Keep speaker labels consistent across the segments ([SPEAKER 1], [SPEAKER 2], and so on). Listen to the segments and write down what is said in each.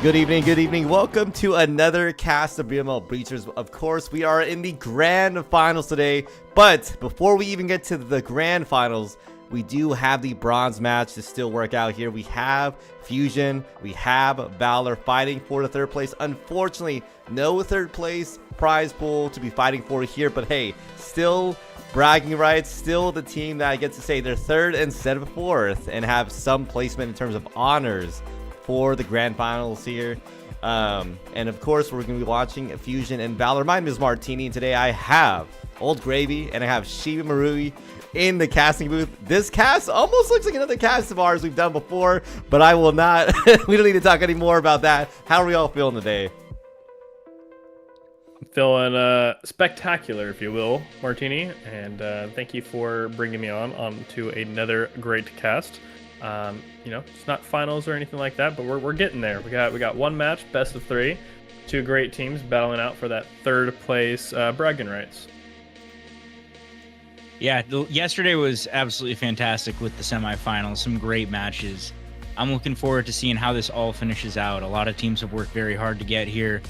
[SPEAKER 1] Good evening, good evening. Welcome to another cast of VRML Breachers. Of course, we are in the grand finals today, but before we even get to the grand finals, we do have the bronze match to still work out here. We have Fusion, we have Valor fighting for the third place. Unfortunately, no third place prize pool to be fighting for here, but hey, still bragging rights, still the team that gets to say they're third instead of fourth and have some placement in terms of honors for the grand finals here. And of course, we're going to be watching Fusion and Valor. My name is Martini, and today I have Old Gravy and I have Shiba Marui in the casting booth. This cast almost looks like another cast of ours we've done before, but I will not. We don't need to talk anymore about that. How are we all feeling today?
[SPEAKER 2] Feeling spectacular, if you will, Martini, and thank you for bringing me on to another great cast. You know, it's not finals or anything like that, but we're getting there. We got one match, best of three, two great teams battling out for that third place bragging rights.
[SPEAKER 3] Yeah, yesterday was absolutely fantastic with the semifinals. Some great matches. I'm looking forward to seeing how this all finishes out. A lot of teams have worked very hard to get here.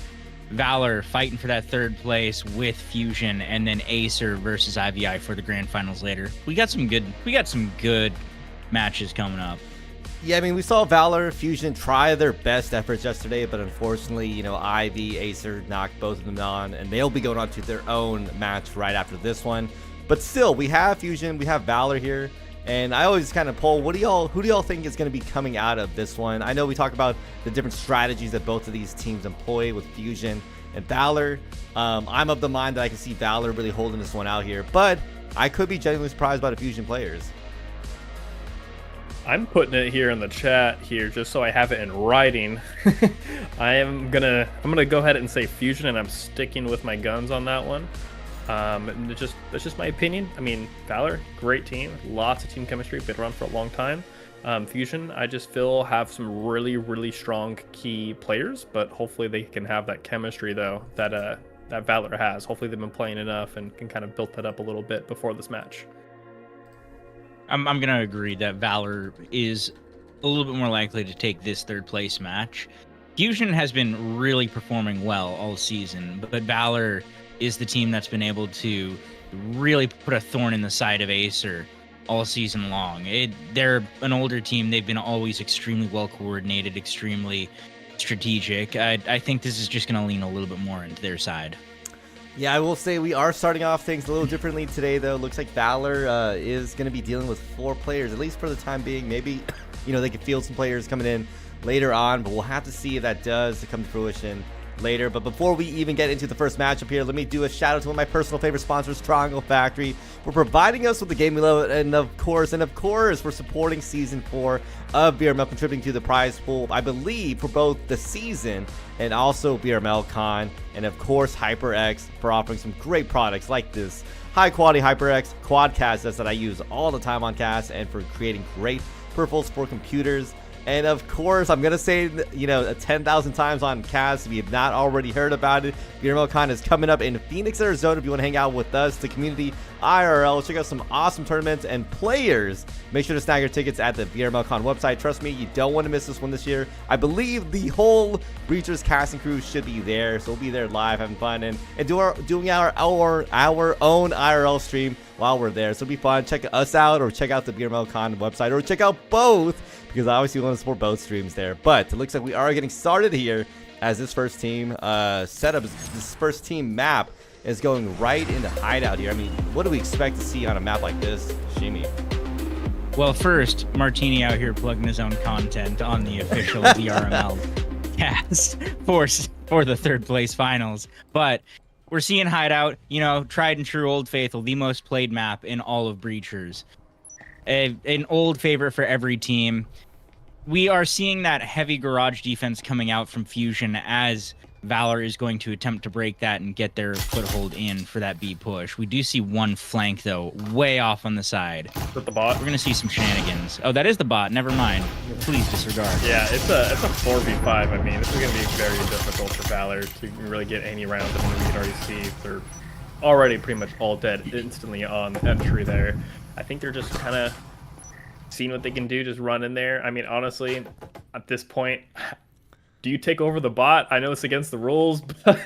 [SPEAKER 3] Valor fighting for that third place with Fusion, and then Acer versus IVI for the grand finals later. We got some good matches coming up.
[SPEAKER 1] Yeah, I mean, we saw Valor, Fusion try their best efforts yesterday, but unfortunately, you know, Ivy, Acer knocked both of them on, and they'll be going on to their own match right after this one. But still, we have Fusion, we have Valor here, and I always kind of poll, who do y'all think is going to be coming out of this one? I know we talk about the different strategies that both of these teams employ with Fusion and Valor. I'm of the mind that I can see Valor really holding this one out here, but I could be genuinely surprised by the Fusion players.
[SPEAKER 2] I'm putting it here in the chat here just so I have it in writing. I'm gonna go ahead and say Fusion, and I'm sticking with my guns on that one. That's just my opinion. I mean, Valor, great team, lots of team chemistry, been around for a long time. Fusion, I just feel have some really strong key players, but hopefully they can have that chemistry though that Valor has. Hopefully they've been playing enough and can kind of build that up a little bit before this match.
[SPEAKER 3] I'm gonna agree that Valor is a little bit more likely to take this third place match. Fusion has been really performing well all season, but Valor is the team that's been able to really put a thorn in the side of Acer all season long. They're an older team. They've been always extremely well coordinated, extremely strategic. I think this is just going to lean a little bit more into their side.
[SPEAKER 1] Yeah, I will say we are starting off things a little differently today, though. Looks like Valor is going to be dealing with 4 players, at least for the time being. Maybe, you know, they could field some players coming in later on, but we'll have to see if that does come to fruition later. But before we even get into the first matchup here, let me do a shout out to one of my personal favorite sponsors, Triangle Factory, for providing us with the game we love, and of course for supporting season 4 of VRML, contributing to the prize pool, I believe, for both the season and also VRML Con, and of course HyperX for offering some great products like this high quality HyperX quadcast sets that I use all the time on cast, and for creating great peripherals for computers. And of course, I'm going to say, you know, 10,000 times on cast, if you have not already heard about it, VRMLCon is coming up in Phoenix, Arizona. If you want to hang out with us, the community IRL, check out some awesome tournaments and players. Make sure to snag your tickets at the VRMLCon website. Trust me, you don't want to miss this one this year. I believe the whole Breachers casting crew should be there, so we'll be there live having fun and doing our own IRL stream while we're there. So it'll be fun. Check us out, or check out the VRMLCon website, or check out both, because I obviously want to support both streams there. But it looks like we are getting started here as this first team setup, this first team map is going right into hideout here. I mean, what do we expect to see on a map like this, Shimi?
[SPEAKER 3] Well, first, Martini out here plugging his own content on the official VRML cast for the third place finals. But we're seeing hideout, you know, tried and true Old Faithful, the most played map in all of Breachers. An old favorite for every team. We are seeing that heavy garage defense coming out from Fusion as Valor is going to attempt to break that and get their foothold in for that B push. We do see one flank, though, way off on the side.
[SPEAKER 2] With the bot?
[SPEAKER 3] We're going to see some shenanigans. Oh, that is the bot. Never mind. Please disregard.
[SPEAKER 2] Yeah, it's a 4v5. I mean, this is going to be very difficult for Valor to really get any rounds. I mean, we can already see they're already pretty much all dead instantly on entry there. I think they're just kind of seeing what they can do, just run in there. I mean, honestly, at this point, do you take over the bot? I know it's against the rules, but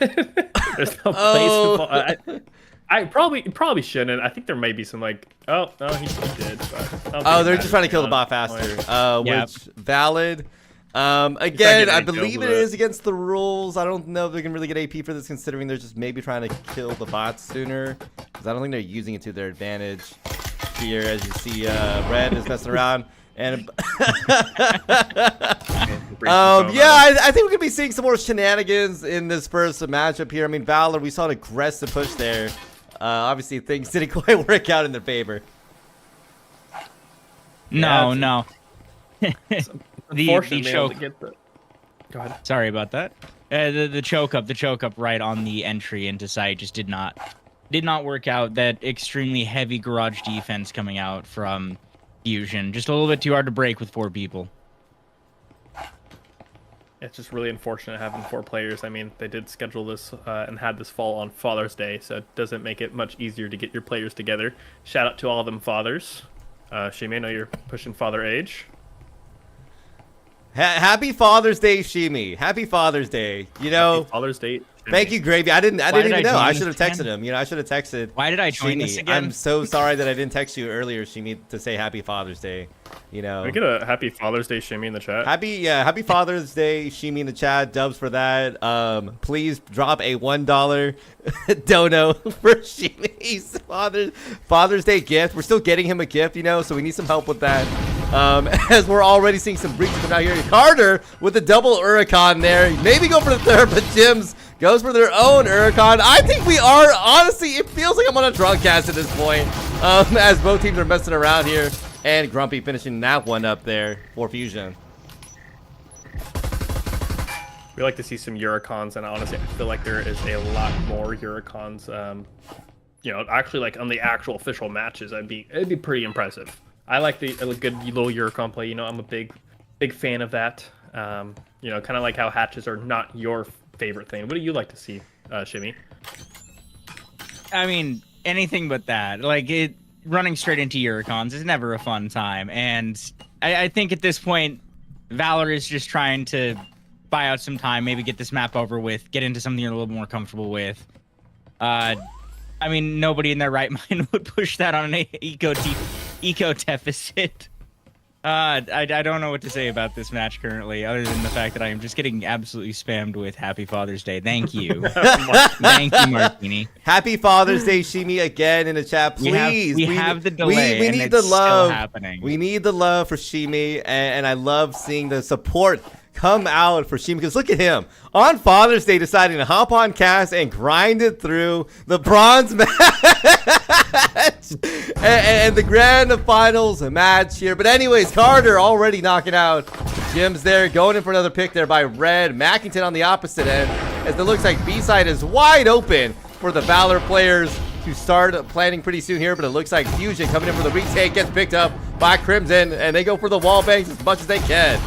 [SPEAKER 2] there's no place
[SPEAKER 1] Oh.
[SPEAKER 2] to. I probably shouldn't. I think there may be some like, oh no, he did. But I don't think
[SPEAKER 1] Oh,
[SPEAKER 2] it
[SPEAKER 1] they're just trying to
[SPEAKER 2] matters,
[SPEAKER 1] kill the
[SPEAKER 2] be
[SPEAKER 1] bot
[SPEAKER 2] honest.
[SPEAKER 1] faster.
[SPEAKER 3] Yep.
[SPEAKER 1] Which valid. Again,
[SPEAKER 2] getting
[SPEAKER 1] I
[SPEAKER 2] any kills
[SPEAKER 1] believe
[SPEAKER 2] with
[SPEAKER 1] it
[SPEAKER 2] it.
[SPEAKER 1] is against the rules. I don't know if they can really get AP for this, considering they're just maybe trying to kill the bots sooner. Because I don't think they're using it to their advantage. Here, as you see, Red is messing around. And I think we're gonna be seeing some more shenanigans in this first matchup here. I mean, Valor, we saw an aggressive push there. Obviously, things didn't quite work out in their favor.
[SPEAKER 3] No,
[SPEAKER 2] Yeah,
[SPEAKER 3] no. the
[SPEAKER 2] Unfortunately,
[SPEAKER 3] choke.
[SPEAKER 2] to get the. Go ahead.
[SPEAKER 3] Sorry about that. The choke up right on the entry into site just did not work out. That extremely heavy garage defense coming out from Fusion, just a little bit too hard to break with 4 people.
[SPEAKER 2] It's just really unfortunate having 4 players. I mean, they did schedule this and had this fall on Father's Day, so it doesn't make it much easier to get your players together. Shout out to all of them fathers. Shimi, I know you're pushing father age.
[SPEAKER 1] Happy Father's Day, Shimi. Happy Father's Day. You know,
[SPEAKER 2] Father's Day.
[SPEAKER 1] thank you, Gravy. I didn't
[SPEAKER 3] Why
[SPEAKER 1] even
[SPEAKER 3] did I
[SPEAKER 1] know.
[SPEAKER 3] join
[SPEAKER 1] I
[SPEAKER 3] this
[SPEAKER 1] should have texted
[SPEAKER 3] again?
[SPEAKER 1] him. You know, I should have texted.
[SPEAKER 3] Why did I join this
[SPEAKER 1] Shimi.
[SPEAKER 3] again?
[SPEAKER 1] I'm so sorry that I didn't text you earlier, Shimi, to say Happy Father's Day. You know,
[SPEAKER 2] Can we get a happy Father's Day Shimi in the chat?
[SPEAKER 1] Happy Father's Day, Shimi in the chat. Dubs for that. Please drop a $1 dono for Shimi's Father's Day gift. We're still getting him a gift, you know, so we need some help with that. As we're already seeing some breaches come out here. Carter with the double Huracan there. Maybe go for the third, but Jims goes for their own Huracan. I think we are, honestly, it feels like I'm on a drunk cast at this point. As both teams are messing around here. And Grumpy finishing that one up there for Fusion.
[SPEAKER 2] We like to see some Eurocons, and honestly, I feel like there is a lot more Eurocons. You know, actually, like on the actual official matches, it'd be pretty impressive. I like a good little Eurocon play. You know, I'm a big fan of that. You know, kind of like how hatches are not your favorite thing. What do you like to see, Shimmy?
[SPEAKER 3] I mean, anything but that. Like, running straight into Eurocons is never a fun time. And I think at this point, Valor is just trying to buy out some time, maybe get this map over with, get into something you're a little more comfortable with. I mean, nobody in their right mind would push that on an eco deficit. I don't know what to say about this match currently, other than the fact that I am just getting absolutely spammed with Happy Father's Day. Thank you. Thank you, Martini.
[SPEAKER 1] Happy Father's Day, Shimi, again in the chat, please.
[SPEAKER 3] We have the delay,
[SPEAKER 1] We
[SPEAKER 3] and
[SPEAKER 1] need
[SPEAKER 3] it's
[SPEAKER 1] the
[SPEAKER 3] still
[SPEAKER 1] love.
[SPEAKER 3] happening.
[SPEAKER 1] We need the love for Shimi, and I love seeing the support come out for Shimi, because look at him on Father's Day deciding to hop on cast and grind it through the bronze match and the grand finals match here. But anyways, Carter already knocking out Jim's there, going in for another pick there by Red. Mackington on the opposite end, as it looks like B-side is wide open for the Valor players to start planning pretty soon here. But it looks like Fusion coming in for the retake gets picked up by Crimson, and they go for the wall bangs as much as they can.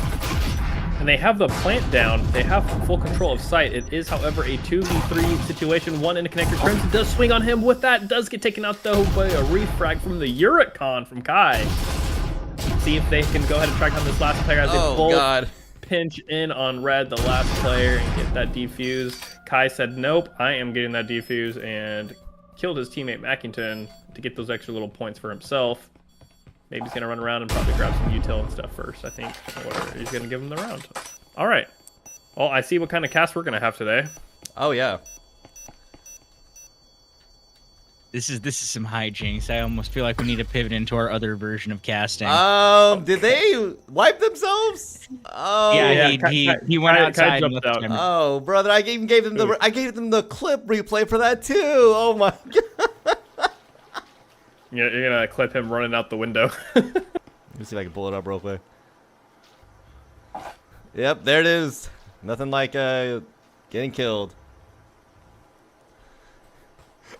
[SPEAKER 2] And they have the plant down. They have full control of site. It is, however, a 2v3 situation. One interconnector. Crimson does swing on him with that. Does get taken out, though, by a refrag from the Eurocon from Kai. See if they can go ahead and track down this last player as they both pinch in on Red, the last player, and get that defuse. Kai said, nope, I am getting that defuse, and killed his teammate Mackington to get those extra little points for himself. Maybe he's going to run around and probably grab some util and stuff first, I think. Or he's going to give him the round. All right. Well, I see what kind of cast we're going to have today.
[SPEAKER 1] Oh, yeah.
[SPEAKER 3] This is some hijinks. I almost feel like we need to pivot into our other version of casting.
[SPEAKER 1] Did they wipe themselves? Oh,
[SPEAKER 3] yeah, he went
[SPEAKER 2] Kai
[SPEAKER 3] outside. And
[SPEAKER 2] jumped
[SPEAKER 3] left
[SPEAKER 2] out.
[SPEAKER 3] him.
[SPEAKER 1] Oh, brother, I even gave them the clip replay for that too. Oh my god.
[SPEAKER 2] You're going to clip him running out the window.
[SPEAKER 1] Let me see if I can pull it up real quick. Yep, there it is. Nothing like getting killed.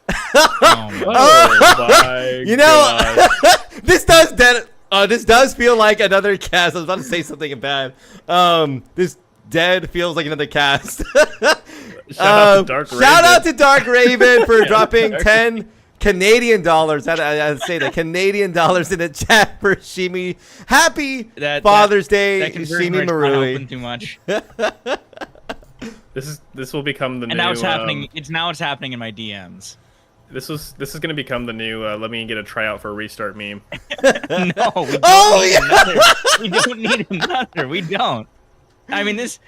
[SPEAKER 2] Oh my
[SPEAKER 1] You know, this does feel like another cast. I was about to say something bad. This dead feels like another cast.
[SPEAKER 2] Shout
[SPEAKER 1] out to Dark Raven for dropping 10 Canadian dollars. I'd say the Canadian dollars in the chat for Shimi. Happy Father's Day,
[SPEAKER 3] that
[SPEAKER 1] Shimi
[SPEAKER 3] conversion rate's not
[SPEAKER 1] Marui.
[SPEAKER 3] open too much.
[SPEAKER 2] This will become the
[SPEAKER 3] And
[SPEAKER 2] new.
[SPEAKER 3] now it's happening. It's happening in my DMs.
[SPEAKER 2] This is gonna become the new. Let me get a tryout for a restart meme.
[SPEAKER 3] No, we don't
[SPEAKER 1] Oh,
[SPEAKER 3] need
[SPEAKER 1] yeah.
[SPEAKER 3] another. We don't need another. We don't. I mean, this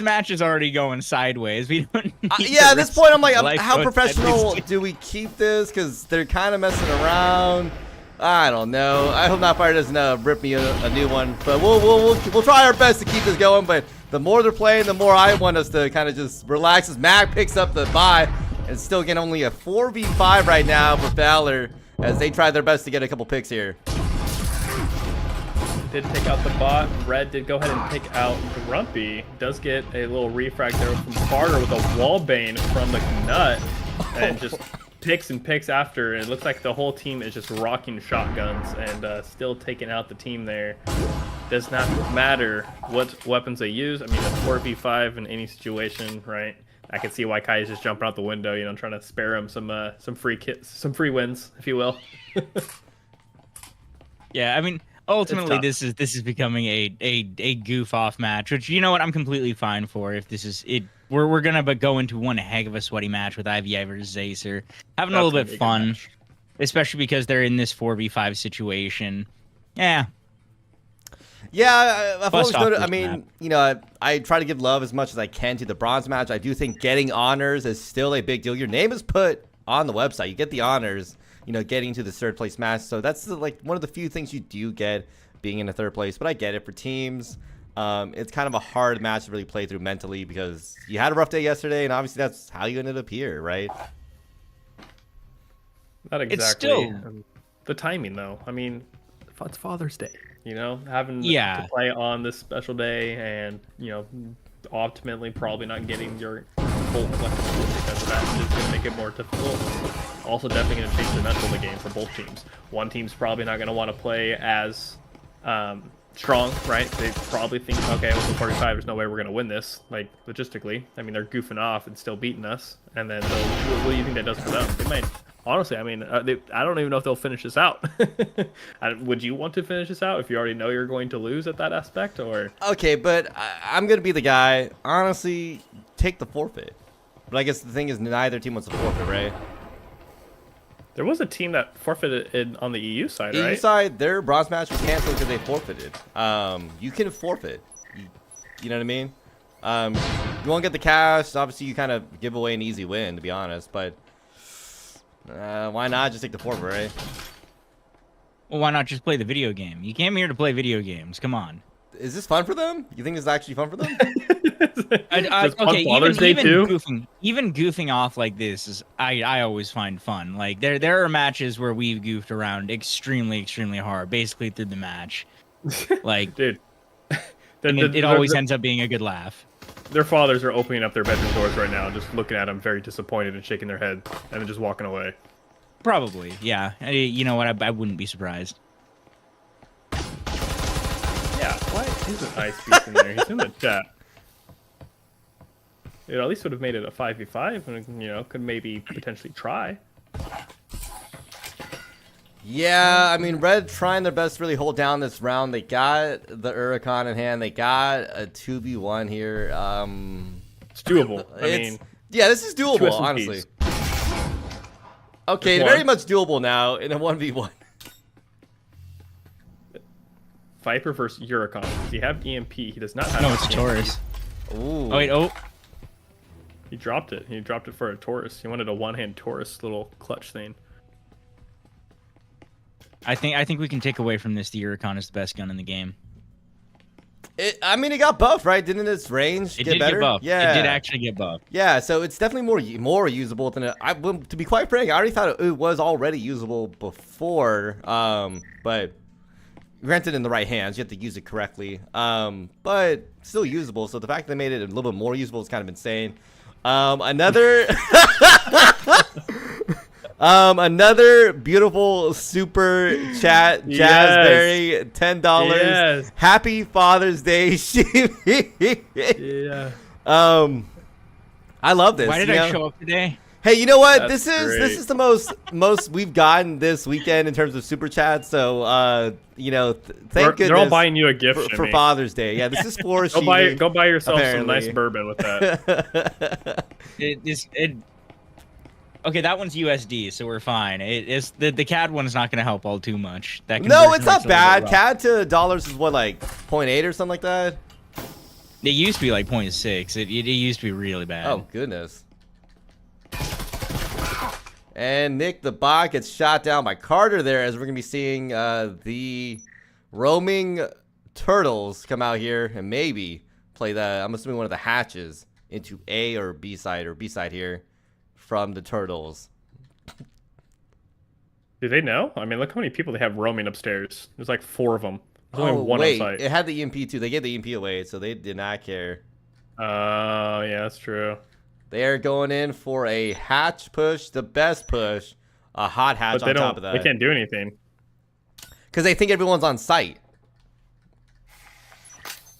[SPEAKER 3] match is already going sideways. We don't. Need
[SPEAKER 1] Yeah, at
[SPEAKER 3] the
[SPEAKER 1] this point, I'm like,
[SPEAKER 3] rest of life
[SPEAKER 1] how
[SPEAKER 3] going
[SPEAKER 1] professional
[SPEAKER 3] sideways.
[SPEAKER 1] do we keep this? Because they're kind of messing around. I don't know. I hope Notfire doesn't rip me a new one. But we'll try our best to keep this going. But the more they're playing, the more I want us to kind of just relax. As Mag picks up the bye, and still get only a 4v5 right now for Valor as they try their best to get a couple picks here.
[SPEAKER 2] Did take out the bot. Red did go ahead and take out Grumpy. Does get a little refrag there from Carter with a wallbane from the nut, and just picks and picks after. It looks like the whole team is just rocking shotguns and still taking out the team there. Does not matter what weapons they use. I mean, a 4v5 in any situation, right? I can see why Kai is just jumping out the window, you know, trying to spare him some free wins, if you will.
[SPEAKER 3] Yeah, I mean, ultimately,
[SPEAKER 2] tough.
[SPEAKER 3] this is becoming a goof off match, which you know what I'm completely fine for. If this is it, we're gonna go into one heck of a sweaty match with IVI versus Acer, having a
[SPEAKER 2] That's
[SPEAKER 3] little
[SPEAKER 2] gonna
[SPEAKER 3] bit
[SPEAKER 2] be a good
[SPEAKER 3] fun,
[SPEAKER 2] match.
[SPEAKER 3] especially because they're in this 4v5 situation. Yeah,
[SPEAKER 1] Yeah, I've
[SPEAKER 3] Bust
[SPEAKER 1] always
[SPEAKER 3] off
[SPEAKER 1] noted.
[SPEAKER 3] this
[SPEAKER 1] I mean,
[SPEAKER 3] map.
[SPEAKER 1] you know, I try to give love as much as I can to the bronze match. I do think getting honors is still a big deal. Your name is put on the website. You get the honors, you know, getting to the third place match. So that's like one of the few things you do get being in a third place. But I get it for teams. It's kind of a hard match to really play through mentally because you had a rough day yesterday, and obviously that's how you ended up here, right?
[SPEAKER 2] Not exactly.
[SPEAKER 3] It's still-
[SPEAKER 2] The timing, though. I mean, it's Father's Day. You know, having
[SPEAKER 3] Yeah.
[SPEAKER 2] to play on this special day, and you know, ultimately probably not getting your full flexibility because of that is going to make it more difficult. Also, definitely going to change the mental of the game for both teams. One team's probably not going to want to play as strong, right? They probably think, okay, with the 45, there's no way we're going to win this, like logistically. I mean, they're goofing off and still beating us, and then what do you think that does for them? They might. Honestly, I mean, I don't even know if they'll finish this out. Would you want to finish this out if you already know you're going to lose at that aspect, or?
[SPEAKER 1] Okay, but I'm going to be the guy. Honestly, take the forfeit. But I guess the thing is neither team wants to forfeit, right?
[SPEAKER 2] There was a team that forfeited on the EU side,
[SPEAKER 1] EU
[SPEAKER 2] right?
[SPEAKER 1] side, their bronze match was canceled because they forfeited. You can forfeit. You know what I mean? You won't get the cash. Obviously, you kind of give away an easy win, to be honest. But why not just take the forfeit, right?
[SPEAKER 3] well, why not just play the video game? You came here to play video games. Come on.
[SPEAKER 1] Is this fun for them? You think this is actually fun for them?
[SPEAKER 2] Just on
[SPEAKER 3] Okay,
[SPEAKER 2] Father's Day too?
[SPEAKER 3] even goofing off like this is I always find fun. Like there are matches where we've goofed around extremely hard, basically through the match. Like,
[SPEAKER 2] Dude,
[SPEAKER 3] and it always ends up being a good laugh.
[SPEAKER 2] their fathers are opening up their bedroom doors right now, just looking at them, very disappointed and shaking their head, and then just walking away.
[SPEAKER 3] Probably, yeah. You know what? I wouldn't be surprised.
[SPEAKER 2] Yeah, why isn't Ice Beast in there? He's in the chat. It at least would have made it a 5v5, and you know, could maybe potentially try.
[SPEAKER 1] Yeah, I mean, Red trying their best to really hold down this round. They got the Huracan in hand. They got a 2v1 here.
[SPEAKER 2] It's doable. I mean,
[SPEAKER 1] yeah, this is
[SPEAKER 2] two
[SPEAKER 1] doable,
[SPEAKER 2] SMPs.
[SPEAKER 1] honestly. Okay,
[SPEAKER 2] There's
[SPEAKER 1] very
[SPEAKER 2] one.
[SPEAKER 1] much doable now in a 1v1.
[SPEAKER 2] Viper versus Huracan. Does he have EMP? He does not have.
[SPEAKER 3] No, it's
[SPEAKER 2] EMP.
[SPEAKER 3] Taurus.
[SPEAKER 1] Ooh.
[SPEAKER 3] Oh wait,
[SPEAKER 2] He dropped it. He dropped it for a Taurus. He wanted a one-hand Taurus little clutch thing.
[SPEAKER 3] I think we can take away from this the Huracan is the best gun in the game.
[SPEAKER 1] I mean, it got buffed, right? Didn't its range
[SPEAKER 3] It
[SPEAKER 1] get
[SPEAKER 3] did
[SPEAKER 1] better?
[SPEAKER 3] get buffed.
[SPEAKER 1] Yeah.
[SPEAKER 3] It did actually get buffed.
[SPEAKER 1] Yeah, so it's definitely more usable than it. Well, to be quite frank, I already thought it was already usable before. But granted, in the right hands, you have to use it correctly. But still usable. So the fact they made it a little bit more usable is kind of insane. Another another beautiful super chat, Jazzberry, $10.
[SPEAKER 2] Yes.
[SPEAKER 1] Happy Father's Day, Shimi.
[SPEAKER 2] Yeah.
[SPEAKER 1] I love this.
[SPEAKER 3] Why did
[SPEAKER 1] you
[SPEAKER 3] I
[SPEAKER 1] know?
[SPEAKER 3] show up today?
[SPEAKER 1] Hey, you know what?
[SPEAKER 2] That's
[SPEAKER 1] This is the most we've gotten this weekend in terms of super chats. So you know, thank goodness.
[SPEAKER 2] They're all buying you a gift
[SPEAKER 1] for Father's Day. Yeah, this is for
[SPEAKER 2] go buy yourself
[SPEAKER 1] apparently.
[SPEAKER 2] some nice bourbon with that.
[SPEAKER 3] Okay, that one's USD, so we're fine. It's the CAD one's not going to help all too much. That
[SPEAKER 1] no, it's
[SPEAKER 3] conversion
[SPEAKER 1] not
[SPEAKER 3] rate's a little
[SPEAKER 1] bad.
[SPEAKER 3] bit rough.
[SPEAKER 1] CAD to dollars is what, like 0.8 or something like that.
[SPEAKER 3] It used to be like 0.6. It used to be really bad.
[SPEAKER 1] Oh goodness. And Nick the bot gets shot down by Carter there, as we're gonna be seeing the roaming turtles come out here and maybe play I'm assuming one of the hatches into A or B side here from the turtles.
[SPEAKER 2] Do they know? I mean, look how many people they have roaming upstairs. There's like 4 of them. There's only one
[SPEAKER 1] wait,
[SPEAKER 2] on site.
[SPEAKER 1] it had the EMP too. They gave the EMP away, so they did not care.
[SPEAKER 2] Oh, yeah, that's true.
[SPEAKER 1] They are going in for a hatch push, the best push, a hot hatch on top of that.
[SPEAKER 2] They can't do anything.
[SPEAKER 1] Because they think everyone's on site.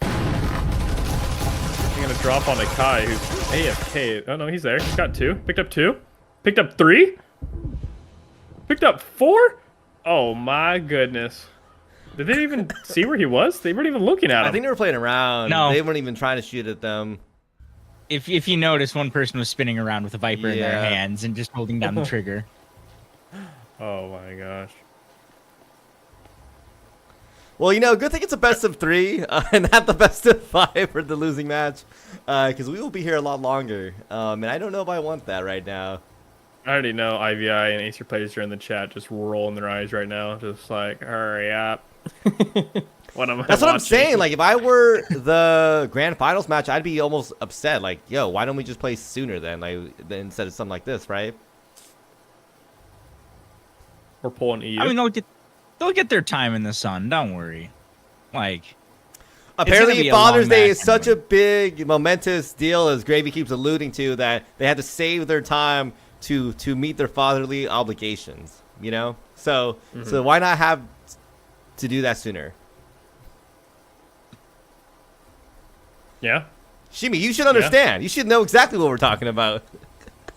[SPEAKER 2] I'm going to drop on a Kai who's AFK. Oh, no, he's there. He's got 2. Picked up 2. Picked up 3. Picked up 4. Oh, my goodness. Did they even see where he was? They weren't even looking at him.
[SPEAKER 1] I think they were playing around.
[SPEAKER 3] No.
[SPEAKER 1] They weren't even trying to shoot at them.
[SPEAKER 3] If you notice, one person was spinning around with a Viper in their hands and just holding down the trigger.
[SPEAKER 2] Oh, my gosh.
[SPEAKER 1] Well, you know, good thing it's a best of 3 and not the best of 5 for the losing match. Because we will be here a lot longer. And I don't know if I want that right now.
[SPEAKER 2] I already know IVI and Acer players are in the chat just rolling their eyes right now. Just like, hurry up.
[SPEAKER 1] That's what I'm saying. Like, if I were the grand finals match, I'd be almost upset. Like, yo, why don't we just play sooner then? Like, instead of something like this, right?
[SPEAKER 2] We're pulling EU.
[SPEAKER 3] I mean, they'll get their time in the sun. Don't worry. Like,
[SPEAKER 1] apparently Father's Day is such a big, momentous deal, as Gravy keeps alluding to, that they had to save their time to meet their fatherly obligations. You know, so why not have to do that sooner?
[SPEAKER 2] Yeah.
[SPEAKER 1] Shimi, you should understand. You should know exactly what we're talking about.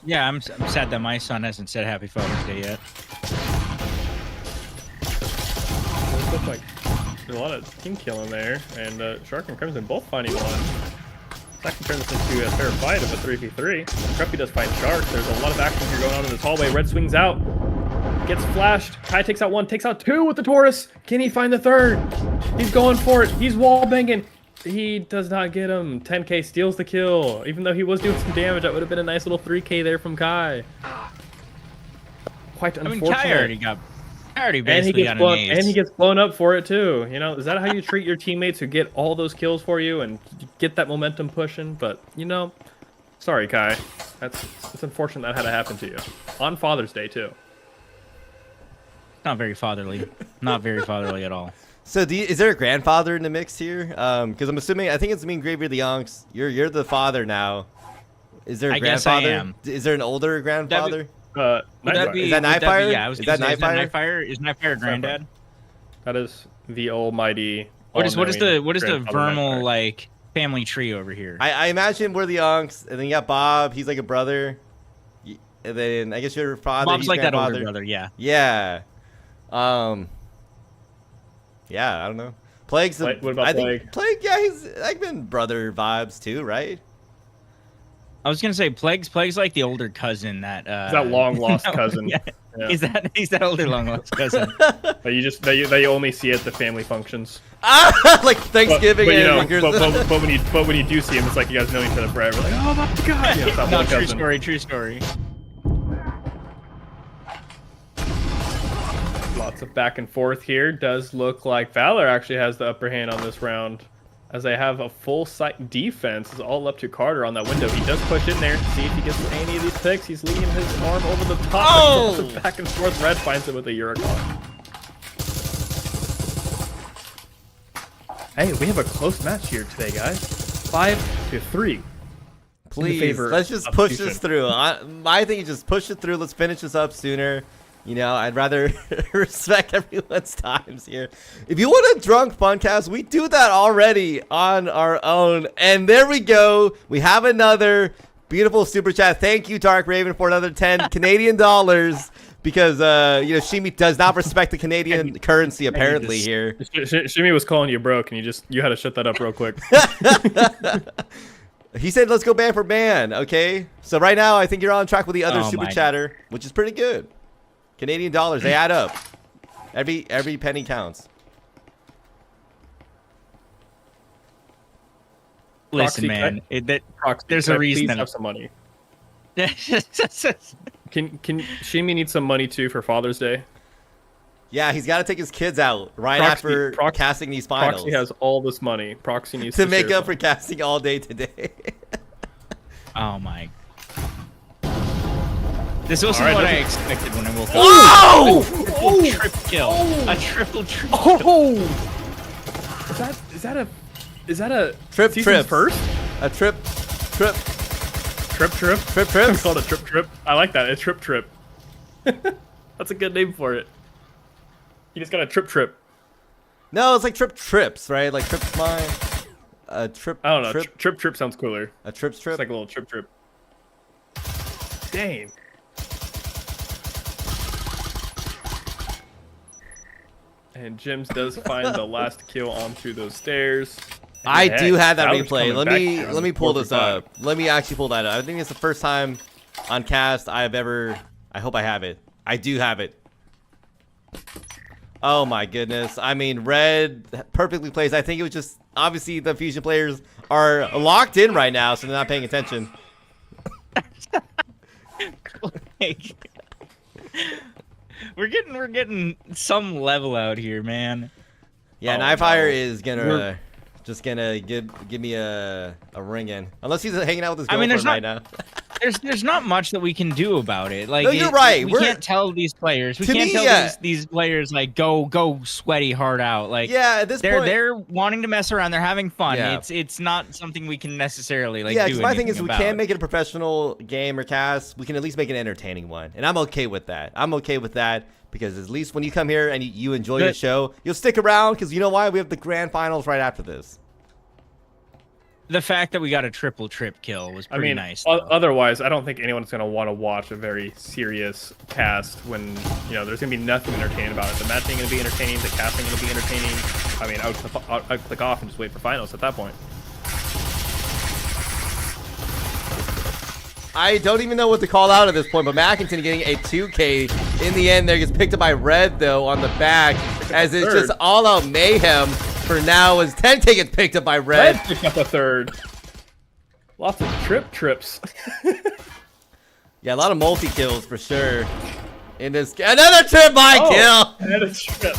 [SPEAKER 3] Yeah, I'm sad that my son hasn't said Happy Father's Day yet.
[SPEAKER 2] Looks like there's a lot of team killing there, and Shark and Crimson both finding one. That can turn this into a fair fight of a 3v3. Cruppy does find Shark. There's a lot of action here going on in this hallway. Red swings out. Gets flashed. Kai takes out 1, takes out 2 with the Taurus. Can he find the 3rd? He's going for it. He's wall banging. He does not get him. 10k steals the kill. Even though he was doing some damage, that would have been a nice little 3k there from Kai. Quite unfortunate.
[SPEAKER 3] I mean, Kai already basically got an ace.
[SPEAKER 2] And he gets blown up for it too. You know, is that how you treat your teammates who get all those kills for you and get that momentum pushing? But you know, sorry, Kai. It's unfortunate that had to happen to you on Father's Day too.
[SPEAKER 3] Not very fatherly. Not very fatherly at all.
[SPEAKER 1] So, is there a grandfather in the mix here? Because I'm assuming, I think it's me and Gravy the Yonks. You're the father now. Is there a grandfather?
[SPEAKER 3] Guess I am.
[SPEAKER 1] Is there an older grandfather?
[SPEAKER 3] Is that
[SPEAKER 1] Nightfire?
[SPEAKER 3] Yeah, is that Nightfire? Is Nightfire granddad?
[SPEAKER 2] That is the almighty.
[SPEAKER 3] What is the Vermal like family tree over here?
[SPEAKER 1] I imagine we're the Yonks, and then you got Bob. He's like a brother. And then I guess your father.
[SPEAKER 3] Bob's like that older brother. Yeah.
[SPEAKER 1] Yeah. Yeah, I don't know. Plague's
[SPEAKER 2] what about Plague?
[SPEAKER 1] Plague, yeah, he's like been brother vibes too, right?
[SPEAKER 3] I was gonna say Plague's like the older cousin that
[SPEAKER 2] he's that long lost cousin.
[SPEAKER 3] Yeah. Yeah. He's that older long lost cousin.
[SPEAKER 2] that you only see at the family functions.
[SPEAKER 1] Like Thanksgiving
[SPEAKER 2] but when you do see him, it's like you guys know each other forever. Like, oh my god. Yeah,
[SPEAKER 3] no, true story.
[SPEAKER 2] Lots of back and forth here. Does look like Valor actually has the upper hand on this round, as they have a full site defense. It's all up to Carter on that window. He does push in there, see if he gets any of these picks. He's leading his arm over the top.
[SPEAKER 1] Oh!
[SPEAKER 2] Back and forth. Red finds it with a Eurocon. Hey, we have a close match here today, guys. 5-3.
[SPEAKER 1] Please, let's just push this through. My thing is just push it through. Let's finish this up sooner. You know, I'd rather respect everyone's times here. If you want a drunk funcast, we do that already on our own. And there we go. We have another Beautiful super chat. Thank you, Dark Raven, for another 10 Canadian dollars. Because Shimi does not respect the Canadian currency apparently here.
[SPEAKER 2] Shimi was calling you broke, and you had to shut that up real quick.
[SPEAKER 1] He said, "Let's go ban for ban." Okay, so right now I think you're on track with the other super chatter, which is pretty good. Canadian dollars, they add up. Every penny counts.
[SPEAKER 3] Listen, man, there's a reason.
[SPEAKER 2] Please have some money. Can Shimi need some money too for Father's Day?
[SPEAKER 1] Yeah, he's got to take his kids out right after casting these finals.
[SPEAKER 2] Proxy has all this money. Proxy needs
[SPEAKER 1] to make up for casting all day today.
[SPEAKER 3] Oh my! This wasn't what I expected when I woke up.
[SPEAKER 1] Oh!
[SPEAKER 3] A triple kill! A triple kill!
[SPEAKER 2] Oh! Is that a
[SPEAKER 1] trip
[SPEAKER 2] first?
[SPEAKER 1] A trip.
[SPEAKER 2] It's called a trip. I like that. A trip. That's a good name for it. You just got a trip.
[SPEAKER 1] No, it's like trips, right? Like trip's mine. A trip.
[SPEAKER 2] I don't know. Trip sounds cooler.
[SPEAKER 1] A trip.
[SPEAKER 2] It's like a little trip. Dang. And Jims does find the last kill onto those stairs.
[SPEAKER 1] I do have that replay. Let me pull this up. Let me actually pull that up. I think it's the first time on cast I've ever. I hope I have it. I do have it. Oh my goodness. I mean, Red perfectly plays. I think it was just obviously the Fusion players are locked in right now, so they're not paying attention.
[SPEAKER 3] We're getting some level out here, man.
[SPEAKER 1] Yeah, Knifefire is gonna just gonna give me a ring in, unless he's hanging out with his girlfriend right now.
[SPEAKER 3] There's not much that we can do about it. Like,
[SPEAKER 1] no, you're right.
[SPEAKER 3] We can't tell these players. We can't tell these players like go sweaty hard out. Like,
[SPEAKER 1] yeah, at this point
[SPEAKER 3] they're wanting to mess around. They're having fun.
[SPEAKER 1] Yeah.
[SPEAKER 3] It's not something we can necessarily like.
[SPEAKER 1] Yeah,
[SPEAKER 3] because
[SPEAKER 1] my thing is we can't make it a professional game or cast. We can at least make an entertaining one, and I'm okay with that. Because at least when you come here and you enjoy your show, you'll stick around. Because you know why? We have the grand finals right after this.
[SPEAKER 3] The fact that we got a triple trip kill was pretty nice.
[SPEAKER 2] Otherwise, I don't think anyone's going to want to watch a very serious cast when, there's going to be nothing entertaining about it. The matching going to be entertaining, the casting going to be entertaining. I mean, I'll click off and just wait for finals at that point.
[SPEAKER 1] I don't even know what to call out at this point, but Mackinton getting a 2K in the end there, gets picked up by Red, though, on the back, as it's just all-out mayhem. For now, as 10K gets picked up by Red.
[SPEAKER 2] Red picked up a third. Lots of trips.
[SPEAKER 1] Yeah, a lot of multi-kills for sure. In this, another trip by kill.
[SPEAKER 2] Another trip.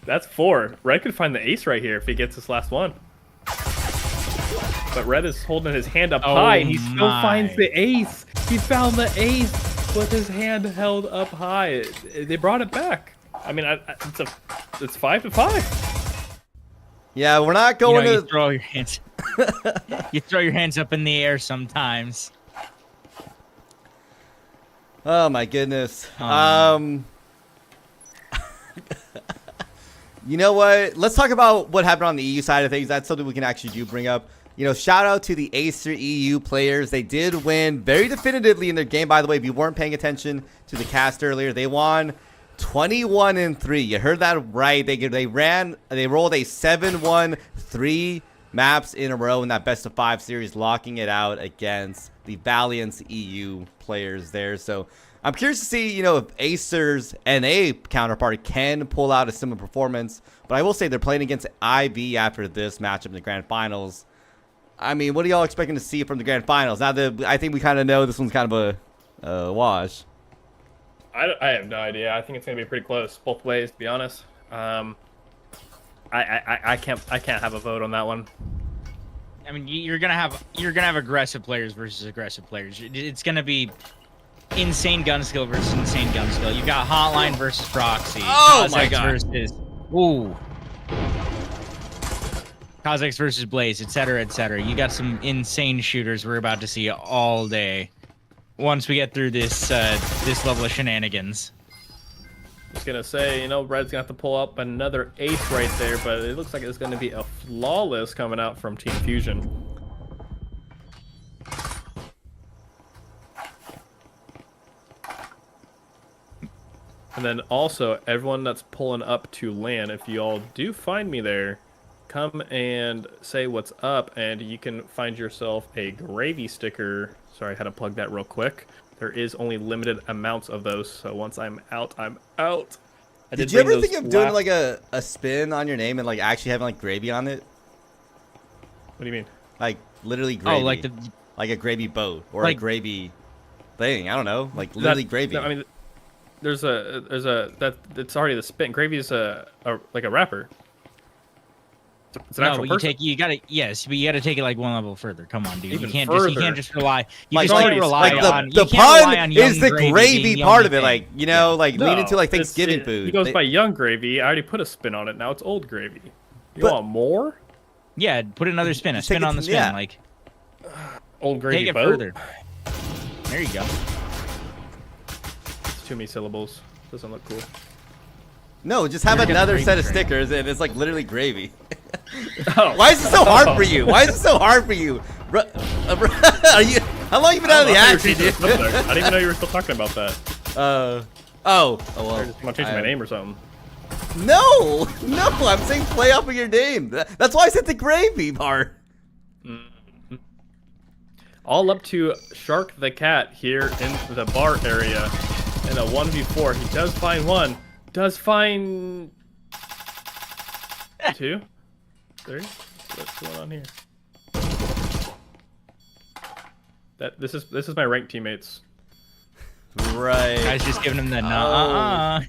[SPEAKER 2] That's 4. Red could find the ace right here if he gets this last one. But Red is holding his hand up high, and he still finds the ace. He found the ace with his hand held up high. They brought it back. I mean, it's 5-5.
[SPEAKER 1] Yeah, we're not going to
[SPEAKER 3] you throw your hands. You throw your hands up in the air sometimes.
[SPEAKER 1] Oh my goodness. You know what? Let's talk about what happened on the EU side of things. That's something we can actually bring up. Shout out to the Acer EU players. They did win very definitively in their game. By the way, if you weren't paying attention to the cast earlier, they won 21-3. You heard that right. They rolled a 7-1-3 maps in a row in that best of 5 series, locking it out against the Valiant's EU players there. So I'm curious to see, if Acer's NA counterpart can pull out a similar performance. But I will say they're playing against IV after this matchup in the grand finals. I mean, what are y'all expecting to see from the grand finals? Now that I think we kind of know this one's kind of a wash.
[SPEAKER 2] I have no idea. I think it's gonna be pretty close both ways, to be honest. I can't have a vote on that one.
[SPEAKER 3] I mean, you're gonna have aggressive players versus aggressive players. It's gonna be insane gun skill versus insane gun skill. You got Hotline versus Proxy.
[SPEAKER 1] Oh
[SPEAKER 3] Kazakhs
[SPEAKER 1] my god. Kazakhs
[SPEAKER 3] versus Blaze, etc., etc. You got some insane shooters we're about to see all day. Once we get through this level of shenanigans.
[SPEAKER 2] Just gonna say, Red's gonna have to pull up another ace right there, but it looks like it's gonna be a flawless coming out from Team Fusion. And then also, everyone that's pulling up to land, if you all do find me there, come and say what's up, and you can find yourself a gravy sticker. Sorry, I had to plug that real quick. There is only limited amounts of those, so once I'm out, I'm out.
[SPEAKER 1] Did you ever think of doing like a spin on your name and like actually having like gravy on it?
[SPEAKER 2] What do you mean?
[SPEAKER 1] Like literally gravy.
[SPEAKER 3] Oh,
[SPEAKER 1] like a gravy boat or
[SPEAKER 3] like,
[SPEAKER 1] a gravy thing. I don't know. Like literally gravy.
[SPEAKER 2] No, I mean, there's a it's already the spin. Gravy is like a wrapper. It's an
[SPEAKER 3] no,
[SPEAKER 2] actual
[SPEAKER 3] but
[SPEAKER 2] person.
[SPEAKER 3] you gotta take it like one level further. Come on, dude.
[SPEAKER 2] Even
[SPEAKER 3] You can't
[SPEAKER 2] further.
[SPEAKER 3] just rely. You
[SPEAKER 1] Like,
[SPEAKER 3] just
[SPEAKER 2] already
[SPEAKER 3] can't rely
[SPEAKER 2] like
[SPEAKER 3] on
[SPEAKER 1] the
[SPEAKER 3] you can't rely on
[SPEAKER 1] pun is
[SPEAKER 3] young
[SPEAKER 1] the gravy
[SPEAKER 3] being the
[SPEAKER 1] part
[SPEAKER 3] only
[SPEAKER 1] of it.
[SPEAKER 3] thing.
[SPEAKER 1] Like, you know, like lean into like
[SPEAKER 2] it's-
[SPEAKER 1] Thanksgiving food.
[SPEAKER 2] He goes by young gravy. I already put a spin on it. Now it's old gravy. You
[SPEAKER 1] But-
[SPEAKER 2] want more?
[SPEAKER 3] Yeah, put another spin. A
[SPEAKER 1] Just take
[SPEAKER 3] spin
[SPEAKER 1] it
[SPEAKER 3] on the
[SPEAKER 1] to-
[SPEAKER 3] spin.
[SPEAKER 1] yeah.
[SPEAKER 3] Like
[SPEAKER 2] Old gravy
[SPEAKER 3] take it
[SPEAKER 2] boat?
[SPEAKER 3] further. There you go.
[SPEAKER 2] It's too many syllables. Doesn't look cool.
[SPEAKER 1] No, just have
[SPEAKER 3] You're gonna
[SPEAKER 1] another
[SPEAKER 3] gravy
[SPEAKER 1] set of
[SPEAKER 3] train.
[SPEAKER 1] stickers and it's like literally gravy.
[SPEAKER 2] Oh.
[SPEAKER 1] Why is it so hard for you? Why is it so hard for you? Are you? How long you been out of the action, dude?
[SPEAKER 2] I didn't even know you were still talking about that.
[SPEAKER 1] Oh
[SPEAKER 2] I'm
[SPEAKER 1] well.
[SPEAKER 2] changing my name or something.
[SPEAKER 1] No, I'm saying play off of your name. That's why I said the gravy part.
[SPEAKER 2] All up to Shark the Cat here in the bar area. In a 1v4. He does find one. Does find... 2? 3? What's going on here? This is my ranked teammates.
[SPEAKER 1] Right.
[SPEAKER 3] Guys, just giving him the
[SPEAKER 1] Oh.
[SPEAKER 3] nah.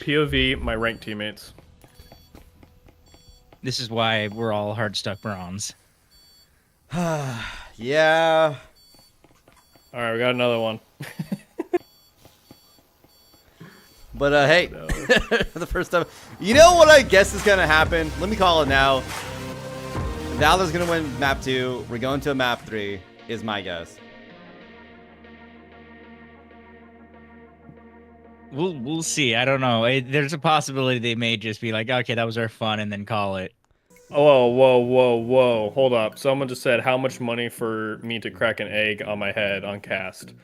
[SPEAKER 2] POV, my ranked teammates.
[SPEAKER 3] This is why we're all hard stuck bronze.
[SPEAKER 1] Yeah.
[SPEAKER 2] Alright, we got another one.
[SPEAKER 1] But hey,
[SPEAKER 2] No.
[SPEAKER 1] for the first time, you know what I guess is gonna happen? Let me call it now. Valor's gonna win map 2. We're going to a map 3. Is my guess.
[SPEAKER 3] We'll see. I don't know. There's a possibility they may just be like, okay, that was our fun, and then call it.
[SPEAKER 2] Whoa. Hold up. Someone just said how much money for me to crack an egg on my head on cast.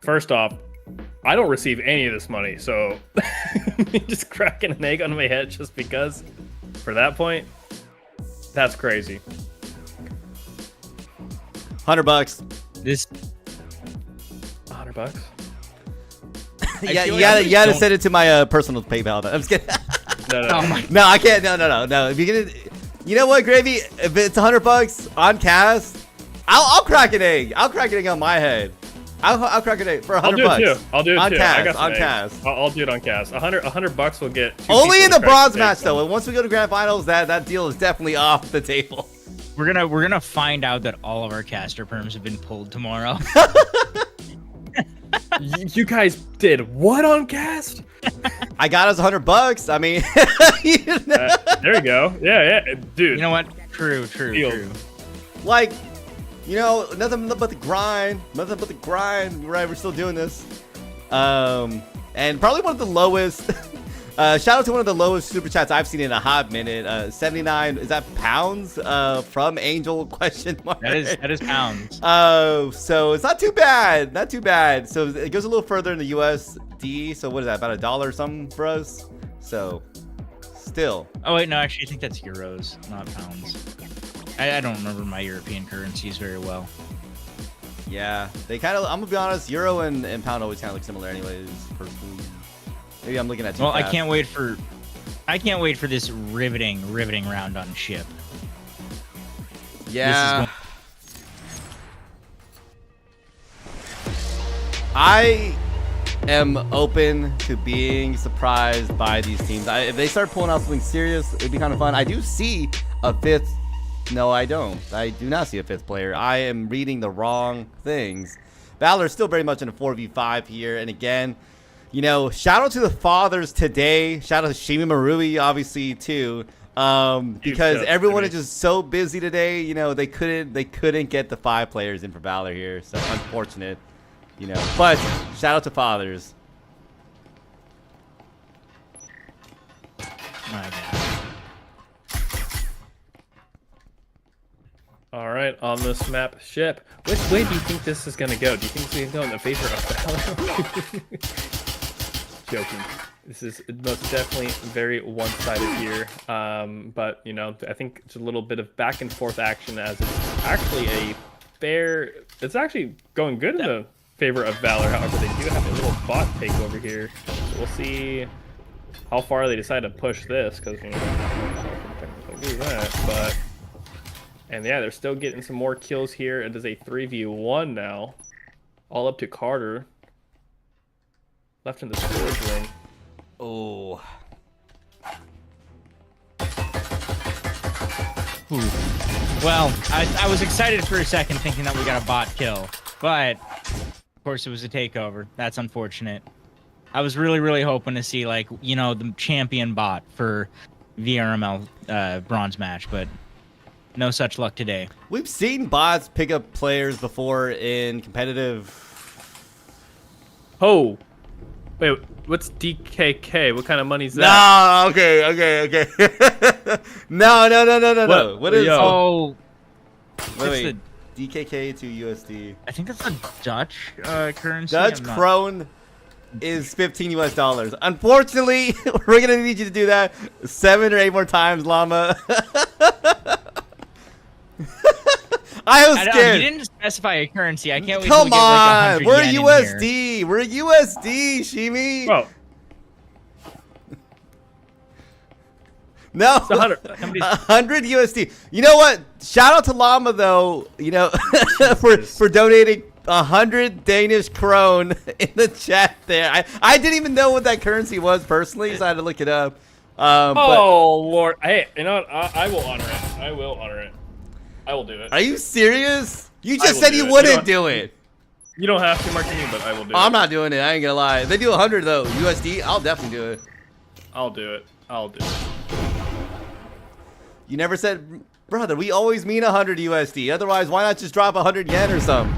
[SPEAKER 2] First off, I don't receive any of this money, so me just cracking an egg on my head just because for that point, that's crazy.
[SPEAKER 1] $100.
[SPEAKER 3] This
[SPEAKER 2] $100?
[SPEAKER 1] Yeah,
[SPEAKER 3] feel
[SPEAKER 1] you
[SPEAKER 3] like
[SPEAKER 1] gotta
[SPEAKER 3] don't-
[SPEAKER 1] send it to my personal PayPal. I'm just kidding.
[SPEAKER 2] No.
[SPEAKER 3] Oh my.
[SPEAKER 1] No, I can't. No. If you're gonna, you know what, Gravy? If it's $100 on cast, I'll crack an egg. I'll crack an egg on my head. I'll crack an egg for $100.
[SPEAKER 2] I'll do it too. I'll do it
[SPEAKER 1] on
[SPEAKER 2] too.
[SPEAKER 1] Cast,
[SPEAKER 2] I got some
[SPEAKER 1] on
[SPEAKER 2] eggs.
[SPEAKER 1] cast.
[SPEAKER 2] I'll do it on cast. $100 will get two
[SPEAKER 1] Only
[SPEAKER 2] people
[SPEAKER 1] in
[SPEAKER 2] to
[SPEAKER 1] the
[SPEAKER 2] crack
[SPEAKER 1] bronze
[SPEAKER 2] an
[SPEAKER 1] match
[SPEAKER 2] egg.
[SPEAKER 1] though. And once we go to grand finals, that deal is definitely off the table.
[SPEAKER 3] we're gonna find out that all of our caster perms have been pulled tomorrow.
[SPEAKER 2] You guys did what on cast?
[SPEAKER 1] I got us $100. I mean, you know,
[SPEAKER 2] There you go. Yeah, dude.
[SPEAKER 3] You know what? True.
[SPEAKER 2] Deal.
[SPEAKER 1] like, you know, nothing but the grind. Nothing but the grind. Right, we're still doing this. And probably one of the lowest. Shout out to one of the lowest super chats I've seen in a hot minute. 79. Is that pounds? From Angel ?
[SPEAKER 3] That is pounds.
[SPEAKER 1] So it's not too bad. Not too bad. So it goes a little further in the USD. So what is that? About $1 or something for us. So still.
[SPEAKER 3] Oh wait, no, actually, I think that's euros, not pounds. I don't remember my European currencies very well.
[SPEAKER 1] Yeah, they kind of. I'm gonna be honest. Euro and pound always kind of look similar, anyways. Personally, maybe I'm looking at. Too
[SPEAKER 3] Well, I
[SPEAKER 1] fast.
[SPEAKER 3] can't wait for this riveting round on ship.
[SPEAKER 1] Yeah. I am open to being surprised by these teams. If they start pulling out something serious, it'd be kind of fun. I do see a fifth. No, I don't. I do not see a fifth player. I am reading the wrong things. Valor is still very much in a 4v5 here. And again, you know, shout out to the fathers today. Shout out to Shimi Marui, obviously, too. Because
[SPEAKER 2] shout,
[SPEAKER 1] everyone
[SPEAKER 2] Jimmy.
[SPEAKER 1] is just so busy today. You know, they couldn't get the 5 players in for Valor here. So unfortunate, you know. But shout out to fathers.
[SPEAKER 3] My God.
[SPEAKER 2] All right, on this map ship. Which way do you think this is gonna go? Do you think it's gonna go in the favor of Valor? Joking. This is most definitely very one-sided here. But you know, I think it's a little bit of back and forth action as it's actually a fair. It's actually going good in the favor of Valor. However, they do have a little bot takeover here. So we'll see how far they decide to push this, because you know, do that, but. And yeah, they're still getting some more kills here. It is a 3v1 now. All up to Carter. Left in the storage room.
[SPEAKER 1] Oh.
[SPEAKER 3] Well, I was excited for a second thinking that we got a bot kill. But, of course, it was a takeover. That's unfortunate. I was really hoping to see, like, you know, the champion bot for VRML bronze match, but no such luck today.
[SPEAKER 1] We've seen bots pick up players before in competitive.
[SPEAKER 2] Oh, wait, what's DKK? What kind of money's that?
[SPEAKER 1] No, okay. no. What is?
[SPEAKER 3] Oh,
[SPEAKER 1] Wait. DKK to USD.
[SPEAKER 3] I think that's a Dutch currency.
[SPEAKER 1] Dutch krone is $15 US. Unfortunately, we're gonna need you to do that 7 or 8 more times, Llama. I was scared.
[SPEAKER 3] You didn't specify a currency. I can't wait
[SPEAKER 1] Come
[SPEAKER 3] till we
[SPEAKER 1] on,
[SPEAKER 3] get like 100
[SPEAKER 1] we're
[SPEAKER 3] yen in
[SPEAKER 1] USD.
[SPEAKER 3] here.
[SPEAKER 1] We're USD, Shimi.
[SPEAKER 2] Whoa.
[SPEAKER 1] No,
[SPEAKER 2] It's 100.
[SPEAKER 1] 100 USD. You know what? Shout out to Llama though. You know, for donating 100 Danish krone in the chat there. I didn't even know what that currency was personally, so I had to look it up.
[SPEAKER 2] Oh Lord! Hey, you know what? I will honor it. I will honor it. I will do it.
[SPEAKER 1] Are you serious? You
[SPEAKER 2] I
[SPEAKER 1] just
[SPEAKER 2] will
[SPEAKER 1] said
[SPEAKER 2] do
[SPEAKER 1] you
[SPEAKER 2] it.
[SPEAKER 1] wouldn't do it.
[SPEAKER 2] You don't have to, Martini, but I will do it.
[SPEAKER 1] I'm not doing it. I ain't gonna lie. If they do 100 though, USD, I'll definitely do it.
[SPEAKER 2] I'll do it. I'll do it.
[SPEAKER 1] You never said, brother. We always mean 100 USD. Otherwise, why not just drop 100 yen or something?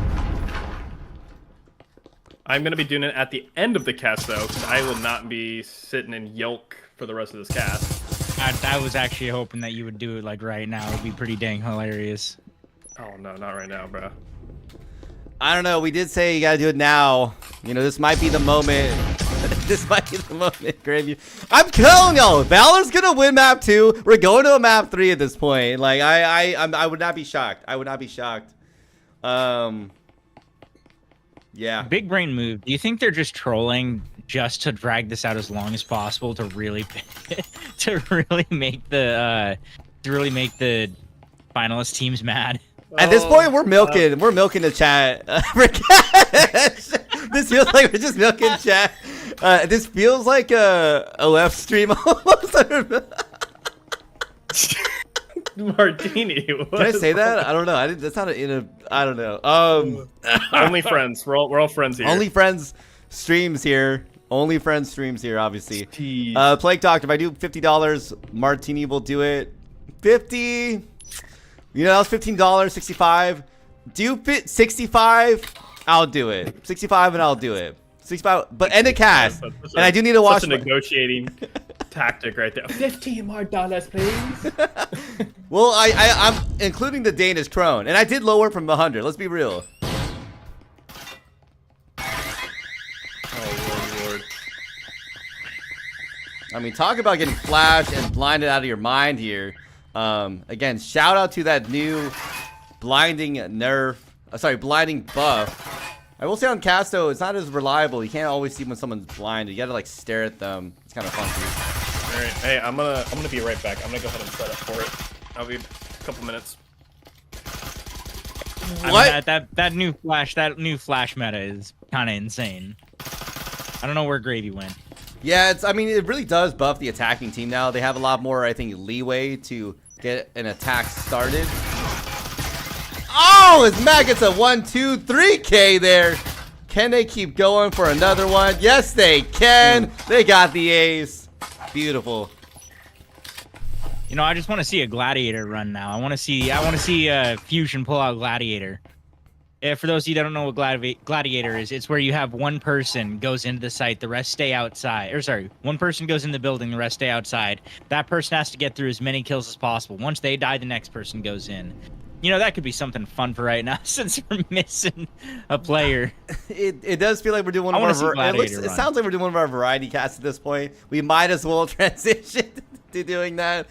[SPEAKER 2] I'm gonna be doing it at the end of the cast though, because I will not be sitting in yolk for the rest of this cast.
[SPEAKER 3] I was actually hoping that you would do it like right now. It'd be pretty dang hilarious.
[SPEAKER 2] Oh no, not right now, bro.
[SPEAKER 1] I don't know. We did say you gotta do it now. You know, this might be the moment. This might be the moment, Gravy. I'm telling y'all, Valor's gonna win map 2. We're going to a map 3 at this point. Like, I would not be shocked. I would not be shocked. Yeah.
[SPEAKER 3] Big brain move. Do you think they're just trolling just to drag this out as long as possible to really make the finalist teams mad?
[SPEAKER 1] At this point, we're milking the chat. This feels like we're just milking chat. This feels like a OF stream almost.
[SPEAKER 2] Martini.
[SPEAKER 1] Can I say that? I don't know. That's not I don't know.
[SPEAKER 2] Only friends. We're all friends here.
[SPEAKER 1] Only friends streams here. Only friends streams here, obviously.
[SPEAKER 2] Jeez.
[SPEAKER 1] Plague Doctor, if I do $50, Martini will do it. 50. You know, that was $15, 65. Do fit 65, I'll do it. 65 and I'll do it. 65, but end the cast. And I do need to watch
[SPEAKER 2] a negotiating tactic right there. $15 more, please.
[SPEAKER 1] Well, I'm including the Danish krone, and I did lower from 100. Let's be real.
[SPEAKER 2] Oh Lord.
[SPEAKER 1] I mean, talk about getting flashed and blinded out of your mind here. Again, shout out to that new blinding blinding buff. I will say on Casto, it's not as reliable. You can't always see when someone's blinded. You gotta like stare at them. It's kind of funky.
[SPEAKER 2] All right, hey, I'm gonna be right back. I'm gonna go ahead and set up for it. I'll be a couple minutes.
[SPEAKER 1] What?
[SPEAKER 3] I mean, that new flash meta is kind of insane. I don't know where Gravy went.
[SPEAKER 1] Yeah, I mean, it really does buff the attacking team now. They have a lot more, I think, leeway to get an attack started. Oh, his Matt gets a 1, 2, 3K there. Can they keep going for another one? Yes, they can. They got the ace. Beautiful.
[SPEAKER 3] You know, I just want to see a Gladiator run now. I want to see Fusion pull out Gladiator. For those of you that don't know what Gladiator is, it's where you have one person goes into the site, the rest stay outside. Or sorry, one person goes in the building, the rest stay outside. That person has to get through as many kills as possible. Once they die, the next person goes in. You know, that could be something fun for right now since we're missing a player.
[SPEAKER 1] It does feel like we're doing one of our. It sounds like we're doing one of our variety casts at this point. We might as well transition to doing that.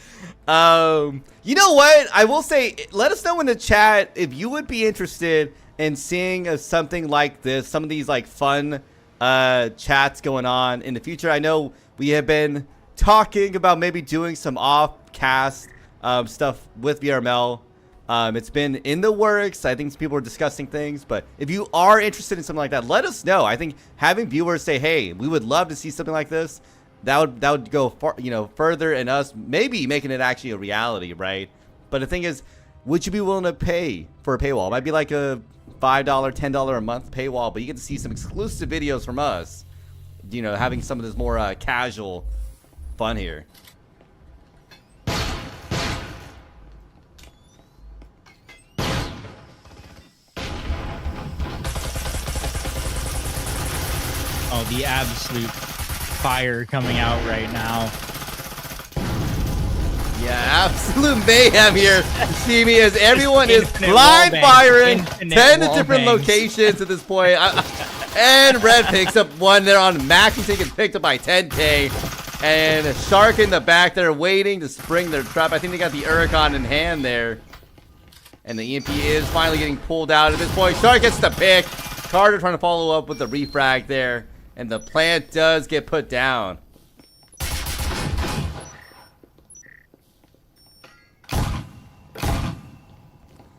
[SPEAKER 1] You know what? I will say, let us know in the chat if you would be interested in seeing something like this, some of these like fun chats going on in the future. I know we have been talking about maybe doing some off-cast stuff with VRML. It's been in the works. I think some people are discussing things, but if you are interested in something like that, let us know. I think having viewers say, "Hey, we would love to see something like this," that would go far, further in us maybe making it actually a reality, right? But the thing is, would you be willing to pay for a paywall? It might be like a $5, $10 a month paywall, but you get to see some exclusive videos from us. Having some of this more casual fun here.
[SPEAKER 3] Oh, the absolute fire coming out right now.
[SPEAKER 1] Yeah, absolute mayhem here. See me as everyone is blind firing 10 different locations at this point. And Red picks up one there on Max. He's getting picked up by 10K. And Shark in the back there waiting to spring their trap. I think they got the Uricon in hand there. And the EMP is finally getting pulled out at this point. Shark gets the pick. Carter trying to follow up with the refrag there. And the plant does get put down.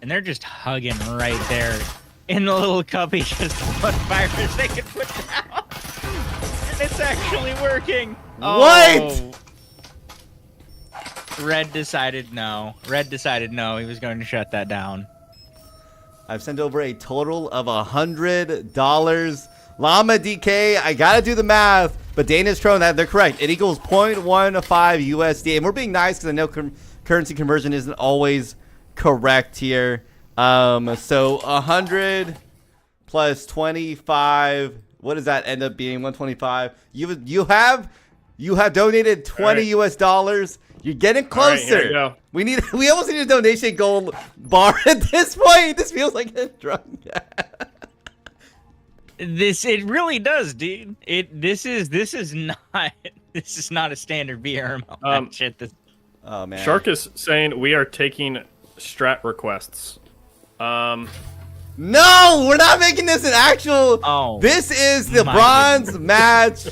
[SPEAKER 3] And they're just hugging right there in the little cubby because what fires they can put down. And it's actually working.
[SPEAKER 1] What?
[SPEAKER 3] Red decided no. Red decided no. He was going to shut that down.
[SPEAKER 1] I've sent over a total of $100. Llama DK, I gotta do the math, but Dana's thrown that they're correct. It equals 0.15 USD, and we're being nice because I know currency conversion isn't always correct here. So 100 plus 25. What does that end up being? 125. You have donated 20 US dollars. You're getting closer.
[SPEAKER 2] All right, here we
[SPEAKER 1] We almost need a donation goal bar at this point. This feels like a drug.
[SPEAKER 3] It really does, dude. This is not a standard VRML shit.
[SPEAKER 1] Oh man.
[SPEAKER 2] Shark is saying we are taking strat requests.
[SPEAKER 1] No, we're not making this an actual.
[SPEAKER 3] Oh,
[SPEAKER 1] this is the bronze match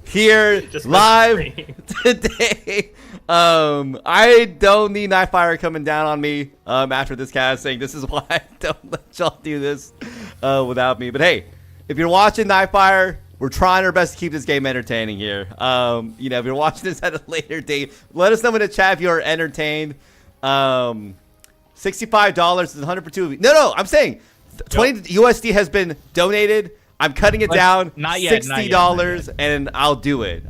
[SPEAKER 1] here live today. I don't need Nightfire coming down on me after this cast saying this is why I don't let y'all do this without me. But hey, if you're watching Nightfire, we're trying our best to keep this game entertaining here. If you're watching this at a later date, let us know in the chat if you're entertained. $65 is 100 for 2 of you. No, I'm saying 20 USD has been donated. I'm cutting it down.
[SPEAKER 3] Not yet.
[SPEAKER 1] $60, and I'll do it.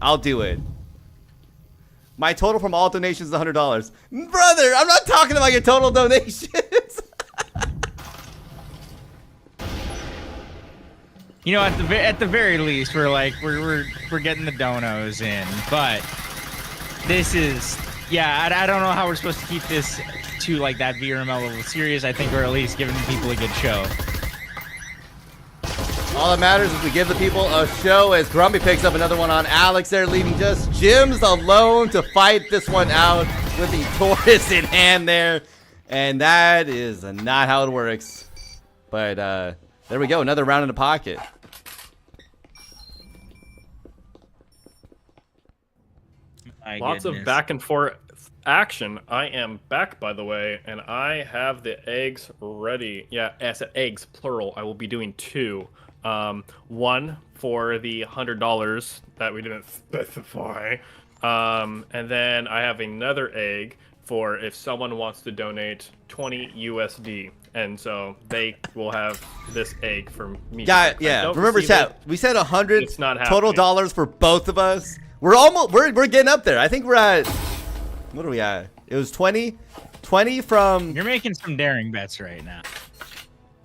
[SPEAKER 1] My total from all donations is $100. Brother, I'm not talking about your total donations.
[SPEAKER 3] At the very least, we're getting the donos in, but this is I don't know how we're supposed to keep this to like that VRML level serious. I think we're at least giving people a good show.
[SPEAKER 1] All that matters is we give the people a show as Grumpy picks up another one on Alex there, leaving just Jims alone to fight this one out with the Taurus in hand there. And that is not how it works. But there we go, another round in the pocket.
[SPEAKER 2] Lots of back and forth action. I am back, by the way, and I have the eggs ready. Yeah, I said eggs, plural. I will be doing 2. One for the $100 that we didn't specify. And then I have another egg for if someone wants to donate 20 USD. And so they will have this egg from me.
[SPEAKER 1] Yeah. Remember, chat, we said 100 total dollars for both of us. We're getting up there. I think we're at, what are we at? It was 20 from.
[SPEAKER 3] You're making some daring bets right now.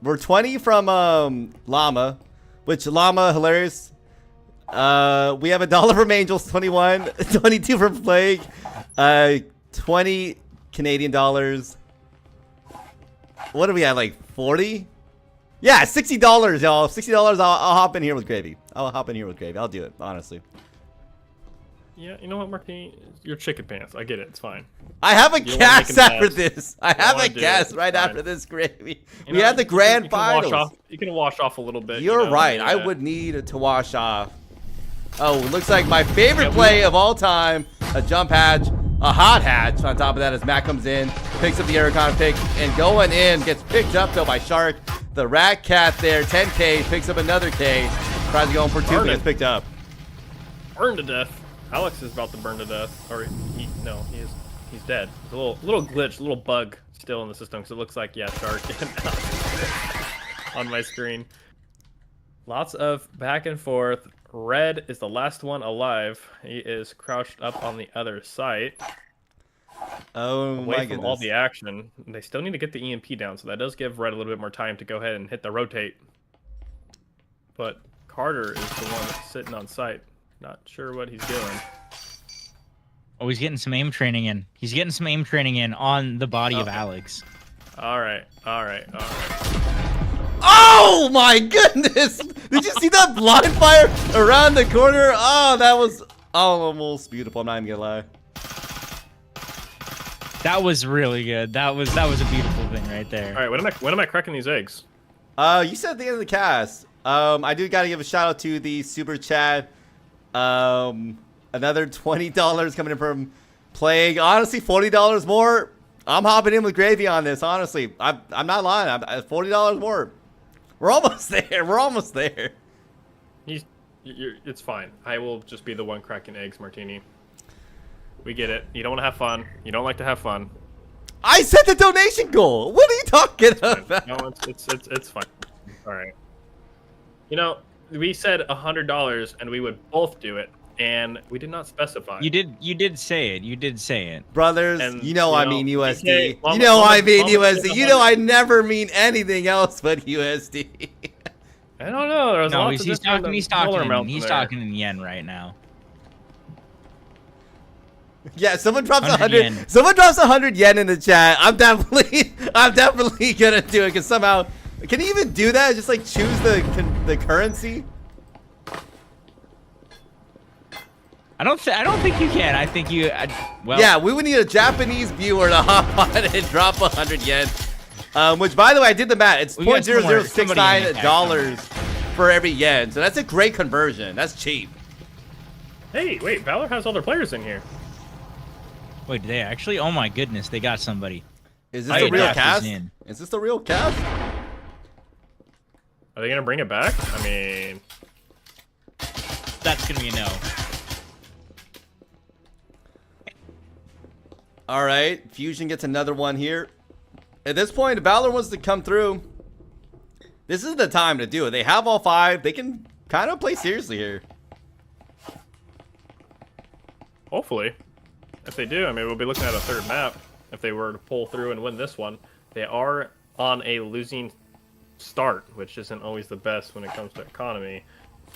[SPEAKER 1] We're 20 from Llama, which Llama hilarious. We have $1 from Angels, 21, 22 from Plague, 20 Canadian dollars. What do we have, like 40? Yeah, $60, y'all. $60. I'll hop in here with gravy. I'll hop in here with gravy. I'll do it, honestly.
[SPEAKER 2] Yeah, you know what, Martini? You're chicken pants. I get it. It's fine.
[SPEAKER 1] I have a
[SPEAKER 2] You don't wanna make
[SPEAKER 1] cast
[SPEAKER 2] him
[SPEAKER 1] after
[SPEAKER 2] mad.
[SPEAKER 1] this. I
[SPEAKER 2] You don't
[SPEAKER 1] have
[SPEAKER 2] wanna
[SPEAKER 1] a
[SPEAKER 2] do
[SPEAKER 1] cast
[SPEAKER 2] it.
[SPEAKER 1] right
[SPEAKER 2] It's
[SPEAKER 1] after
[SPEAKER 2] fine.
[SPEAKER 1] this gravy.
[SPEAKER 2] You
[SPEAKER 1] We
[SPEAKER 2] know,
[SPEAKER 1] had the grand
[SPEAKER 2] you can wash
[SPEAKER 1] finals.
[SPEAKER 2] off- You can wash off a little bit.
[SPEAKER 1] You're
[SPEAKER 2] you know?
[SPEAKER 1] right. I
[SPEAKER 2] Yeah.
[SPEAKER 1] would need to wash off. Oh, looks like my favorite play of all time. A jump hatch. A hot hatch on top of that as Matt comes in. Picks up the Aerocon pick. And going in. Gets picked up, though, by Shark. The Rat Cat there. 10K. Picks up another K. Tries to go in for 2, but gets picked up.
[SPEAKER 2] Burned to death. Alex is about to burn to death. Or he's dead. There's a little glitch, a little bug still in the system because it looks like, yeah, Shark on my screen. Lots of back and forth. Red is the last one alive. He is crouched up on the other side.
[SPEAKER 1] Oh,
[SPEAKER 2] Away
[SPEAKER 1] my
[SPEAKER 2] from
[SPEAKER 1] goodness.
[SPEAKER 2] all the action. They still need to get the EMP down, so that does give Red a little bit more time to go ahead and hit the rotate. But Carter is the one that's sitting on site. Not sure what he's doing.
[SPEAKER 3] Oh, he's getting some aim training in. He's getting some aim training in on the body of Alex.
[SPEAKER 2] All right.
[SPEAKER 1] Oh my goodness! Did you see that blind fire around the corner? Oh, that was almost beautiful. I'm not even gonna lie.
[SPEAKER 3] That was really good. That was a beautiful thing right there.
[SPEAKER 2] All right, when am I cracking these eggs?
[SPEAKER 1] You said at the end of the cast. I do gotta give a shout out to the super chat. Another $20 coming in from Plague. Honestly, $40 more. I'm hopping in with gravy on this. Honestly, I'm not lying. I'm $40 more. We're almost there. We're almost there.
[SPEAKER 2] It's fine. I will just be the one cracking eggs, Martini. We get it. You don't want to have fun. You don't like to have fun.
[SPEAKER 1] I set the donation goal. What are you talking about?
[SPEAKER 2] No, it's fine. All right. You know, we said $100 and we would both do it, and we did not specify.
[SPEAKER 3] You did say it. You did say it.
[SPEAKER 1] Brothers,
[SPEAKER 2] And,
[SPEAKER 1] you know I mean
[SPEAKER 2] DK,
[SPEAKER 1] USD.
[SPEAKER 2] Mama-
[SPEAKER 1] You know I mean
[SPEAKER 2] Mama-
[SPEAKER 1] USD. You know I never mean anything else but USD.
[SPEAKER 2] I don't know. There's
[SPEAKER 3] No,
[SPEAKER 2] lots of
[SPEAKER 3] he's
[SPEAKER 2] different
[SPEAKER 3] talking
[SPEAKER 2] dollar amounts
[SPEAKER 3] he's
[SPEAKER 2] in there.
[SPEAKER 3] talking in yen right now.
[SPEAKER 1] Yeah, someone drops
[SPEAKER 3] 100
[SPEAKER 1] 100.
[SPEAKER 3] yen.
[SPEAKER 1] Someone drops 100 yen in the chat. I'm definitely gonna do it because somehow, can you even do that? Just like choose the currency.
[SPEAKER 3] I don't think you can. I think you. Well,
[SPEAKER 1] Yeah, we would need a Japanese viewer to hop on and drop 100 yen. Which, by the way, I did the math. It's
[SPEAKER 3] We got somebody in the
[SPEAKER 1] $0.0069 for every yen. So that's a great conversion. That's cheap.
[SPEAKER 2] Hey, wait. Valor has all their players in here.
[SPEAKER 3] Wait, did they actually? Oh my goodness, they got somebody.
[SPEAKER 1] Is this
[SPEAKER 3] I
[SPEAKER 1] the real
[SPEAKER 3] adapt
[SPEAKER 1] cast?
[SPEAKER 3] is in.
[SPEAKER 1] Is this the real cast?
[SPEAKER 2] Are they gonna bring it back? I mean,
[SPEAKER 3] That's gonna be a no.
[SPEAKER 1] All right, Fusion gets another one here. At this point, Valor wants to come through. This is the time to do it. They have all 5. They can kind of play seriously here.
[SPEAKER 2] hopefully. If they do, I mean, we'll be looking at a third map. If they were to pull through and win this one, they are on a losing start, which isn't always the best when it comes to economy.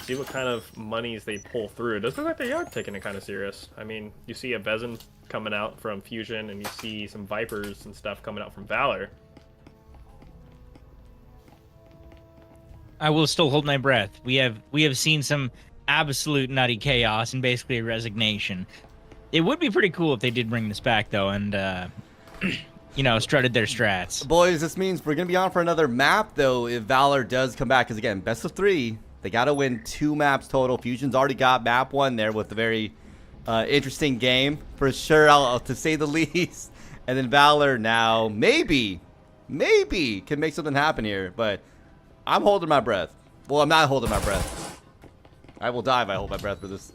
[SPEAKER 2] See what kind of monies they pull through. It does look like they are taking it kind of serious. I mean, you see a Vezin coming out from Fusion, and you see some Vipers and stuff coming out from Valor.
[SPEAKER 3] I will still hold my breath. We have seen some absolute nutty chaos and basically a resignation. It would be pretty cool if they did bring this back though, and you know, strutted their strats.
[SPEAKER 1] Boys, this means we're going to be on for another map, though, if Valor does come back. Because, again, best of 3. They got to win 2 maps total. Fusion's already got map 1 there with a very interesting game, for sure, to say the least. And then Valor now, maybe can make something happen here. But I'm holding my breath. Well, I'm not holding my breath. I will die if I hold my breath for this.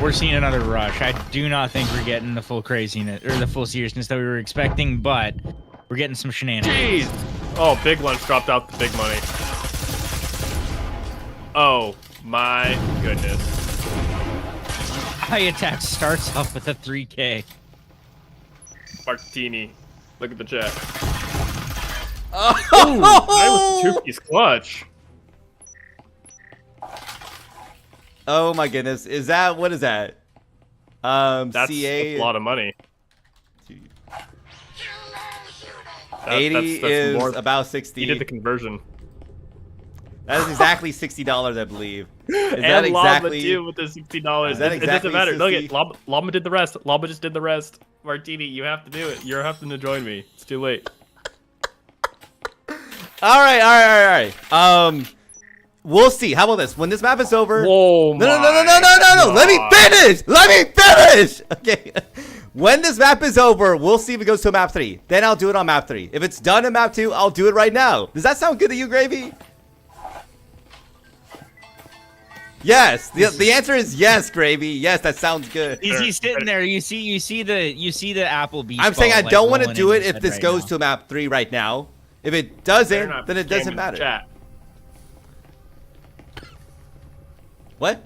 [SPEAKER 3] We're seeing another rush. I do not think we're getting the full craziness or the full seriousness that we were expecting, but we're getting some shenanigans.
[SPEAKER 2] Jeez! Oh, big lunch dropped out the big money. Oh my goodness.
[SPEAKER 3] High attack starts off with a 3K.
[SPEAKER 2] Martini. Look at the chat.
[SPEAKER 1] Oh,
[SPEAKER 2] I was a 2-piece clutch.
[SPEAKER 1] oh my goodness. Is that, what is that?
[SPEAKER 2] That's
[SPEAKER 1] CA?
[SPEAKER 2] a lot of money.
[SPEAKER 1] 80
[SPEAKER 2] that's
[SPEAKER 1] is
[SPEAKER 2] more,
[SPEAKER 1] about
[SPEAKER 2] he
[SPEAKER 1] 60.
[SPEAKER 2] did the conversion.
[SPEAKER 1] That is exactly $60, I believe. Is
[SPEAKER 2] And
[SPEAKER 1] that
[SPEAKER 2] Llama
[SPEAKER 1] exactly?
[SPEAKER 2] too with the $60.
[SPEAKER 1] Is that
[SPEAKER 2] It
[SPEAKER 1] exactly
[SPEAKER 2] doesn't matter. Look
[SPEAKER 1] 60?
[SPEAKER 2] at Llama did the rest. Llama just did the rest. Martini, you have to do it. You're having to join me. It's too late.
[SPEAKER 1] All right. We'll see. How about this? When this map is over.
[SPEAKER 2] Whoa,
[SPEAKER 1] No.
[SPEAKER 2] my
[SPEAKER 1] Let me
[SPEAKER 2] God.
[SPEAKER 1] finish. Okay. When this map is over, we'll see if it goes to map 3. Then I'll do it on map 3. If it's done in map 2, I'll do it right now. Does that sound good to you, Gravy? Yes. The answer is yes, Gravy. Yes, that sounds good.
[SPEAKER 3] He's sitting there. You see the Applebee's.
[SPEAKER 1] I'm saying I
[SPEAKER 3] ball,
[SPEAKER 1] don't want to
[SPEAKER 3] rolling
[SPEAKER 1] do
[SPEAKER 3] in
[SPEAKER 1] it
[SPEAKER 3] his
[SPEAKER 1] if
[SPEAKER 3] head
[SPEAKER 1] this
[SPEAKER 3] right
[SPEAKER 1] goes
[SPEAKER 3] now.
[SPEAKER 1] to map 3 right now. If it
[SPEAKER 2] Better
[SPEAKER 1] doesn't,
[SPEAKER 2] not
[SPEAKER 1] then it
[SPEAKER 2] scamming
[SPEAKER 1] doesn't
[SPEAKER 2] the
[SPEAKER 1] matter.
[SPEAKER 2] Chat.
[SPEAKER 1] What?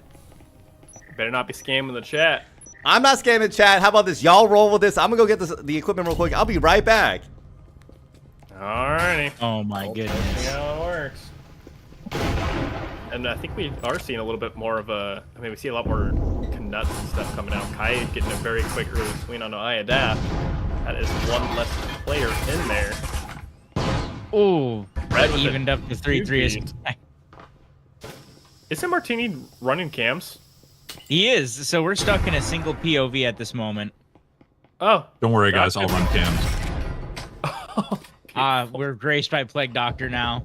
[SPEAKER 2] Better not be scamming the chat.
[SPEAKER 1] I'm not scamming chat. How about this? Y'all roll with this. I'm gonna go get the equipment real quick. I'll be right back.
[SPEAKER 2] Alrighty.
[SPEAKER 3] Oh my
[SPEAKER 2] See
[SPEAKER 3] goodness.
[SPEAKER 2] how it works. And I think we are seeing a little bit more of a. I mean, we see a lot more Knuts and stuff coming out. Kai getting a very quick early swing on Iadapt. That is one less player in there.
[SPEAKER 3] Oh,
[SPEAKER 2] Red
[SPEAKER 3] that
[SPEAKER 2] with
[SPEAKER 3] evened
[SPEAKER 2] a
[SPEAKER 3] up to 3-3.
[SPEAKER 2] Isn't Martini running cams?
[SPEAKER 3] He is. So we're stuck in a single POV at this moment.
[SPEAKER 2] Oh.
[SPEAKER 4] Don't worry, guys. I'll run cams.
[SPEAKER 3] We're graced by Plague Doctor now.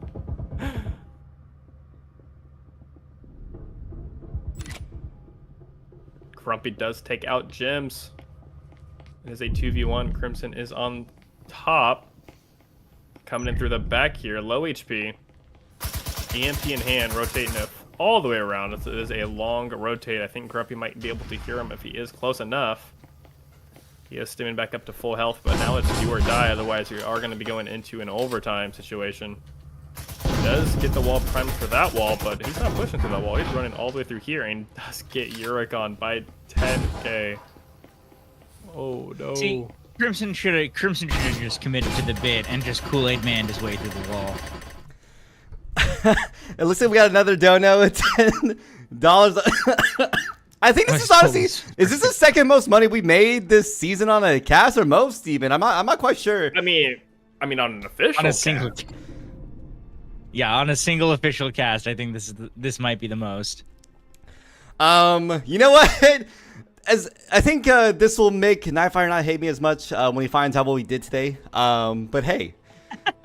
[SPEAKER 2] Grumpy does take out Gems. It is a 2v1. Crimson is on top. Coming in through the back here. Low HP. EMP in hand. Rotating it all the way around. It is a long rotate. I think Grumpy might be able to hear him if he is close enough. He is stimming back up to full health, but now it's do or die. Otherwise, you are going to be going into an overtime situation. He does get the wall primed for that wall, but he's not pushing through that wall. He's running all the way through here and does get Uricon by 10k. Oh no.
[SPEAKER 3] See, Crimson should have just committed to the bit and just Kool-Aid manned his way through the wall.
[SPEAKER 1] It looks like we got another dono at $10. I think this is honestly, is this the second most money we made this season on a cast or most, Steven? I'm not quite sure.
[SPEAKER 2] I mean on an official
[SPEAKER 3] On a
[SPEAKER 2] cast.
[SPEAKER 3] single. Yeah, on a single official cast, I think this might be the most.
[SPEAKER 1] You know what? As I think this will make Nightfire not hate me as much when he finds out what we did today. But hey,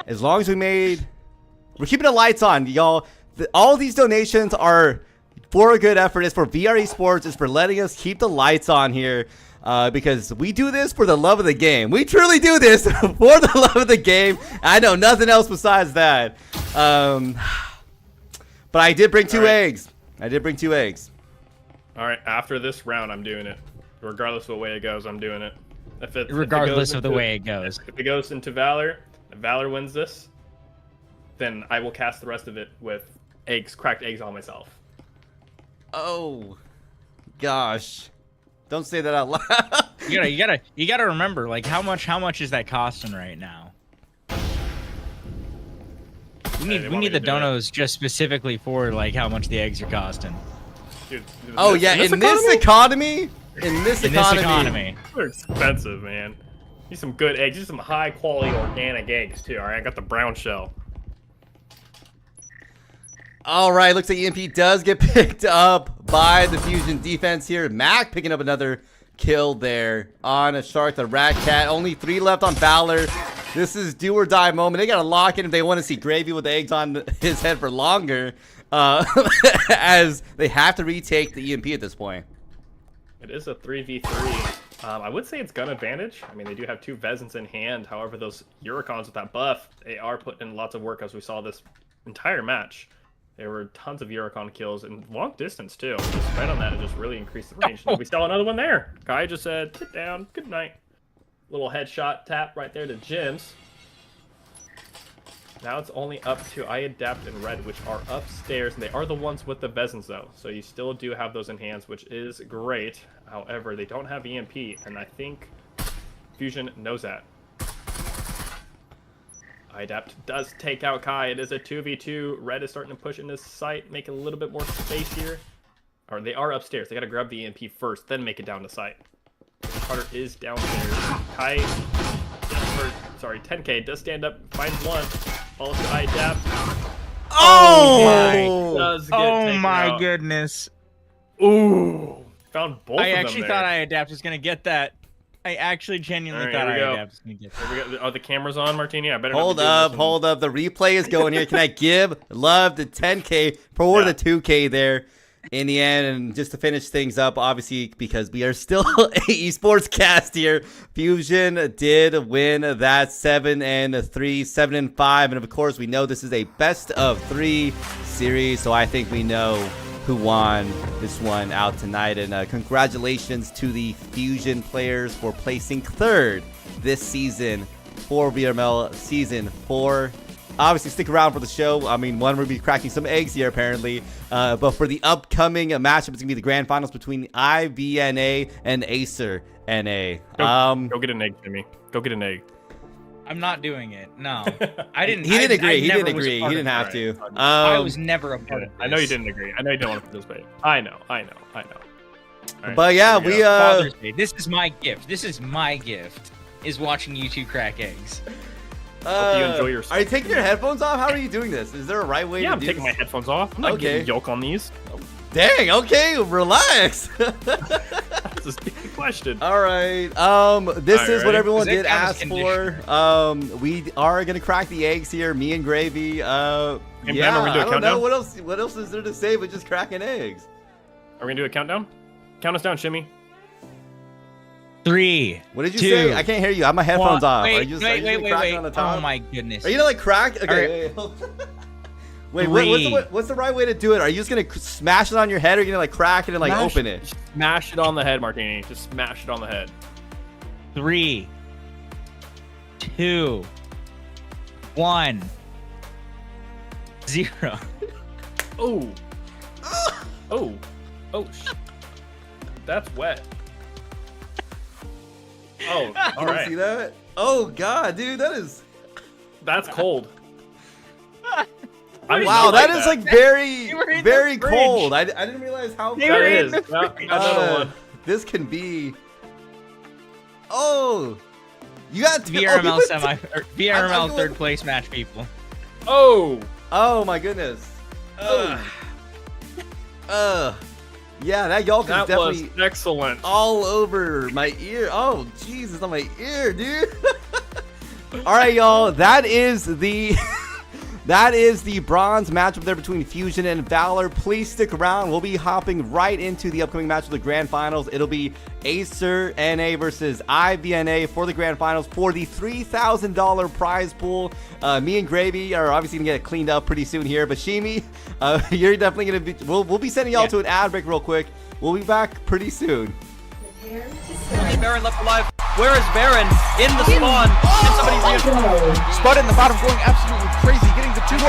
[SPEAKER 1] as long as we're keeping the lights on, y'all. All these donations are for a good effort. It's for VR Esports. It's for letting us keep the lights on here. Because we do this for the love of the game. We truly do this for the love of the game. I know nothing else besides that. But I did bring two eggs.
[SPEAKER 2] All right, after this round, I'm doing it. Regardless of what way it goes, I'm doing it.
[SPEAKER 3] Regardless of the way it goes.
[SPEAKER 2] If it goes into Valor, if Valor wins this, then I will cast the rest of it with cracked eggs on myself.
[SPEAKER 1] Oh, gosh. Don't say that out loud.
[SPEAKER 3] you gotta remember, like, how much is that costing right now? We need the donos just specifically for like how much the eggs are costing.
[SPEAKER 2] Dude,
[SPEAKER 1] Oh yeah, in this economy,
[SPEAKER 2] they're expensive, man. Need some good eggs. Need some high quality organic eggs too. All right, I got the brown shell.
[SPEAKER 1] All right, looks like EMP does get picked up by the Fusion defense here. Mac picking up another kill there on a Shark, the Rat Cat. Only 3 left on Valor. This is do or die moment. They got to lock in if they want to see Gravy with the eggs on his head for longer, as they have to retake the EMP at this point.
[SPEAKER 2] It is a 3v3. I would say it's gun advantage. I mean, they do have 2 Vezins in hand. However, those Uricons with that buff, they are putting in lots of work, as we saw this entire match. There were tons of Uricon kills and long distance too. Just right on that, it just really increased the range. We saw another one there. Kai just said, "Sit down, good night." Little headshot tap right there to Jims. Now it's only up to Iadapt and Red, which are upstairs, and they are the ones with the Vezins though. So you still do have those in hands, which is great. However, they don't have EMP, and I think Fusion knows that. Iadapt does take out Kai. It is a 2v2. Red is starting to push in this site, make a little bit more space here. Or they are upstairs. They got to grab the EMP first, then make it down to site. Carter is downstairs. Kai, just for sorry, 10K does stand up, finds one. Follows to I adapt.
[SPEAKER 1] Oh!
[SPEAKER 2] Does get
[SPEAKER 3] Oh
[SPEAKER 2] taken
[SPEAKER 3] my
[SPEAKER 2] out.
[SPEAKER 3] goodness.
[SPEAKER 2] Ooh, found both
[SPEAKER 3] I
[SPEAKER 2] of them
[SPEAKER 3] actually
[SPEAKER 2] there.
[SPEAKER 3] thought I adapt was gonna get that. I actually genuinely
[SPEAKER 2] Alright,
[SPEAKER 3] thought
[SPEAKER 2] here we
[SPEAKER 3] I
[SPEAKER 2] go.
[SPEAKER 3] adapt was gonna get that.
[SPEAKER 2] Here we go. Are the cameras on, Martini? I better not be
[SPEAKER 1] Hold
[SPEAKER 2] doing
[SPEAKER 1] up,
[SPEAKER 2] this
[SPEAKER 1] hold up. The replay is going here. Can I give love to 10K for the 2K there in the end? And just to finish things up, obviously, because we are still a esports cast here, Fusion did win that 7-3, 7-5. And of course, we know this is a best of 3 series. So I think we know who won this one out tonight. And congratulations to the Fusion players for placing 3rd this season for VRML Season 4. Obviously, stick around for the show. I mean, we'll be cracking some eggs here, apparently. But for the upcoming matchup, it's going to be the grand finals between IVNA and Acer NA.
[SPEAKER 2] Go get an egg, Jimmy. Go get an egg.
[SPEAKER 3] I'm not doing it. No, I didn't.
[SPEAKER 1] He didn't agree. He
[SPEAKER 3] never
[SPEAKER 1] didn't
[SPEAKER 3] was a
[SPEAKER 1] agree. He
[SPEAKER 3] part of
[SPEAKER 1] didn't
[SPEAKER 3] it.
[SPEAKER 1] have to.
[SPEAKER 3] I was never a part of this.
[SPEAKER 2] I know you didn't agree. I know you didn't want to participate. I know. All right,
[SPEAKER 1] But yeah,
[SPEAKER 2] here
[SPEAKER 1] we
[SPEAKER 3] Father's Day. This is my gift. This is my gift. Is watching you two crack eggs.
[SPEAKER 2] Hope you enjoy your
[SPEAKER 1] Are you taking your headphones off? How are you doing this? Is there a right way
[SPEAKER 2] Yeah,
[SPEAKER 1] to
[SPEAKER 2] I'm
[SPEAKER 1] do
[SPEAKER 2] taking my
[SPEAKER 1] this?
[SPEAKER 2] headphones off. I'm not
[SPEAKER 1] Okay.
[SPEAKER 2] getting yolk on these.
[SPEAKER 1] Dang, okay, relax.
[SPEAKER 2] That's a stupid question.
[SPEAKER 1] All right. This
[SPEAKER 2] All
[SPEAKER 1] is what
[SPEAKER 2] right.
[SPEAKER 1] everyone
[SPEAKER 3] Is it
[SPEAKER 1] did
[SPEAKER 3] kind of
[SPEAKER 1] ask for. We are gonna crack the eggs here, me and Gravy. Yeah,
[SPEAKER 2] Ben, are we gonna do a
[SPEAKER 1] I don't know
[SPEAKER 2] countdown?
[SPEAKER 1] what else is there to say but just cracking eggs.
[SPEAKER 2] Are we gonna do a countdown? Count us down, Shimmy.
[SPEAKER 3] 3.
[SPEAKER 1] What did you
[SPEAKER 3] 2,
[SPEAKER 1] say? I can't hear you. I have my headphones off.
[SPEAKER 3] Wait,
[SPEAKER 1] are you just, are you just cracking on the top?
[SPEAKER 3] Oh my goodness.
[SPEAKER 1] Are you gonna like crack? Okay. Wait,
[SPEAKER 3] Three.
[SPEAKER 1] what's the right way to do it? Are you just gonna smash it on your head, or are you gonna like crack it and like open it?
[SPEAKER 2] Smash it on the head, Martini. Just smash it on the head.
[SPEAKER 3] 3, 2, 1, 0.
[SPEAKER 2] Oh. Oh. Oh. That's wet. Oh,
[SPEAKER 1] You
[SPEAKER 2] all
[SPEAKER 1] don't
[SPEAKER 2] right.
[SPEAKER 1] see that? Oh god, dude, that is.
[SPEAKER 2] That's cold.
[SPEAKER 1] Wow, that is like very,
[SPEAKER 3] They were in
[SPEAKER 1] very
[SPEAKER 3] the fridge.
[SPEAKER 1] cold. I didn't realize how.
[SPEAKER 3] They
[SPEAKER 2] That
[SPEAKER 3] were
[SPEAKER 2] is.
[SPEAKER 3] in the
[SPEAKER 2] Yeah,
[SPEAKER 3] fridge.
[SPEAKER 2] another one.
[SPEAKER 1] This can be. Oh, you got
[SPEAKER 3] VRML
[SPEAKER 1] oh,
[SPEAKER 3] semi, or VRML
[SPEAKER 1] I'm
[SPEAKER 3] third place match, people.
[SPEAKER 2] Oh.
[SPEAKER 1] Oh my goodness.
[SPEAKER 2] Ugh.
[SPEAKER 1] Yeah, that yolk is
[SPEAKER 2] That was
[SPEAKER 1] definitely
[SPEAKER 2] excellent.
[SPEAKER 1] all over my ear. Oh, Jesus, on my ear, dude. All right, y'all. That is the that is the bronze matchup there between Fusion and Valor. Please stick around. We'll be hopping right into the upcoming match of the grand finals. It'll be Acer NA versus IVNA for the grand finals for the $3,000 prize pool. Me and Gravy are obviously gonna get it cleaned up pretty soon here, but Shimi, you're definitely gonna be. We'll be sending y'all to an ad break real quick. We'll be back pretty soon.
[SPEAKER 4] Baron left alive. Where is Baron? In the spawn. Can somebody Spud in the bottom going absolutely crazy, getting the 2K.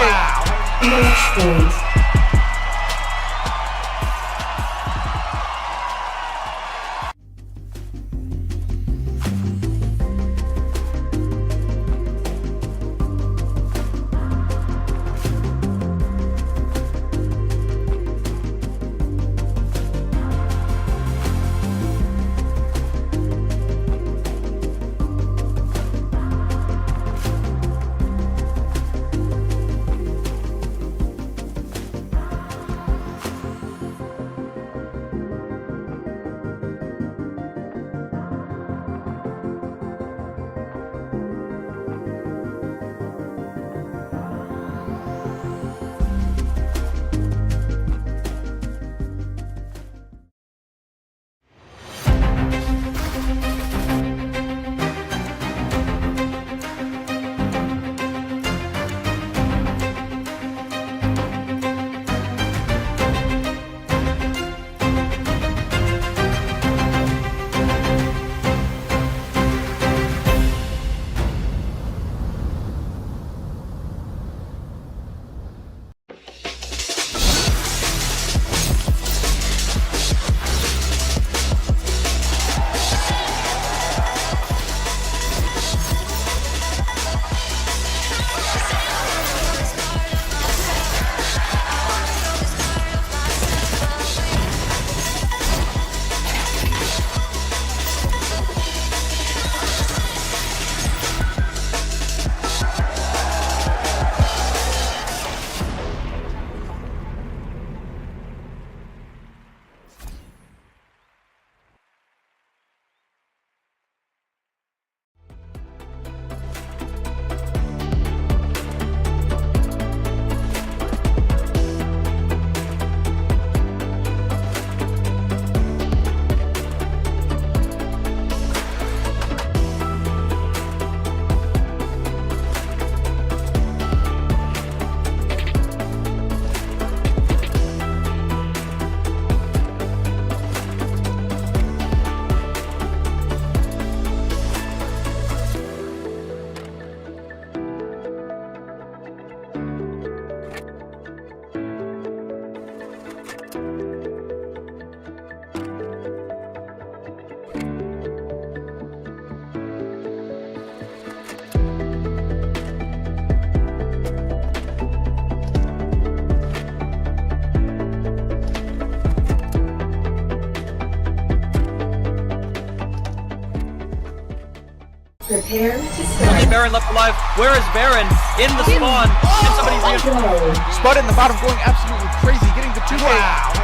[SPEAKER 4] Only Baron left alive. Where is Baron? In the spawn. Can somebody Spud in the bottom going absolutely crazy, getting the 2K.
[SPEAKER 5] Wow.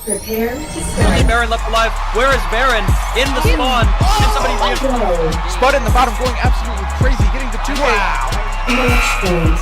[SPEAKER 5] Prepare to
[SPEAKER 4] Only Baron left alive. Where is Baron? In the spawn. Can somebody Spud in the bottom going absolutely crazy, getting the 2K.
[SPEAKER 5] Wow.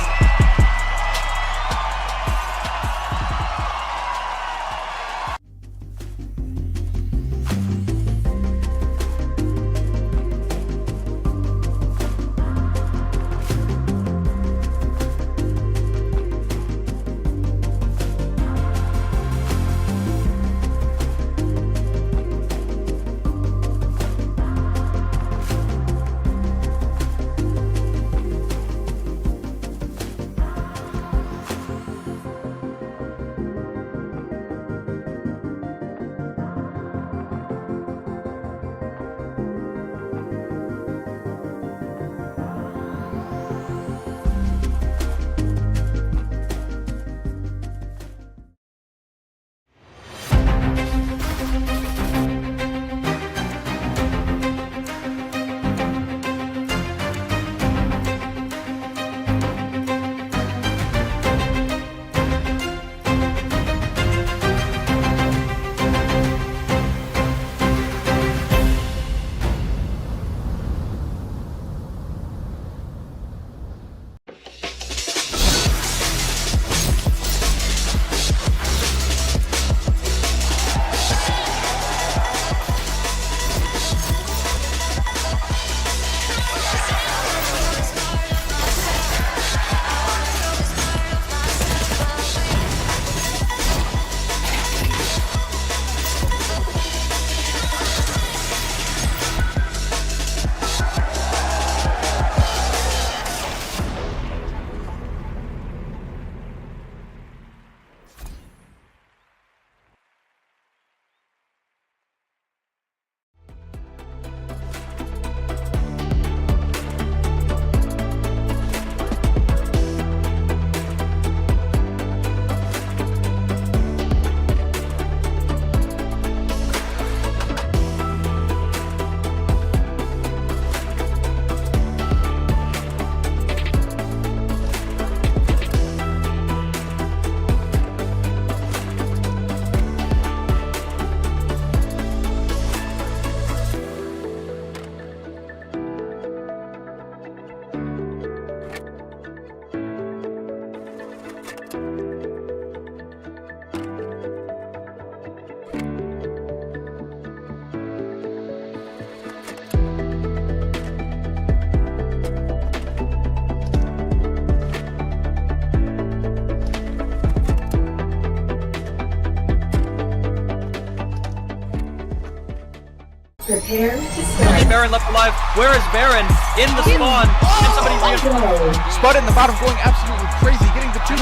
[SPEAKER 5] Prepare to
[SPEAKER 4] Okay,
[SPEAKER 5] start.
[SPEAKER 4] Baron left alive. Where is Baron? In the spawn. Can somebody
[SPEAKER 5] Go.
[SPEAKER 6] Spud in the bottom going absolutely crazy, getting the 2K.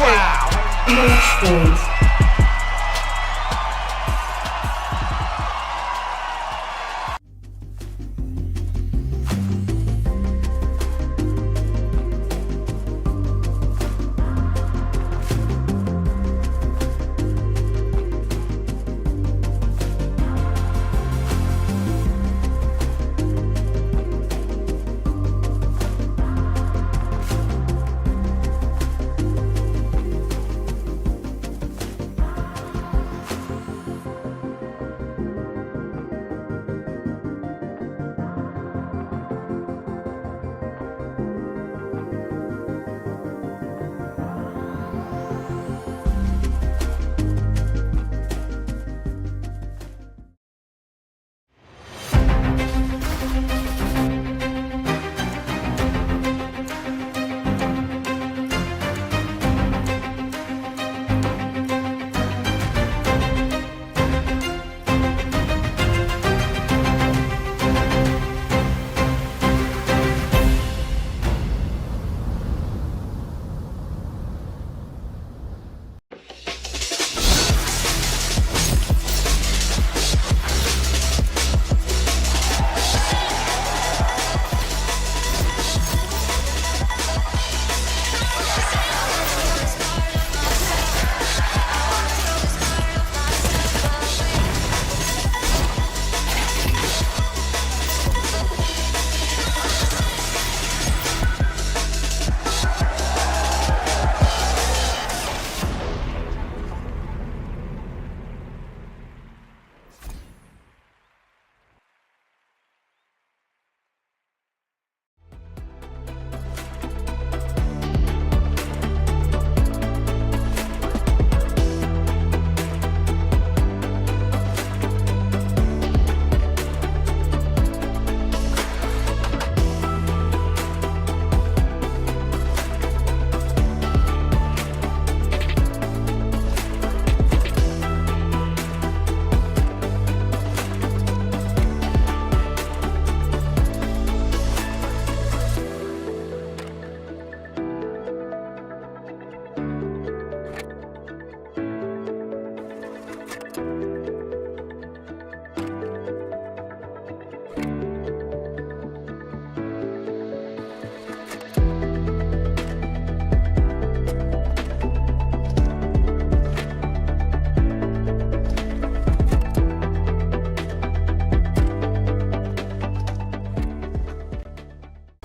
[SPEAKER 5] Match point.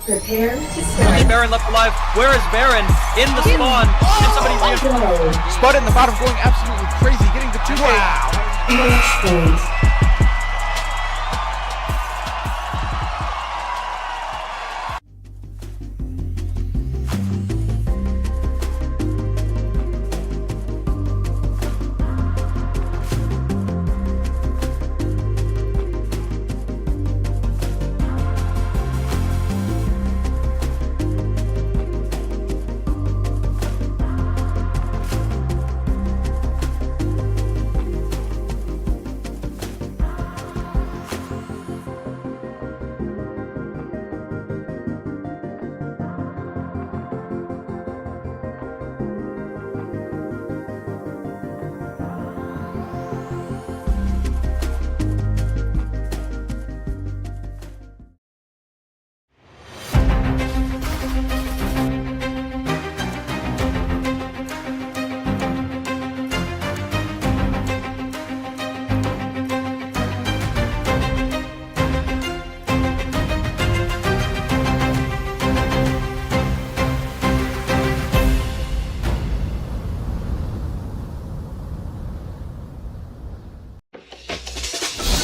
[SPEAKER 5] Prepare to
[SPEAKER 4] Okay,
[SPEAKER 5] start.
[SPEAKER 4] Baron left alive. Where is Baron? In the spawn. Can somebody
[SPEAKER 5] Go.
[SPEAKER 6] Spud in the bottom going absolutely crazy, getting the 2K.
[SPEAKER 5] Match point.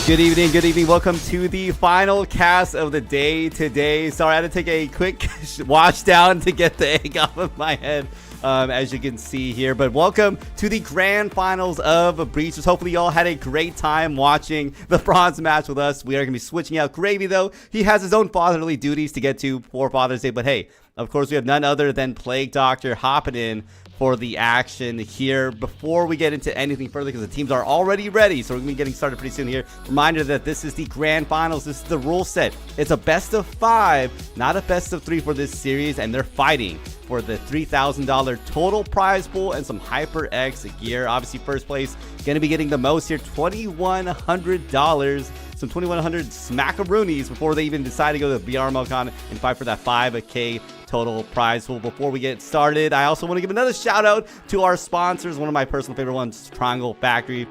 [SPEAKER 1] Good evening, good evening. Welcome to the final cast of the day today. Sorry, I had to take a quick wash down to get the egg off of my head, as you can see here. But welcome to the grand finals of Breaches. Hopefully you all had a great time watching the bronze match with us. We are going to be switching out Gravy, though. He has his own fatherly duties to get to for Father's Day. But hey, of course, we have none other than Plague Doctor hopping in for the action here. Before we get into anything further, because the teams are already ready, so we're going to be getting started pretty soon here. Reminder that this is the grand finals. This is the rule set. It's a best of 5, not a best of 3 for this series, and they're fighting for the $3,000 total prize pool and some HyperX gear. Obviously, first place going to be getting the most here, $2,100. Some 2,100 smackaroonies before they even decide to go to the VRML Con and fight for that 5K total prize pool. Before we get started, I also want to give another shout out to our sponsors. One of my personal favorite ones, Triangle Factory,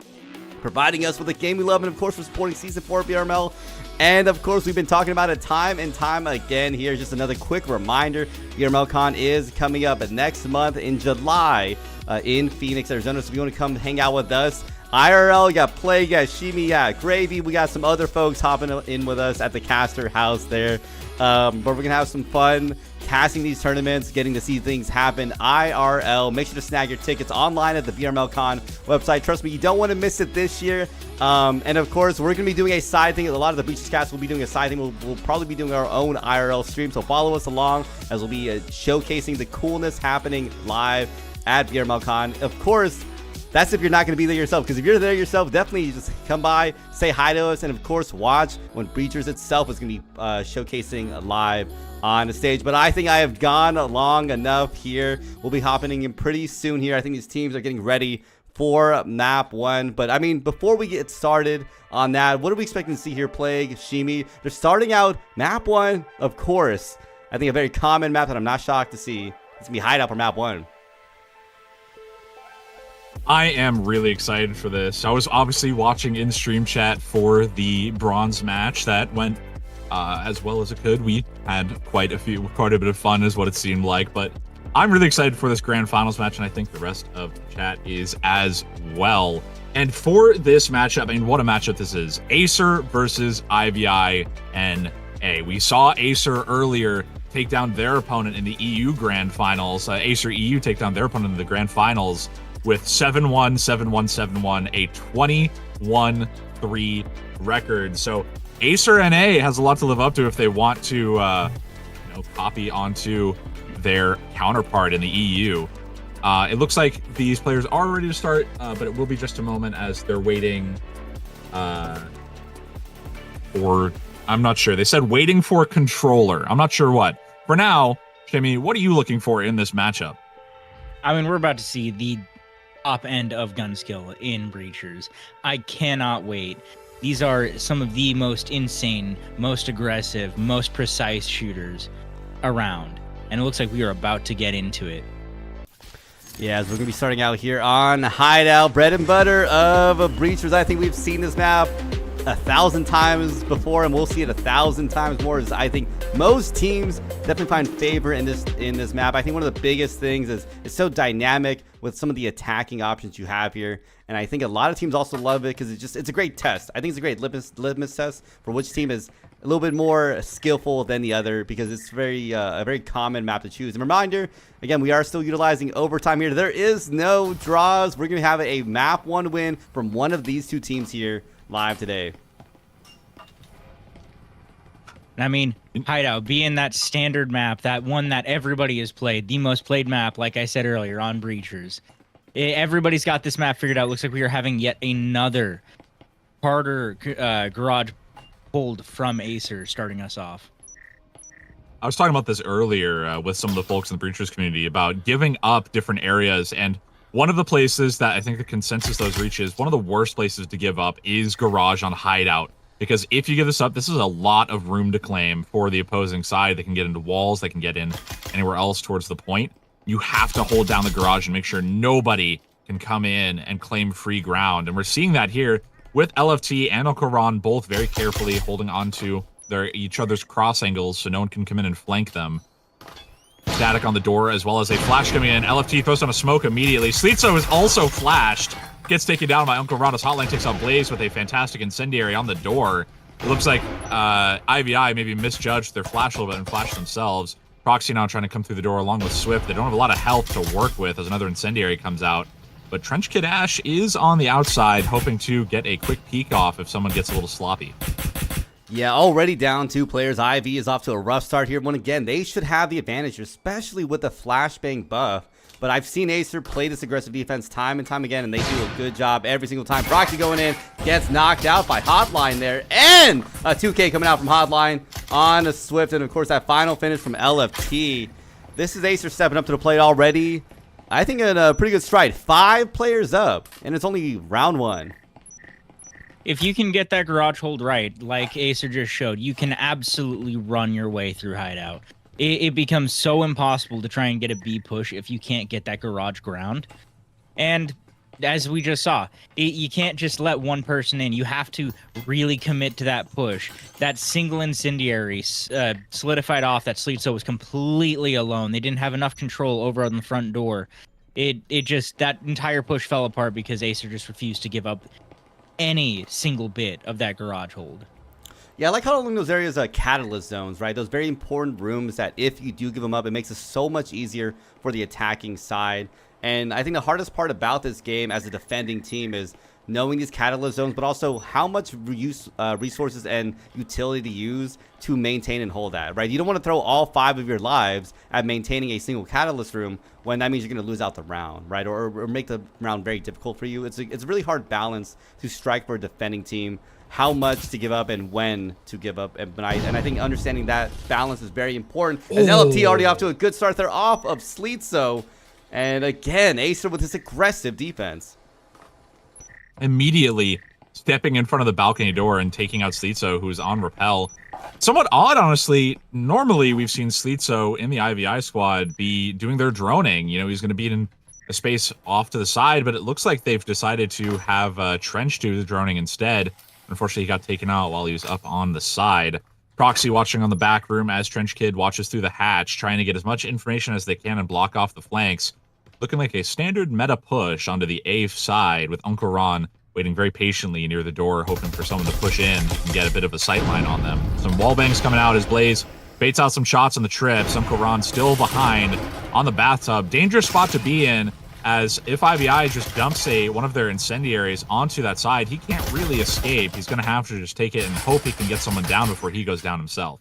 [SPEAKER 1] providing us with the game we love, and of course for supporting Season 4 of VRML. And of course, we've been talking about it time and time again. Here's just another quick reminder. VRML Con is coming up next month in July in Phoenix, Arizona. So if you want to come hang out with us, IRL, you got Play, you got Shimi, you got Gravy. We got some other folks hopping in with us at the caster house there. But we're going to have some fun casting these tournaments, getting to see things happen IRL. Make sure to snag your tickets online at the VRML Con website. Trust me, you don't want to miss it this year. And of course, we're going to be doing a side thing. A lot of the Breaches cast will be doing a side thing. We'll probably be doing our own IRL stream. So follow us along as we'll be showcasing the coolness happening live at VRML Con. Of course, that's if you're not going to be there yourself, because if you're there yourself, definitely just come by, say hi to us, and of course watch when Breachers itself is going to be showcasing live on the stage. But I think I have gone long enough here. We'll be hopping in pretty soon here. I think these teams are getting ready for map 1. But I mean, before we get started on that, what are we expecting to see here, Plague, Shimi? They're starting out map 1, of course. I think a very common map that I'm not shocked to see. It's going to be Hideout for map 1.
[SPEAKER 7] I am really excited for this. I was obviously watching in stream chat for the bronze match that went as well as it could. We had quite a bit of fun is what it seemed like, but I'm really excited for this grand finals match, and I think the rest of the chat is as well. And for this matchup, I mean, what a matchup this is. Acer versus IVI-NA. We saw Acer earlier take down their opponent in the EU grand finals. Acer EU take down their opponent in the grand finals with 7-1, 7-1, 7-1, a 21-3 record. So Acer NA has a lot to live up to if they want to copy onto their counterpart in the EU. It looks like these players are ready to start, but it will be just a moment as they're waiting for, I'm not sure. They said waiting for controller. I'm not sure what. For now, Jimmy, what are you looking for in this matchup?
[SPEAKER 3] I mean, we're about to see the top end of gun skill in Breachers. I cannot wait. These are some of the most insane, most aggressive, most precise shooters around. And it looks like we are about to get into it.
[SPEAKER 1] Yeah, as we're going to be starting out here on Hideout, bread and butter of Breachers. I think we've seen this map 1,000 times before, and we'll see it 1,000 times more. As I think most teams definitely find favor in this map. I think one of the biggest things is it's so dynamic with some of the attacking options you have here, and I think a lot of teams also love it because it's a great test. I think it's a great litmus test for which team is a little bit more skillful than the other, because it's a very common map to choose. And reminder, again, we are still utilizing overtime here. There is no draws. We're going to have a map 1 win from one of these two teams here live today.
[SPEAKER 3] I mean, Hideout being that standard map, that one that everybody has played, the most played map, like I said earlier, on Breachers. Everybody's got this map figured out. Looks like we are having yet another harder garage pulled from Acer starting us off.
[SPEAKER 7] I was talking about this earlier with some of the folks in the Breachers community about giving up different areas, and one of the places that I think the consensus those reaches, one of the worst places to give up is garage on Hideout. Because if you give this up, this is a lot of room to claim for the opposing side. They can get into walls, they can get in anywhere else towards the point. You have to hold down the garage and make sure nobody can come in and claim free ground. And we're seeing that here with LFT and Alcoran both very carefully holding onto each other's cross angles so no one can come in and flank them. Static on the door, as well as a flash coming in. LFT throws down a smoke immediately. Slitzo is also flashed. Gets taken down by Uncle Ronda's hotline, takes out Blaze with a fantastic incendiary on the door. It looks like IVI maybe misjudged their flash a little bit and flashed themselves. Proxy now trying to come through the door along with Swift. They don't have a lot of health to work with as another incendiary comes out. But Trench Kid Ash is on the outside, hoping to get a quick peek off if someone gets a little sloppy.
[SPEAKER 1] Yeah, already down 2 players. IV is off to a rough start here. When again, they should have the advantage, especially with the flashbang buff. But I've seen Acer play this aggressive defense time and time again, and they do a good job every single time. Proxy going in, gets knocked out by Hotline there, and a 2K coming out from Hotline on a Swift, and of course that final finish from LFT. This is Acer stepping up to the plate already. I think in a pretty good stride. 5 players up, and it's only round 1.
[SPEAKER 3] If you can get that garage hold right, like Acer just showed, you can absolutely run your way through Hideout. It becomes so impossible to try and get a B push if you can't get that garage ground. And as we just saw, you can't just let one person in. You have to really commit to that push. That single incendiary solidified off that Sleetso was completely alone. They didn't have enough control over on the front door. It just, that entire push fell apart because Acer just refused to give up any single bit of that garage hold.
[SPEAKER 1] Yeah, I like how along those areas are catalyst zones, right? Those very important rooms that if you do give them up, it makes it so much easier for the attacking side. And I think the hardest part about this game as a defending team is knowing these catalyst zones, but also how much resources and utility to use to maintain and hold that, right? You don't want to throw all 5 of your lives at maintaining a single catalyst room when that means you're going to lose out the round, right? Or make the round very difficult for you. It's a really hard balance to strike for a defending team, how much to give up and when to give up. And I think understanding that balance is very important. As LFT already off to a good start. They're off of Sleetso. And again, Acer with this aggressive defense.
[SPEAKER 7] Immediately stepping in front of the balcony door and taking out Sleetso, who's on rappel. Somewhat odd, honestly. Normally, we've seen Sleetso in the IVI squad be doing their droning. You know, he's going to be in a space off to the side, but it looks like they've decided to have Trench do the droning instead. Unfortunately, he got taken out while he was up on the side. Proxy watching on the back room as Trench Kid watches through the hatch, trying to get as much information as they can and block off the flanks. Looking like a standard meta push onto the A side with Uncle Ron waiting very patiently near the door, hoping for someone to push in and get a bit of a sightline on them. Some wallbangs coming out as Blaze baits out some shots on the trips. Uncle Ron still behind on the bathtub. Dangerous spot to be in, as if IVI just dumps one of their incendiaries onto that side, he can't really escape. He's going to have to just take it and hope he can get someone down before he goes down himself.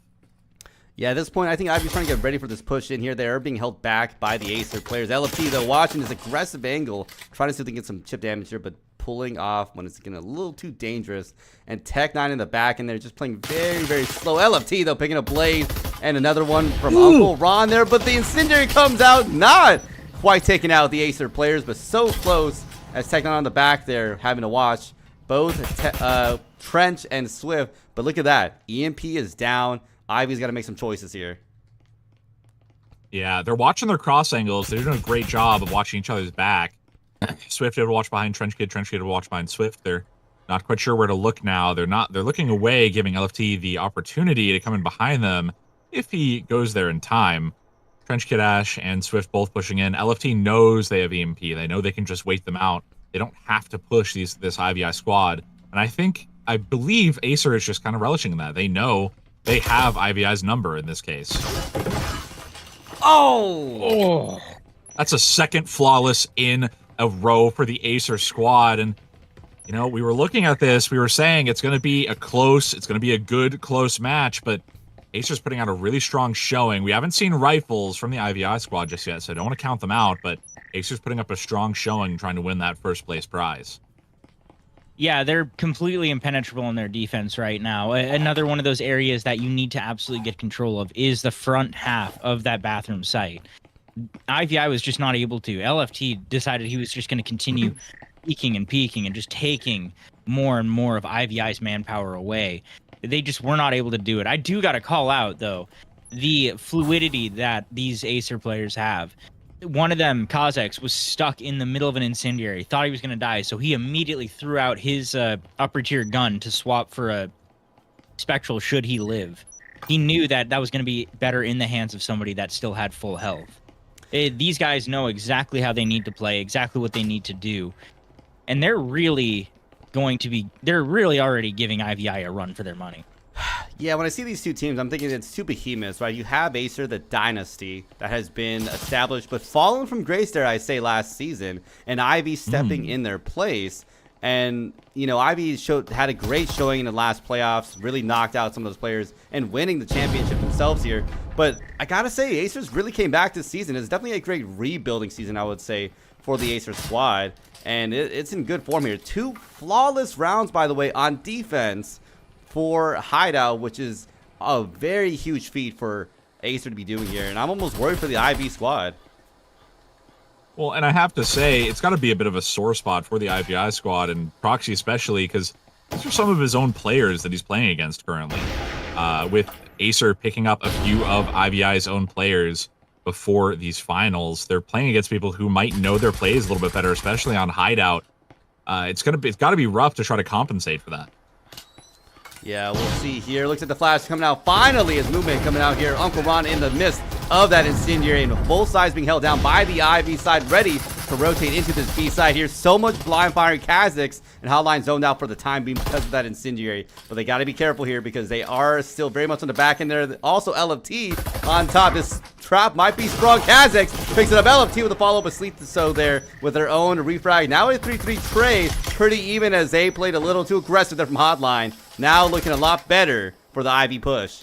[SPEAKER 1] Yeah, at this point, I think Ivy's trying to get ready for this push in here. They are being held back by the Acer players. LFT, though, watching this aggressive angle, trying to see if they can get some chip damage here, but pulling off when it's getting a little too dangerous. And Tech9 in the back, and they're just playing very, very slow. LFT, though, picking up Blade, and another one from Uncle Ron there, but the incendiary comes out, not quite taking out the Acer players, but so close as Tech9 on the back there having to watch both Trench and Swift. But look at that. EMP is down. Ivy's got to make some choices here.
[SPEAKER 7] Yeah, they're watching their cross angles. They're doing a great job of watching each other's back. Swift able to watch behind Trench Kid able to watch behind Swift. They're not quite sure where to look now. They're looking away, giving LFT the opportunity to come in behind them if he goes there in time. Trench Kid Ash and Swift both pushing in. LFT knows they have EMP. They know they can just wait them out. They don't have to push this IVI squad. And I believe Acer is just kind of relishing in that. They know they have IVI's number in this case.
[SPEAKER 1] Oh!
[SPEAKER 7] That's a second flawless in a row for the Acer squad. And, you know, we were looking at this. We were saying it's going to be a good, close match. But Acer's putting out a really strong showing. We haven't seen rifles from the IVI squad just yet, so I don't want to count them out. But Acer's putting up a strong showing trying to win that first place prize.
[SPEAKER 3] Yeah, they're completely impenetrable in their defense right now. Another one of those areas that you need to absolutely get control of is the front half of that bathroom site. IVI was just not able to. LFT decided he was just going to continue peeking and just taking more and more of IVI's manpower away. They just were not able to do it. I do got to call out, though, the fluidity that these Acer players have. One of them, Kazex, was stuck in the middle of an incendiary, thought he was going to die, so he immediately threw out his upper tier gun to swap for a Spectral should he live. He knew that was going to be better in the hands of somebody that still had full health. These guys know exactly how they need to play, exactly what they need to do, and they're really already giving IVI a run for their money.
[SPEAKER 1] Yeah, when I see these two teams, I'm thinking it's two behemoths, right? You have Acer, the dynasty that has been established, but fallen from grace, dare I say, last season, and Ivy stepping in their place. And, you know, Ivy had a great showing in the last playoffs, really knocked out some of those players and winning the championship themselves here. But I got to say, Acers really came back this season. It's definitely a great rebuilding season, I would say, for the Acer squad. And it's in good form here. 2 flawless rounds, by the way, on defense for Hideout, which is a very huge feat for Acer to be doing here. And I'm almost worried for the IB squad.
[SPEAKER 7] Well, and I have to say, it's got to be a bit of a sore spot for the IVI squad, and Proxy especially, because these are some of his own players that he's playing against currently. With Acer picking up a few of IVI's own players before these finals, they're playing against people who might know their plays a little bit better, especially on Hideout. It's got to be rough to try to compensate for that.
[SPEAKER 1] Yeah, we'll see here. Looks at the flash coming out. Finally, his movement coming out here. Uncle Ron in the midst of that incendiary, and both sides being held down by the IV side, ready to rotate into this B side here. So much blind firing Kazakhs, and Hotline zoned out for the time being because of that incendiary. But they got to be careful here because they are still very much on the back end there. Also, LFT on top. This trap might be sprung. Kazakhs picks it up. LFT with a follow-up of Sleep so there with their own refrag. Now a 3-3 trade. Pretty even as they played a little too aggressive there from Hotline. Now looking a lot better for the Ivy push.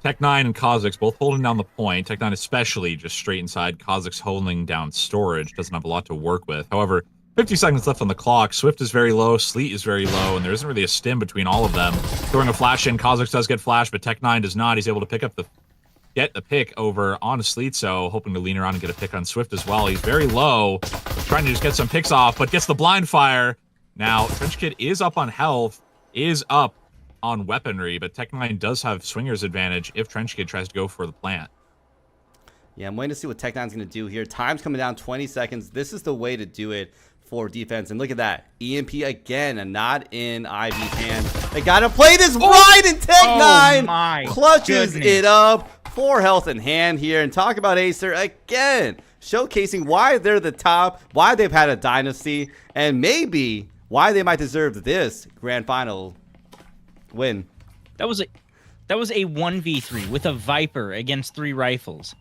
[SPEAKER 7] Tech9 and Kazakhs both holding down the point. Tech9 especially just straight inside. Kazakhs holding down storage. Doesn't have a lot to work with. However, 50 seconds left on the clock. Swift is very low. Sleet is very low. And there isn't really a stim between all of them. Throwing a flash in. Kazakhs does get flashed, but Tech9 does not. He's able to get the pick over on Sleet, so hoping to lean around and get a pick on Swift as well. He's very low. Trying to just get some picks off, but gets the blind fire. Now, Trench Kid is up on health, is up on weaponry, but Tech9 does have swinger's advantage if Trench Kid tries to go for the plant.
[SPEAKER 1] Yeah, I'm waiting to see what Tech9's going to do here. Time's coming down 20 seconds. This is the way to do it for defense. And look at that. EMP again, and not in Ivy's hand. They got to play this right, and Tech9 clutches it up. 4 health in hand here. And talk about Acer again, showcasing why they're the top, why they've had a dynasty, and maybe why they might deserve this grand final win.
[SPEAKER 3] That was a 1v3 with a Viper against 3 rifles.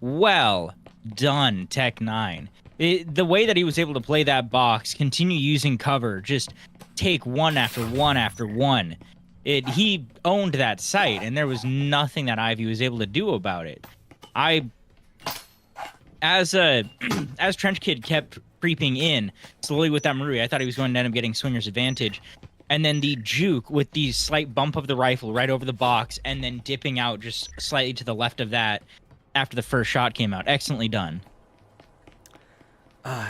[SPEAKER 3] Well done, Tech9. The way that he was able to play that box, continue using cover, just take one after one after one. He owned that site, and there was nothing that Ivy was able to do about it. As Trench Kid kept creeping in slowly with that Marui, I thought he was going to end up getting swinger's advantage. And then the juke with the slight bump of the rifle right over the box, and then dipping out just slightly to the left of that after the first shot came out. Excellently done.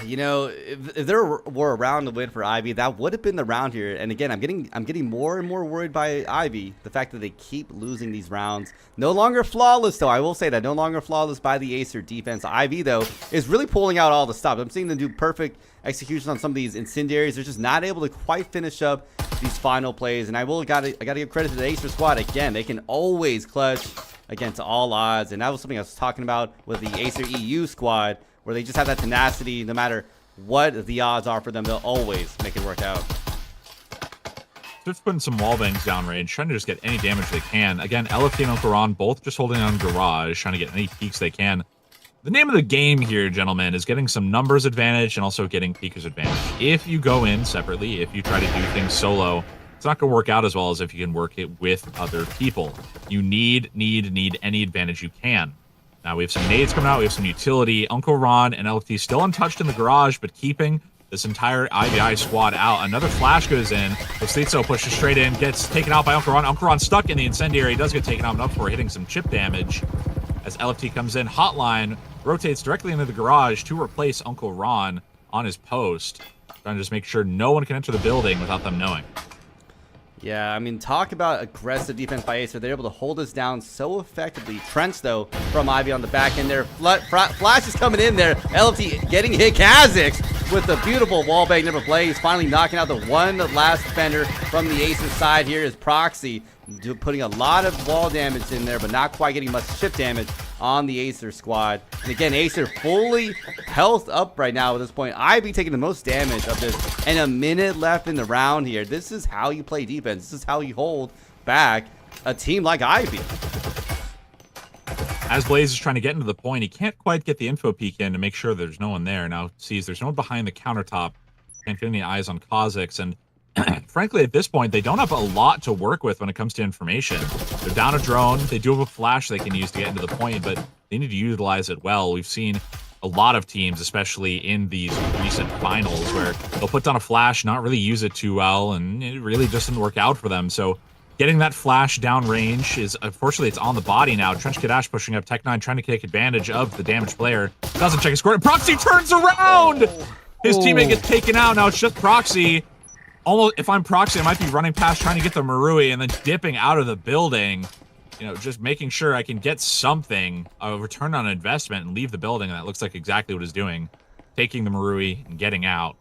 [SPEAKER 1] You know, if there were a round to win for Ivy, that would have been the round here. And again, I'm getting more and more worried by Ivy. The fact that they keep losing these rounds. No longer flawless, though. I will say that. No longer flawless by the Acer defense. Ivy, though, is really pulling out all the stops. I'm seeing them do perfect execution on some of these incendiaries. They're just not able to quite finish up these final plays. And I gotta give credit to the Acer squad. Again, they can always clutch against all odds. And that was something I was talking about with the Acer EU squad, where they just have that tenacity. No matter what the odds are for them, they'll always make it work out.
[SPEAKER 7] Just putting some wall bangs downrange, trying to just get any damage they can. Again, LFT and Uncle Ron both just holding on Garage, trying to get any peeks they can. The name of the game here, gentlemen, is getting some numbers advantage and also getting peekers advantage. If you go in separately, if you try to do things solo, it's not going to work out as well as if you can work it with other people. You need any advantage you can. Now we have some nades coming out, we have some utility. Uncle Ron and LFT still untouched in the garage, but keeping this entire IVI squad out. Another flash goes in. Postitzo pushes straight in, gets taken out by Uncle Ron. Uncle Ron stuck in the incendiary. He does get taken out enough for hitting some chip damage. As LFT comes in, Hotline rotates directly into the garage to replace Uncle Ron on his post. Trying to just make sure no one can enter the building without them knowing.
[SPEAKER 1] Yeah, I mean, talk about aggressive defense by Acer. They're able to hold us down so effectively. Trench, though, from Ivy on the back end there. Flash is coming in there. LFT getting hit. Kazakhs with the beautiful wallbang number play. He's finally knocking out the one last defender from the Acer side. Here is Proxy putting a lot of wall damage in there, but not quite getting much chip damage on the Acer squad. And again, Acer fully health up right now at this point. Ivy taking the most damage of this, and a minute left in the round here. This is how you play defense. This is how you hold back a team like Ivy.
[SPEAKER 7] As Blaze is trying to get into the point, he can't quite get the info peek in to make sure there's no one there. Now sees there's no one behind the countertop. can't get any eyes on Kha'Zix, and frankly, at this point, they don't have a lot to work with when it comes to information. They're down a drone. They do have a flash they can use to get into the point, but they need to utilize it well. We've seen a lot of teams, especially in these recent finals, where they'll put down a flash, not really use it too well, and it really just didn't work out for them. So getting that flash downrange is, unfortunately, it's on the body now. Trench Kid Ash pushing up, Tech9 trying to take advantage of the damaged player. Doesn't check his score. Proxy turns around! His teammate gets taken out. Now it's just Proxy. Almost, if I'm Proxy, I might be running past trying to get the Marui and then dipping out of the building. You know, just making sure I can get something, a return on investment, and leave the building. And that looks like exactly what he's doing. Taking the Marui and getting out.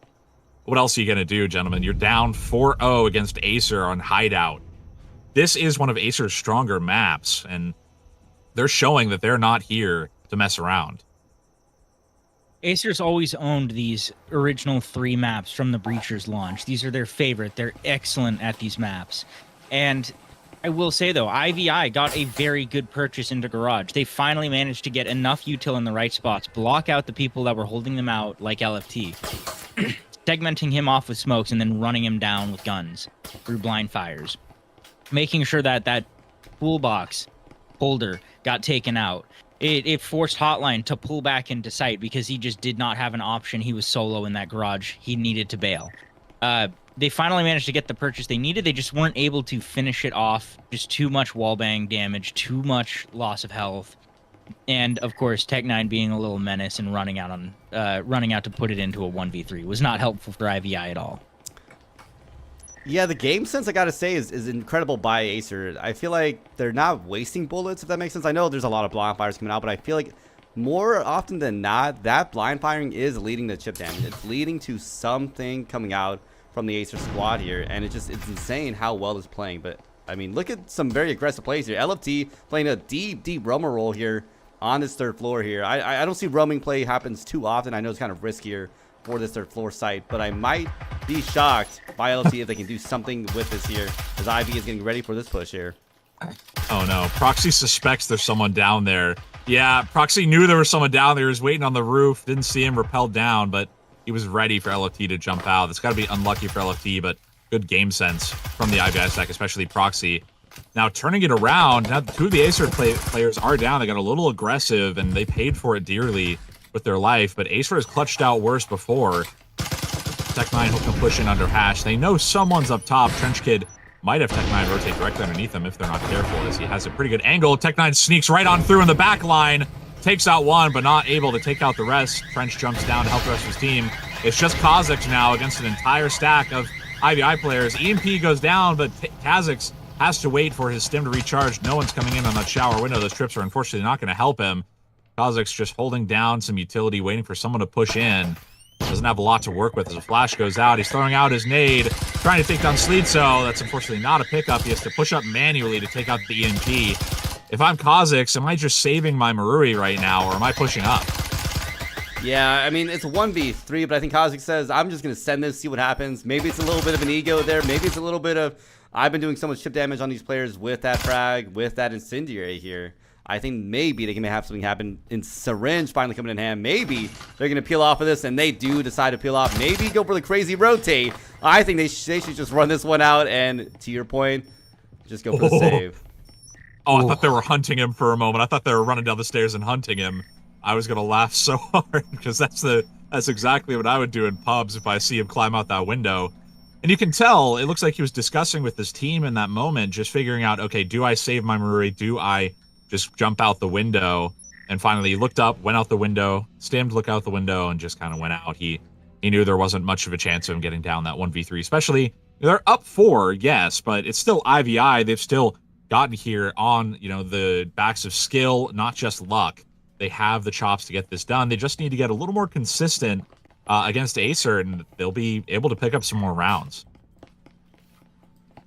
[SPEAKER 7] What else are you going to do, gentlemen? You're down 4-0 against Acer on Hideout. This is one of Acer's stronger maps, and they're showing that they're not here to mess around.
[SPEAKER 3] Acer's always owned these original 3 maps from the Breachers launch. These are their favorite. They're excellent at these maps. And I will say, though, IVI got a very good purchase into Garage. They finally managed to get enough util in the right spots, block out the people that were holding them out, like LFT, segmenting him off with smokes, and then running him down with guns through blind fires, making sure that that toolbox holder got taken out. It forced Hotline to pull back into sight because he just did not have an option. He was solo in that garage. He needed to bail. They finally managed to get the purchase they needed. They just weren't able to finish it off. Just too much wallbang damage, too much loss of health. And, of course, Tech9 being a little menace and running out to put it into a 1v3 was not helpful for IVI at all.
[SPEAKER 1] Yeah, the game sense, I gotta say, is incredible by Acer. I feel like they're not wasting bullets, if that makes sense. I know there's a lot of blind fires coming out, but I feel like more often than not, that blind firing is leading to chip damage. It's leading to something coming out from the Acer squad here, and it's insane how well it's playing. But, I mean, look at some very aggressive plays here. LFT playing a deep roamer role here on this third floor here. I don't see roaming play happens too often. I know it's kind of riskier for this third floor site, but I might be shocked by LFT if they can do something with this here, as Ivy is getting ready for this push here.
[SPEAKER 7] Oh no, Proxy suspects there's someone down there. Yeah, Proxy knew there was someone down there. He was waiting on the roof, didn't see him rappelled down, but he was ready for LFT to jump out. That's got to be unlucky for LFT, but good game sense from the IVI stack, especially Proxy. Now turning it around, now 2 of the Acer players are down. They got a little aggressive, and they paid for it dearly with their life, but Acer has clutched out worse before. Tech9 hoping to push in under Hash. They know someone's up top. Trench Kid might have Tech9 rotate directly underneath them if they're not careful, as he has a pretty good angle. Tech9 sneaks right on through in the back line, takes out one, but not able to take out the rest. Trench jumps down to help the rest of his team. It's just Kha'Zix now against an entire stack of IVI players. EMP goes down, but Kha'Zix has to wait for his stim to recharge. No one's coming in on that shower window. Those trips are unfortunately not going to help him. Kha'Zix just holding down some utility, waiting for someone to push in. Doesn't have a lot to work with as a flash goes out. He's throwing out his nade, trying to take down Sleetso. That's unfortunately not a pickup. He has to push up manually to take out the EMP. If I'm Kha'Zix, am I just saving my Marui right now, or am I pushing up?
[SPEAKER 1] Yeah, I mean, it's a 1v3, but I think Kha'Zix says, I'm just going to send this, see what happens. Maybe it's a little bit of an ego there. Maybe it's a little bit of, I've been doing so much chip damage on these players with that frag, with that incendiary here. I think maybe they can have something happen in Syringe finally coming in hand. Maybe they're going to peel off of this, and they do decide to peel off. Maybe go for the crazy rotate. I think they should just run this one out, and to your point, just go for the save.
[SPEAKER 7] Oh, I thought they were hunting him for a moment. I thought they were running down the stairs and hunting him. I was going to laugh so hard, because that's exactly what I would do in pubs if I see him climb out that window. And you can tell, it looks like he was discussing with his team in that moment, just figuring out, okay, do I save my Marui? Do I just jump out the window? And finally he looked up, went out the window, stimmed, look out the window, and just kind of went out. He knew there wasn't much of a chance of him getting down that 1v3, especially they're up 4, yes, but it's still IVI. They've still gotten here on, you know, the backs of skill, not just luck. They have the chops to get this done. They just need to get a little more consistent against Acer, and they'll be able to pick up some more rounds.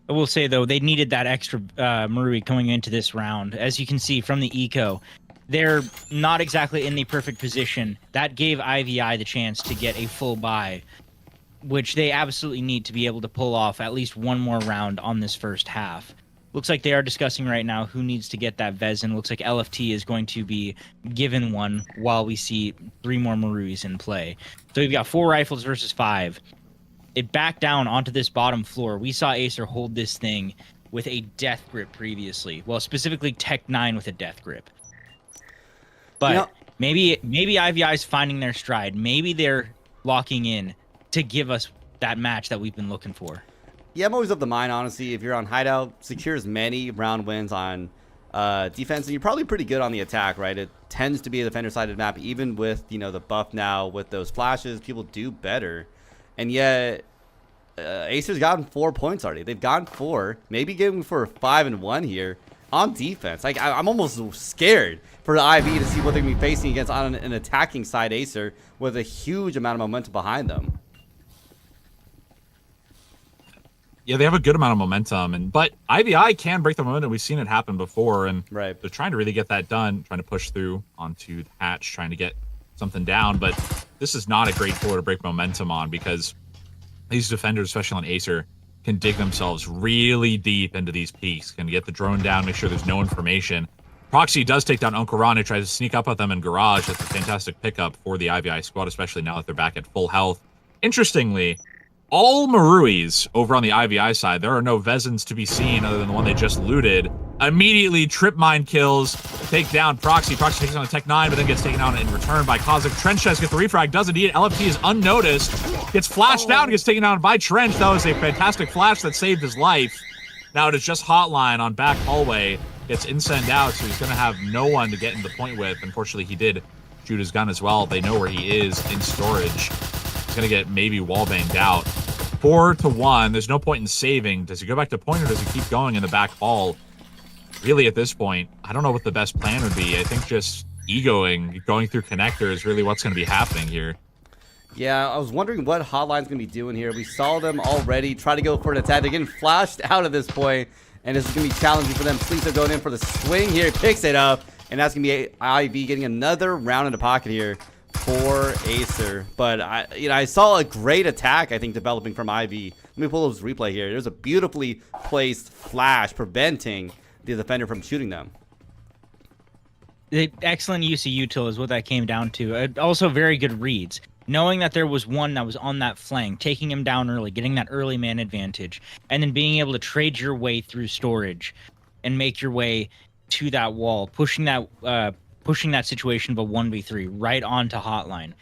[SPEAKER 3] I will say, though, they needed that extra Marui going into this round. As you can see from the eco, they're not exactly in the perfect position. That gave IVI the chance to get a full buy, which they absolutely need to be able to pull off at least one more round on this first half. Looks like they are discussing right now who needs to get that Vezin. Looks like LFT is going to be given one while we see 3 more Maruis in play. So we've got 4 rifles versus 5. it back down onto this bottom floor. We saw Acer hold this thing with a death grip previously. Well, specifically Tech 9 with a death grip. But maybe IVI is finding their stride. Maybe they're locking in to give us that match that we've been looking for.
[SPEAKER 1] Yeah, I'm always of the mind, honestly. If you're on hideout, secure as many round wins on defense, and you're probably pretty good on the attack, right? It tends to be a defender-sided map, even with, you know, the buff now with those flashes. People do better, and yet Acer's gotten 4 points already. They've gotten 4, maybe getting for 5 and 1 here on defense. Like I'm almost scared for the IV to see what they're gonna be facing against on an attacking side Acer with a huge amount of momentum behind them.
[SPEAKER 7] Yeah, they have a good amount of momentum, but IVI can break the momentum. We've seen it happen before, and they're trying to really get that done, trying to push through onto the hatch, trying to get something down. But this is not a great floor to break momentum on, because these defenders, especially on Acer, can dig themselves really deep into these peaks, can get the drone down, make sure there's no information. Proxy does take down Unkarane, tries to sneak up at them in Garage. That's a fantastic pickup for the IVI squad, especially now that they're back at full health. Interestingly, all Maruis over on the IVI side, there are no Vezins to be seen other than the one they just looted. Immediately, trip mine kills, take down Proxy. Proxy takes on a Tech 9, but then gets taken down in return by Kozak. Trench tries to get the refrag, does indeed. LFT is unnoticed, gets flashed down, gets taken down by Trench. That was a fantastic flash that saved his life. Now it is just Hotline on back hallway. Gets incend out, so he's going to have no one to get in the point with. Unfortunately, he did shoot his gun as well. They know where he is in storage. He's going to get maybe wall banged out. 4-1. There's no point in saving. Does he go back to point, or does he keep going in the back hall? Really, at this point, I don't know what the best plan would be. I think just egoing, going through connector is really what's going to be happening here.
[SPEAKER 1] Yeah, I was wondering what Hotline's going to be doing here. We saw them already try to go for an attack. They're getting flashed out at this point, and this is going to be challenging for them. Sleeps are going in for the swing here. Picks it up, and that's going to be IV getting another round in the pocket here for Acer. But I saw a great attack, I think, developing from IV. Let me pull this replay here. There's a beautifully placed flash preventing the defender from shooting them.
[SPEAKER 3] The excellent use of util is what that came down to. Also very good reads. Knowing that there was one that was on that flank, taking him down early, getting that early man advantage, and then being able to trade your way through storage and make your way to that wall, pushing that situation of a 1v3 right onto Hotline.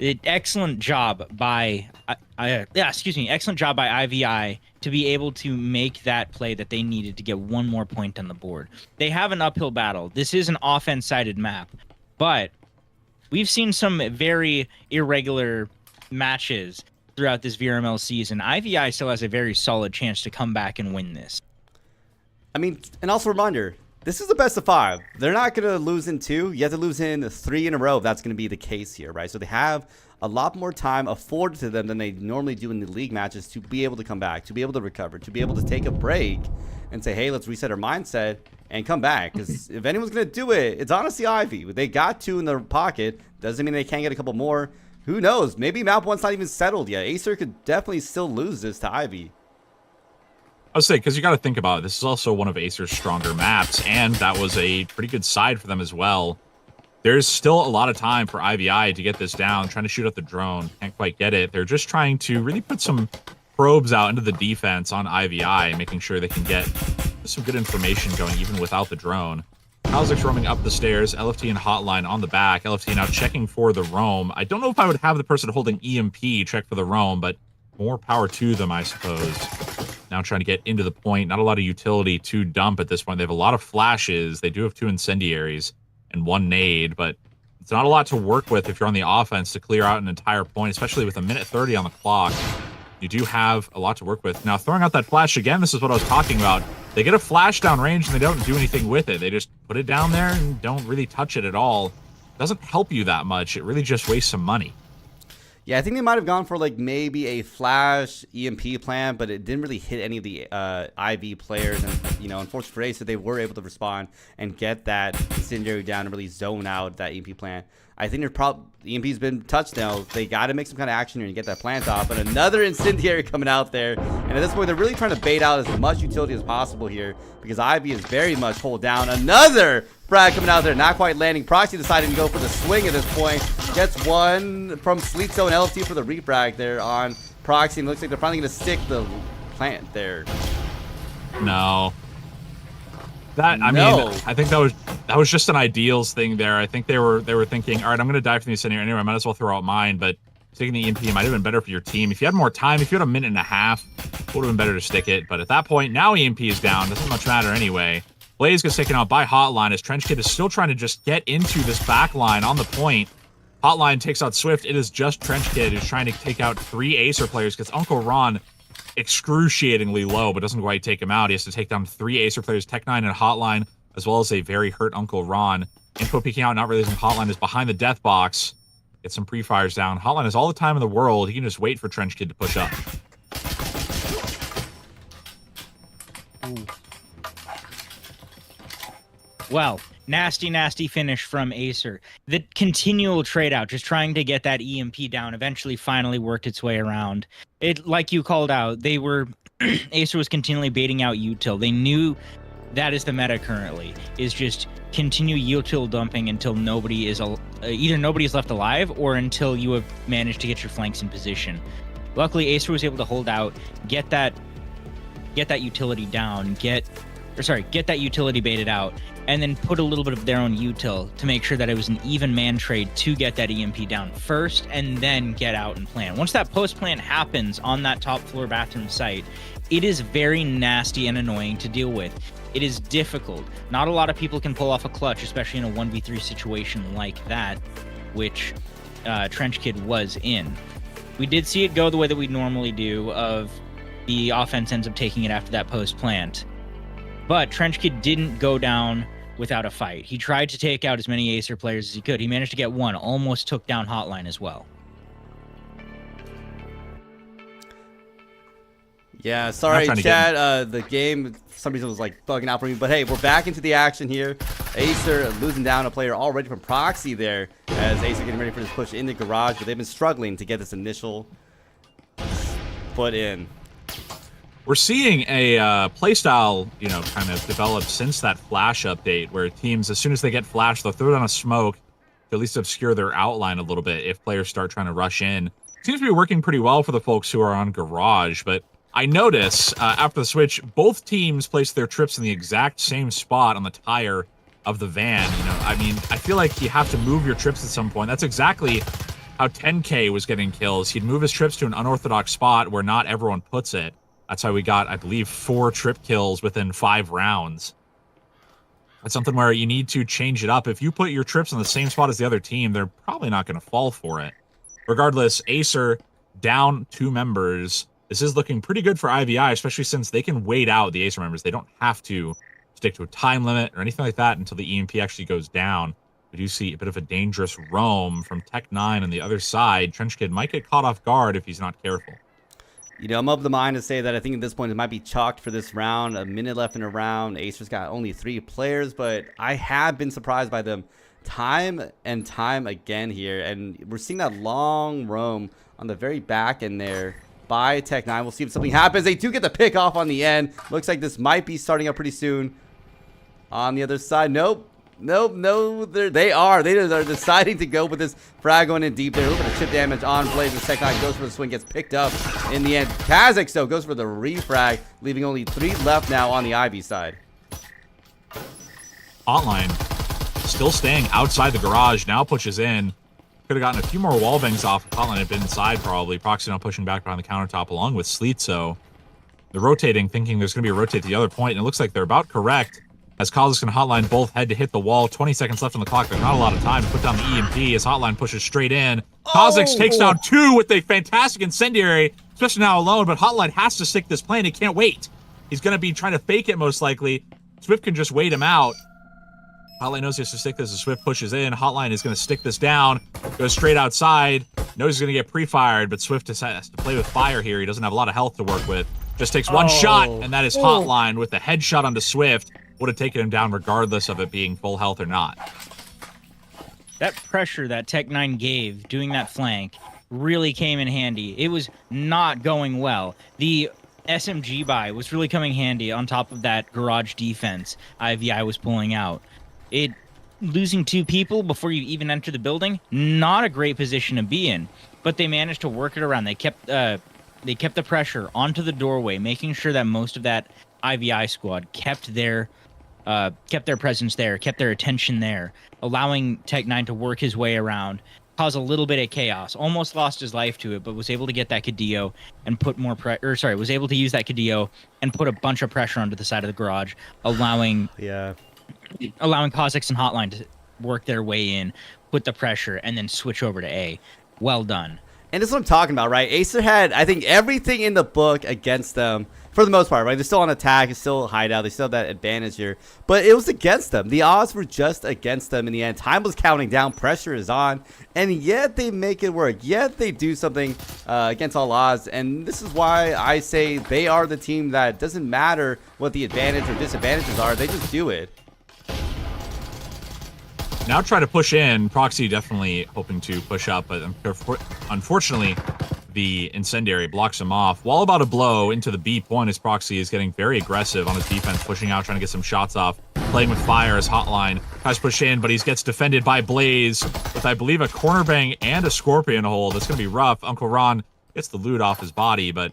[SPEAKER 3] Excellent job by excellent job by IVI to be able to make that play that they needed to get one more point on the board. They have an uphill battle. This is an offense-sided map, but we've seen some very irregular matches throughout this VRML season. IVI still has a very solid chance to come back and win this.
[SPEAKER 1] I mean, and also a reminder, this is the best of 5. They're not going to lose in 2. You have to lose in 3 in a row if that's going to be the case here, right? So they have a lot more time afforded to them than they normally do in the league matches to be able to come back, to be able to recover, to be able to take a break and say, hey, let's reset our mindset and come back. Because if anyone's going to do it, it's honestly Ivy. They got 2 in their pocket. Doesn't mean they can't get a couple more. Who knows? Maybe map 1's not even settled yet. Acer could definitely still lose this to Ivy.
[SPEAKER 7] I would say, because you got to think about it, this is also one of Acer's stronger maps, and that was a pretty good side for them as well. There's still a lot of time for IVI to get this down, trying to shoot at the drone. Can't quite get it. They're just trying to really put some probes out into the defense on IVI, making sure they can get some good information going even without the drone. Kozak's roaming up the stairs, LFT and Hotline on the back. LFT now checking for the roam. I don't know if I would have the person holding EMP check for the roam, but more power to them, I suppose. Now trying to get into the point. Not a lot of utility to dump at this point. They have a lot of flashes. They do have 2 incendiaries and 1 nade, but it's not a lot to work with if you're on the offense to clear out an entire point, especially with 1:30 on the clock. You do have a lot to work with. Now, throwing out that flash again, this is what I was talking about. They get a flash down range and they don't do anything with it. They just put it down there and don't really touch it at all. It doesn't help you that much. It really just wastes some money.
[SPEAKER 1] Yeah, I think they might have gone for like maybe a flash EMP plan, but it didn't really hit any of the IV players. And, you know, unfortunately for Ace, they were able to respond and get that incendiary down and really zone out that EMP plan. I think EMP's been touched now. They got to make some kind of action here and get that plant off. But another incendiary coming out there. And at this point, they're really trying to bait out as much utility as possible here because Ivy is very much hold down. Another frag coming out there, not quite landing. Proxy deciding to go for the swing at this point. Gets one from Sleep Zone LFT for the refrag there on Proxy, and it looks like they're finally going to stick the plant there.
[SPEAKER 7] No. I mean,
[SPEAKER 1] No.
[SPEAKER 7] I think that was just an ideals thing there. I think they were thinking, all right, I'm going to die from the incendiary anyway. I might as well throw out mine, but taking the EMP might have been better for your team. If you had more time, if you had a minute and a half, it would have been better to stick it. But at that point, now EMP is down. Doesn't much matter anyway. Blaze gets taken out by Hotline as Trench Kid is still trying to just get into this back line on the point. Hotline takes out Swift. It is just Trench Kid who's trying to take out 3 Acer players because Uncle Ron excruciatingly low, but doesn't quite take him out. He has to take down 3 Acer players, Tech9 and Hotline, as well as a very hurt Uncle Ron. Info peeking out, not realizing Hotline is behind the death box. Get some pre-fires down. Hotline has all the time in the world. He can just wait for Trench Kid to push up.
[SPEAKER 3] Well, nasty finish from Acer. The continual trade out, just trying to get that EMP down, eventually finally worked its way around. It, like you called out, they were Acer was continually baiting out util. They knew that is the meta currently, is just continue util dumping until nobody is either nobody is left alive or until you have managed to get your flanks in position. Luckily, Acer was able to hold out, get that utility down, get that utility baited out, and then put a little bit of their own util to make sure that it was an even man trade to get that EMP down first and then get out and plant. Once that post plant happens on that top floor bathroom site, it is very nasty and annoying to deal with. It is difficult. Not a lot of people can pull off a clutch, especially in a 1v3 situation like that, which Trench Kid was in. We did see it go the way that we normally do, of the offense ends up taking it after that post plant. But Trench Kid didn't go down without a fight. He tried to take out as many Acer players as he could. He managed to get one, almost took down Hotline as well.
[SPEAKER 1] Yeah, sorry, Chad. The game, for some reason, was like bugging out for me. But hey, we're back into the action here. Acer losing down a player already from Proxy there, as Acer getting ready for this push in the garage. But they've been struggling to get this initial foot in.
[SPEAKER 7] We're seeing a playstyle, kind of develop since that Flash update, where teams, as soon as they get Flash, they'll throw down a smoke to at least obscure their outline a little bit if players start trying to rush in. Seems to be working pretty well for the folks who are on Garage, but I notice after the switch, both teams placed their trips in the exact same spot on the tire of the van. I mean, I feel like you have to move your trips at some point. That's exactly how 10K was getting kills. He'd move his trips to an unorthodox spot where not everyone puts it. That's how we got, I believe, 4 trip kills within 5 rounds. It's something where you need to change it up. If you put your trips in the same spot as the other team, they're probably not going to fall for it. Regardless, Acer down 2 members. This is looking pretty good for IVI, especially since they can wait out the Acer members. They don't have to stick to a time limit or anything like that until the EMP actually goes down. We do see a bit of a dangerous roam from Tech9 on the other side. Trench Kid might get caught off guard if he's not careful.
[SPEAKER 1] I'm of the mind to say that I think at this point it might be chalked for this round. A minute left in a round. Acer's got only 3 players, but I have been surprised by them time and time again here. And we're seeing that long roam on the very back end there by Tech9. We'll see if something happens. They do get the pick off on the end. Looks like this might be starting up pretty soon. On the other side, nope. No, they are deciding to go with this frag going in deep there. A little bit of chip damage on Blaze as Tech9 goes for the swing, gets picked up in the end. Kazakh, though, goes for the refrag, leaving only 3 left now on the Ivy side.
[SPEAKER 7] Hotline still staying outside the garage, now pushes in. Could have gotten a few more wall bangs off if Hotline had been inside, probably. Proxy now pushing back behind the countertop along with Sleetso. They're rotating, thinking there's going to be a rotate to the other point, and it looks like they're about correct. As Kazakh and Hotline both head to hit the wall. 20 seconds left on the clock. There's not a lot of time to put down the EMP as Hotline pushes straight in. Kazakh takes down 2 with a fantastic incendiary, especially now alone, but Hotline has to stick this plane. He can't wait. He's going to be trying to fake it most likely. Swift can just wait him out. Hotline knows he has to stick this as Swift pushes in. Hotline is going to stick this down, goes straight outside. Knows he's going to get pre-fired, but Swift has to play with fire here. He doesn't have a lot of health to work with. Just takes one shot, and that is Hotline with the headshot onto Swift. Would have taken him down regardless of it being full health or not.
[SPEAKER 3] That pressure that Tech9 gave doing that flank really came in handy. It was not going well. The SMG buy was really coming handy on top of that garage defense IVI was pulling out. Losing 2 people before you even enter the building, not a great position to be in. But they managed to work it around. They kept They kept the pressure onto the doorway, making sure that most of that IVI squad kept their presence there, kept their attention there, allowing Tech9 to work his way around, cause a little bit of chaos. Almost lost his life to it, but was able to get that Cadillo and put more was able to use that Cadillo and put a bunch of pressure onto the side of the garage, allowing Kha'Zix and Hotline to work their way in, put the pressure, and then switch over to A. Well done.
[SPEAKER 1] And this is what I'm talking about, right? Acer had, I think, everything in the book against them for the most part, right? They're still on attack, it's still hideout, they still have that advantage here. But it was against them. The odds were just against them in the end. Time was counting down, pressure is on, and yet they make it work. Yet they do something against all odds, and this is why I say they are the team that doesn't matter what the advantage or disadvantages are, they just do it.
[SPEAKER 7] Now try to push in. Proxy definitely hoping to push up, but unfortunately, the Incendiary blocks him off. While about to blow into the B point as Proxy is getting very aggressive on his defense, pushing out, trying to get some shots off, playing with fire as Hotline tries to push in, but he gets defended by Blaze with, I believe, a corner bang and a Scorpion hold. That's going to be rough. Uncle Ron gets the loot off his body, but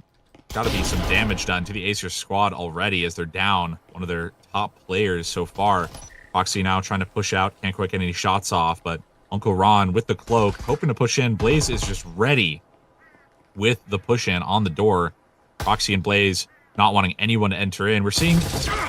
[SPEAKER 7] got to be some damage done to the Acer squad already as they're down one of their top players so far. Proxy now trying to push out, can't quite get any shots off, but Uncle Ron with the cloak, hoping to push in. Blaze is just ready with the push in on the door. Proxy and Blaze not wanting anyone to enter in. We're seeing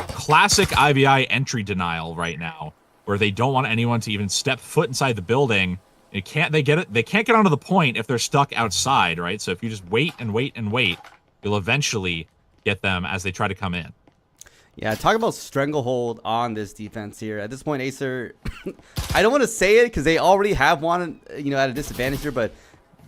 [SPEAKER 7] classic IVI entry denial right now, where they don't want anyone to even step foot inside the building. They can't get onto the point if they're stuck outside, right? So if you just wait and wait and wait, you'll eventually get them as they try to come in.
[SPEAKER 1] Yeah, talk about stranglehold on this defense here. At this point, Acer, I don't want to say it because they already have one, at a disadvantage here, but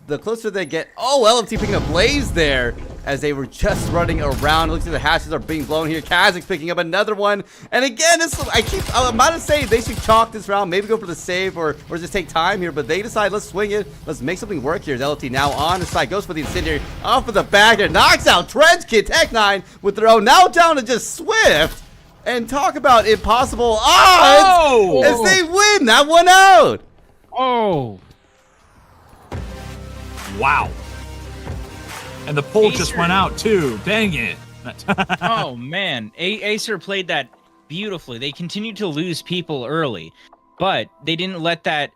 [SPEAKER 1] the closer they get, LFT picking up Blaze there as they were just running around. It looks like the hatches are being blown here. Kha'Zix picking up another one. And again, I'm about to say they should chalk this round, maybe go for the save or just take time here, but they decide, let's swing it. Let's make something work here. As LFT now on the side, goes for the Incendiary off of the back and knocks out Trench Kid. Tech9 with their own, now down to just Swift. And talk about impossible odds as they win that one out.
[SPEAKER 3] Oh.
[SPEAKER 7] Wow. And the poll just went out too. Dang it.
[SPEAKER 3] Oh man, Acer played that beautifully. They continued to lose people early, but they didn't let that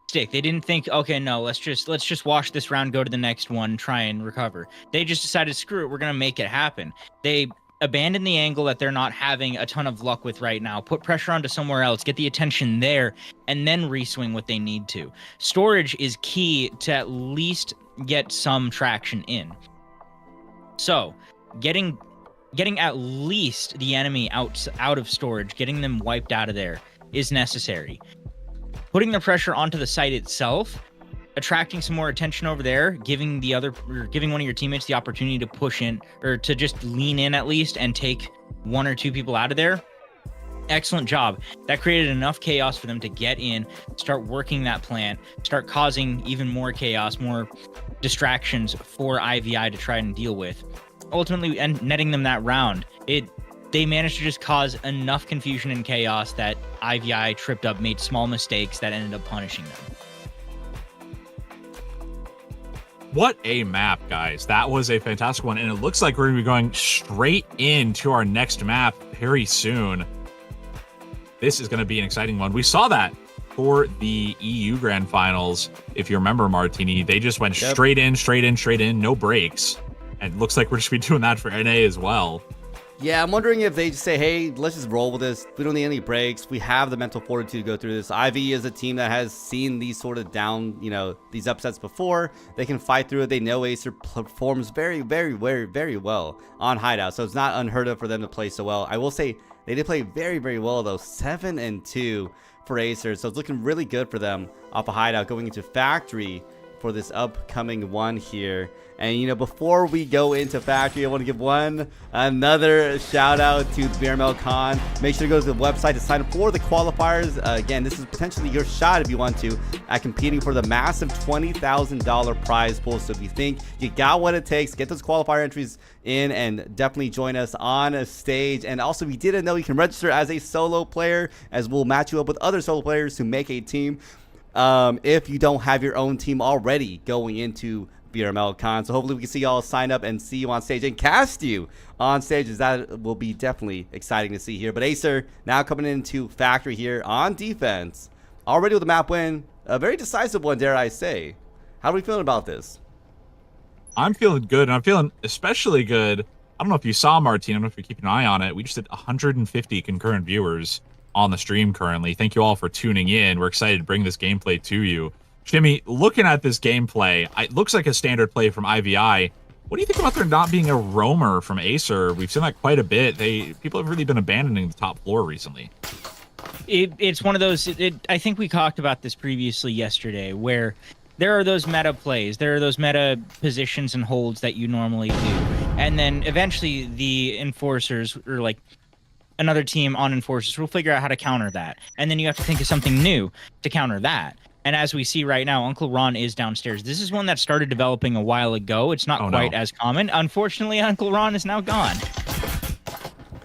[SPEAKER 3] stick. They didn't think, okay, no, let's just wash this round, go to the next one, try and recover. They just decided, screw it, we're gonna make it happen. They abandoned the angle that they're not having a ton of luck with right now, put pressure onto somewhere else, get the attention there, and then reswing what they need to. Storage is key to at least get some traction in. So getting at least the enemy out of storage, getting them wiped out of there is necessary. Putting the pressure onto the site itself, attracting some more attention over there, giving one of your teammates the opportunity to push in or to just lean in at least and take one or two people out of there. Excellent job. That created enough chaos for them to get in, start working that plant, start causing even more chaos, more distractions for IVI to try and deal with. Ultimately, and netting them that round, they managed to just cause enough confusion and chaos that IVI tripped up, made small mistakes that ended up punishing them.
[SPEAKER 7] What a map, guys. That was a fantastic one, and it looks like we're going to be going straight into our next map very soon. This is going to be an exciting one. We saw that for the EU Grand Finals. If you remember, Martini, they just went straight in, no breaks. And it looks like we're just going to be doing that for NA as well.
[SPEAKER 1] Yeah, I'm wondering if they just say, hey, let's just roll with this. We don't need any breaks. We have the mental fortitude to go through this. IV is a team that has seen these sort of these upsets before. They can fight through it. They know Acer performs very, very, very, very well on Hideout. So it's not unheard of for them to play so well. I will say they did play very, very well, though. 7-2 for Acer. So it's looking really good for them off a Hideout going into Factory for this upcoming one here. And before we go into Factory, I want to give another shout out to VRML Con. Make sure to go to the website to sign up for the qualifiers. Again, this is potentially your shot if you want to at competing for the massive $20,000 prize pool. So if you think you got what it takes, get those qualifier entries in and definitely join us on a stage. And also, we didn't know you can register as a solo player, as we'll match you up with other solo players to make a team. If you don't have your own team already going into VRML Con. So hopefully we can see y'all sign up and see you on stage and cast you on stage, as that will be definitely exciting to see here. But Acer now coming into Factory here on defense, already with a map win, a very decisive one, dare I say. How are we feeling about this?
[SPEAKER 7] I'm feeling good, and I'm feeling especially good. I don't know if you saw, Martine. I don't know if you're keeping an eye on it. We just did 150 concurrent viewers on the stream currently. Thank you all for tuning in. We're excited to bring this gameplay to you. Jimmy, looking at this gameplay, it looks like a standard play from IVI. What do you think about there not being a roamer from Acer? We've seen that quite a bit. People have really been abandoning the top floor recently.
[SPEAKER 3] It's one of those. I think we talked about this previously yesterday, where there are those meta plays, there are those meta positions and holds that you normally do, and then eventually the enforcers, or like another team on enforcers, will figure out how to counter that, and then you have to think of something new to counter that. And as we see right now, Uncle Ron is downstairs. This is one that started developing a while ago. It's not quite as common. Unfortunately, Uncle Ron is now gone.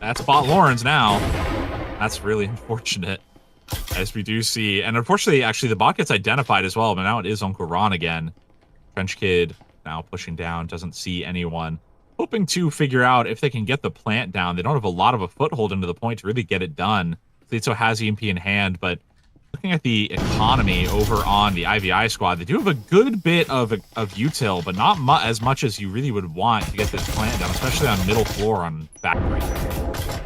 [SPEAKER 7] That's Bot Lawrence now. That's really unfortunate. As we do see, and unfortunately, actually, the bot gets identified as well, but now it is Uncle Ron again. Trench Kid now pushing down, doesn't see anyone. Hoping to figure out if they can get the plant down. They don't have a lot of a foothold into the point to really get it done. Cleetso has EMP in hand, but looking at the economy over on the IVI squad, they do have a good bit of util, but not as much as you really would want to get this plant down, especially on middle floor on Factory.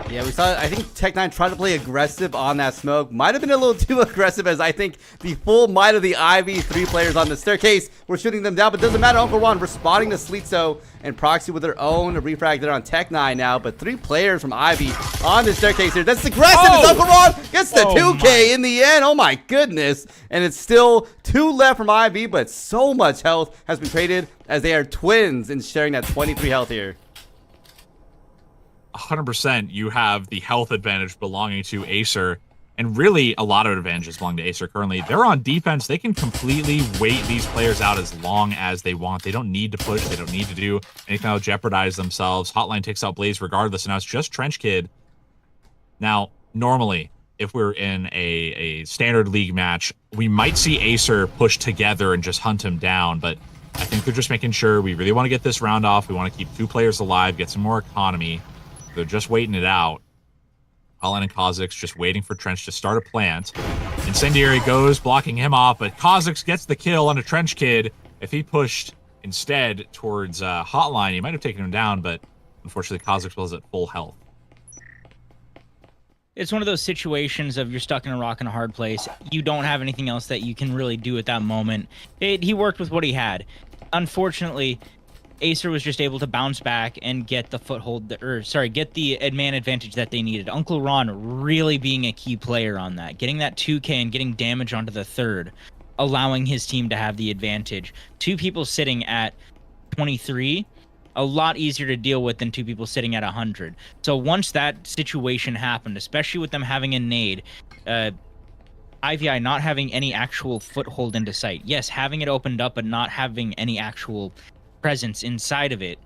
[SPEAKER 1] Yeah, we saw, I think Tech9 tried to play aggressive on that smoke. Might have been a little too aggressive, as I think the full might of the Ivy 3 players on the staircase were shooting them down. But doesn't matter, Uncle Ron responding to Sleetso and Proxy with their own refrag there on Tech9 now. But 3 players from Ivy on the staircase here. That's aggressive. It's Uncle Ron gets the 2K in the end. Oh my goodness. And it's still 2 left from Ivy, but so much health has been traded as they are twins and sharing that 23 health here.
[SPEAKER 7] 100% you have the health advantage belonging to Acer, and really a lot of advantages belong to Acer currently. They're on defense. They can completely wait these players out as long as they want. They don't need to push. They don't need to do anything that'll jeopardize themselves. Hotline takes out Blaze regardless, and now it's just Trench Kid. Now, normally, if we're in a standard league match, we might see Acer push together and just hunt him down, but I think they're just making sure we really want to get this round off. We want to keep 2 players alive, get some more economy. They're just waiting it out. Hotline and Kha'Zix just waiting for Trench to start a plant. Incendiary goes, blocking him off, but Kha'Zix gets the kill on a Trench Kid. If he pushed instead towards Hotline, he might have taken him down, but unfortunately Kha'Zix was at full health.
[SPEAKER 3] It's one of those situations of you're stuck in a rock and a hard place. You don't have anything else that you can really do at that moment. He worked with what he had. Unfortunately, Acer was just able to bounce back and get the foothold, get the man advantage that they needed. Uncle Ron really being a key player on that, getting that 2K and getting damage onto the third, allowing his team to have the advantage. 2 people sitting at 23, a lot easier to deal with than 2 people sitting at 100. So once that situation happened, especially with them having a nade, IVI not having any actual foothold into sight. Yes, having it opened up, but not having any actual presence inside of it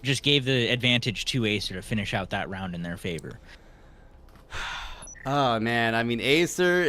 [SPEAKER 3] just gave the advantage to Acer to finish out that round in their favor.
[SPEAKER 1] Oh man, I mean Acer.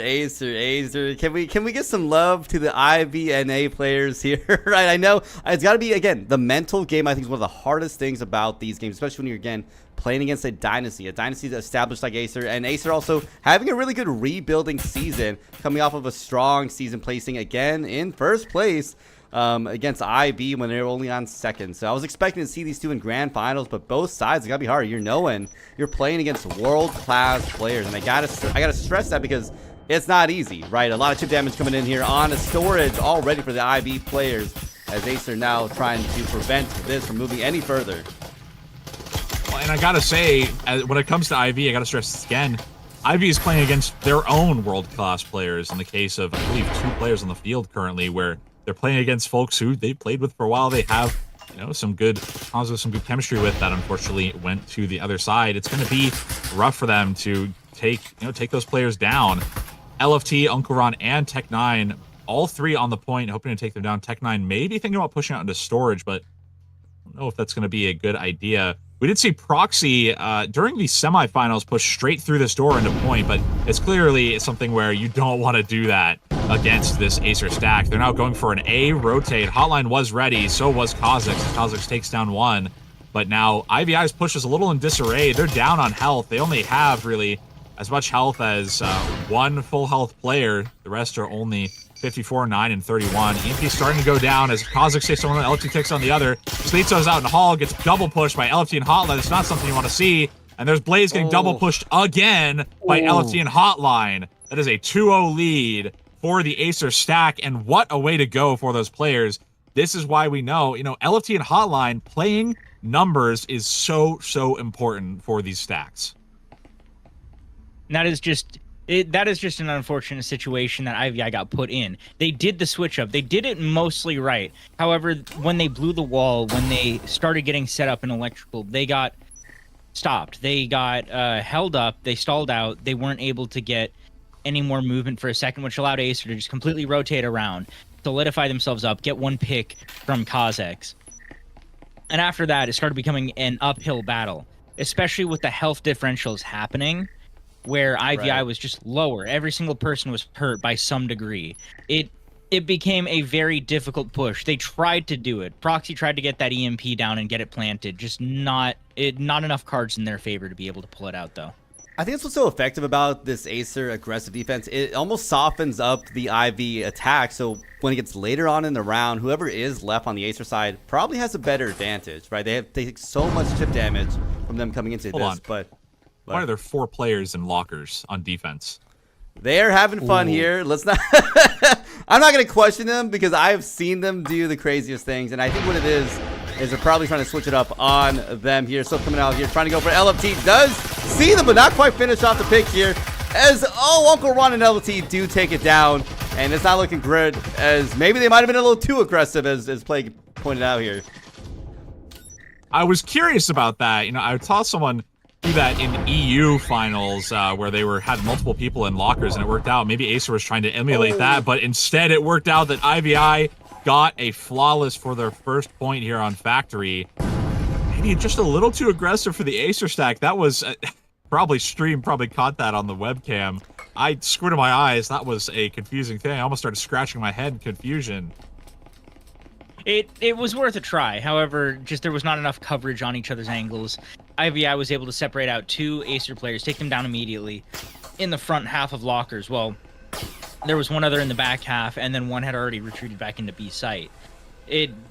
[SPEAKER 1] Can we get some love to the IVNA players here? Right, I know it's got to be, again, the mental game. I think is one of the hardest things about these games, especially when you're, again, playing against a dynasty established like Acer, and Acer also having a really good rebuilding season, coming off of a strong season, placing again in first place against IB when they were only on second. So I was expecting to see these 2 in grand finals, but both sides, it's gotta be hard. You're knowing you're playing against world-class players, and I gotta stress that because it's not easy, right? A lot of chip damage coming in here on a storage already for the IB players, as Acer now trying to prevent this from moving any further.
[SPEAKER 7] Well, and I gotta say, when it comes to IB, I gotta stress this again. IB is playing against their own world-class players. In the case of, I believe, 2 players on the field currently, where they're playing against folks who they played with for a while. They have, some good chemistry with that. Unfortunately, went to the other side. It's going to be rough for them to take those players down. LFT, Uncle Ron, and Tech9, all 3 on the point, hoping to take them down. Tech9 may be thinking about pushing out into storage, but I don't know if that's going to be a good idea. We did see Proxy during the semifinals push straight through this door into point, but it's clearly something where you don't want to do that. against this Acer stack. They're now going for an A rotate. Hotline was ready, so was Kha'Zix. Kha'Zix takes down one, but now IVI's push is a little in disarray. They're down on health. They only have really as much health as one full health player. The rest are only 54, 9, and 31. EMP starting to go down as Kha'Zix takes on one, LFT takes on the other. Slitzo's out in the hall, gets double pushed by LFT and Hotline. It's not something you want to see. And there's Blaze getting double pushed again by LFT and Hotline. That is a 2-0 lead for the Acer stack, and what a way to go for those players. This is why we know, LFT and Hotline playing numbers is so important for these stacks.
[SPEAKER 3] And that is just an unfortunate situation that IVI got put in. They did the switch up. They did it mostly right. However, when they blew the wall, when they started getting set up in electrical, they got stopped. They got held up. They stalled out. They weren't able to get any more movement for a second, which allowed Acer to just completely rotate around, solidify themselves up, get one pick from Kha'Zix. And after that, it started becoming an uphill battle, especially with the health differentials happening, where IVI was just lower. Every single person was hurt by some degree. It became a very difficult push. They tried to do it. Proxy tried to get that EMP down and get it planted. Just not enough cards in their favor to be able to pull it out, though.
[SPEAKER 1] I think that's what's so effective about this Acer aggressive defense. It almost softens up the IV attack, so when it gets later on in the round, whoever is left on the Acer side probably has a better advantage, right? They take so much chip damage from them coming into this, but
[SPEAKER 7] why are there 4 players in lockers on defense?
[SPEAKER 1] They're having fun here. Let's not. I'm not going to question them because I've seen them do the craziest things, and I think what it is they're probably trying to switch it up on them here. So coming out here, trying to go for LFT. Does see them, but not quite finish off the pick here. As, Uncle Ron and LFT do take it down. And it's not looking good, as maybe they might have been a little too aggressive, as Plague pointed out here.
[SPEAKER 7] I was curious about that. I saw someone do that in EU finals where they had multiple people in lockers, and it worked out. Maybe Acer was trying to emulate that, but instead it worked out that IVI got a flawless for their first point here on Factory. Maybe just a little too aggressive for the Acer stack. That was probably caught that on the webcam. I squinted my eyes. That was a confusing thing. I almost started scratching my head in confusion.
[SPEAKER 3] It was worth a try. However, just there was not enough coverage on each other's angles. IVI was able to separate out 2 Acer players, take them down immediately in the front half of lockers. Well, there was one other in the back half, and then one had already retreated back into B site.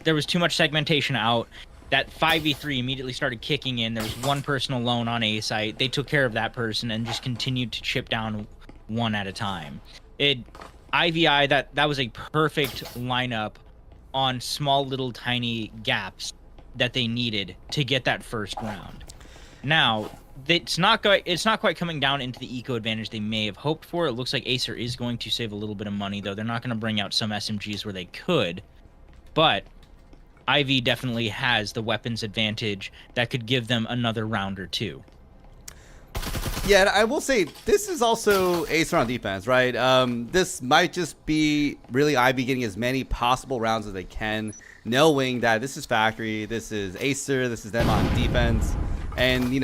[SPEAKER 3] There was too much segmentation out. That 5v3 immediately started kicking in. There was one person alone on A site. They took care of that person and just continued to chip down one at a time. IVI, that was a perfect lineup on small little tiny gaps that they needed to get that first round. Now, it's not quite coming down into the eco advantage they may have hoped for. It looks like Acer is going to save a little bit of money, though. They're not going to bring out some SMGs where they could, but IV definitely has the weapons advantage that could give them another round or two.
[SPEAKER 1] Yeah, and I will say, this is also Acer on defense, right? This might just be really IB getting as many possible rounds as they can, knowing that this is Factory, this is Acer, this is them on defense. And,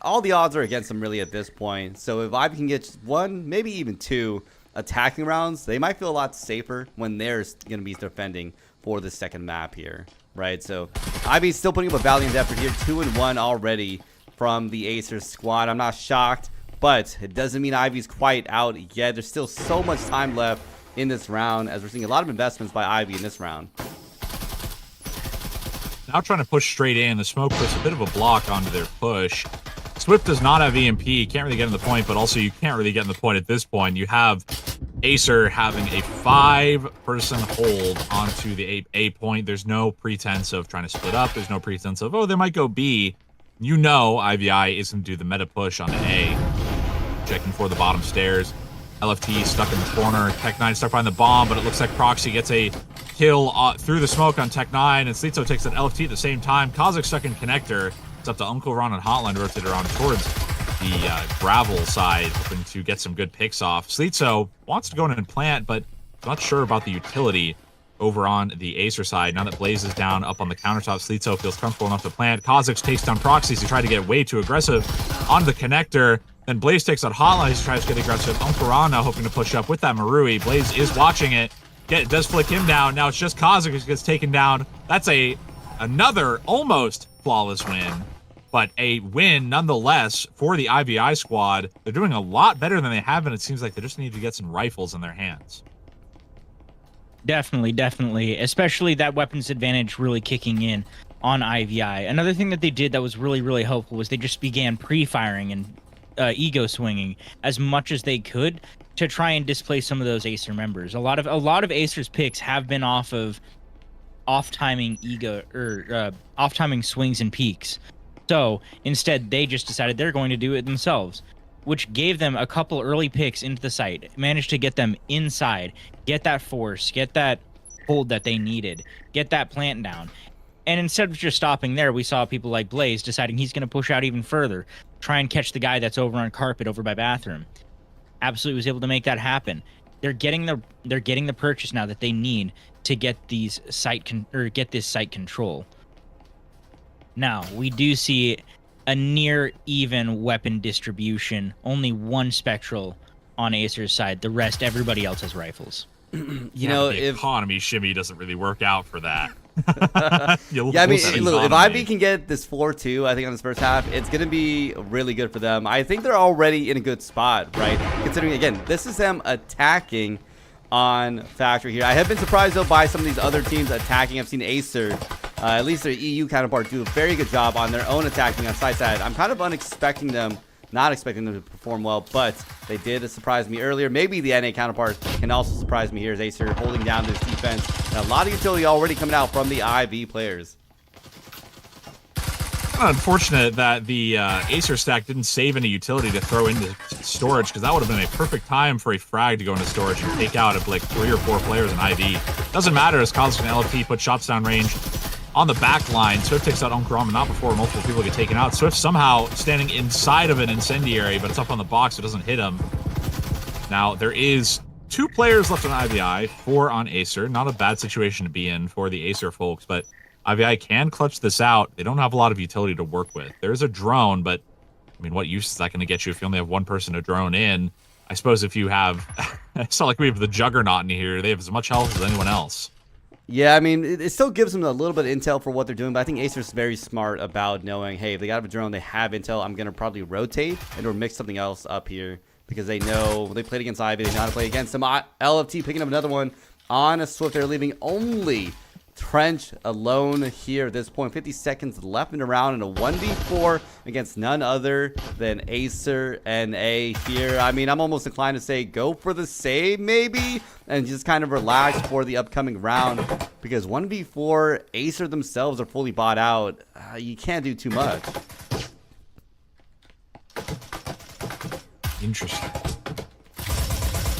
[SPEAKER 1] all the odds are against them really at this point. So if IB can get one, maybe even 2 attacking rounds, they might feel a lot safer when they're going to be defending for the second map here, right? So IB's still putting up a valiant effort here, 2-1 already from the Acer squad. I'm not shocked, but it doesn't mean Ivy's quite out yet. There's still so much time left in this round, as we're seeing a lot of investments by Ivy in this round.
[SPEAKER 7] Now trying to push straight in. The smoke puts a bit of a block onto their push. Swift does not have EMP. Can't really get in the point, but also you can't really get in the point at this point. You have Acer having a 5-person hold onto the A point. There's no pretense of trying to split up. There's no pretense of, oh, they might go B. You know IVI is going to do the meta push on an A. Checking for the bottom stairs. LFT stuck in the corner. Tech9 stuck behind the bomb, but it looks like Proxy gets a kill through the smoke on Tech9, and Slitzo takes an LFT at the same time. Kha'Zix stuck in connector. It's up to Uncle Ron and Hotline to rotate around towards the gravel side, hoping to get some good picks off. Slitzo wants to go in and plant, but not sure about the utility over on the Acer side. Now that Blaze is down up on the countertop, Slitzo feels comfortable enough to plant. Kha'Zix takes down Proxy. He tried to get way too aggressive on the connector. Then Blaze takes out Hotline. He tries to get aggressive. Unkaran now hoping to push up with that Marui. Blaze is watching it. Does flick him down. Now it's just Kazik who gets taken down. That's another almost flawless win, but a win nonetheless for the IVI squad. They're doing a lot better than they have, and it seems like they just need to get some rifles in their hands.
[SPEAKER 3] Definitely. Especially that weapons advantage really kicking in on IVI. Another thing that they did that was really helpful was they just began pre-firing and ego swinging as much as they could to try and displace some of those Acer members. A lot of Acer's picks have been off timing swings and peaks. So instead, they just decided they're going to do it themselves, which gave them a couple early picks into the site, managed to get them inside, get that force, get that hold that they needed, get that plant down. And instead of just stopping there, we saw people like Blaze deciding he's going to push out even further, try and catch the guy that's over on carpet over by bathroom. Absolutely was able to make that happen. They're getting the purchase now that they need to get these get this site control. Now, we do see a near even weapon distribution. Only one Spectral on Acer's side. The rest, everybody else has rifles.
[SPEAKER 1] You know,
[SPEAKER 7] the economy shimmy doesn't really work out for that.
[SPEAKER 1] Yeah, I mean, look, if IB can get this 4-2, I think on this first half, it's going to be really good for them. I think they're already in a good spot, right? Considering, again, this is them attacking on Factory here. I have been surprised, though, by some of these other teams attacking. I've seen Acer, at least their EU counterpart, do a very good job on their own attacking on side side. I'm kind of not expecting them to perform well, but they did surprise me earlier. Maybe the NA counterpart can also surprise me here as Acer holding down this defense. And a lot of utility already coming out from the IV players.
[SPEAKER 7] Unfortunate that the Acer stack didn't save any utility to throw into storage, because that would have been a perfect time for a frag to go into storage and take out like 3 or 4 players in IV. Doesn't matter as Kazik and LFT put shots down range. On the back line, Swift takes out Unkarama, not before multiple people get taken out. Swift somehow standing inside of an incendiary, but it's up on the box, so it doesn't hit him. Now, there is 2 players left on IVI, 4 on Acer. Not a bad situation to be in for the Acer folks, but IVI can clutch this out. They don't have a lot of utility to work with. There's a drone, but, I mean, what use is that going to get you if you only have one person to drone in? I suppose if you have... It's not like we have the Juggernaut in here. They have as much health as anyone else.
[SPEAKER 1] Yeah, I mean, it still gives them a little bit of intel for what they're doing, but I think Acer's very smart about knowing, hey, if they got a drone, they have intel, I'm going to probably rotate and or mix something else up here because they know they played against Ivy, they know how to play against them. LFT picking up another one on a Swift. They're leaving only Trench alone here at this point. 50 seconds left in the round, and a 1v4 against none other than Acer NA here. I mean, I'm almost inclined to say go for the save maybe and just kind of relax for the upcoming round, because 1v4 Acer themselves are fully bought out. You can't do too much.
[SPEAKER 7] Interesting.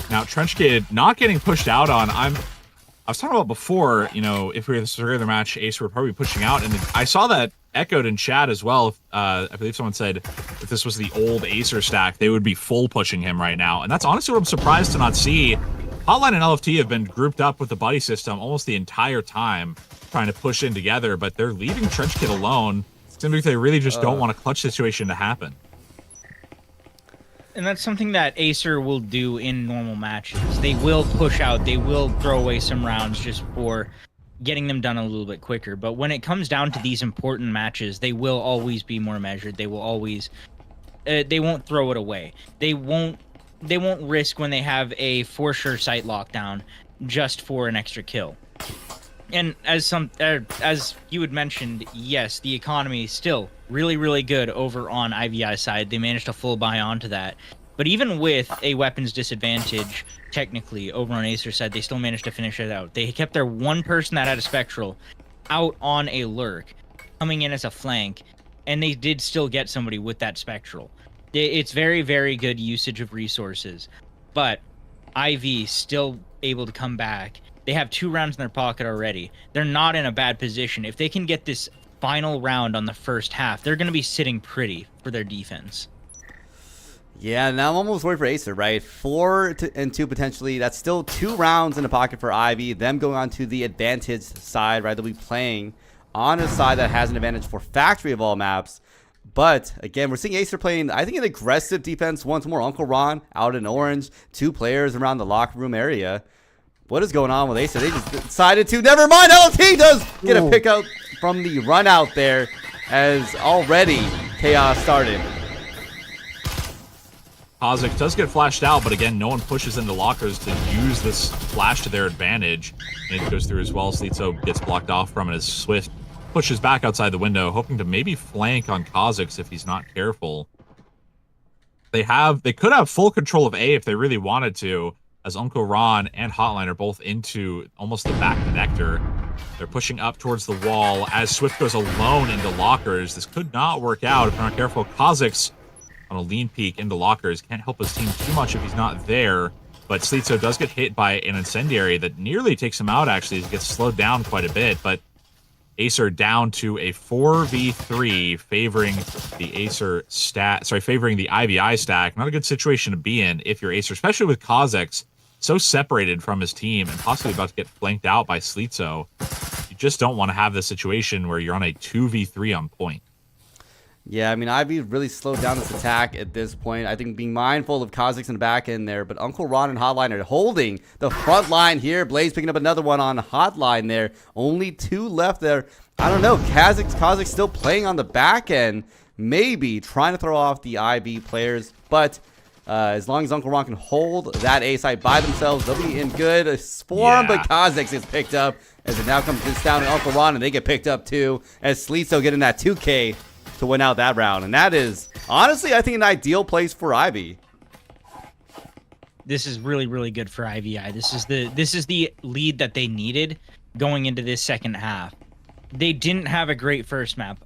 [SPEAKER 7] Now, Trench Kid not getting pushed out on. I was talking about before, you know, if we were this regular match, Acer would probably be pushing out. And I saw that echoed in chat as well. I believe someone said if this was the old Acer stack, they would be full pushing him right now. And that's honestly what I'm surprised to not see. Hotline and LFT have been grouped up with the buddy system almost the entire time, trying to push in together, but they're leaving Trench Kid alone. It's going to be like they really just don't want a clutch situation to happen.
[SPEAKER 3] And that's something that Acer will do in normal matches. They will push out. They will throw away some rounds just for getting them done a little bit quicker. But when it comes down to these important matches, they will always be more measured. They will always... they won't throw it away. They won't risk when they have a for sure site lockdown just for an extra kill. And as you had mentioned, yes, the economy is still really good over on IVI side. They managed to full buy onto that. But even with a weapons disadvantage, technically, over on Acer side, they still managed to finish it out. They kept their one person that had a Spectral out on a lurk, coming in as a flank, and they did still get somebody with that Spectral. It's very good usage of resources. But IV still able to come back. They have 2 rounds in their pocket already. They're not in a bad position. If they can get this final round on the first half, they're going to be sitting pretty for their defense.
[SPEAKER 1] Yeah, now I'm almost worried for Acer, right? 4-2 potentially. That's still 2 rounds in the pocket for Ivy. Them going on to the advantage side, right? They'll be playing on a side that has an advantage for Factory of all maps. But again, we're seeing Acer playing, I think, an aggressive defense once more. Uncle Ron out in orange, 2 players around the locker room area. What is going on with Acer? They just decided to, never mind, LT does get a pick out from the run out there as already chaos started.
[SPEAKER 7] Kazik does get flashed out, but again, no one pushes into lockers to use this flash to their advantage. And it goes through as well. Slitso gets blocked off from it as Swift pushes back outside the window, hoping to maybe flank on Kazik if he's not careful. They could have full control of A if they really wanted to, as Uncle Ron and Hotline are both into almost the back connector. They're pushing up towards the wall as Swift goes alone into lockers. This could not work out if they're not careful. Kazik's on a lean peek into lockers. Can't help his team too much if he's not there. But Slitso does get hit by an incendiary that nearly takes him out, actually. He gets slowed down quite a bit. But Acer down to a 4v3 favoring the Acer favoring the IVI stack. Not a good situation to be in if you're Acer, especially with Kazik so separated from his team and possibly about to get flanked out by Slitso. You just don't want to have this situation where you're on a 2v3 on point.
[SPEAKER 1] Yeah, I mean, Ivy really slowed down this attack at this point. I think being mindful of Kazik in the back end there, but Uncle Ron and Hotline are holding the front line here. Blaze picking up another one on Hotline there. Only 2 left there. I don't know. Kazik still playing on the back end, maybe trying to throw off the IB players, but as long as Uncle Ron can hold that A site by themselves, they'll be in good form. But Kazik is picked up as it now comes down to Uncle Ron, and they get picked up too as Slitso getting that 2K to win out that round. And that is, honestly, I think an ideal place for Ivy.
[SPEAKER 3] This is really, really good for IVI. This is the lead that they needed going into this second half. They didn't have a great first map.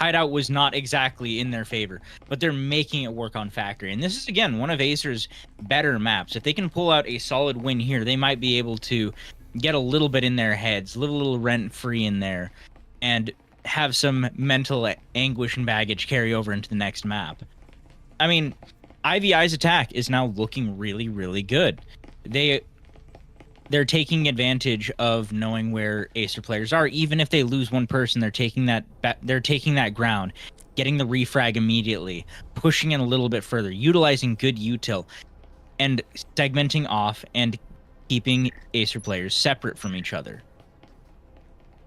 [SPEAKER 3] Hideout was not exactly in their favor, but they're making it work on Factory. And this is, again, one of Acer's better maps. If they can pull out a solid win here, they might be able to get a little bit in their heads, little rent-free in there, and have some mental anguish and baggage carry over into the next map. I mean, IVI's attack is now looking really, really good. They're taking advantage of knowing where Acer players are. Even if they lose one person, they're taking that ground, getting the refrag immediately, pushing in a little bit further, utilizing good util, and segmenting off and keeping Acer players separate from each other.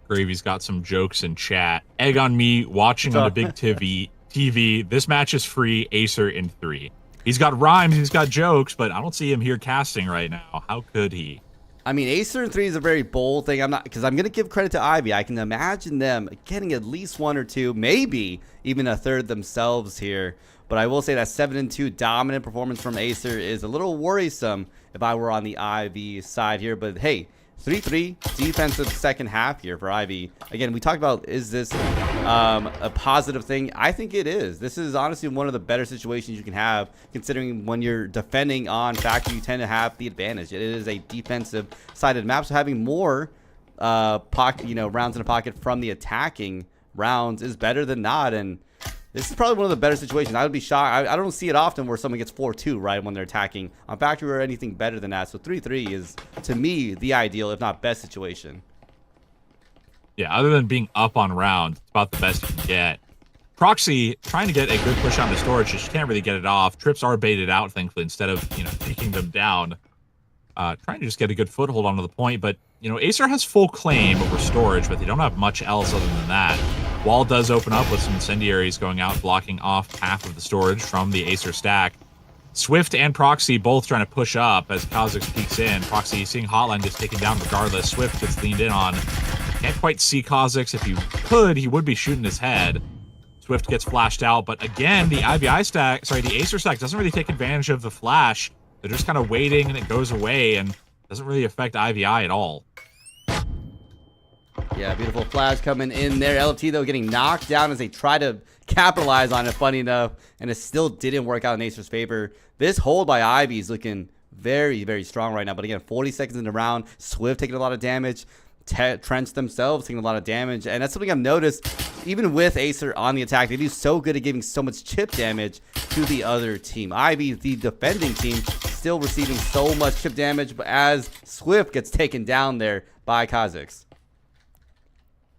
[SPEAKER 7] Gravy's got some jokes in chat. Egg on me, watching on a big TV. This match is free. Acer in 3. He's got rhymes, he's got jokes, but I don't see him here casting right now. How could he?
[SPEAKER 1] I mean, Acer in 3 is a very bold thing. I'm going to give credit to Ivy. I can imagine them getting at least 1 or 2, maybe even a third themselves here. But I will say that 7-2 dominant performance from Acer is a little worrisome if I were on the Ivy side here. But hey, 3-3 defensive second half here for Ivy. Again, we talked about, is this a positive thing? I think it is. This is honestly one of the better situations you can have, considering when you're defending on Factory, you tend to have the advantage. It is a defensive sided map, so having more rounds in the pocket from the attacking rounds is better than not. And this is probably one of the better situations. I would be shocked. I don't see it often where someone gets 4-2 right when they're attacking on Factory or anything better than that. So 3-3 is, to me, the ideal, if not best situation.
[SPEAKER 7] Yeah, other than being up on round, it's about the best you can get. Proxy trying to get a good push on the storage, just can't really get it off. Trips are baited out, thankfully, instead of taking them down. Trying to just get a good foothold onto the point, but Acer has full claim over storage, but they don't have much else other than that. Wall does open up with some incendiaries going out, blocking off half of the storage from the Acer stack. Swift and Proxy both trying to push up as Kazik peeks in. Proxy seeing Hotline gets taken down regardless. Swift gets leaned in on. Can't quite see Kazik. If he could, he would be shooting his head. Swift gets flashed out, but again, the Acer stack doesn't really take advantage of the flash. They're just kind of waiting and it goes away and doesn't really affect IVI at all.
[SPEAKER 1] Yeah, beautiful flash coming in there. LFT, though, getting knocked down as they try to capitalize on it, funny enough, and it still didn't work out in Acer's favor. This hold by Ivy is looking very, very strong right now. But again, 40 seconds in the round, Swift taking a lot of damage, Trench themselves taking a lot of damage, and that's something I've noticed. Even with Acer on the attack, they do so good at giving so much chip damage to the other team. Ivy, the defending team, still receiving so much chip damage, but as Swift gets taken down there by Kazik.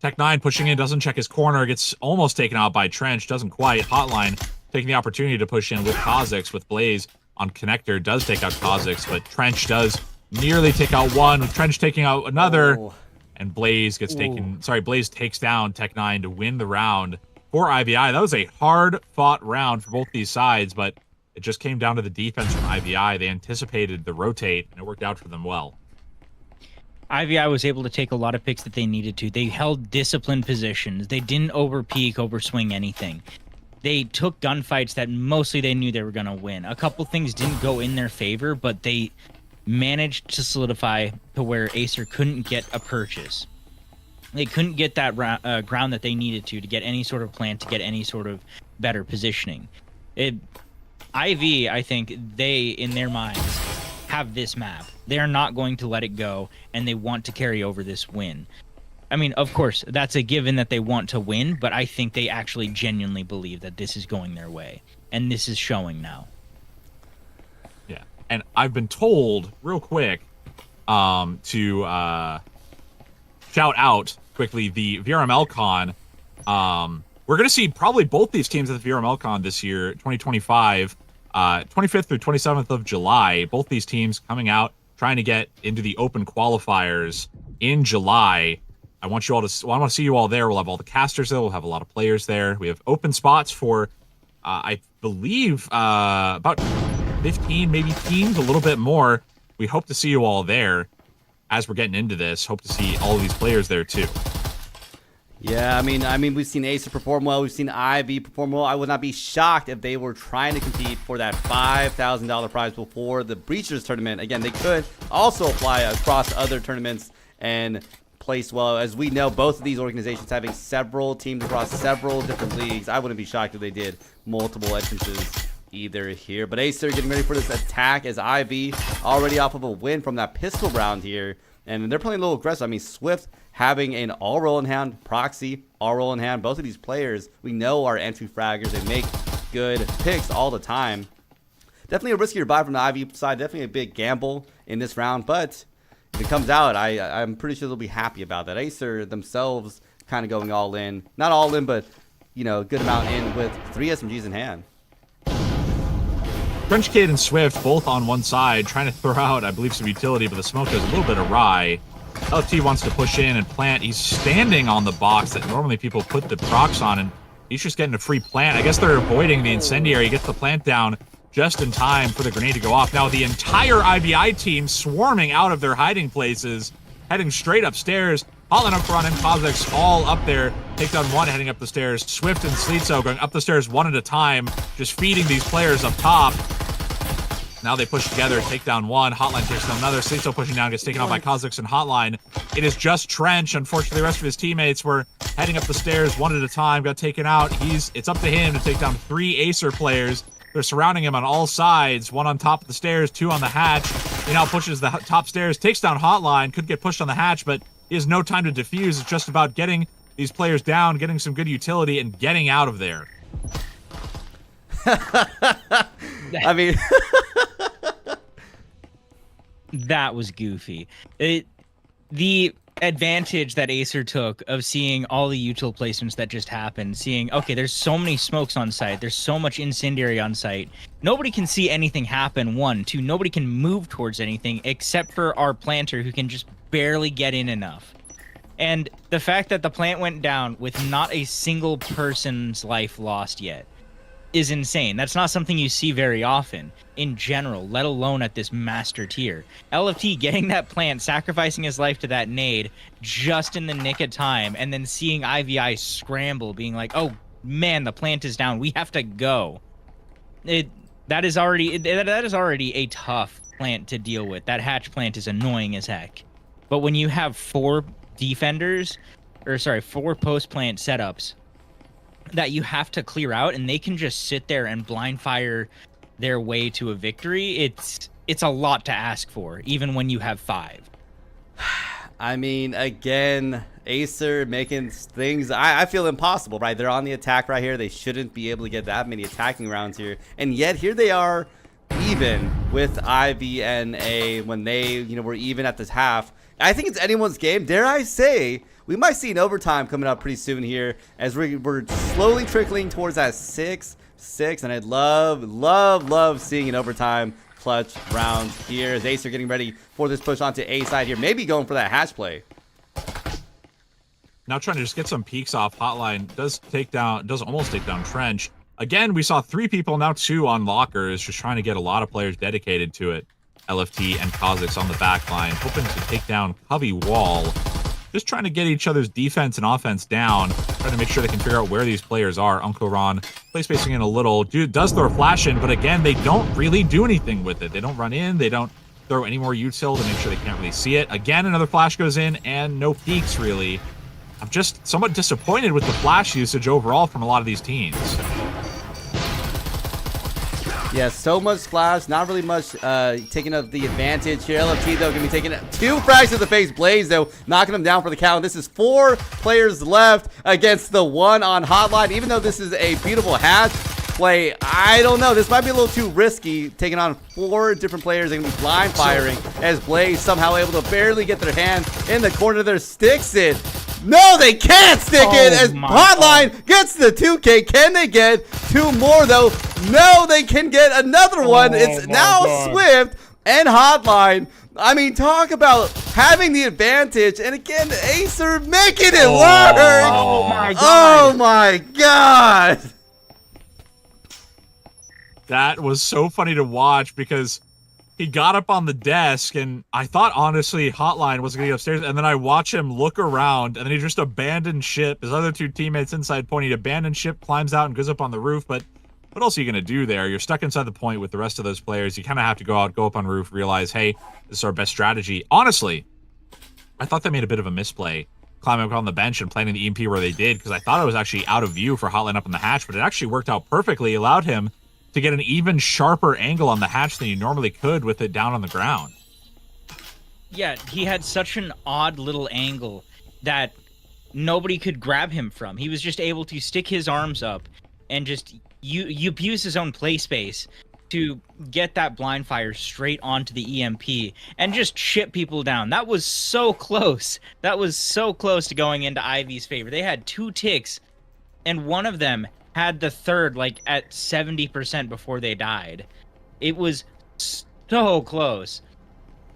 [SPEAKER 7] Tech9 pushing in, doesn't check his corner, gets almost taken out by Trench, doesn't quite. Hotline taking the opportunity to push in with Kha'Zix, with Blaze on connector, does take out Kha'Zix, but Trench does nearly take out one, with Trench taking out another, and Blaze gets taken, Blaze takes down Tech9 to win the round for IVI. That was a hard-fought round for both these sides, but it just came down to the defense from IVI. They anticipated the rotate, and it worked out for them well.
[SPEAKER 3] IVI was able to take a lot of picks that they needed to. They held disciplined positions. They didn't overpeak, overswing anything. They took gunfights that mostly they knew they were going to win. A couple things didn't go in their favor, but they managed to solidify to where Acer couldn't get a purchase. They couldn't get that ground that they needed to get any sort of plan, to get any sort of better positioning. IV, I think they, in their minds, have this map. They're not going to let it go, and they want to carry over this win. I mean, of course, that's a given that they want to win, but I think they actually genuinely believe that this is going their way, and this is showing now.
[SPEAKER 7] Yeah, and I've been told, real quick, to shout out quickly the VRML Con. We're going to see probably both these teams at the VRML Con this year, 2025, 25th through 27th of July. Both these teams coming out, trying to get into the open qualifiers in July. I want to see you all there. We'll have all the casters there. We'll have a lot of players there. We have open spots for, I believe, about 15, maybe teams, a little bit more. We hope to see you all there as we're getting into this. Hope to see all of these players there too.
[SPEAKER 1] Yeah, I mean, we've seen Acer perform well. We've seen IV perform well. I would not be shocked if they were trying to compete for that $5,000 prize pool for the Breachers tournament. Again, they could also apply across other tournaments and place well. As we know, both of these organizations having several teams across several different leagues. I wouldn't be shocked if they did multiple entrances either here. But Acer getting ready for this attack as IV already off of a win from that pistol round here. And they're playing a little aggressive. I mean, Swift having an all roll in hand, Proxy all roll in hand. Both of these players we know are entry fraggers. They make good picks all the time. Definitely a riskier buy from the IV side. Definitely a big gamble in this round. But if it comes out, I'm pretty sure they'll be happy about that. Acer themselves kind of going all in. Not all in, but, you know, a good amount in with 3 SMGs in hand.
[SPEAKER 7] French Kid and Swift both on one side, trying to throw out, I believe, some utility, but the smoke is a little bit awry. LFT wants to push in and plant. He's standing on the box that normally people put the procs on, and he's just getting a free plant. I guess they're avoiding the incendiary. He gets the plant down just in time for the grenade to go off. Now the entire IVI team swarming out of their hiding places, heading straight upstairs. Hotline up front and Kha'Zix all up there. Takedown one heading up the stairs. Swift and Sleetso going up the stairs one at a time, just feeding these players up top. Now they push together, take down one. Hotline takes down another. Sleetso pushing down, gets taken out by Kha'Zix and Hotline. It is just Trench. Unfortunately, the rest of his teammates were heading up the stairs one at a time, got taken out. It's up to him to take down 3 Acer players. They're surrounding him on all sides. 1 on top of the stairs, 2 on the hatch. He now pushes the top stairs, takes down Hotline. Could get pushed on the hatch, but he has no time to defuse. It's just about getting these players down, getting some good utility, and getting out of there.
[SPEAKER 1] I mean...
[SPEAKER 3] That was goofy. The advantage that Acer took of seeing all the util placements that just happened, seeing, okay, there's so many smokes on site, there's so much incendiary on site, nobody can see anything happen. 1, 2, nobody can move towards anything except for our planter, who can just barely get in enough. And the fact that the plant went down with not a single person's life lost yet is insane. That's not something you see very often in general, let alone at this master tier. LFT getting that plant, sacrificing his life to that nade just in the nick of time, and then seeing IVI scramble, being like, oh man, the plant is down, we have to go. That is already a tough plant to deal with. That hatch plant is annoying as heck. But when you have 4 post plant setups that you have to clear out, and they can just sit there and blind fire their way to a victory, it's a lot to ask for, even when you have 5.
[SPEAKER 1] I mean, again, Acer making things, I feel impossible, right? They're on the attack right here. They shouldn't be able to get that many attacking rounds here. And yet here they are even with IV and A when they, were even at this half. I think it's anyone's game. Dare I say, we might see an overtime coming up pretty soon here as we're slowly trickling towards that 6-6, and I'd love seeing an overtime clutch round here as Acer getting ready for this push onto A side here, maybe going for that hatch play.
[SPEAKER 7] Now trying to just get some peeks off. Hotline does almost take down Trench. Again, we saw 3 people, now 2 on lockers, just trying to get a lot of players dedicated to it. LFT and Kha'Zix on the back line, hoping to take down Covey Wall. Just trying to get each other's defense and offense down, trying to make sure they can figure out where these players are. Uncle Ron play spacing in a little. Dude does throw a flash in, but again, they don't really do anything with it. They don't run in, they don't throw any more util to make sure they can't really see it. Again, another flash goes in, and no peeks, really. I'm just somewhat disappointed with the flash usage overall from a lot of these teams.
[SPEAKER 1] Yeah, so much flash, not really much taking up the advantage here. LFT, though, going to be taking 2 frags to the face. Blaze, though, knocking him down for the count. This is 4 players left against the 1 on Hotline. Even though this is a beautiful hatch play, I don't know. This might be a little too risky, taking on 4 different players. They're going to be blind firing as Blaze somehow able to barely get their hand in the corner there. Sticks it. No, they can't stick it as Hotline gets the 2K. Can they get 2 more, though? No, they can get another one. It's now Swift and Hotline. I mean, talk about having the advantage. And again, Acer making it work.
[SPEAKER 3] Oh, my God.
[SPEAKER 1] Oh, my God.
[SPEAKER 7] That was so funny to watch because he got up on the desk, and I thought, honestly, Hotline was going to get upstairs, and then I watch him look around, and then he just abandoned ship. His other 2 teammates inside point, he abandoned ship, climbs out, and goes up on the roof, but what else are you going to do there? You're stuck inside the point with the rest of those players. You kind of have to go up on roof, realize, hey, this is our best strategy. Honestly, I thought they made a bit of a misplay, climbing up on the bench and planting the EMP where they did, because I thought it was actually out of view for Hotline up in the hatch, but it actually worked out perfectly, allowed him to get an even sharper angle on the hatch than you normally could with it down on the ground.
[SPEAKER 3] Yeah, he had such an odd little angle that nobody could grab him from. He was just able to stick his arms up and just abuse his own play space to get that blind fire straight onto the EMP and just chip people down. That was so close. That was so close to going into Ivy's favor. They had 2 ticks, and one of them had the third like at 70% before they died. It was so close,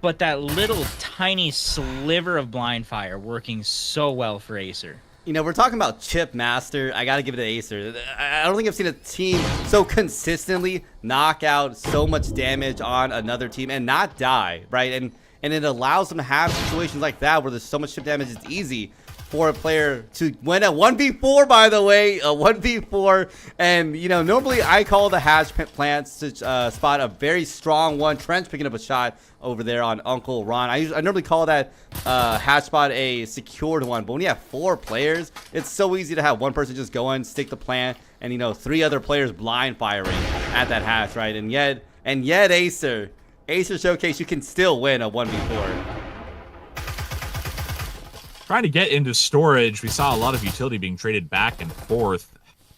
[SPEAKER 3] but that little tiny sliver of blind fire working so well for Acer.
[SPEAKER 1] You know, we're talking about chip master. I got to give it to Acer. I don't think I've seen a team so consistently knock out so much damage on another team and not die, right? And it allows them to have situations like that where there's so much chip damage, it's easy for a player to win a 1v4, by the way, a 1v4. And, you know, normally I call the hatch plants to spot a very strong one. Trench picking up a shot over there on Uncle Ron. I normally call that hatch spot a secured one. But when you have 4 players, it's so easy to have one person just go in, stick the plant, and, you know, 3 other players blind firing at that hatch, right? And yet Acer showcase you can still win a 1v4.
[SPEAKER 7] Trying to get into storage, we saw a lot of utility being traded back and forth.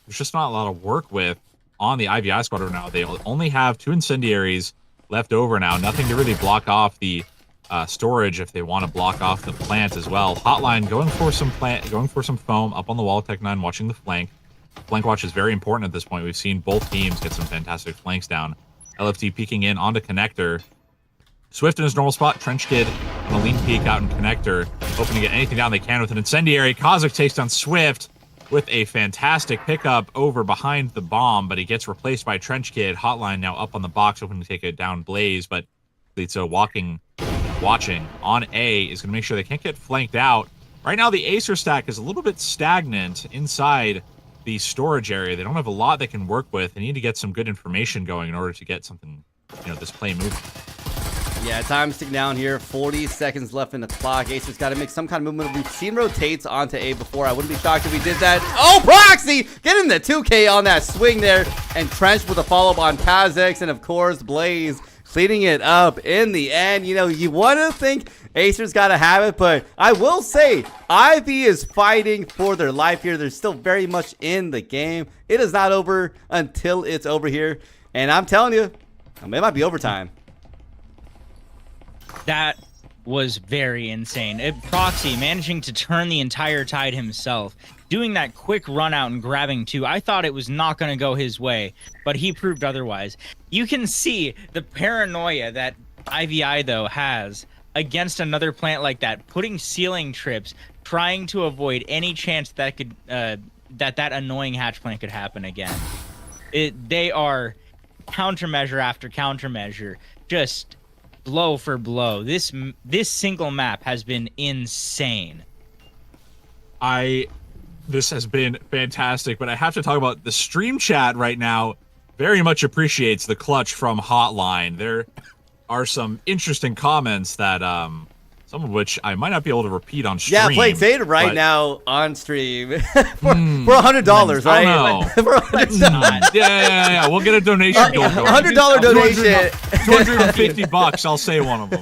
[SPEAKER 7] There's just not a lot of work with on the IVI squad right now. They only have 2 incendiaries left over now. Nothing to really block off the storage if they want to block off the plant as well. Hotline going for some foam up on the wall. Tech9 watching the flank. Flank watch is very important at this point. We've seen both teams get some fantastic flanks down. LFT peeking in onto connector. Swift in his normal spot. Trench Kid on a lean peek out in connector, hoping to get anything down they can with an incendiary. Kha'Zix takes down Swift with a fantastic pickup over behind the bomb, but he gets replaced by Trench Kid. Hotline now up on the box, hoping to take it down Blaze, but Lito watching on A is going to make sure they can't get flanked out. Right now, the Acer stack is a little bit stagnant inside the storage area. They don't have a lot they can work with. They need to get some good information going in order to get something, you know, this play moving.
[SPEAKER 1] Yeah, time's ticking down here. 40 seconds left in the clock. Acer's got to make some kind of movement. We've seen rotates onto A before. I wouldn't be shocked if we did that. Oh, Proxy getting the 2K on that swing there. And Trench with a follow-up on Kha'Zix. And, of course, Blaze cleaning it up in the end. You know, you want to think Acer's got to have it, but I will say Ivy is fighting for their life here. They're still very much in the game. It is not over until it's over here. And I'm telling you, it might be overtime.
[SPEAKER 3] That was very insane. Proxy managing to turn the entire tide himself, doing that quick run out and grabbing 2. I thought it was not going to go his way, but he proved otherwise. You can see the paranoia that IVI though has against another plant like that, putting ceiling trips, trying to avoid any chance that could that annoying hatch plant could happen again. They are countermeasure after countermeasure, just blow for blow. This single map has been insane.
[SPEAKER 7] This has been fantastic, but I have to talk about the stream chat right now. Very much appreciates the clutch from Hotline. There are some interesting comments that some of which I might not be able to repeat on stream.
[SPEAKER 1] Yeah, playing Zeta right now on stream for $100, right?
[SPEAKER 7] No,
[SPEAKER 1] For $100.
[SPEAKER 7] Yeah. We'll get a donation.
[SPEAKER 1] $100 donation.
[SPEAKER 7] $250. I'll say one of them.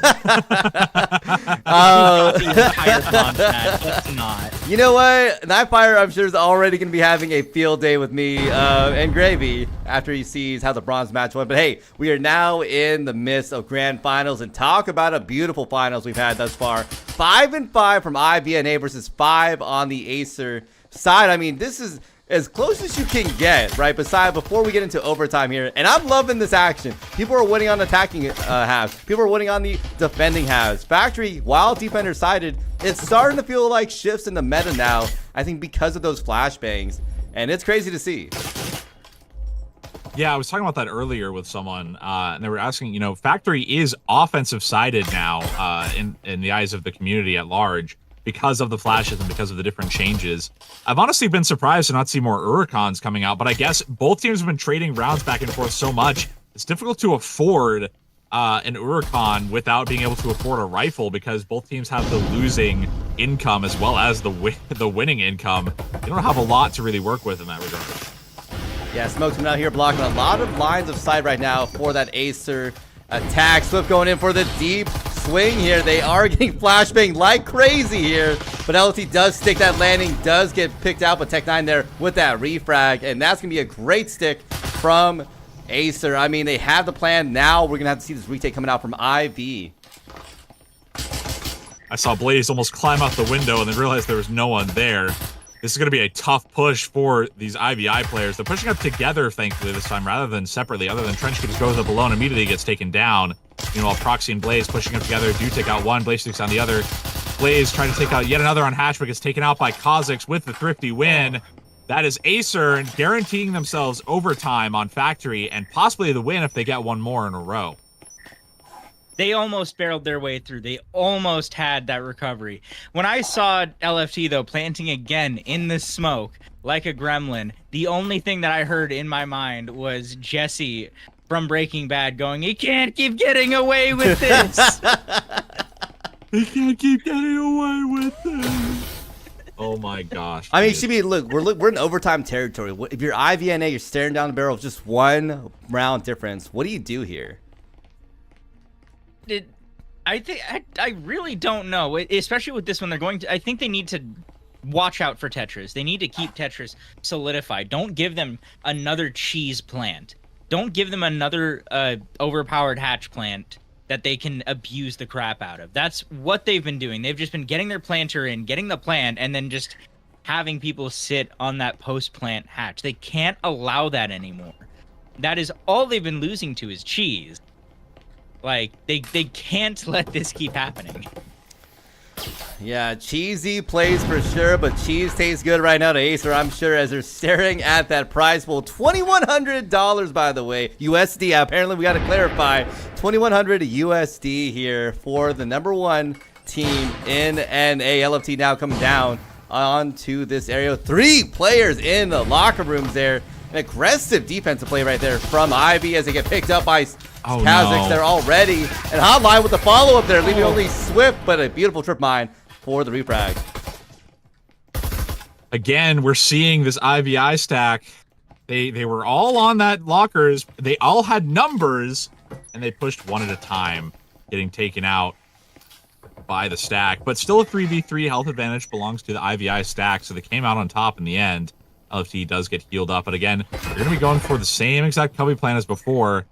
[SPEAKER 3] Let's not.
[SPEAKER 1] You know what? Nightfire, I'm sure, is already going to be having a field day with me and Gravy after he sees how the bronze match went. But hey, we are now in the midst of grand finals, and talk about a beautiful finals we've had thus far. 5-5 from IVNA versus 5 on the Acer side. I mean, this is as close as you can get, right? Before we get into overtime here, and I'm loving this action. People are winning on attacking halves. People are winning on the defending halves. Factory, while defender sided, it's starting to feel like shifts in the meta now, I think, because of those flashbangs, and it's crazy to see.
[SPEAKER 7] Yeah, I was talking about that earlier with someone, and they were asking, Factory is offensive sided now in the eyes of the community at large because of the flashes and because of the different changes. I've honestly been surprised to not see more Uricons coming out, but I guess both teams have been trading rounds back and forth so much, it's difficult to afford an Uricon without being able to afford a rifle because both teams have the losing income as well as the winning income. You don't have a lot to really work with in that regard.
[SPEAKER 1] Yeah, Smoke's coming out here blocking a lot of lines of sight right now for that Acer attack. Swift going in for the deep swing here. They are getting flashbang like crazy here, but LT does stick that landing, does get picked out, but Tech9 there with that refrag, and that's going to be a great stick from Acer. I mean, they have the plan. Now we're going to have to see this retake coming out from IV.
[SPEAKER 7] I saw Blaze almost climb out the window and then realized there was no one there. This is going to be a tough push for these IVI players. They're pushing up together, thankfully, this time, rather than separately. Other than Trench could just goes up alone, immediately gets taken down. Meanwhile, Proxy and Blaze pushing up together do take out one. Blaze takes on the other. Blaze trying to take out yet another on Hatch, but gets taken out by Kha'Zix with the thrifty win. That is Acer guaranteeing themselves overtime on Factory and possibly the win if they get one more in a row.
[SPEAKER 3] They almost barreled their way through. They almost had that recovery. When I saw LFT, though, planting again in the smoke like a gremlin, the only thing that I heard in my mind was Jesse from Breaking Bad going, "He can't keep getting away with this."
[SPEAKER 7] He can't keep getting away with this. Oh my gosh.
[SPEAKER 1] I mean, Shibi, look, we're in overtime territory. If you're IVNA, you're staring down the barrel of just one round difference. What do you do here?
[SPEAKER 3] I really don't know, especially with this one. I think they need to watch out for Tetris. They need to keep Tetris solidified. Don't give them another cheese plant. Don't give them another overpowered hatch plant that they can abuse the crap out of. That's what they've been doing. They've just been getting their planter in, getting the plant, and then just having people sit on that post-plant hatch. They can't allow that anymore. That is all they've been losing to is cheese. Like, they can't let this keep happening.
[SPEAKER 1] Yeah, cheesy plays for sure, but cheese tastes good right now to Acer, I'm sure, as they're staring at that prize pool. $2,100, by the way, USD. Apparently, we got to clarify. $2,100 USD here for the #1 team in NA. LFT now coming down onto this area. 3 players in the locker rooms there. An aggressive defensive play right there from Ivy as they get picked up by Kha'Zix there already. And Hotline with the follow-up there, leaving only Swift, but a beautiful trip mine for the refrag.
[SPEAKER 7] Again, we're seeing this IVI stack. They were all on that lockers. They all had numbers, and they pushed one at a time, getting taken out by the stack. But still a 3v3 health advantage belongs to the IVI stack, so they came out on top in the end. LFT does get healed up, but again, they're going to be going for the same exact cubby plan as before.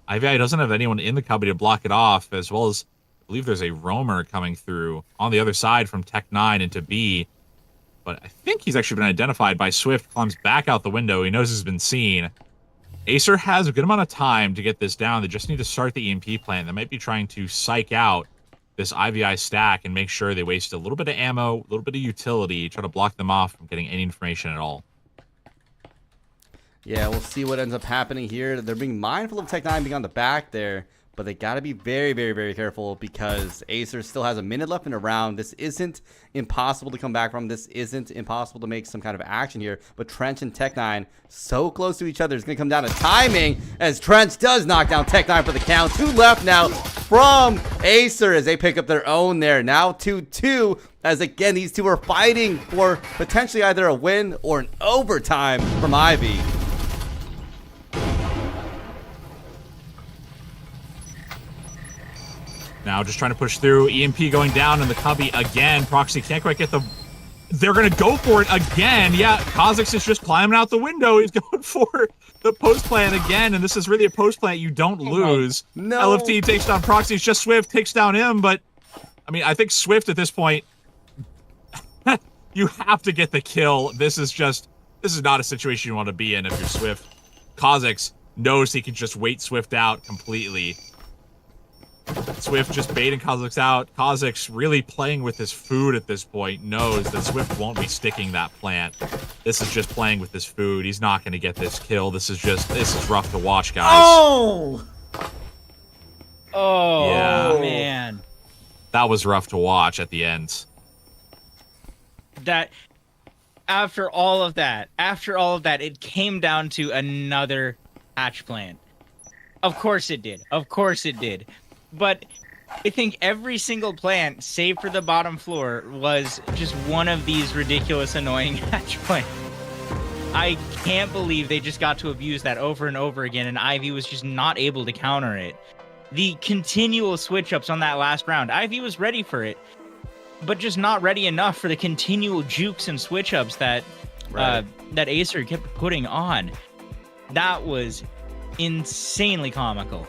[SPEAKER 7] IVI doesn't have anyone in the cubby to block it off, as well as believe there's a roamer coming through on the other side from Tech 9 into B. But I think he's actually been identified by Swift, climbs back out the window. He knows he's been seen. Acer has a good amount of time to get this down. They just need to start the EMP plant. They might be trying to psych out this IVI stack and make sure they waste a little bit of ammo, a little bit of utility, try to block them off from getting any information at all.
[SPEAKER 1] Yeah, we'll see what ends up happening here. They're being mindful of Tech 9 being on the back there, but they got to be very, very, very careful because Acer still has a minute left in a round. This isn't impossible to come back from. This isn't impossible to make some kind of action here, but Trench and Tech 9 so close to each other. It's going to come down to timing as Trench does knock down Tech 9 for the count. 2 left now from Acer as they pick up their own there. Now 2-2 as, again, these two are fighting for potentially either a win or an overtime from Ivy.
[SPEAKER 7] Now just trying to push through. EMP going down in the cubby again. Proxy can't quite get the... They're going to go for it again. Yeah, Kha'Zix is just climbing out the window. He's going for the post plant again, and this is really a post plant you don't lose.
[SPEAKER 1] No.
[SPEAKER 7] LFT takes down Proxy. It's just Swift takes down him, but... I mean, I think Swift at this point... you have to get the kill. This is not a situation you want to be in if you're Swift. Kha'Zix knows he can just wait Swift out completely. Swift just baiting Kha'Zix out. Kha'Zix really playing with his food at this point, knows that Swift won't be sticking that plant. This is just playing with his food. He's not going to get this kill. This is rough to watch, guys.
[SPEAKER 1] Oh!
[SPEAKER 3] Oh,
[SPEAKER 7] yeah.
[SPEAKER 3] Man.
[SPEAKER 7] That was rough to watch at the end.
[SPEAKER 3] That after all of that, it came down to another hatch plant. Of course it did. But I think every single plant, save for the bottom floor, was just one of these ridiculous, annoying hatch plants. I can't believe they just got to abuse that over and over again, and Ivy was just not able to counter it. The continual switch-ups on that last round, Ivy was ready for it, but just not ready enough for the continual jukes and switch-ups that that Acer kept putting on. That was insanely comical.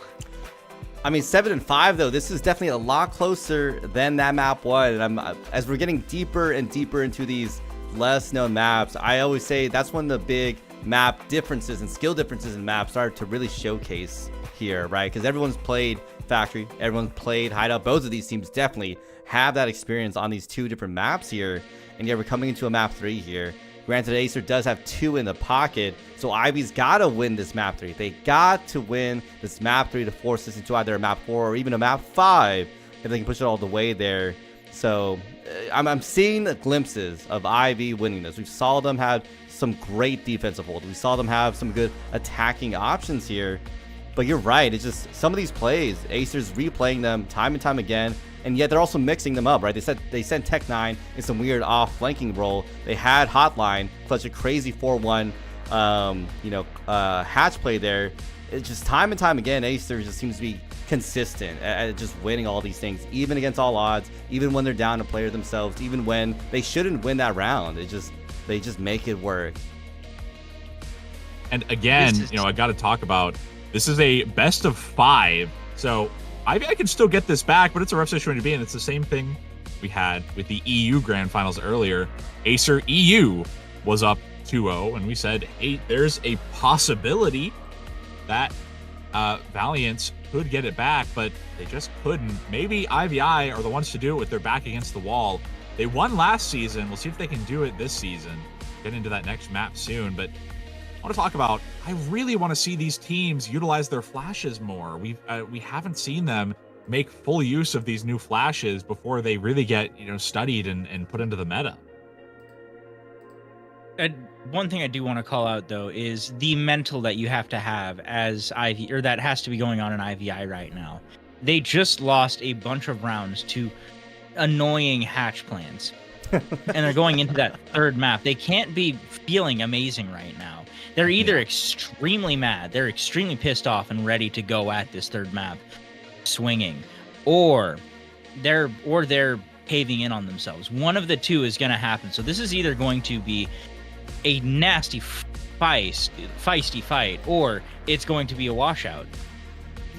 [SPEAKER 1] I mean, 7-5 though. This is definitely a lot closer than that map was. And as we're getting deeper and deeper into these less known maps, I always say that's when the big map differences and skill differences in maps start to really showcase here, right? Because everyone's played Factory, everyone's played Hideout. Both of these teams definitely have that experience on these 2 different maps here. And yeah, we're coming into a map 3 here. Granted, Acer does have 2 in the pocket, so Ivy's got to win this map 3. They got to win this map 3 to force this into either a map 4 or even a map 5 if they can push it all the way there. So I'm seeing the glimpses of Ivy winning this. We saw them have some great defensive hold. We saw them have some good attacking options here. But you're right. It's just some of these plays, Acer's replaying them time and time again. And yet they're also mixing them up, right? They sent Tech 9 in some weird off flanking role. They had Hotline clutch a crazy 4-1, hatch play there. It's just time and time again, Acer just seems to be consistent at just winning all these things, even against all odds, even when they're down a player themselves, even when they shouldn't win that round. They just make it work.
[SPEAKER 7] And again, I got to talk about, this is a best of 5, so I can still get this back, but it's a rough situation to be in. It's the same thing we had with the EU Grand Finals earlier. Acer EU was up 2-0, and we said, hey, there's a possibility that Valiant could get it back, but they just couldn't. Maybe IVI are the ones to do it with their back against the wall. They won last season. We'll see if they can do it this season. Get into that next map soon, but I want to talk about, I really want to see these teams utilize their flashes more. We haven't seen them make full use of these new flashes before they really get, studied and put into the meta.
[SPEAKER 3] One thing I do want to call out, though, is the mental that you have to have as Ivy, or that has to be going on in IVI right now. They just lost a bunch of rounds to annoying hatch plans. And they're going into that 3rd map. They can't be feeling amazing right now. They're either extremely mad, they're extremely pissed off and ready to go at this 3rd map swinging, or they're caving in on themselves. One of the 2 is going to happen. So this is either going to be a nasty feisty fight, or it's going to be a washout.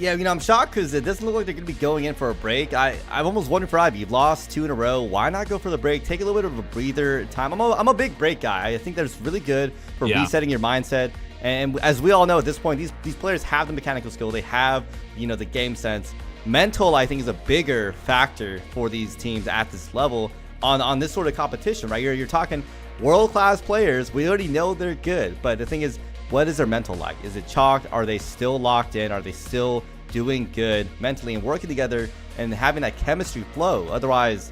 [SPEAKER 1] Yeah, I'm shocked because it doesn't look like they're going to be going in for a break. I'm almost wondering for Ivy. You've lost 2 in a row. Why not go for the break? Take a little bit of a breather time. I'm a big break guy. I think that's really good for resetting your mindset. And as we all know at this point, these players have the mechanical skill. They have, the game sense. Mental, I think, is a bigger factor for these teams at this level on this sort of competition, right? You're talking world-class players. We already know they're good. But the thing is, what is their mental like? Is it chalked? Are they still locked in? Are they still doing good mentally and working together and having that chemistry flow? Otherwise,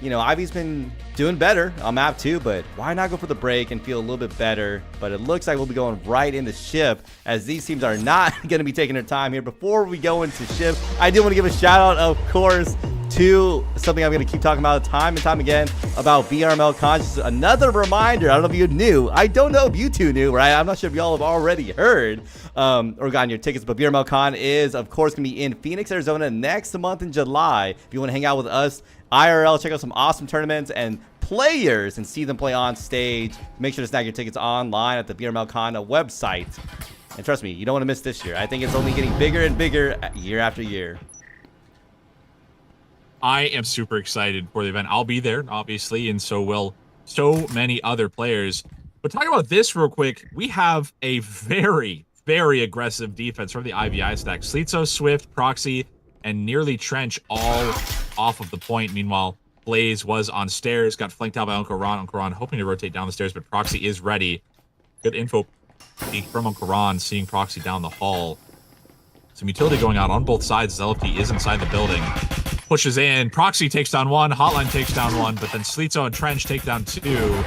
[SPEAKER 1] Ivy's been doing better on map 2, but why not go for the break and feel a little bit better? But it looks like we'll be going right into ship, as these teams are not going to be taking their time here. Before we go into ship, I do want to give a shout out, of course, to something I'm going to keep talking about time and time again about VRML Conscious. Another reminder, I don't know if you knew. I don't know if you two knew, right? I'm not sure if y'all have already heard or gotten your tickets, but VRML Con is, of course, going to be in Phoenix, Arizona next month in July. If you want to hang out with us, IRL, check out some awesome tournaments and players and see them play on stage. Make sure to snag your tickets online at the VRML Con website. And trust me, you don't want to miss this year. I think it's only getting bigger and bigger year after year.
[SPEAKER 7] I am super excited for the event. I'll be there, obviously, and so will so many other players. But talking about this real quick, we have a very, very aggressive defense from the IVI stack. Slitzo, Swift, Proxy, and nearly Trench all off of the point. Meanwhile, Blaze was on stairs, got flanked out by Uncle Ron. Uncle Ron hoping to rotate down the stairs, but Proxy is ready. Good info from Uncle Ron, seeing Proxy down the hall. Some utility going out on both sides as LFT is inside the building. Pushes in. Proxy takes down 1. Hotline takes down 1. But then Slitzo and Trench take down 2.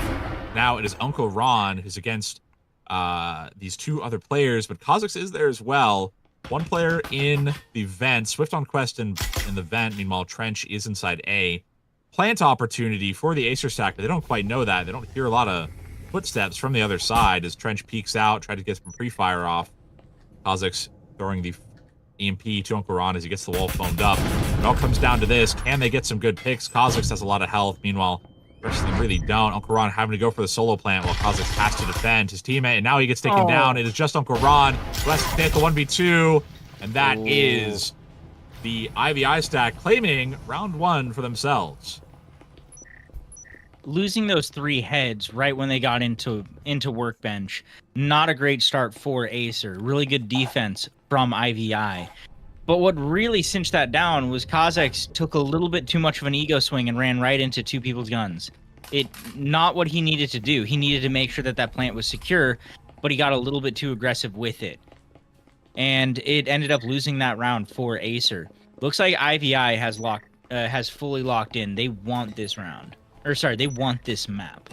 [SPEAKER 7] Now it is Uncle Ron who's against these 2 other players. But Kha'Zix is there as well. 1 player in the vent. Swift on quest in the vent. Meanwhile, Trench is inside A. Plant opportunity for the Acer stack. But they don't quite know that. They don't hear a lot of footsteps from the other side as Trench peeks out. Try to get some pre-fire off. Kha'Zix throwing the EMP to Uncle Ron as he gets the wall foamed up. It all comes down to this. Can they get some good picks? Kha'Zix has a lot of health. Meanwhile, the rest of them really don't. Uncle Ron having to go for the solo plant while Kha'Zix has to defend his teammate. And now he gets taken down. It is just Uncle Ron who has to stay at the 1v2. And that is the IVI stack claiming round 1 for themselves.
[SPEAKER 3] Losing those 3 heads right when they got into Workbench, not a great start for Acer. Really good defense from IVI. But what really cinched that down was Kha'Zix took a little bit too much of an ego swing and ran right into 2 people's guns. Not what he needed to do. He needed to make sure that plant was secure, but he got a little bit too aggressive with it. And it ended up losing that round for Acer. Looks like IVI has fully locked in. They want this round. Or sorry, they want this map.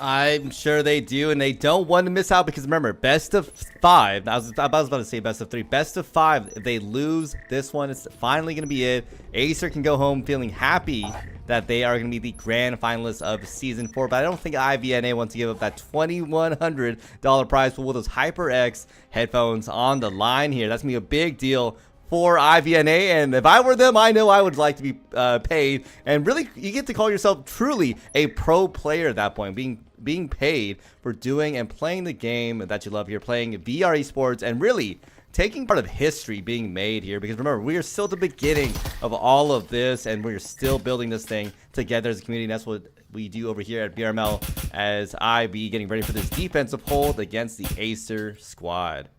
[SPEAKER 1] I'm sure they do, and they don't want to miss out because remember, best of 5. I was about to say best of 3. Best of 5. If they lose this one, it's finally going to be it. Acer can go home feeling happy that they are going to be the grand finalists of Season 4, but I don't think IVNA wants to give up that $2,100 prize pool with those HyperX headphones on the line here. That's going to be a big deal for IVNA, and if I were them, I know I would like to be paid, and really, you get to call yourself truly a pro player at that point, being paid for doing and playing the game that you love here, playing VR esports, and really taking part of history being made here, because remember, we are still at the beginning of all of this, and we're still building this thing together as a community, and that's what we do over here at VRML as IB getting ready for this defensive hold against the Acer squad.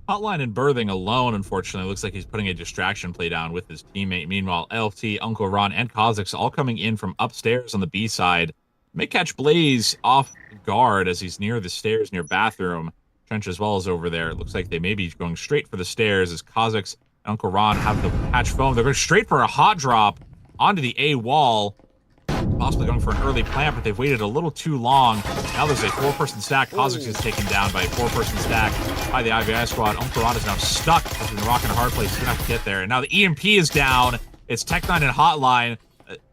[SPEAKER 7] Hotline and Birthing alone, unfortunately, looks like he's putting a distraction play down with his teammate. Meanwhile, LFT, Uncle Ron, and Kha'Zix all coming in from upstairs on the B side. May catch Blaze off guard as he's near the stairs, near bathroom. Trench as well as over there. It looks like they may be going straight for the stairs as Kha'Zix and Uncle Ron have the patch foam. They're going straight for a hot drop onto the A wall. Possibly going for an early plant, but they've waited a little too long. Now there's a 4-person stack. Kha'Zix is taken down by a 4-person stack by the IVI squad. Uncle Ron is now stuck between a rock and a hard place. He's going to have to get there. And now the EMP is down. It's Tech9 and Hotline,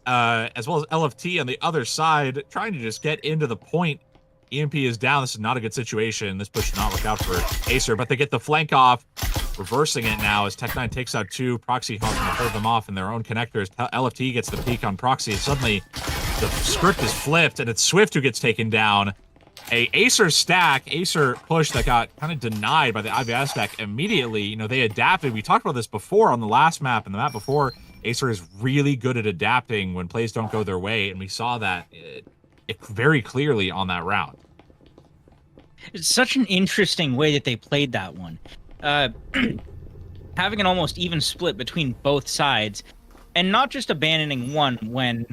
[SPEAKER 7] as well as LFT on the other side, trying to just get into the point. EMP is down. This is not a good situation. This push did not work out for Acer, but they get the flank off. Reversing it now as Tech9 takes out 2. Proxy going to hold them off in their own connectors. LFT gets the peek on Proxy. Suddenly, the script is flipped, and it's Swift who gets taken down. a Acer stack, Acer push that got kind of denied by the IVS stack immediately. You know, they adapted. We talked about this before on the last map and the map before. Acer is really good at adapting when plays don't go their way, and we saw that very clearly on that round.
[SPEAKER 3] It's such an interesting way that they played that one. Having an almost even split between both sides, and not just abandoning one when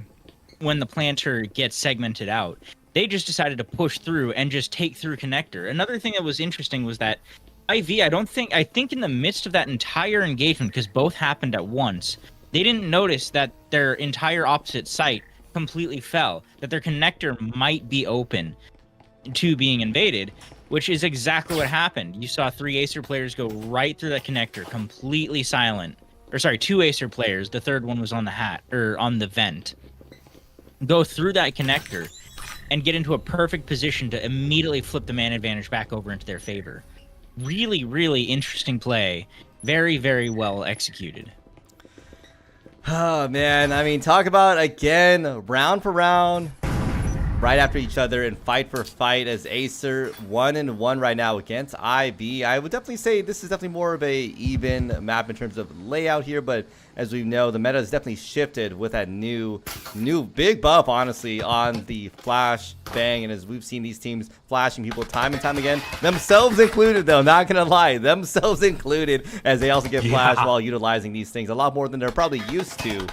[SPEAKER 3] the planter gets segmented out. They just decided to push through and just take through connector. Another thing that was interesting was that IV, I think in the midst of that entire engagement, because both happened at once, they didn't notice that their entire opposite site completely fell, that their connector might be open to being invaded, which is exactly what happened. You saw 3 Acer players go right through that connector, completely silent. Or sorry, 2 Acer players. The third one was on the hat, or on the vent. Go through that connector and get into a perfect position to immediately flip the man advantage back over into their favor. Really, really interesting play. Very, very well executed.
[SPEAKER 1] Oh, man. I mean, talk about, again, round for round, right after each other, and fight for fight as Acer 1-1 right now against IB. I would definitely say this is definitely more of a even map in terms of layout here, but as we know, the meta has definitely shifted with that new big buff, honestly, on the flash bang. And as we've seen these teams flashing people time and time again, themselves included, though, not gonna lie, themselves included, as they also get flashed while utilizing these things a lot more than they're probably used to.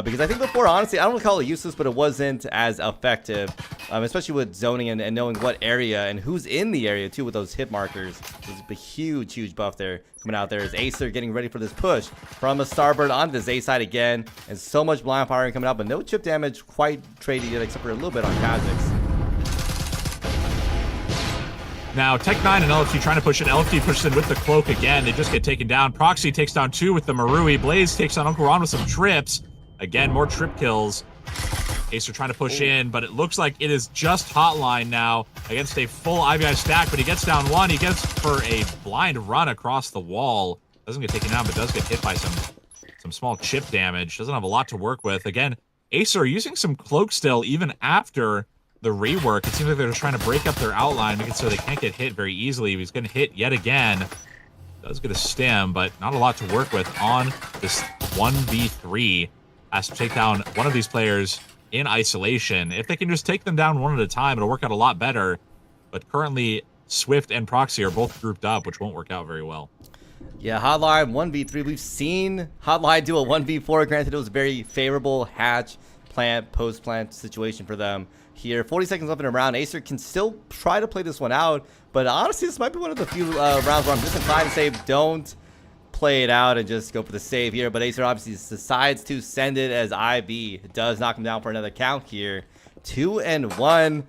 [SPEAKER 1] Because I think before, honestly, I don't want to call it useless, but it wasn't as effective, especially with zoning and knowing what area and who's in the area, too, with those hit markers. There's a huge, huge buff there coming out there as Acer getting ready for this push from a starboard onto this A side again. And so much blind firing coming out, but no chip damage quite traded yet, except for a little bit on Kha'Zix.
[SPEAKER 7] Now, Tech9 and LFT trying to push it. LFT pushes in with the cloak again. They just get taken down. Proxy takes down 2 with the Marui. Blaze takes on Uncle Ron with some trips. Again, more trip kills. Acer trying to push in, but it looks like it is just Hotline now against a full IVI stack, but he gets down 1. He gets for a blind run across the wall. Doesn't get taken down, but does get hit by some small chip damage. Doesn't have a lot to work with. Again, Acer using some cloak still, even after the rework. It seems like they're just trying to break up their outline, make it so they can't get hit very easily. He's getting hit yet again. Does get a stem, but not a lot to work with on this 1v3. Has to take down one of these players in isolation. If they can just take them down one at a time, it'll work out a lot better. But currently, Swift and Proxy are both grouped up, which won't work out very well.
[SPEAKER 1] Yeah, Hotline 1v3. We've seen Hotline do a 1v4. Granted, it was a very favorable hatch, plant, post-plant situation for them here. 40 seconds left in a round. Acer can still try to play this one out, but honestly, this might be one of the few rounds where I'm just inclined to say don't play it out and just go for the save here. But Acer obviously decides to send it as IB does knock him down for another count here. 2-1.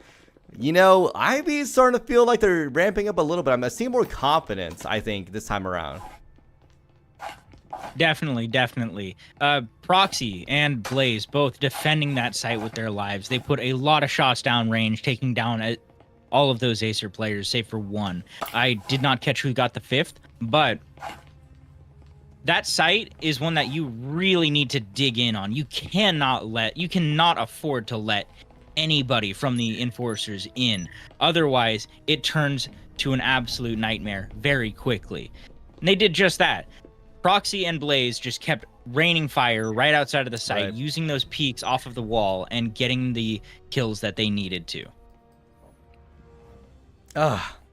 [SPEAKER 1] You know, IB is starting to feel like they're ramping up a little bit. I'm seeing more confidence, I think, this time around.
[SPEAKER 3] Definitely, definitely. Proxy and Blaze both defending that site with their lives. They put a lot of shots down range, taking down all of those Acer players, save for 1. I did not catch who got the 5th, but that site is one that you really need to dig in on. You cannot afford to let anybody from the enforcers in. Otherwise, it turns to an absolute nightmare very quickly. And they did just that. Proxy and Blaze just kept raining fire right outside of the site, using those peaks off of the wall and getting the kills that they needed to.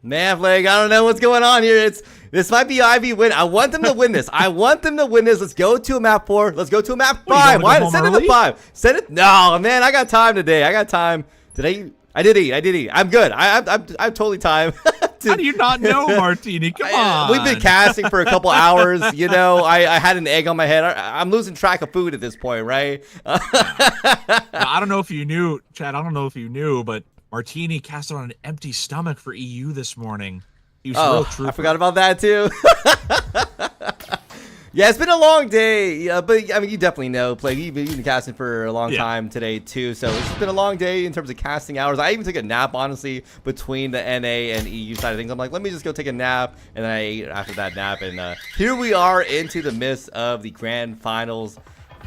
[SPEAKER 1] Mavleg, I don't know what's going on here. This might be Ivy win. I want them to win this. Let's go to a map 4. Let's go to a map 5. Why send it to 5? Send it. No, man, I got time today. I got time. I did eat. I'm good. I'm totally time.
[SPEAKER 7] How do you not know, Martini? Come on.
[SPEAKER 1] We've been casting for a couple hours. You know, I had an egg on my head. I'm losing track of food at this point, right?
[SPEAKER 7] I don't know if you knew, Chad. I don't know if you knew, but Martini casted on an empty stomach for EU this morning. He was real trooper.
[SPEAKER 1] I forgot about that too. Yeah, it's been a long day. Yeah, but I mean, you definitely know, Plague. You've been casting for a long time today too, so it's been a long day in terms of casting hours. I even took a nap, honestly, between the NA and EU side of things. I'm like, let me just go take a nap, and then I ate after that nap, and here we are into the midst of the grand finals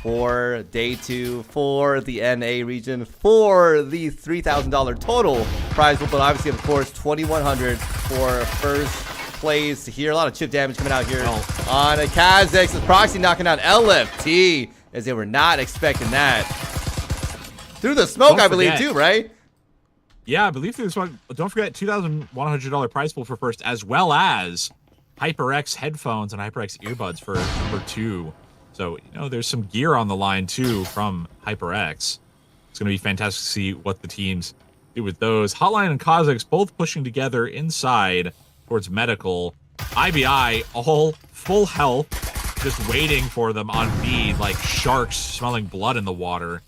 [SPEAKER 1] for day 2 for the NA region for the $3,000 total prize pool, but obviously, of course, $2,100 for first place here. A lot of chip damage coming out here on a Kha'Zix with Proxy knocking out LFT as they were not expecting that. Through the smoke, I believe, too, right?
[SPEAKER 7] Yeah, I believe through the smoke. Don't forget $2,100 prize pool for first, as well as HyperX headphones and HyperX earbuds for number 2. So, you know, there's some gear on the line, too, from HyperX. It's going to be fantastic to see what the teams do with those. Hotline and Kha'Zix both pushing together inside towards medical. IBI, all full health, just waiting for them on B, like sharks smelling blood in the water.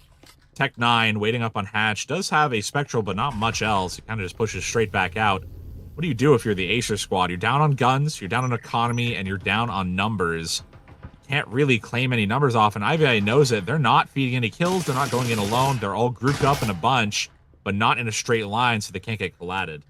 [SPEAKER 7] Tech 9 waiting up on hatch. Does have a spectral, but not much else. He kind of just pushes straight back out. What do you do if you're the Acer squad? You're down on guns, you're down on economy, and you're down on numbers. Can't really claim any numbers off, and IVI knows it. They're not feeding any kills. They're not going in alone. They're all grouped up in a bunch, but not in a straight line, so they can't get collided.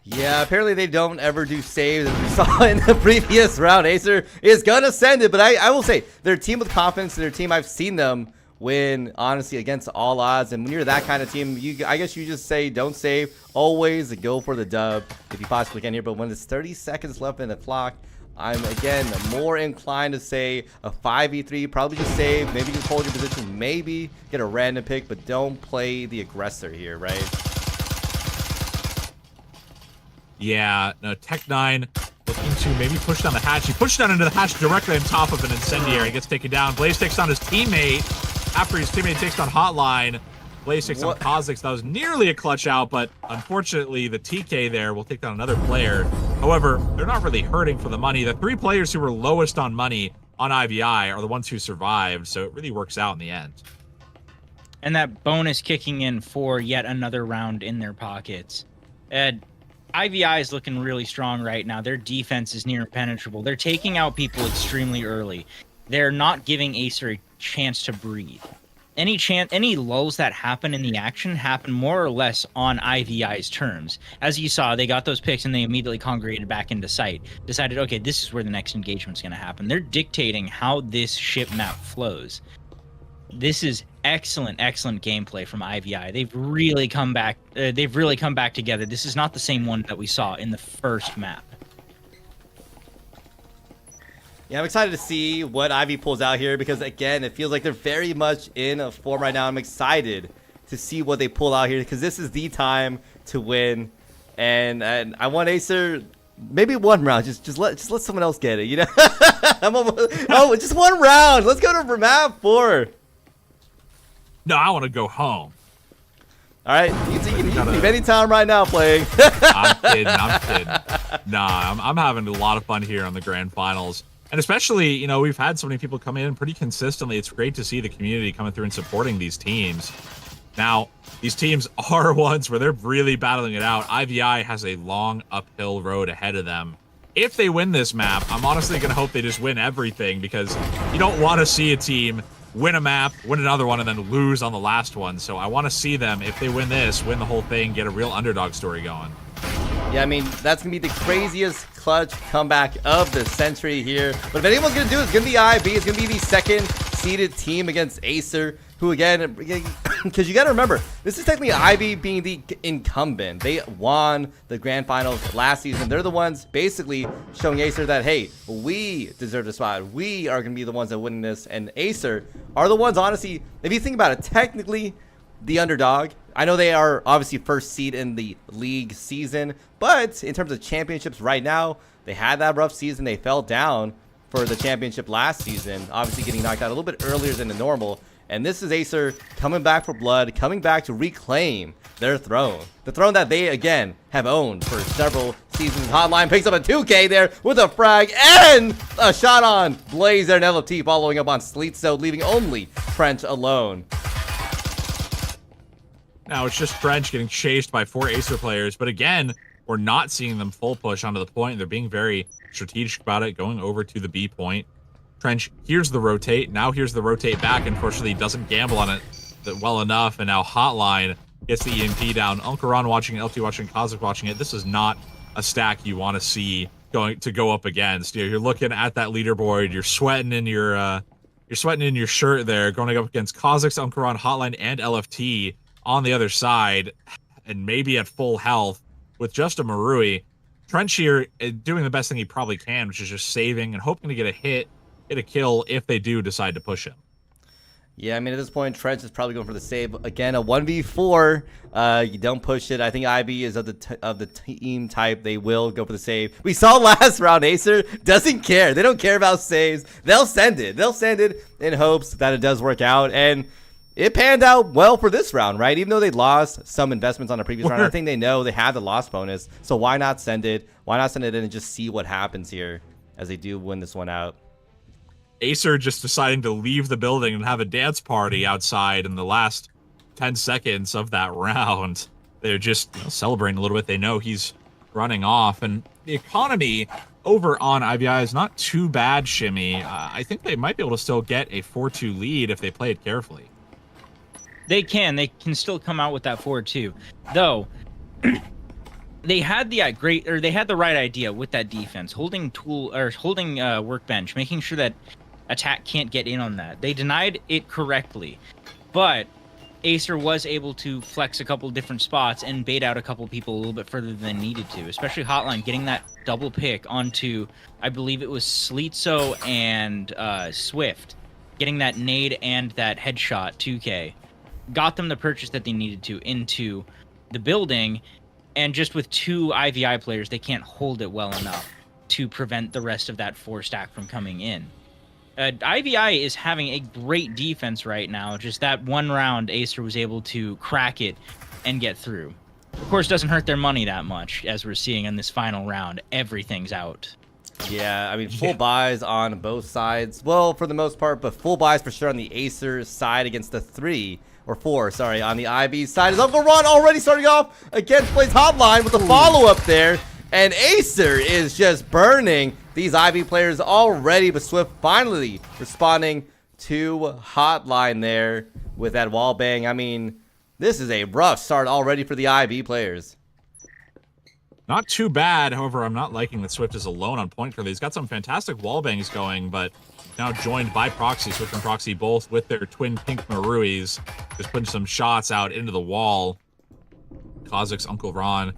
[SPEAKER 1] Yeah, apparently they don't ever do saves, as we saw in the previous round. Acer is gonna send it, but I will say, they're a team with confidence. They're a team I've seen them win, honestly, against all odds. And when you're that kind of team, I guess you just say, don't save. Always go for the dub if you possibly can here. But when there's 30 seconds left in the clock, I'm, again, more inclined to say a 5v3, probably just save, maybe just hold your position, maybe get a random pick, but don't play the aggressor here, right?
[SPEAKER 7] Yeah, no, Tech 9 looking to maybe push down the hatch. He pushed down into the hatch directly on top of an incendiary. He gets taken down. Blaze takes down his teammate after his teammate takes down Hotline. Blaze takes on Kha'Zix. That was nearly a clutch out, but unfortunately the TK there will take down another player. However, they're not really hurting for the money. The 3 players who were lowest on money on IVI are the ones who survived, so it really works out in the end.
[SPEAKER 3] And that bonus kicking in for yet another round in their pockets. IVI is looking really strong right now. Their defense is near impenetrable. They're taking out people extremely early. They're not giving Acer a chance to breathe. Any lulls that happen in the action happen more or less on IVI's terms. As you saw, they got those picks and they immediately congregated back into sight. Decided, okay, this is where the next engagement's going to happen. They're dictating how this ship map flows. This is excellent gameplay from IVI. They've really come back. Together. This is not the same one that we saw in the first map.
[SPEAKER 1] Yeah, I'm excited to see what Ivy pulls out here because, again, it feels like they're very much in a form right now. I'm excited to see what they pull out here because this is the time to win. And I want Acer maybe one round. Just let someone else get it, you know? Just one round. Let's go to map 4.
[SPEAKER 7] No, I want to go home.
[SPEAKER 1] All right, you can leave any time right now playing.
[SPEAKER 7] I'm kidding. Nah, I'm having a lot of fun here on the grand finals. And especially, you know, we've had so many people come in pretty consistently. It's great to see the community coming through and supporting these teams. Now, these teams are ones where they're really battling it out. IVI has a long uphill road ahead of them. If they win this map, I'm honestly going to hope they just win everything because you don't want to see a team win a map, win another one, and then lose on the last one. So I want to see them, if they win this, win the whole thing, get a real underdog story going.
[SPEAKER 1] Yeah, I mean, that's going to be the craziest clutch comeback of the century here. But if anyone's going to do it, it's going to be IB. It's going to be the second-seeded team against Acer, who, again, because you got to remember, this is technically IB being the incumbent. They won the grand finals last season. They're the ones basically showing Acer that, hey, we deserve the spot. We are going to be the ones that win this. And Acer are the ones, honestly, if you think about it, technically the underdog. I know they are obviously first seed in the league season, but in terms of championships right now, they had that rough season. They fell down for the championship last season, obviously getting knocked out a little bit earlier than the normal. And this is Acer coming back for blood, coming back to reclaim their throne. The throne that they, again, have owned for several seasons. Hotline picks up a 2K there with a frag and a shot on Blaze there and LFT following up on Sleetso, leaving only French alone.
[SPEAKER 7] Now it's just French getting chased by 4 Acer players, but again, we're not seeing them full push onto the point. They're being very strategic about it, going over to the B point. Trench here's the rotate. Now here's the rotate back. Unfortunately, doesn't gamble on it well enough, and now Hotline gets the EMP down. Unkaran watching it, LT watching, Kha'Zix watching it. This is not a stack you want to see go up against. You're looking at that leaderboard. You're sweating in your you're sweating in your shirt there, going up against Kha'Zix, Unkaran, Hotline, and LFT on the other side, and maybe at full health with just a Marui. Trench here doing the best thing he probably can, which is just saving and hoping to get a kill if they do decide to push him.
[SPEAKER 1] Yeah, I mean, at this point, Trench is probably going for the save. Again, a 1v4. You don't push it. I think IB is of the team type. They will go for the save. We saw last round, Acer doesn't care. They don't care about saves. They'll send it. They'll send it in hopes that it does work out. And it panned out well for this round, right? Even though they lost some investments on the previous round, I think they know they have the loss bonus. So why not send it? Why not send it in and just see what happens here as they do win this one out?
[SPEAKER 7] Acer just deciding to leave the building and have a dance party outside in the last 10 seconds of that round. They're just celebrating a little bit. They know he's running off. And the economy over on IBI is not too bad, Shimmy. I think they might be able to still get a 4-2 lead if they play it carefully.
[SPEAKER 3] They can still come out with that 4-2. Though, they had the right idea with that defense, holding workbench, making sure that attack can't get in on that. They denied it correctly, but Acer was able to flex a couple different spots and bait out a couple people a little bit further than needed to, especially Hotline getting that double pick onto, I believe it was Sleetso and Swift, getting that nade and that headshot 2K, got them the purchase that they needed to into the building, and just with two IVI players, they can't hold it well enough to prevent the rest of that 4 stack from coming in. IVI is having a great defense right now. Just that one round, Acer was able to crack it and get through. Of course, doesn't hurt their money that much, as we're seeing in this final round. Everything's out.
[SPEAKER 1] Yeah, I mean, full buys on both sides. Well, for the most part, but full buys for sure on the Acer side against the 4, sorry, on the IB side. Is Uncle Ron already starting off against Blaze Hotline with a follow-up there. And Acer is just burning these IB players already, but Swift finally responding to Hotline there with that wall bang. I mean, this is a rough start already for the IB players.
[SPEAKER 7] Not too bad. However, I'm not liking that Swift is alone on point currently. He's got some fantastic wall bangs going, but now joined by Proxy. Swift and Proxy both with their twin pink Maruis, just putting some shots out into the wall. Kha'Zix, Uncle Ron,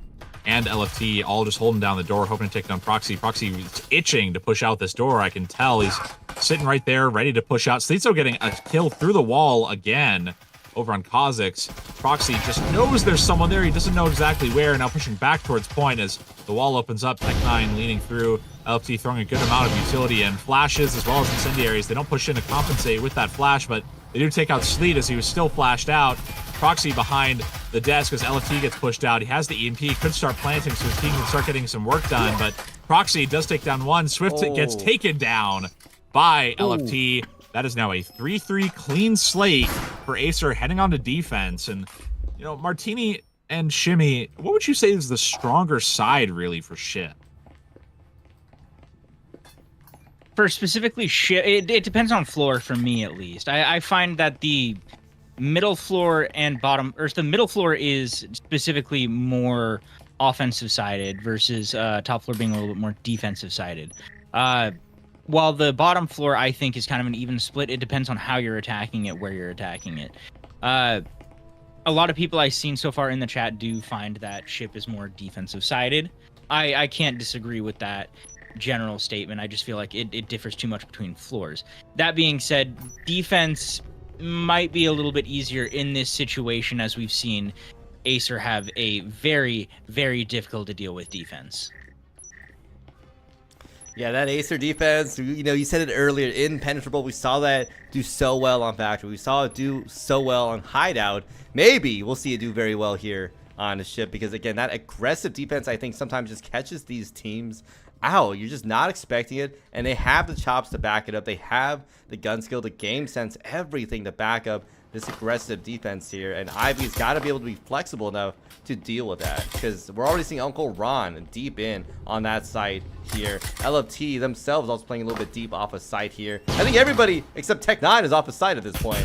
[SPEAKER 7] and LFT all just holding down the door, hoping to take down Proxy. Proxy is itching to push out this door. I can tell he's sitting right there, ready to push out. Sleetso getting a kill through the wall again over on Kha'Zix. Proxy just knows there's someone there. He doesn't know exactly where. Now pushing back towards point as the wall opens up. Tech9 leaning through. LFT throwing a good amount of utility and flashes as well as incendiaries. They don't push in to compensate with that flash, but they do take out Sleet as he was still flashed out. Proxy behind the desk as LFT gets pushed out. He has the EMP, could start planting so his team can start getting some work done, but Proxy does take down one. Swift gets taken down by LFT. That is now a 3-3 clean slate for Acer heading on to defense. And, you know, Martini and Shimmy, what would you say is the stronger side really for Shit?
[SPEAKER 3] For specifically Shit, it depends on floor for me at least. I find that the middle floor and bottom, or the middle floor is specifically more offensive sided versus top floor being a little bit more defensive sided. While the bottom floor, I think, is kind of an even split. It depends on how you're attacking it, where you're attacking it. A lot of people I've seen so far in the chat do find that Ship is more defensive sided. I can't disagree with that general statement. I just feel like it differs too much between floors. That being said, defense might be a little bit easier in this situation, as we've seen Acer have a very, very difficult to deal with defense.
[SPEAKER 1] Yeah, that Acer defense, you know, you said it earlier, impenetrable. We saw that do so well on Factory. We saw it do so well on Hideout. Maybe we'll see it do very well here on the Ship, because, again, that aggressive defense, I think, sometimes just catches these teams out. You're just not expecting it, and they have the chops to back it up. They have the gun skill, the game sense, everything to back up this aggressive defense here, and Ivy's got to be able to be flexible enough to deal with that, because we're already seeing Uncle Ron deep in on that site here. LFT themselves also playing a little bit deep off a site here. I think everybody except Tech9 is off a site at this point.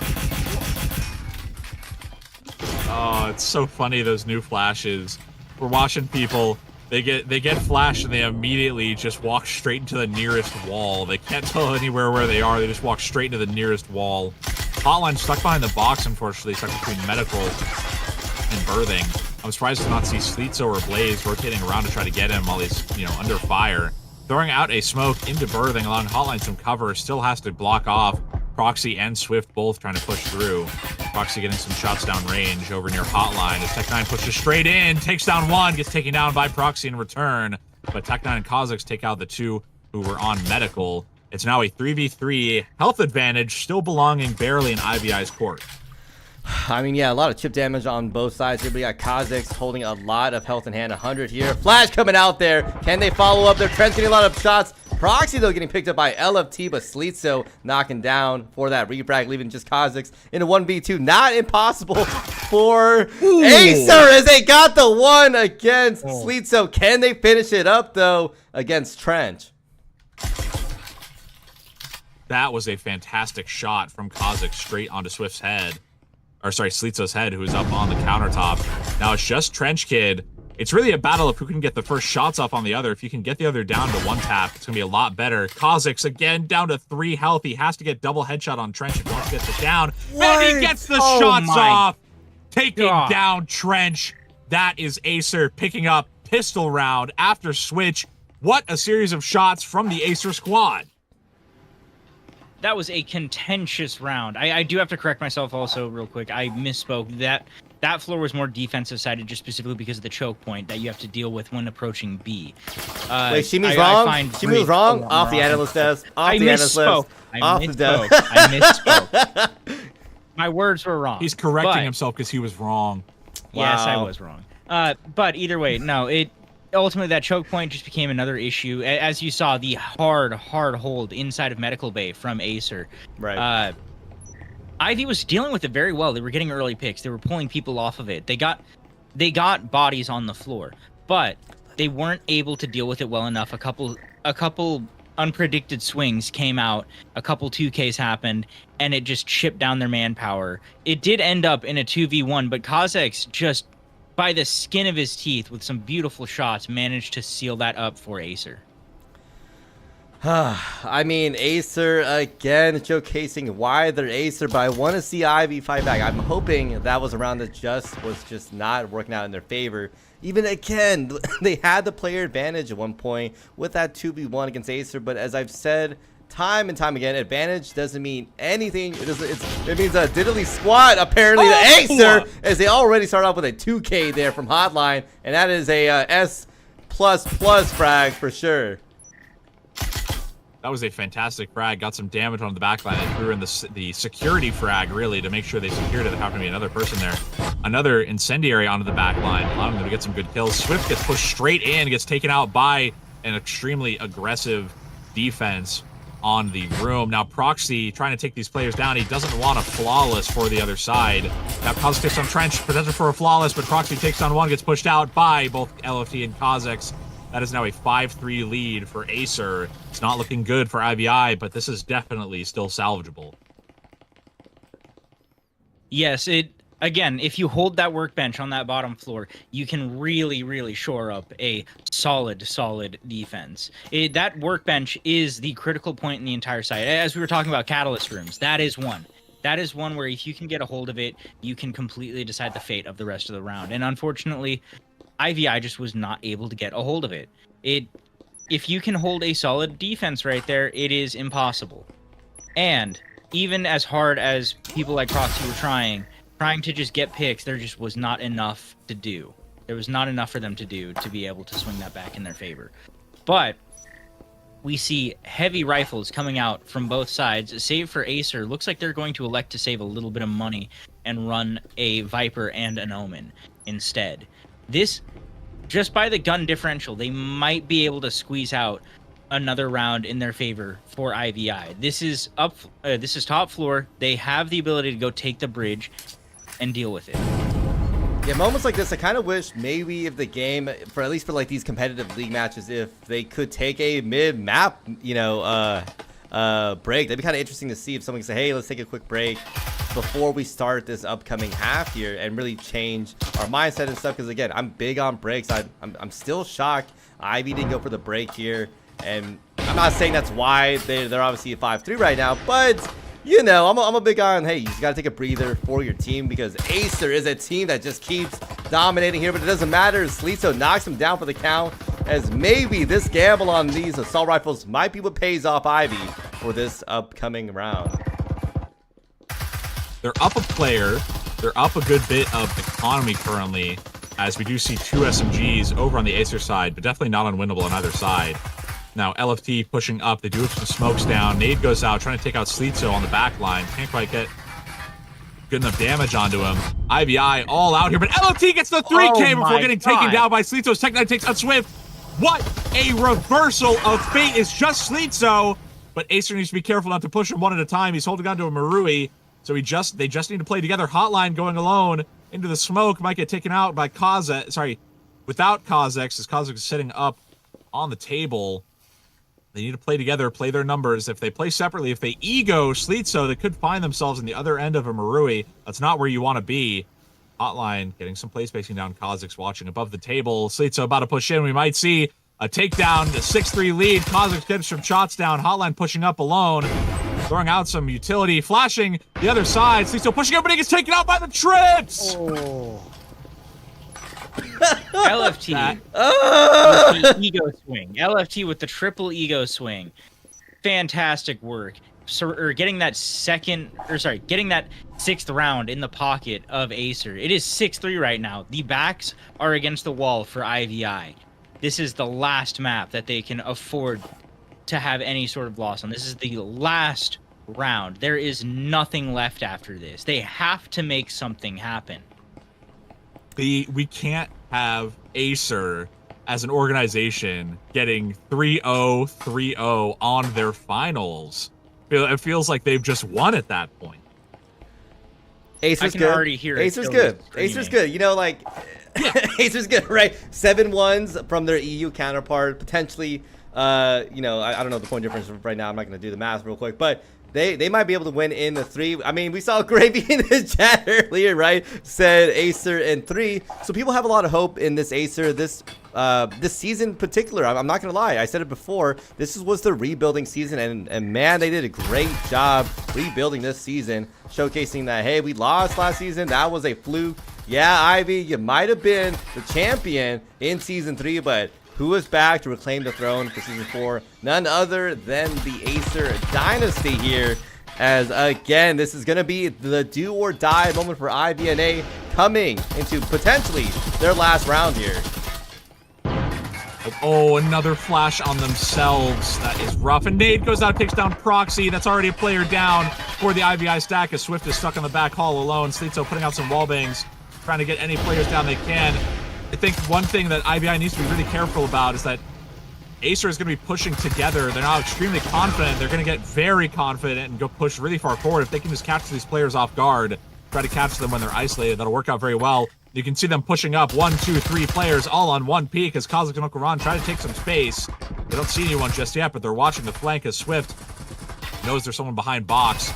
[SPEAKER 7] Oh, it's so funny, those new flashes. We're watching people They get flashed and they immediately just walk straight into the nearest wall. They can't tell anywhere where they are. They just walk straight into the nearest wall. Hotline stuck behind the box, unfortunately, stuck between medical and birthing. I'm surprised to not see Slitzo or Blaze rotating around to try to get him while he's, under fire. Throwing out a smoke into birthing, allowing Hotline some cover, still has to block off. Proxy and Swift both trying to push through. Proxy getting some shots down range over near Hotline as Tech9 pushes straight in, takes down one, gets taken down by Proxy in return. But Tech9 and Kha'Zix take out the two who were on medical. It's now a 3v3 health advantage, still belonging barely in IVI's court.
[SPEAKER 1] I mean, yeah, a lot of chip damage on both sides here. We got Kha'Zix holding a lot of health in hand, 100 here. Flash coming out there. Can they follow up? They're getting a lot of shots. Proxy, though, getting picked up by LFT, but Slitzo knocking down for that refrag, leaving just Kha'Zix in a 1v2. Not impossible for Acer as they got the one against Slitzo. Can they finish it up, though, against Trench?
[SPEAKER 7] That was a fantastic shot from Kha'Zix straight onto Swift's head. Or sorry, Slitzo's head, who is up on the countertop. Now it's just Trench Kid. It's really a battle of who can get the first shots up on the other. If you can get the other down to one tap, it's going to be a lot better. Kha'Zix, again, down to 3 health. He has to get double headshot on Trench and don't get it down. And he gets the shots off. Taking down Trench. That is Acer picking up pistol round after switch. What a series of shots from the Acer squad.
[SPEAKER 3] That was a contentious round. I do have to correct myself also real quick. I misspoke. That floor was more defensive sided just specifically because of the choke point that you have to deal with when approaching B.
[SPEAKER 1] Wait, Shimi's wrong? Shimi's wrong? Off the analyst desk. Off the analyst list. Off the desk.
[SPEAKER 3] I misspoke. My words were wrong.
[SPEAKER 7] He's correcting himself because he was wrong.
[SPEAKER 3] Yes, I was wrong. But either way, no, ultimately that choke point just became another issue. As you saw, the hard hold inside of Medical Bay from Acer.
[SPEAKER 1] Right.
[SPEAKER 3] Ivy was dealing with it very well. They were getting early picks. They were pulling people off of it. They got bodies on the floor, but they weren't able to deal with it well enough. A couple unpredicted swings came out. A couple 2Ks happened, and it just chipped down their manpower. It did end up in a 2v1, but Kha'Zix just by the skin of his teeth with some beautiful shots managed to seal that up for Acer.
[SPEAKER 1] I mean, Acer again showcasing why they're Acer, but I want to see Ivy fight back. I'm hoping that was a round that was just not working out in their favor. Even again, they had the player advantage at one point with that 2v1 against Acer, but as I've said time and time again, advantage doesn't mean anything. It means a diddly squat apparently to Acer, as they already start off with a 2K there from Hotline, and that is a S++ frag for sure.
[SPEAKER 7] That was a fantastic frag. Got some damage on the backline and threw in the security frag, really, to make sure they secured it. There happened to be another person there. Another incendiary onto the backline, allowing them to get some good kills. Swift gets pushed straight in, gets taken out by an extremely aggressive defense on the room. Now Proxy trying to take these players down. He doesn't want a flawless for the other side. Now Kha'Zix takes on Trench, potential for a flawless, but Proxy takes on one, gets pushed out by both LFT and Kha'Zix. That is now a 5-3 lead for Acer. It's not looking good for IVI, but this is definitely still salvageable.
[SPEAKER 3] Yes, again, if you hold that workbench on that bottom floor, you can really, really shore up a solid defense. That workbench is the critical point in the entire site. As we were talking about catalyst rooms, that is one. That is one where if you can get a hold of it, you can completely decide the fate of the rest of the round. And unfortunately, IVI just was not able to get a hold of it. If you can hold a solid defense right there, it is impossible. And even as hard as people like Proxy were trying to just get picks, there just was not enough to do. There was not enough for them to do to be able to swing that back in their favor. But we see heavy rifles coming out from both sides. Save for Acer, looks like they're going to elect to save a little bit of money and run a Viper and an Omen instead. This, just by the gun differential, they might be able to squeeze out another round in their favor for IVI. This is top floor. They have the ability to go take the bridge and deal with it.
[SPEAKER 1] Yeah, moments like this, I kind of wish maybe if the game, for at least for like these competitive league matches, if they could take a mid-map, break. That'd be kind of interesting to see if someone can say, hey, let's take a quick break. before we start this upcoming half here and really change our mindset and stuff. Because again, I'm big on breaks. I'm still shocked Ivy didn't go for the break here, and I'm not saying that's why they're obviously a 5-3 right now, but you know, I'm a big guy on, hey, you just gotta take a breather for your team, because Acer is a team that just keeps dominating here. But it doesn't matter. Slito knocks him down for the count, as maybe this gamble on these assault rifles might be what pays off Ivy for this upcoming round.
[SPEAKER 7] They're up a player. They're up a good bit of economy currently, as we do see 2 SMGs over on the Acer side, but definitely not unwinnable on either side. Now, LFT pushing up. They do have some smokes down. Nade goes out, trying to take out Slito on the back line. Can't quite get good enough damage onto him. IVI all out here, but LFT gets the 3K before getting taken down by Slito. Tech9 takes out Swift. What a reversal of fate. Is just Slito, but Acer needs to be careful not to push him one at a time. He's holding on to a Marui, so they just need to play together. Hotline going alone into the smoke, might get taken out by Kazex. Sorry, without Kazex, as Kazex is sitting up on the table. They need to play together, play their numbers. If they play separately, if they ego Slito, they could find themselves in the other end of a Marui. That's not where you want to be. Hotline getting some play spacing down. Kazex watching above the table. Slito about to push in. We might see a takedown, a 6-3 lead. Kazex gets some shots down. Hotline pushing up alone. Throwing out some utility. Flashing the other side. Slito pushing up, but he gets taken out by the trips!
[SPEAKER 3] Oh. LFT with the ego swing. LFT with the triple ego swing. Fantastic work. So, getting that getting that 6th round in the pocket of Acer. It is 6-3 right now. The backs are against the wall for IVI. This is the last map that they can afford to have any sort of loss on. This is the last round. There is nothing left after this. They have to make something happen.
[SPEAKER 7] We can't have Acer as an organization getting 3-0, 3-0 on their finals. It feels like they've just won at that point.
[SPEAKER 1] Acer's good.
[SPEAKER 3] Already hear
[SPEAKER 1] Acer's good. Acer's good. You know, like, Acer's good, right? 7-1s from their EU counterpart. Potentially, you know, I don't know the point difference right now. I'm not going to do the math real quick, but they might be able to win in the 3. I mean, we saw Gravy in the chat earlier, right? Said Acer in 3. So people have a lot of hope in this Acer, this season in particular. I'm not gonna lie, I said it before. This was the rebuilding season, and man, they did a great job rebuilding this season, showcasing that, hey, we lost last season. That was a fluke. Yeah, Ivy, you might have been the champion in season 3, but who is back to reclaim the throne for season 4? None other than the Acer dynasty here. As again, this is gonna be the do or die moment for IVNA, coming into potentially their last round here.
[SPEAKER 7] Oh, another flash on themselves. That is rough. And Nade goes out, takes down Proxy. That's already a player down for the IVI stack, as Swift is stuck on the back hall alone. Slito putting out some wallbangs, trying to get any players down they can. I think one thing that IVI needs to be really careful about is that Acer is going to be pushing together. They're now extremely confident. They're going to get very confident and go push really far forward. If they can just capture these players off guard, try to capture them when they're isolated, that'll work out very well. You can see them pushing up 1, 2, 3 players all on one peak as Kazex and Okaran try to take some space. They don't see anyone just yet, but they're watching the flank as Swift knows there's someone behind box.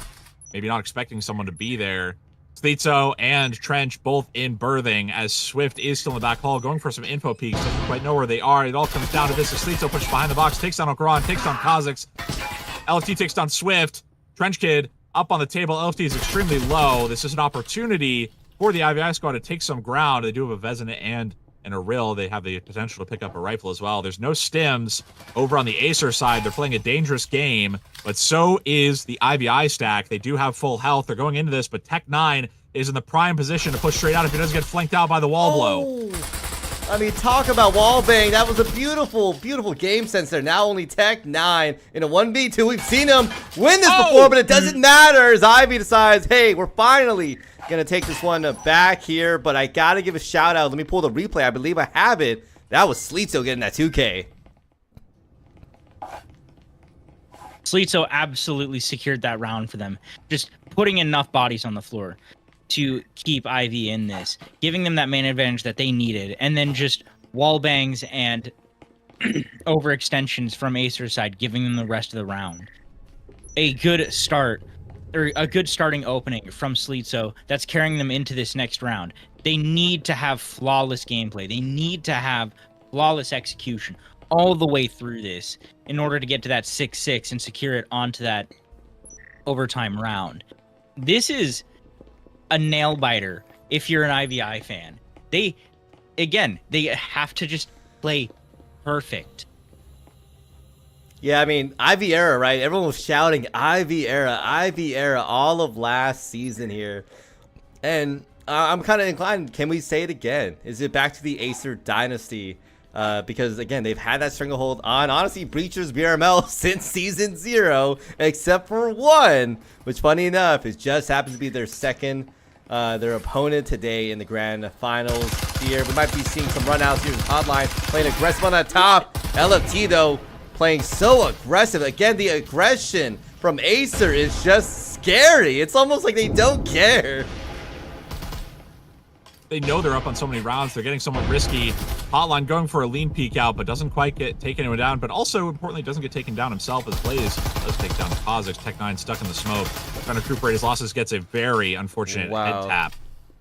[SPEAKER 7] Maybe not expecting someone to be there. Slito and Trench both in berthing as Swift is still in the back hall going for some info peeks. Doesn't quite know where they are. It all comes down to this as Slito pushes behind the box, takes down Okaran, takes down Kazex. LFT takes down Swift. Trench Kid up on the table. LFT is extremely low. This is an opportunity for the IVI squad to take some ground. They do have a Vezina and a Rill. They have the potential to pick up a rifle as well. There's no stims over on the Acer side. They're playing a dangerous game, but so is the IVI stack. They do have full health. They're going into this, but Tech9 is in the prime position to push straight out if he doesn't get flanked out by the wall blow.
[SPEAKER 1] I mean, talk about wallbang. That was a beautiful, beautiful game sense there. Now only Tech9 in a 1v2. We've seen him win this before, but it doesn't matter as Ivy decides, hey, we're finally gonna take this one back here. But I gotta give a shout out. Let me pull the replay. I believe I have it. That was Slito getting that 2K.
[SPEAKER 3] Slito absolutely secured that round for them. Just putting enough bodies on the floor to keep Ivy in this, giving them that main advantage that they needed, and then just wall bangs and overextensions from Acer's side, giving them the rest of the round. A good start or a good starting opening from Slitzo that's carrying them into this next round. They need to have flawless gameplay. They need to have flawless execution all the way through this in order to get to that 6-6 and secure it onto that overtime round. This is a nail biter if you're an IVI fan. They have to just play perfect.
[SPEAKER 1] Yeah, I mean, Ivy era, right? Everyone was shouting Ivy era all of last season here. And I'm kind of inclined, can we say it again? Is it back to the Acer dynasty? Because, again, they've had that stranglehold on, honestly, Breacher's VRML since Season 0, except for one, which, funny enough, it just happens to be their second, their opponent today in the Grand Finals here. We might be seeing some runouts here in Hotline, playing aggressive on that top. LFT, though, playing so aggressive. Again, the aggression from Acer is just scary. It's almost like they don't care.
[SPEAKER 7] They know they're up on so many rounds. They're getting somewhat risky. Hotline going for a lean peek out, but doesn't quite take anyone down. But also, importantly, doesn't get taken down himself as Blaze does take down Kha'Zix. Tech9 stuck in the smoke. Trying to recuperate his losses, gets a very unfortunate head tap.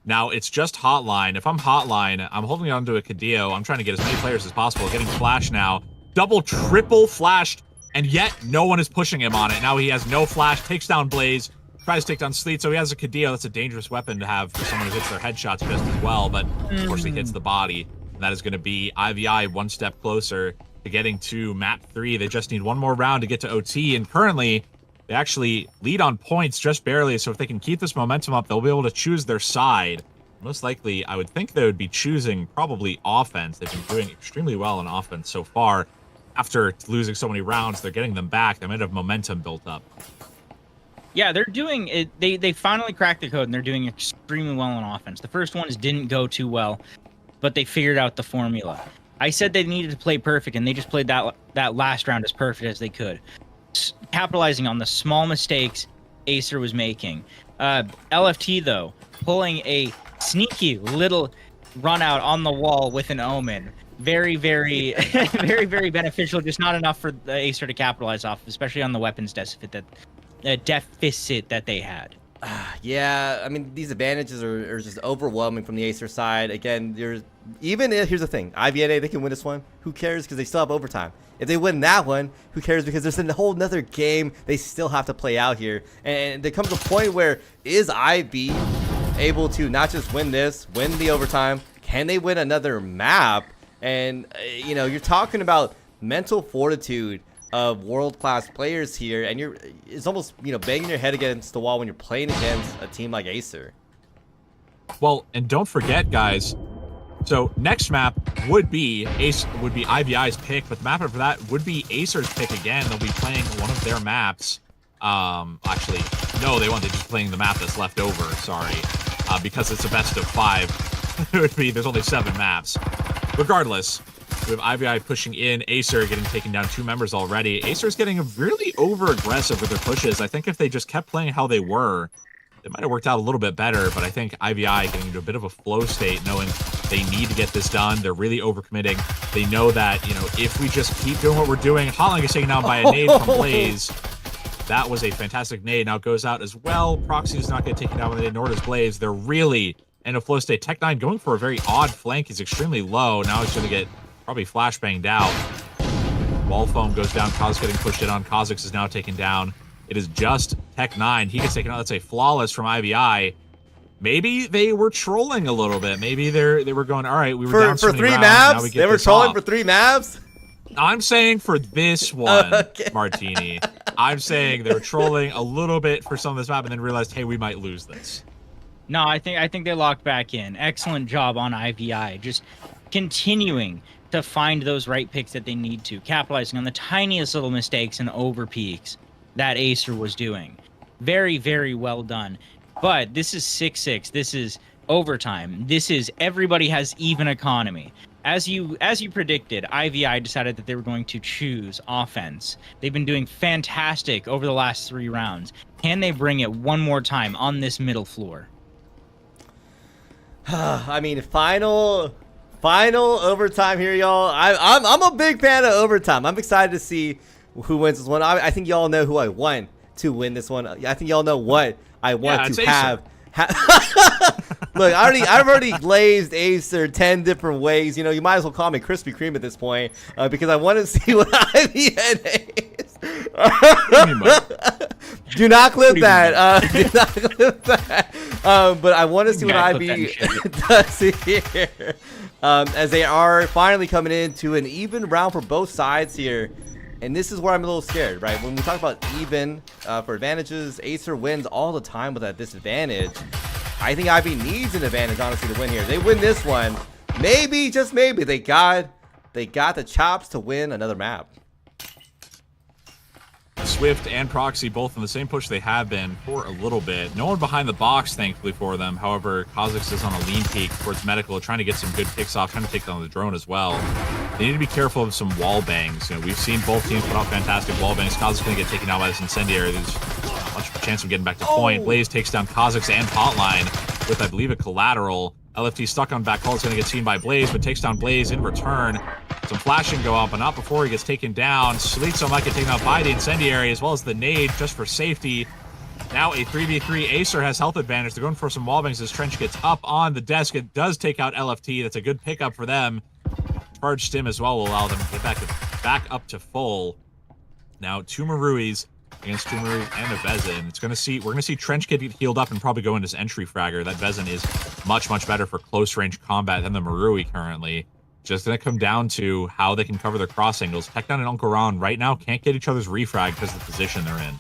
[SPEAKER 7] Now, it's just Hotline. If I'm Hotline, I'm holding on to a Cadillo. I'm trying to get as many players as possible. Getting flashed now. Double, triple flashed, and yet no one is pushing him on it. Now he has no flash, takes down Blaze. Tries to take down Sleet, so he has a Cadillo. That's a dangerous weapon to have for someone who hits their headshots just as well, but unfortunately hits the body. And that is going to be IVI one step closer to getting to map 3. They just need one more round to get to OT, and currently they actually lead on points just barely, so if they can keep this momentum up, they'll be able to choose their side. Most likely, I would think they would be choosing probably offense. They've been doing extremely well on offense so far. After losing so many rounds, they're getting them back. They might have momentum built up.
[SPEAKER 3] Yeah, they're doing it. They finally cracked the code, and they're doing extremely well on offense. The first ones didn't go too well, but they figured out the formula. I said they needed to play perfect, and they just played that last round as perfect as they could, capitalizing on the small mistakes Acer was making. LFT, though, pulling a sneaky little run out on the wall with an Omen. Very, very, very, very beneficial. Just not enough for the Acer to capitalize off, especially on the weapons deficit that they had.
[SPEAKER 1] Yeah, I mean, these advantages are just overwhelming from the Acer side. Again, here's the thing. IVNA, they can win this one. Who cares? Because they still have overtime. If they win that one, who cares? Because there's a whole nother game they still have to play out here. And there comes a point where, is IB able to not just win this, win the overtime? Can they win another map? And, you know, you're talking about mental fortitude of world-class players here, and it's almost, you know, banging your head against the wall when you're playing against a team like Acer.
[SPEAKER 7] Well, and don't forget, guys, so next map would be IVI's pick, but the map after that would be Acer's pick again. They'll be playing one of their maps. Actually, no, they won't. They're just playing the map that's left over, sorry. Because it's a best of 5. It would be, there's only 7 maps. Regardless, we have IVI pushing in, Acer getting taken down 2 members already. Acer's getting really over-aggressive with their pushes. I think if they just kept playing how they were, it might have worked out a little bit better, but I think IVI getting into a bit of a flow state, knowing they need to get this done. They're really overcommitting. They know that, you know, if we just keep doing what we're doing, Hotline gets taken down by a nade from Blaze. That was a fantastic nade. Now it goes out as well. Proxy does not get taken down with a nade, nor does Blaze. They're really in a flow state. Tech9 going for a very odd flank. He's extremely low. Now he's going to get probably flashbanged out. Wall foam goes down. Kha'Zix getting pushed in on. Kha'Zix is now taken down. It is just Tech9. He gets taken out. That's a flawless from IVI. Maybe they were trolling a little bit. Maybe they were going, all right, we were down so many
[SPEAKER 1] for 3
[SPEAKER 7] rounds,
[SPEAKER 1] maps.
[SPEAKER 7] now we get
[SPEAKER 1] They were
[SPEAKER 7] this
[SPEAKER 1] trolling
[SPEAKER 7] off.
[SPEAKER 1] for 3 maps.
[SPEAKER 7] I'm saying for this one,
[SPEAKER 1] Okay.
[SPEAKER 7] Martini. I'm saying they were trolling a little bit for some of this map and then realized, hey, we might lose this.
[SPEAKER 3] No, I think they locked back in. Excellent job on IVI. Just continuing to find those right picks that they need to, capitalizing on the tiniest little mistakes and over peaks that Acer was doing. Very, very well done. But this is 6-6. This is overtime. This is everybody has even economy. As you predicted, IVI decided that they were going to choose offense. They've been doing fantastic over the last 3 rounds. Can they bring it one more time on this middle floor?
[SPEAKER 1] I mean, final overtime here, y'all. I'm a big fan of overtime. I'm excited to see who wins this one. I think y'all know who I want to win this one. I think y'all know what I want
[SPEAKER 7] it's
[SPEAKER 1] to
[SPEAKER 7] Acer.
[SPEAKER 1] have. Look, I've already glazed Acer 10 different ways. You know, you might as well call me Krispy Kreme at this point because I want to see what IVNA is. Do not clip that. Do not clip that. But I want to see what IB does here. As they are finally coming into an even round for both sides here. And this is where I'm a little scared, right? When we talk about even for advantages, Acer wins all the time with that disadvantage. I think IB needs an advantage, honestly, to win here. They win this one. Maybe, just maybe, they got the chops to win another map.
[SPEAKER 7] Swift and Proxy both in the same push they have been for a little bit. No one behind the box, thankfully, for them. However, Kha'Zix is on a lean peak towards medical, trying to get some good picks off, trying to take down the drone as well. They need to be careful of some wall bangs. You know, we've seen both teams put out fantastic wall bangs. Kha'Zix going to get taken out by this incendiary. There's much of a chance of getting back to point. Blaze takes down Kha'Zix and Hotline with, I believe, a collateral. LFT stuck on back hole. It's going to get seen by Blaze, but takes down Blaze in return. Some flashing go up, but not before he gets taken down. Slitzo might get taken out by the incendiary as well as the nade just for safety. Now a 3v3. Acer has health advantage. They're going for some wallbangs as Trench gets up on the desk. It does take out LFT. That's a good pickup for them. Charge stim as well will allow them to get back up to full. Now two Maruis against two Maruis and a Vezin. We're gonna see Trench get healed up and probably go into his entry fragger. That Vezin is much better for close range combat than the Marui currently. Just going to come down to how they can cover their cross angles. Tekdown and Uncle Ron right now can't get each other's refrag because of the position they're in.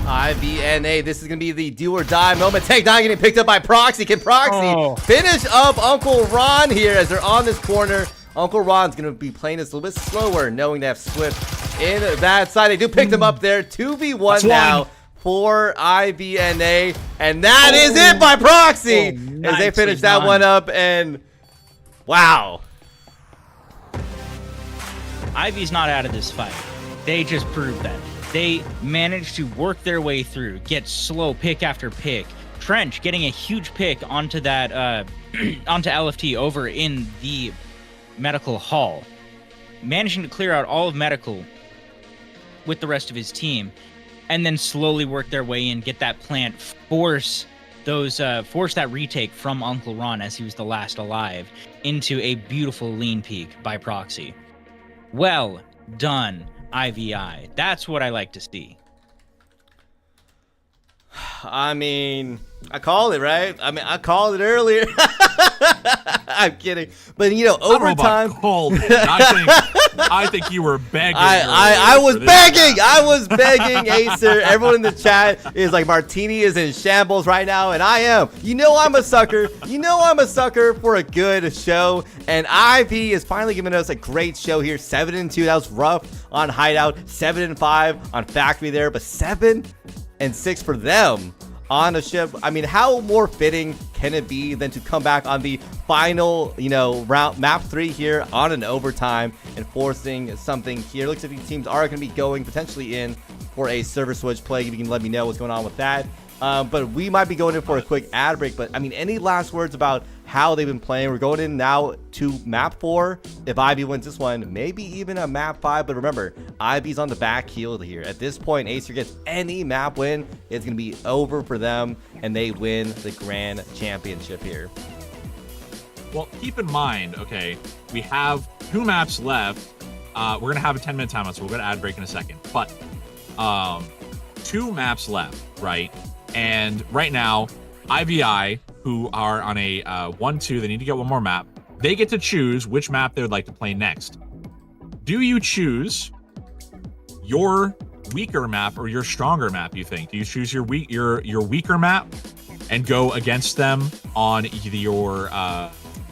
[SPEAKER 1] IVNA, this is going to be the do or die moment. Tekdown getting picked up by Proxy. Can Proxy finish up Uncle Ron here as they're on this corner? Uncle Ron's going to be playing this a little bit slower, knowing they have Swift in that side. They do pick them up there. 2v1 now for IVNA. And that is it by Proxy as they finish that one up. And wow.
[SPEAKER 3] Ivy's not out of this fight. They just proved that. They managed to work their way through, get slow pick after pick. Trench getting a huge pick onto that, onto LFT over in the medical hall. Managing to clear out all of medical with the rest of his team. And then slowly work their way in, get that plant, force that retake from Uncle Ron as he was the last alive into a beautiful lean peak by Proxy. Well done, IVI. That's what I like to see.
[SPEAKER 1] I mean, I called it, right? I mean, I called it earlier. I'm kidding. But, you know, overtime.
[SPEAKER 7] I think you were begging.
[SPEAKER 1] I was begging. I was begging, Acer. Everyone in the chat is like, Martini is in shambles right now, and I am. You know I'm a sucker. You know I'm a sucker for a good show. And IV is finally giving us a great show here. 7-2. That was rough on Hideout. 7-5 on Factory there. But 7-6 for them on a ship. I mean, how more fitting can it be than to come back on the final, you know, round map 3 here on an overtime and forcing something here. Looks like these teams are going to be going potentially in for a server switch play. If you can let me know what's going on with that. But we might be going in for a quick ad break. But I mean, any last words about how they've been playing? We're going in now to map 4. If IB wins this one, maybe even a map 5. But remember, IB's on the back heel here. At this point, Acer gets any map win, it's going to be over for them, and they win the grand championship here.
[SPEAKER 7] Well, keep in mind, okay, we have 2 maps left. We're going to have a 10-minute timeout, so we'll go to ad break in a second. But 2 maps left, right? And right now, IVI, who are on a 1-2, they need to get one more map. They get to choose which map they would like to play next. Do you choose your weaker map or your stronger map, you think? Do you choose your weaker map and go against them on either your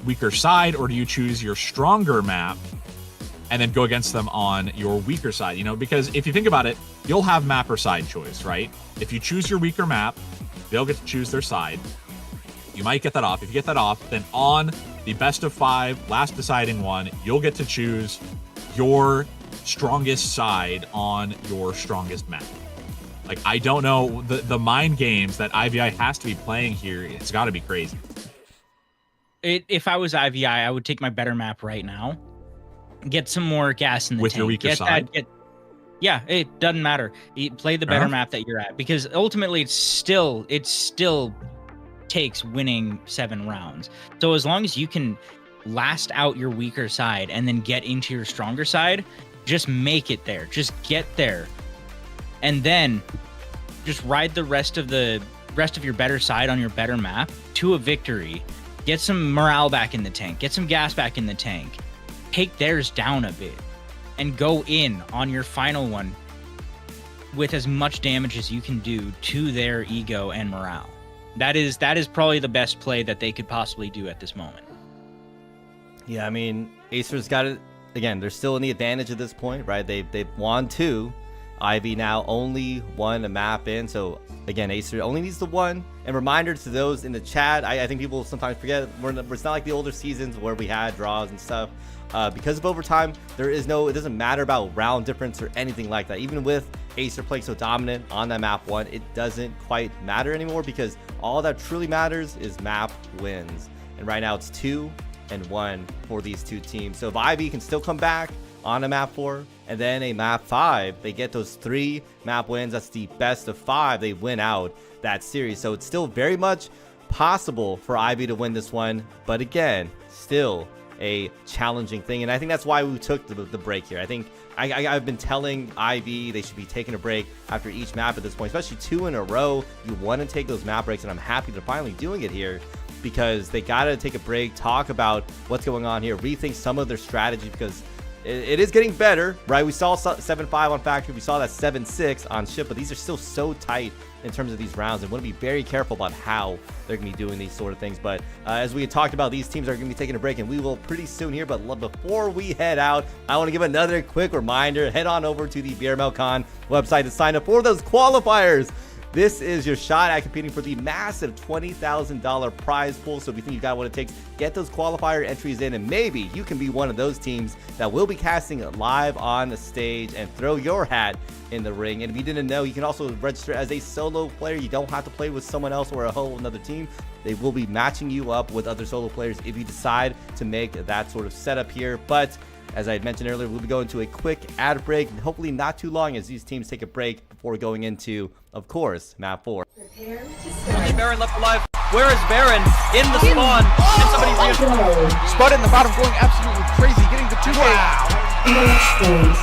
[SPEAKER 7] weaker side, or do you choose your stronger map and then go against them on your weaker side? You know, because if you think about it, you'll have map or side choice, right? If you choose your weaker map, they'll get to choose their side. You might get that off. If you get that off, then on the best of 5, last deciding one, you'll get to choose your strongest side on your strongest map. Like, I don't know, the mind games that IVI has to be playing here, it's got to be crazy.
[SPEAKER 3] If I was IVI, I would take my better map right now. Get some more gas in the tank.
[SPEAKER 7] With your weaker side?
[SPEAKER 3] Yeah, it doesn't matter. You play the better map that you're at, because ultimately it still takes winning 7 rounds. So as long as you can last out your weaker side and then get into your stronger side, just make it there. Just get there. And then just ride the rest of your better side on your better map to a victory. Get some morale back in the tank. Get some gas back in the tank. Take theirs down a bit and go in on your final one with as much damage as you can do to their ego and morale. That is probably the best play that they could possibly do at this moment.
[SPEAKER 1] Yeah, I mean, Acer's got it. Again, they're still in the advantage at this point, right? They've won 2. Ivy now only won a map in. So, again, Acer only needs the 1. And reminder to those in the chat, I think people sometimes forget, it's not like the older seasons where we had draws and stuff. Because of overtime, it doesn't matter about round difference or anything like that. Even with Acer playing so dominant on that map 1, it doesn't quite matter anymore, because all that truly matters is map wins. And right now it's 2-1 for these 2 teams. So if Ivy can still come back on a map 4 and then a map 5, they get those 3 map wins. That's the best of 5. They win out that series. So it's still very much possible for Ivy to win this one. But again, still a challenging thing, and I think that's why we took the break here. I think I've been telling Ivy they should be taking a break after each map at this point, especially 2 in a row. You want to take those map breaks, and I'm happy they're finally doing it here, because they got to take a break, talk about what's going on here, rethink some of their strategy, because it is getting better, right? We saw 7-5 on Factory, we saw that 7-6 on Ship, but these are still so tight in terms of these rounds, and want to be very careful about how they're going to be doing these sort of things. But as we had talked about, these teams are going to be taking a break, and we will pretty soon here. But before we head out, I want to give another quick reminder. Head on over to the VRML Con website to sign up for those qualifiers. This is your shot at competing for the massive $20,000 prize pool. So if you think you got what it takes, get those qualifier entries in, and maybe you can be one of those teams that will be casting live on the stage and throw your hat in the ring. And if you didn't know, you can also register as a solo player. You don't have to play with someone else or a whole another team. They will be matching you up with other solo players if you decide to make that sort of setup here. But as I had mentioned earlier, we'll be going to a quick ad break, hopefully not too long, as these teams take a break before going into, of course, map 4.
[SPEAKER 5] Prepare to
[SPEAKER 4] Only
[SPEAKER 5] start.
[SPEAKER 4] Baron left alive. Where is Baron? In the spawn. Can somebody
[SPEAKER 5] Go.
[SPEAKER 6] Spud in the bottom going absolutely crazy, getting the 2
[SPEAKER 5] Match phase.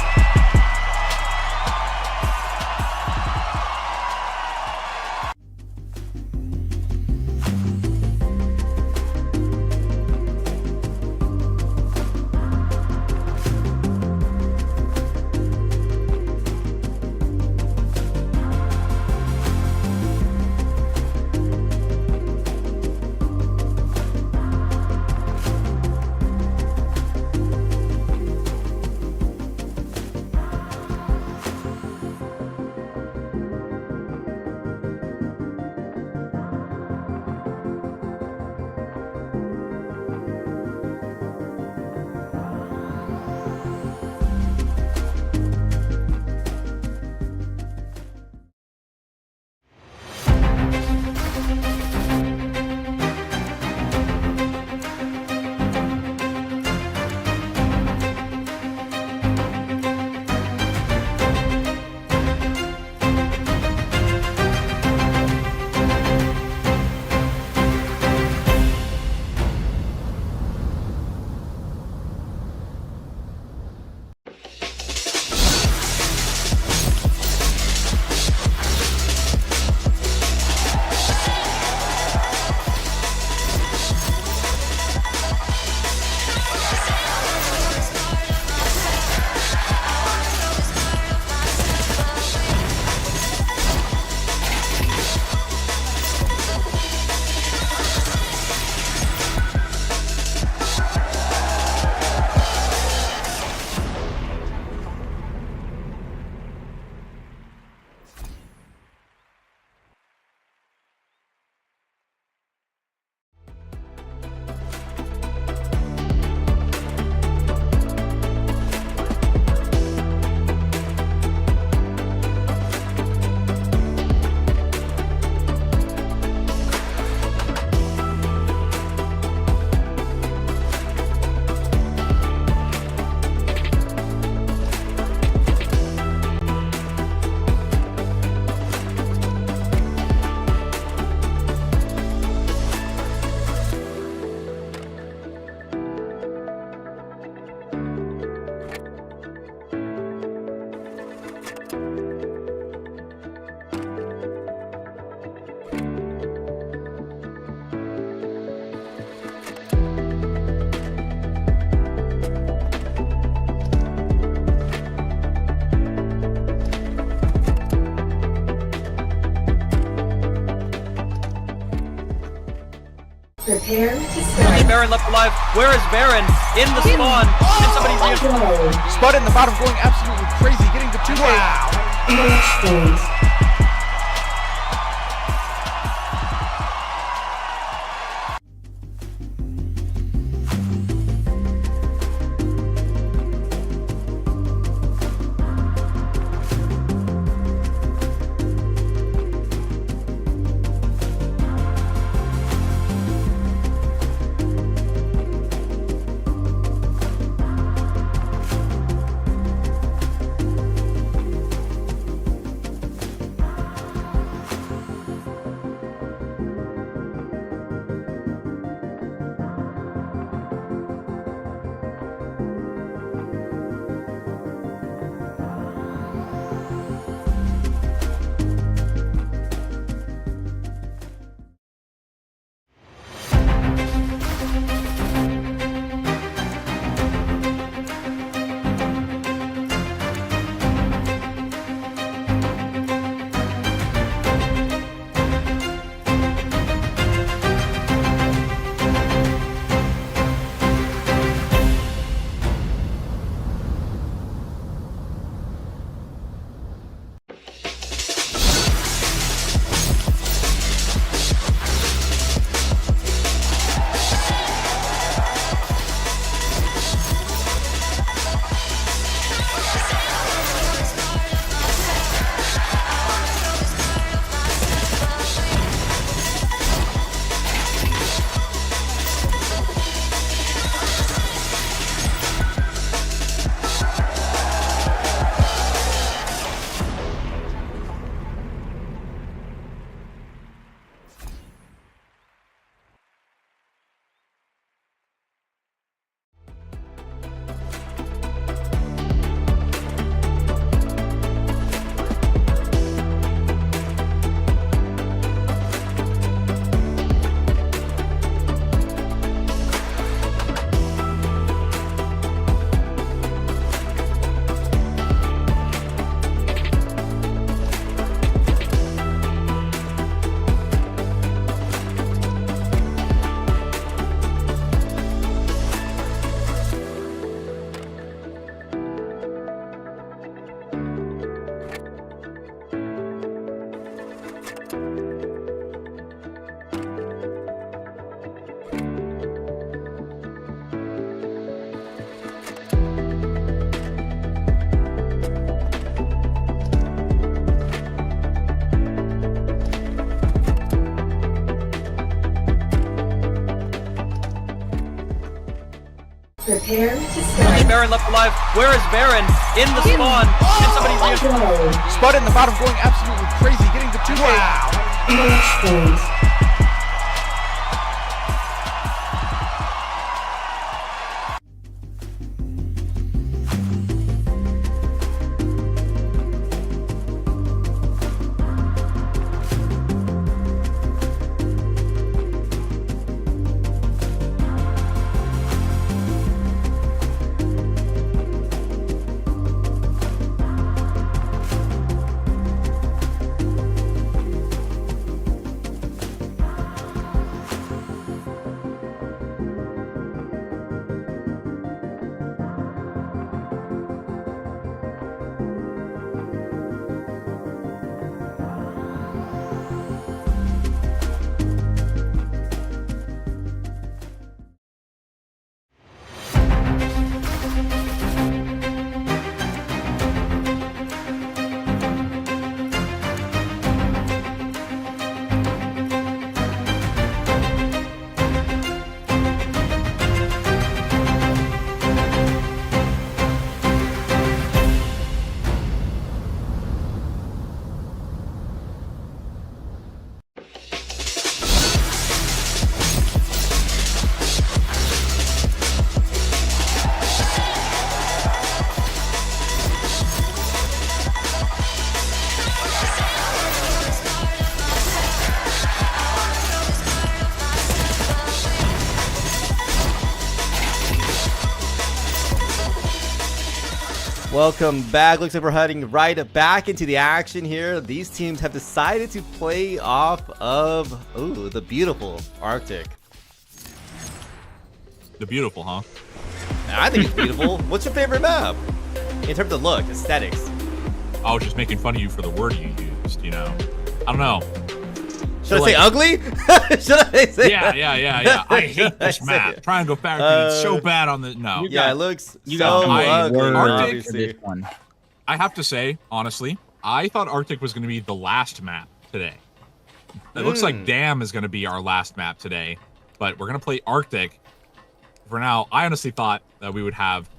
[SPEAKER 5] Prepare to
[SPEAKER 4] Okay,
[SPEAKER 5] start.
[SPEAKER 4] Baron left alive. Where is Baron? In the spawn. Can somebody
[SPEAKER 5] Go.
[SPEAKER 6] Spud in the bottom going absolutely crazy, getting the 2K.
[SPEAKER 5] Match point. Prepare to
[SPEAKER 4] Okay,
[SPEAKER 5] start.
[SPEAKER 4] Baron left alive. Where is Baron? In the spawn. Can somebody
[SPEAKER 5] Go.
[SPEAKER 6] Spud in the bottom going absolutely crazy, getting the 2K.
[SPEAKER 5] Match point.
[SPEAKER 1] Welcome back. Looks like we're heading right back into the action here. These teams have decided to play off of the beautiful Arctic.
[SPEAKER 7] The beautiful, huh?
[SPEAKER 1] I think it's beautiful. What's your favorite map? In terms of look, aesthetics.
[SPEAKER 7] I was just making fun of you for the word you used, you know. I don't know.
[SPEAKER 1] Should I say ugly? Should I say
[SPEAKER 7] Yeah. I hate this map. Triangle Factory. It's so bad on the no.
[SPEAKER 1] Yeah, it looks
[SPEAKER 3] You
[SPEAKER 1] so
[SPEAKER 3] got
[SPEAKER 1] ugly,
[SPEAKER 7] Arctic-
[SPEAKER 1] obviously.
[SPEAKER 3] this one.
[SPEAKER 7] I have to say, honestly, I thought Arctic was going to be the last map today. It looks like Dam is going to be our last map today, but we're going to play Arctic. For now, I honestly thought that we would have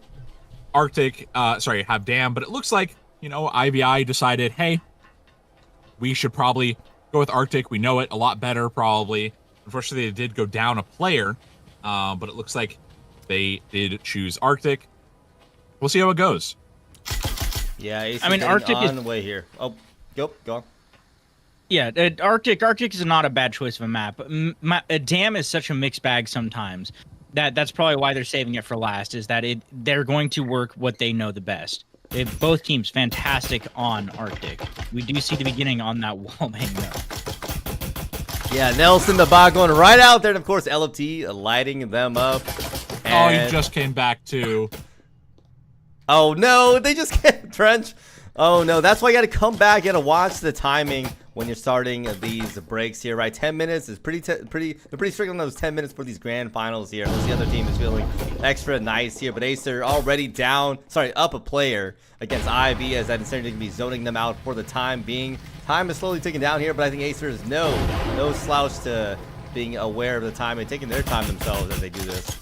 [SPEAKER 7] have Dam, but it looks like, you know, IVI decided, hey, we should probably go with Arctic. We know it a lot better, probably. Unfortunately, they did go down a player, but it looks like they did choose Arctic. We'll see how it goes.
[SPEAKER 1] Yeah, Ace
[SPEAKER 3] I mean,
[SPEAKER 1] is
[SPEAKER 3] Arctic
[SPEAKER 1] on
[SPEAKER 3] is-
[SPEAKER 1] the way here. Oh, go on.
[SPEAKER 3] Yeah, Arctic is not a bad choice of a map. Dam is such a mixed bag sometimes that's probably why they're saving it for last. Is that they're going to work what they know the best. Both teams fantastic on Arctic. We do see the beginning on that wall bang though.
[SPEAKER 1] Yeah, Nelson the bot going right out there, and of course LFT lighting them up.
[SPEAKER 7] Oh,
[SPEAKER 1] And-
[SPEAKER 7] you just came back to.
[SPEAKER 1] Oh no, they just can't trench. Oh no, that's why you got to come back. You got to watch the timing when you're starting these breaks here, right? 10 minutes is they're pretty strict on those 10 minutes for these grand finals here. Unless the other team is feeling extra nice here, but Acer already up a player against IV, as that instead going to be zoning them out for the time being. Time is slowly ticking down here, but I think Acer is no slouch to being aware of the time and taking their time themselves as they do this.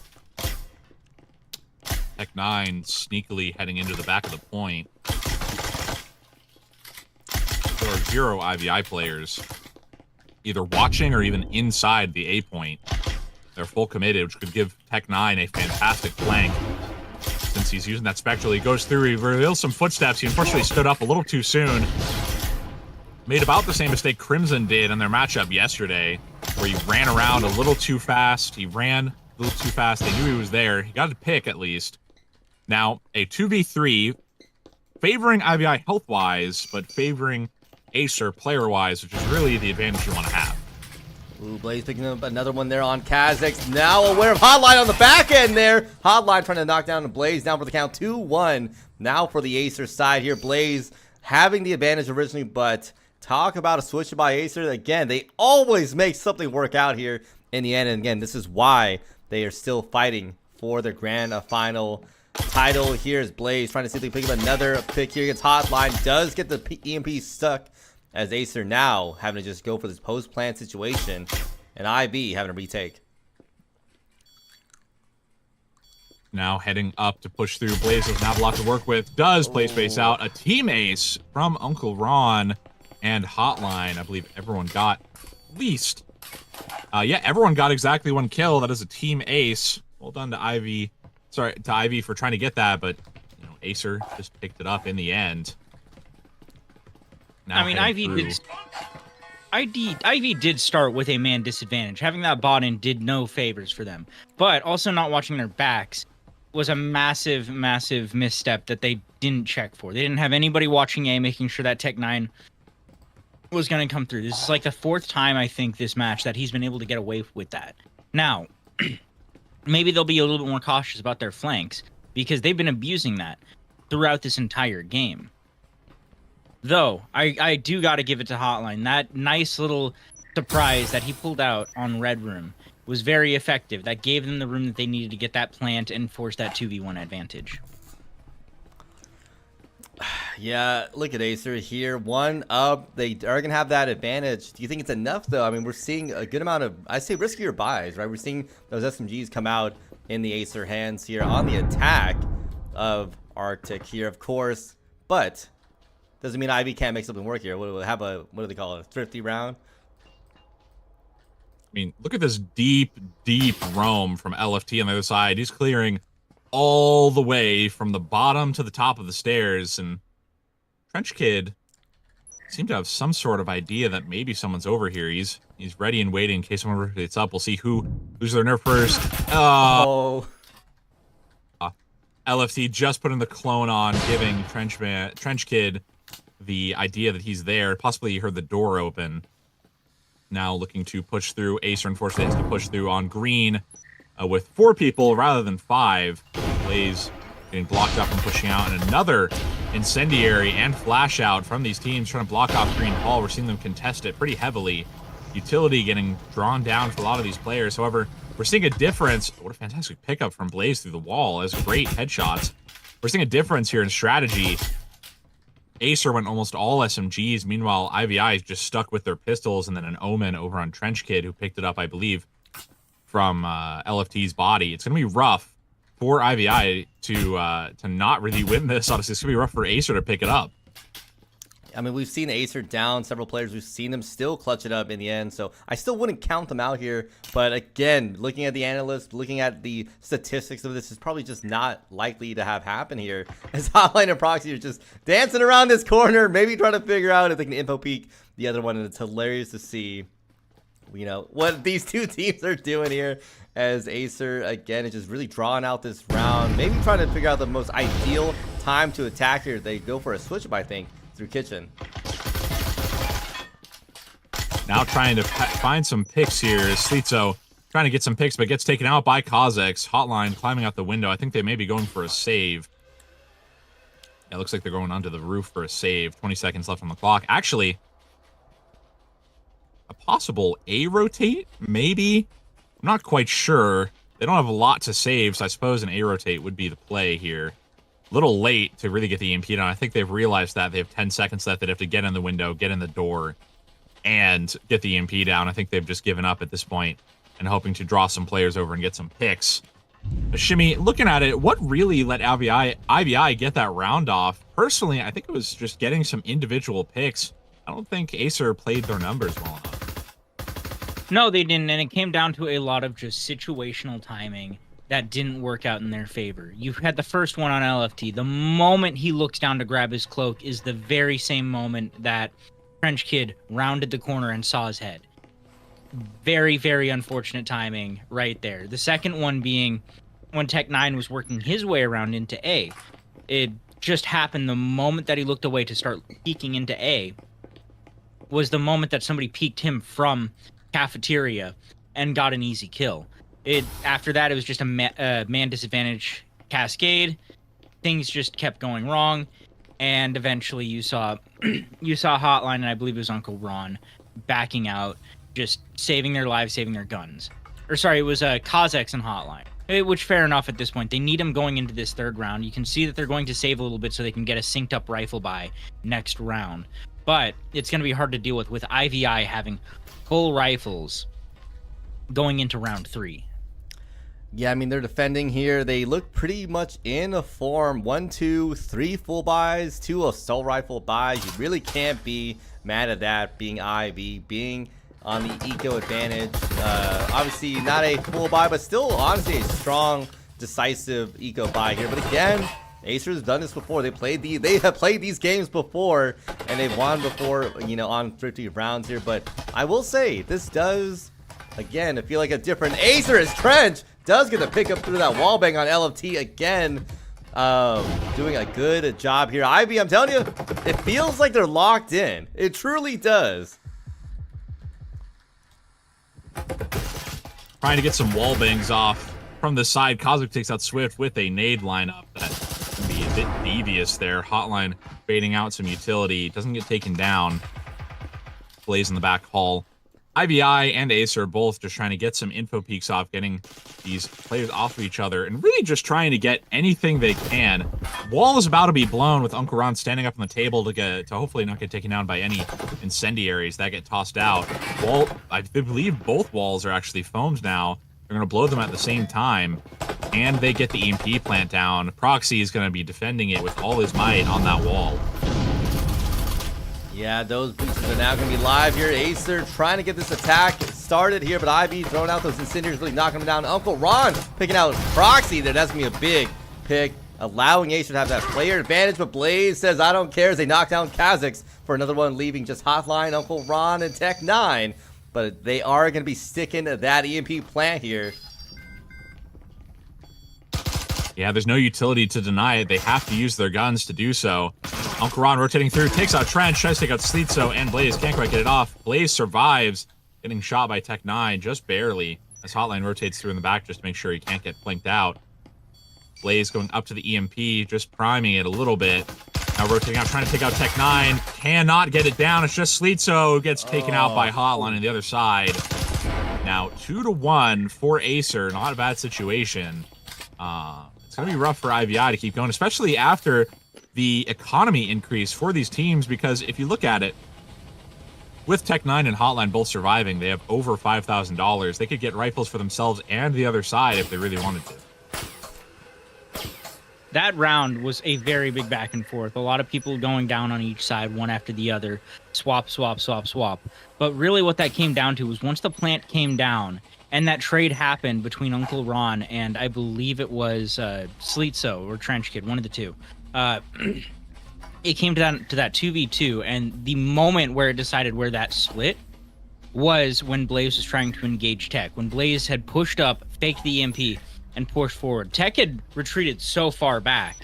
[SPEAKER 7] Tech 9 sneakily heading into the back of the point. There are 0 IVI players either watching or even inside the A point. They're full committed, which could give Tech 9 a fantastic flank. Since he's using that Spectral, he goes through, he reveals some footsteps. He unfortunately stood up a little too soon. Made about the same mistake Crimson did in their matchup yesterday, where he ran around a little too fast. He ran a little too fast. They knew he was there. He got a pick at least. Now, a 2v3 favoring IVI health-wise, but favoring Acer player-wise, which is really the advantage you want to have.
[SPEAKER 1] Ooh, Blaze picking up another one there on Kazakh. Now aware of Hotline on the back end there. Hotline trying to knock down the Blaze down for the count. 2-1 now for the Acer side here. Blaze having the advantage originally, but talk about a switch by Acer. Again, they always make something work out here in the end. And again, this is why they are still fighting for their grand final title. Here's Blaze trying to see if they can pick up another pick here against Hotline. Does get the EMP stuck, as Acer now having to just go for this post-plant situation, and IB having to retake.
[SPEAKER 7] Now heading up to push through. Blaze doesn't have a lot to work with. Does play space out. A team ace from Uncle Ron and Hotline. I believe everyone got at least. Yeah, everyone got exactly 1 kill. That is a team ace. Well done to Ivy. Sorry to Ivy for trying to get that, but you know, Acer just picked it up in the end. Now
[SPEAKER 3] I mean, Ivy did start with a man disadvantage. Having that bot in did no favors for them. But also not watching their backs was a massive, massive misstep that they didn't check for. They didn't have anybody watching A, making sure that Tech 9 was going to come through. This is like the 4th time, I think, this match that he's been able to get away with that. Now, maybe they'll be a little bit more cautious about their flanks, because they've been abusing that throughout this entire game. Though, I do got to give it to Hotline. That nice little surprise that he pulled out on Red Room was very effective. That gave them the room that they needed to get that plant and force that 2v1 advantage.
[SPEAKER 1] Yeah, look at Acer here. 1 up. They are going to have that advantage. Do you think it's enough, though? I mean, we're seeing a good amount of, I say, riskier buys, right? We're seeing those SMGs come out in the Acer hands here on the attack of Arctic here, of course. But doesn't mean Ivy can't make something work here. What do they call it? A thrifty round?
[SPEAKER 7] I mean, look at this deep, deep roam from LFT on the other side. He's clearing all the way from the bottom to the top of the stairs, and Trench Kid seemed to have some sort of idea that maybe someone's over here. He's ready and waiting in case someone rotates up. We'll see who's their nerf first.
[SPEAKER 1] Oh.
[SPEAKER 7] LFT just putting the clone on, giving Trench Kid the idea that he's there. Possibly he heard the door open. Now looking to push through. Acer unfortunately has to push through on green. with 4 people rather than 5. Blaze getting blocked up and pushing out, and another incendiary and flash out from these teams trying to block off Green Hall. We're seeing them contest it pretty heavily. Utility getting drawn down for a lot of these players. However, we're seeing a difference. What a fantastic pickup from Blaze through the wall. As great headshots. We're seeing a difference here in strategy. Acer went almost all SMGs. Meanwhile, IVI is just stuck with their pistols, and then an Omen over on Trench Kid, who picked it up, I believe, from LFT's body. It's going to be rough for IVI to not really win this. Honestly, it's going to be rough for Acer to pick it up.
[SPEAKER 1] I mean, we've seen Acer down several players. We've seen them still clutch it up in the end. So I still wouldn't count them out here. But again, looking at the analysts, looking at the statistics of this, is probably just not likely to have happen here. As Hotline and Proxy are just dancing around this corner, maybe trying to figure out if they can info peek the other one. And it's hilarious to see, you know, what these two teams are doing here. As Acer, again, is just really drawing out this round. Maybe trying to figure out the most ideal time to attack here. They go for a switch up, I think, through Kitchen.
[SPEAKER 7] Now trying to find some picks here is Slitzo trying to get some picks, but gets taken out by Kazex. Hotline climbing out the window. I think they may be going for a save. Yeah, it looks like they're going onto the roof for a save. 20 seconds left on the clock. Actually, a possible A rotate, maybe? I'm not quite sure. They don't have a lot to save, so I suppose an A rotate would be the play here. A little late to really get the EMP down. I think they've realized that. They have 10 seconds left. They'd have to get in the window, get in the door, and get the EMP down. I think they've just given up at this point and hoping to draw some players over and get some picks. Shimmy, looking at it, what really let IVI get that round off? Personally, I think it was just getting some individual picks. I don't think Acer played their numbers well enough.
[SPEAKER 3] No, they didn't, and it came down to a lot of just situational timing that didn't work out in their favor. You had the first one on LFT. The moment he looks down to grab his cloak is the very same moment that French Kid rounded the corner and saw his head. Very, very unfortunate timing right there. The second one being when Tech9 was working his way around into A. It just happened the moment that he looked away to start peeking into A was the moment that somebody peeked him from cafeteria and got an easy kill. After that, it was just a man disadvantage cascade. Things just kept going wrong, and eventually you saw Hotline, and I believe it was Uncle Ron, backing out, just saving their lives, saving their guns. Or sorry, it was Kazex and Hotline. Which, fair enough at this point. They need him going into this third round. You can see that they're going to save a little bit so they can get a synced up rifle by next round. But it's going to be hard to deal with IVI having full rifles going into round 3.
[SPEAKER 1] Yeah, I mean, they're defending here. They look pretty much in a form. 1, 2, 3 full buys, 2 assault rifle buys. You really can't be mad at that, being IV, being on the eco advantage. Obviously, not a full buy, but still, honestly, a strong, decisive eco buy here. But again, Acer's done this before. They have played these games before, and they've won before, you know, on 50 rounds here. But I will say, this does, again, I feel like a different Acer is Trench. Does get the pick up through that wall bang on LFT again. Doing a good job here. Ivy, I'm telling you, it feels like they're locked in. It truly does.
[SPEAKER 7] Trying to get some wall bangs off from the side. Cosmic takes out Swift with a nade lineup that can be a bit devious there. Hotline baiting out some utility. Doesn't get taken down. Blaze in the back hall. IVI and Acer are both just trying to get some info peeks off, getting these players off of each other, and really just trying to get anything they can. Wall is about to be blown with Uncle Ron standing up on the table to hopefully not get taken down by any incendiaries that get tossed out. Wall, I believe both walls are actually foamed now. They're going to blow them at the same time, and they get the EMP plant down. Proxy is going to be defending it with all his might on that wall.
[SPEAKER 1] Yeah, those boosters are now going to be live here. Acer trying to get this attack started here, but Ivy throwing out those incendiaries, really knocking them down. Uncle Ron picking out Proxy there. That's going to be a big pick, allowing Acer to have that player advantage, but Blaze says, I don't care, as they knock down Kazakhs for another one, leaving just Hotline, Uncle Ron, and Tech9. But they are going to be sticking to that EMP plant here.
[SPEAKER 7] Yeah, there's no utility to deny it. They have to use their guns to do so. Uncle Ron rotating through, takes out Trench, tries to take out Slitzo, and Blaze can't quite get it off. Blaze survives, getting shot by Tech9 just barely. as Hotline rotates through in the back just to make sure he can't get flanked out. Blaze going up to the EMP, just priming it a little bit. Now rotating out, trying to take out Tech9. Cannot get it down. It's just Slitso who gets taken out by Hotline on the other side. Now 2-1 for Acer. Not a bad situation. It's going to be rough for IVI to keep going, especially after the economy increase for these teams, because if you look at it, with Tech9 and Hotline both surviving, they have over $5,000. They could get rifles for themselves and the other side if they really wanted to.
[SPEAKER 3] That round was a very big back and forth. A lot of people going down on each side, one after the other. Swap, swap, swap, swap. But really what that came down to was once the plant came down and that trade happened between Uncle Ron and I believe it was Slitso or Trench Kid, one of the two. It came to that 2v2, and the moment where it decided where that split was when Blaze was trying to engage Tech. When Blaze had pushed up, faked the EMP, and pushed forward. Tech had retreated so far back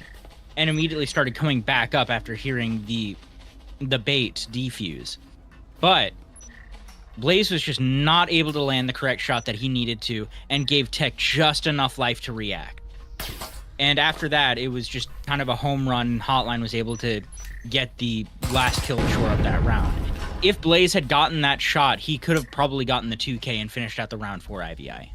[SPEAKER 3] and immediately started coming back up after hearing the bait defuse. But Blaze was just not able to land the correct shot that he needed to and gave Tech just enough life to react. And after that, it was just kind of a home run. Hotline was able to get the last kill to shore up that round. If Blaze had gotten that shot, he could have probably gotten the 2K and finished out the round for IVI.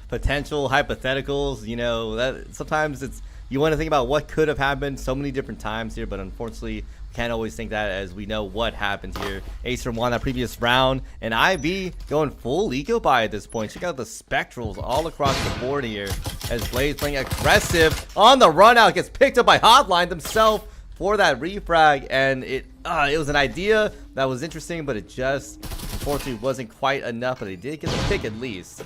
[SPEAKER 1] Potential hypotheticals, you know, that sometimes you want to think about what could have happened so many different times here, but unfortunately we can't always think that, as we know what happens here. Acer won that previous round, and IB going full eco buy at this point. Check out the spectrals all across the board here as Blaze playing aggressive on the run out, gets picked up by Hotline themselves for that refrag, and it was an idea that was interesting, but it just unfortunately wasn't quite enough, but they did get the pick at least.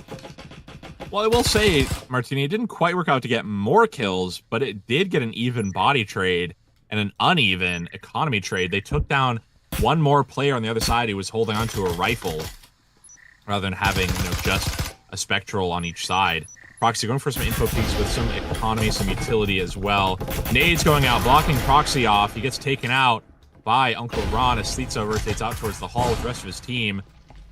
[SPEAKER 7] Well, I will say, Martini, it didn't quite work out to get more kills, but it did get an even body trade and an uneven economy trade. They took down one more player on the other side who was holding onto a rifle rather than having, just a spectral on each side. Proxy going for some info peaks with some economy, some utility as well. Nades going out, blocking Proxy off. He gets taken out by Uncle Ron as Slitso rotates out towards the hall with the rest of his team.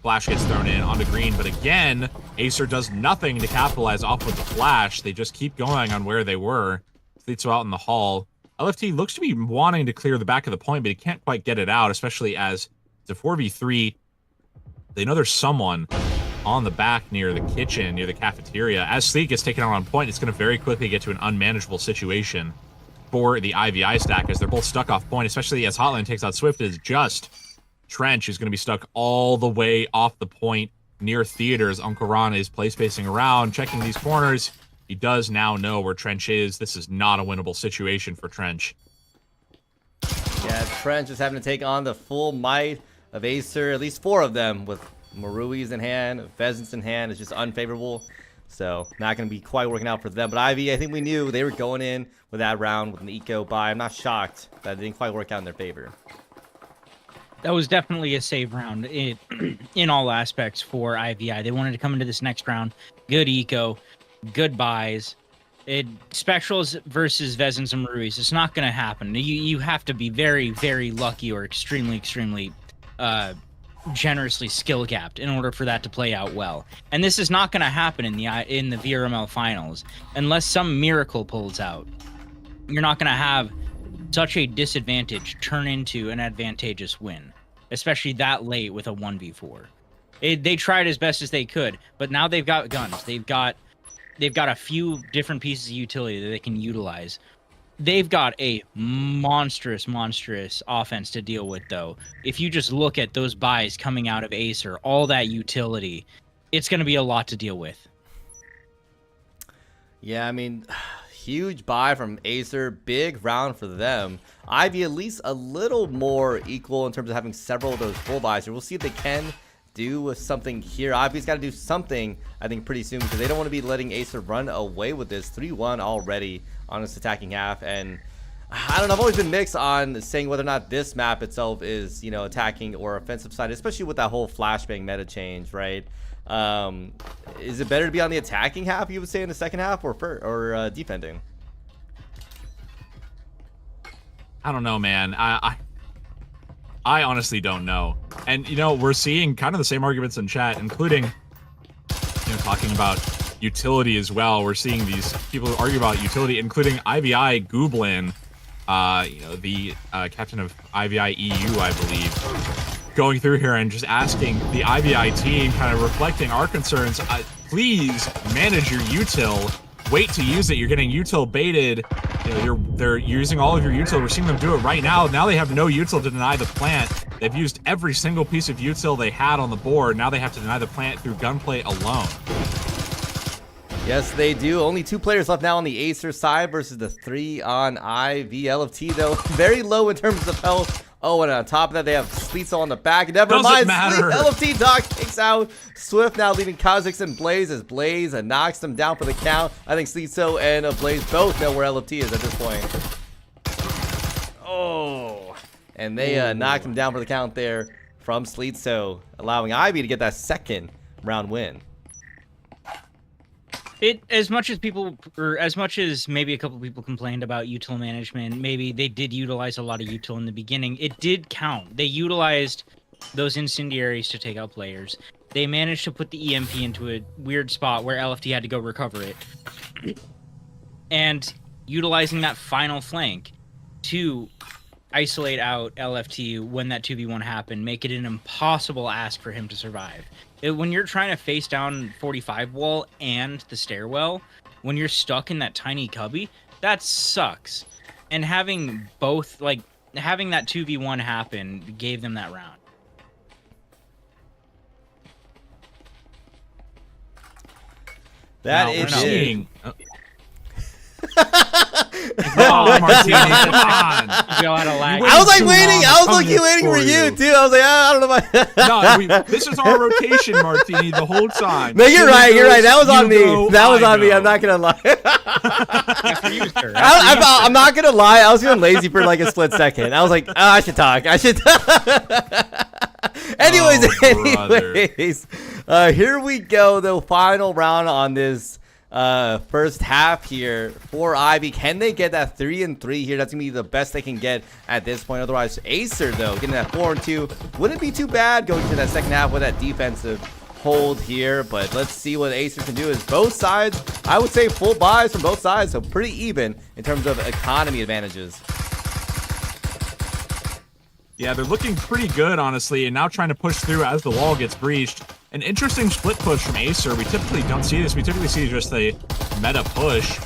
[SPEAKER 7] Flash gets thrown in onto green, but again, Acer does nothing to capitalize off with the flash. They just keep going on where they were. Slitso out in the hall. LFT looks to be wanting to clear the back of the point, but he can't quite get it out, especially as it's a 4v3. They know there's someone on the back near the kitchen, near the cafeteria. As Sleek gets taken out on point, it's going to very quickly get to an unmanageable situation for the IVI stack as they're both stuck off point, especially as Hotline takes out Swift. Is just Trench is going to be stuck all the way off the point near theaters. Uncle Ron is play spacing around, checking these corners. He does now know where Trench is. This is not a winnable situation for Trench.
[SPEAKER 1] Yeah, Trench is having to take on the full might of Acer, at least 4 of them, with Marui's in hand, Pheasants in hand. Is just unfavorable. So not going to be quite working out for them. But Ivy, I think we knew they were going in with that round with an eco buy. I'm not shocked that it didn't quite work out in their favor.
[SPEAKER 3] That was definitely a save round in all aspects for IVI. They wanted to come into this next round. Good eco, good buys. Spectrals versus Vezins and Maruis. It's not going to happen. You have to be very, very lucky or extremely, extremely generously skill capped in order for that to play out well. And this is not going to happen in the VRML finals unless some miracle pulls out. You're not going to have such a disadvantage turn into an advantageous win, especially that late with a 1v4. They tried as best as they could, but now they've got guns. They've got a few different pieces of utility that they can utilize. They've got a monstrous offense to deal with, though. If you just look at those buys coming out of Acer, all that utility, it's going to be a lot to deal with.
[SPEAKER 1] Yeah, I mean, huge buy from Acer, big round for them. Ivy at least a little more equal in terms of having several of those full buys. We'll see if they can do something here. Ivy's got to do something, I think, pretty soon, because they don't want to be letting Acer run away with this. 3-1 already on this attacking half, and I don't know, I've always been mixed on saying whether or not this map itself is, attacking or offensive side, especially with that whole flashbang meta change, right? Is it better to be on the attacking half, you would say, in the second half, or defending?
[SPEAKER 7] I don't know, man. I honestly don't know. And, we're seeing kind of the same arguments in chat, including talking about utility as well. We're seeing these people argue about utility, including IVI Gooblin, the captain of IVI EU, I believe, going through here and just asking the IVI team, kind of reflecting our concerns, please manage your util. Wait to use it. You're getting util baited. They're using all of your util. We're seeing them do it right now. Now they have no util to deny the plant. They've used every single piece of util they had on the board. Now they have to deny the plant through gunplay alone.
[SPEAKER 1] Yes, they do. Only 2 players left now on the Acer side versus the 3 on IVLFT, though. Very low in terms of health. Oh, and on top of that, they have Sleetso on the back. Never mind. LFT Doc takes out Swift, now leaving Kha'Zix and Blaze as Blaze knocks them down for the count. I think Sleetso and Blaze both know where LFT is at this point. Oh. And they knocked him down for the count there from Sleetso, allowing Ivy to get that second round win.
[SPEAKER 3] As much as maybe a couple people complained about util management, maybe they did utilize a lot of util in the beginning. It did count. They utilized those incendiaries to take out players. They managed to put the EMP into a weird spot where LFT had to go recover it. And utilizing that final flank to isolate out LFT when that 2v1 happened, make it an impossible ask for him to survive. When you're trying to face down 45 wall and the stairwell, when you're stuck in that tiny cubby, that sucks. And having both, having that 2v1 happen gave them that round.
[SPEAKER 1] That
[SPEAKER 7] now,
[SPEAKER 1] is
[SPEAKER 7] seeing. Oh, Martini, come on.
[SPEAKER 1] I was waiting. I was waiting for you, too. I was I don't know about
[SPEAKER 7] this is our rotation, Martini, the whole time.
[SPEAKER 1] No, you're right. You're right. That was on me. That was on me. I'm not going to lie. I'm not going to lie. I was feeling lazy for a split second. I was like, I should talk. Anyways, here we go. The final round on this first half here for Ivy. Can they get that 3-3 here? That's gonna be the best they can get at this point. Otherwise, Acer though getting that 4-2 wouldn't be too bad going to that second half with that defensive hold here. But let's see what Acer can do. Is both sides, I would say, full buys from both sides, so pretty even in terms of economy advantages.
[SPEAKER 7] Yeah, they're looking pretty good, honestly, and now trying to push through as the wall gets breached. An interesting split push from Acer. We typically don't see this. We typically see just a meta push,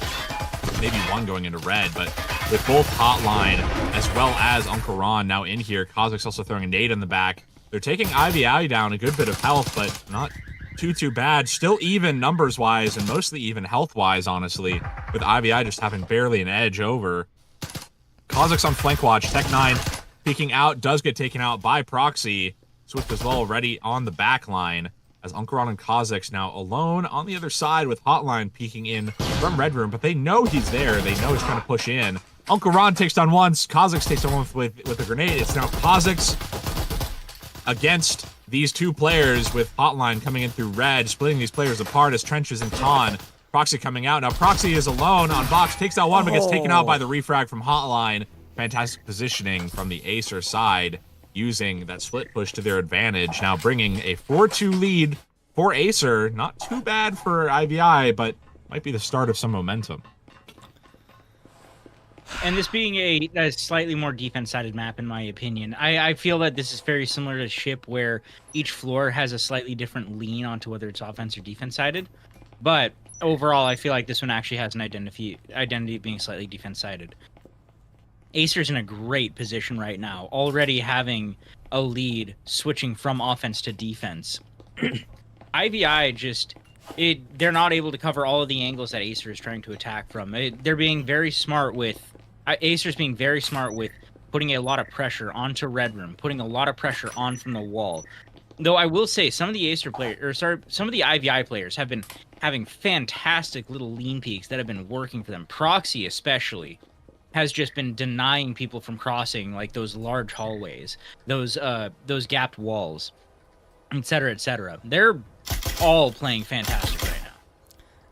[SPEAKER 7] maybe one going into red, but with both Hotline as well as Uncle Ron now in here, Kha'Zix also throwing a nade in the back. They're taking IVI down, a good bit of health, but not too bad. Still even numbers-wise and mostly even health-wise, honestly, with IVI just having barely an edge over. Kha'Zix on flank watch, Tech9 peeking out, does get taken out by Proxy. Swift as well already on the back line as Unkaran and Kha'Zix now alone on the other side with Hotline peeking in from Red Room, but they know he's there. They know he's trying to push in. Unkaran takes down once, Kha'Zix takes down one with a grenade. It's now Kha'Zix against these two players with Hotline coming in through red, splitting these players apart as Trenches and Con. Proxy coming out. Now Proxy is alone on box, takes out one, but gets taken out by the refrag from Hotline. Fantastic positioning from the Acer side, using that split push to their advantage. Now bringing a 4-2 lead for Acer. Not too bad for IVI, but might be the start of some momentum.
[SPEAKER 3] And this being a slightly more defense-sided map, in my opinion, I feel that this is very similar to Ship, where each floor has a slightly different lean onto whether it's offense or defense-sided. But overall, I feel like this one actually has an identity of being slightly defense-sided. Acer's in a great position right now, already having a lead, switching from offense to defense. IVI they're not able to cover all of the angles that Acer is trying to attack from. They're being very smart with... Acer's being very smart with putting a lot of pressure onto Red Room, putting a lot of pressure on from the wall. Though I will say, some of the Acer players, some of the IVI players have been having fantastic little lean peaks that have been working for them. Proxy especially has just been denying people from crossing like those large hallways, those gapped walls, etc., etc. They're all playing fantastic right now.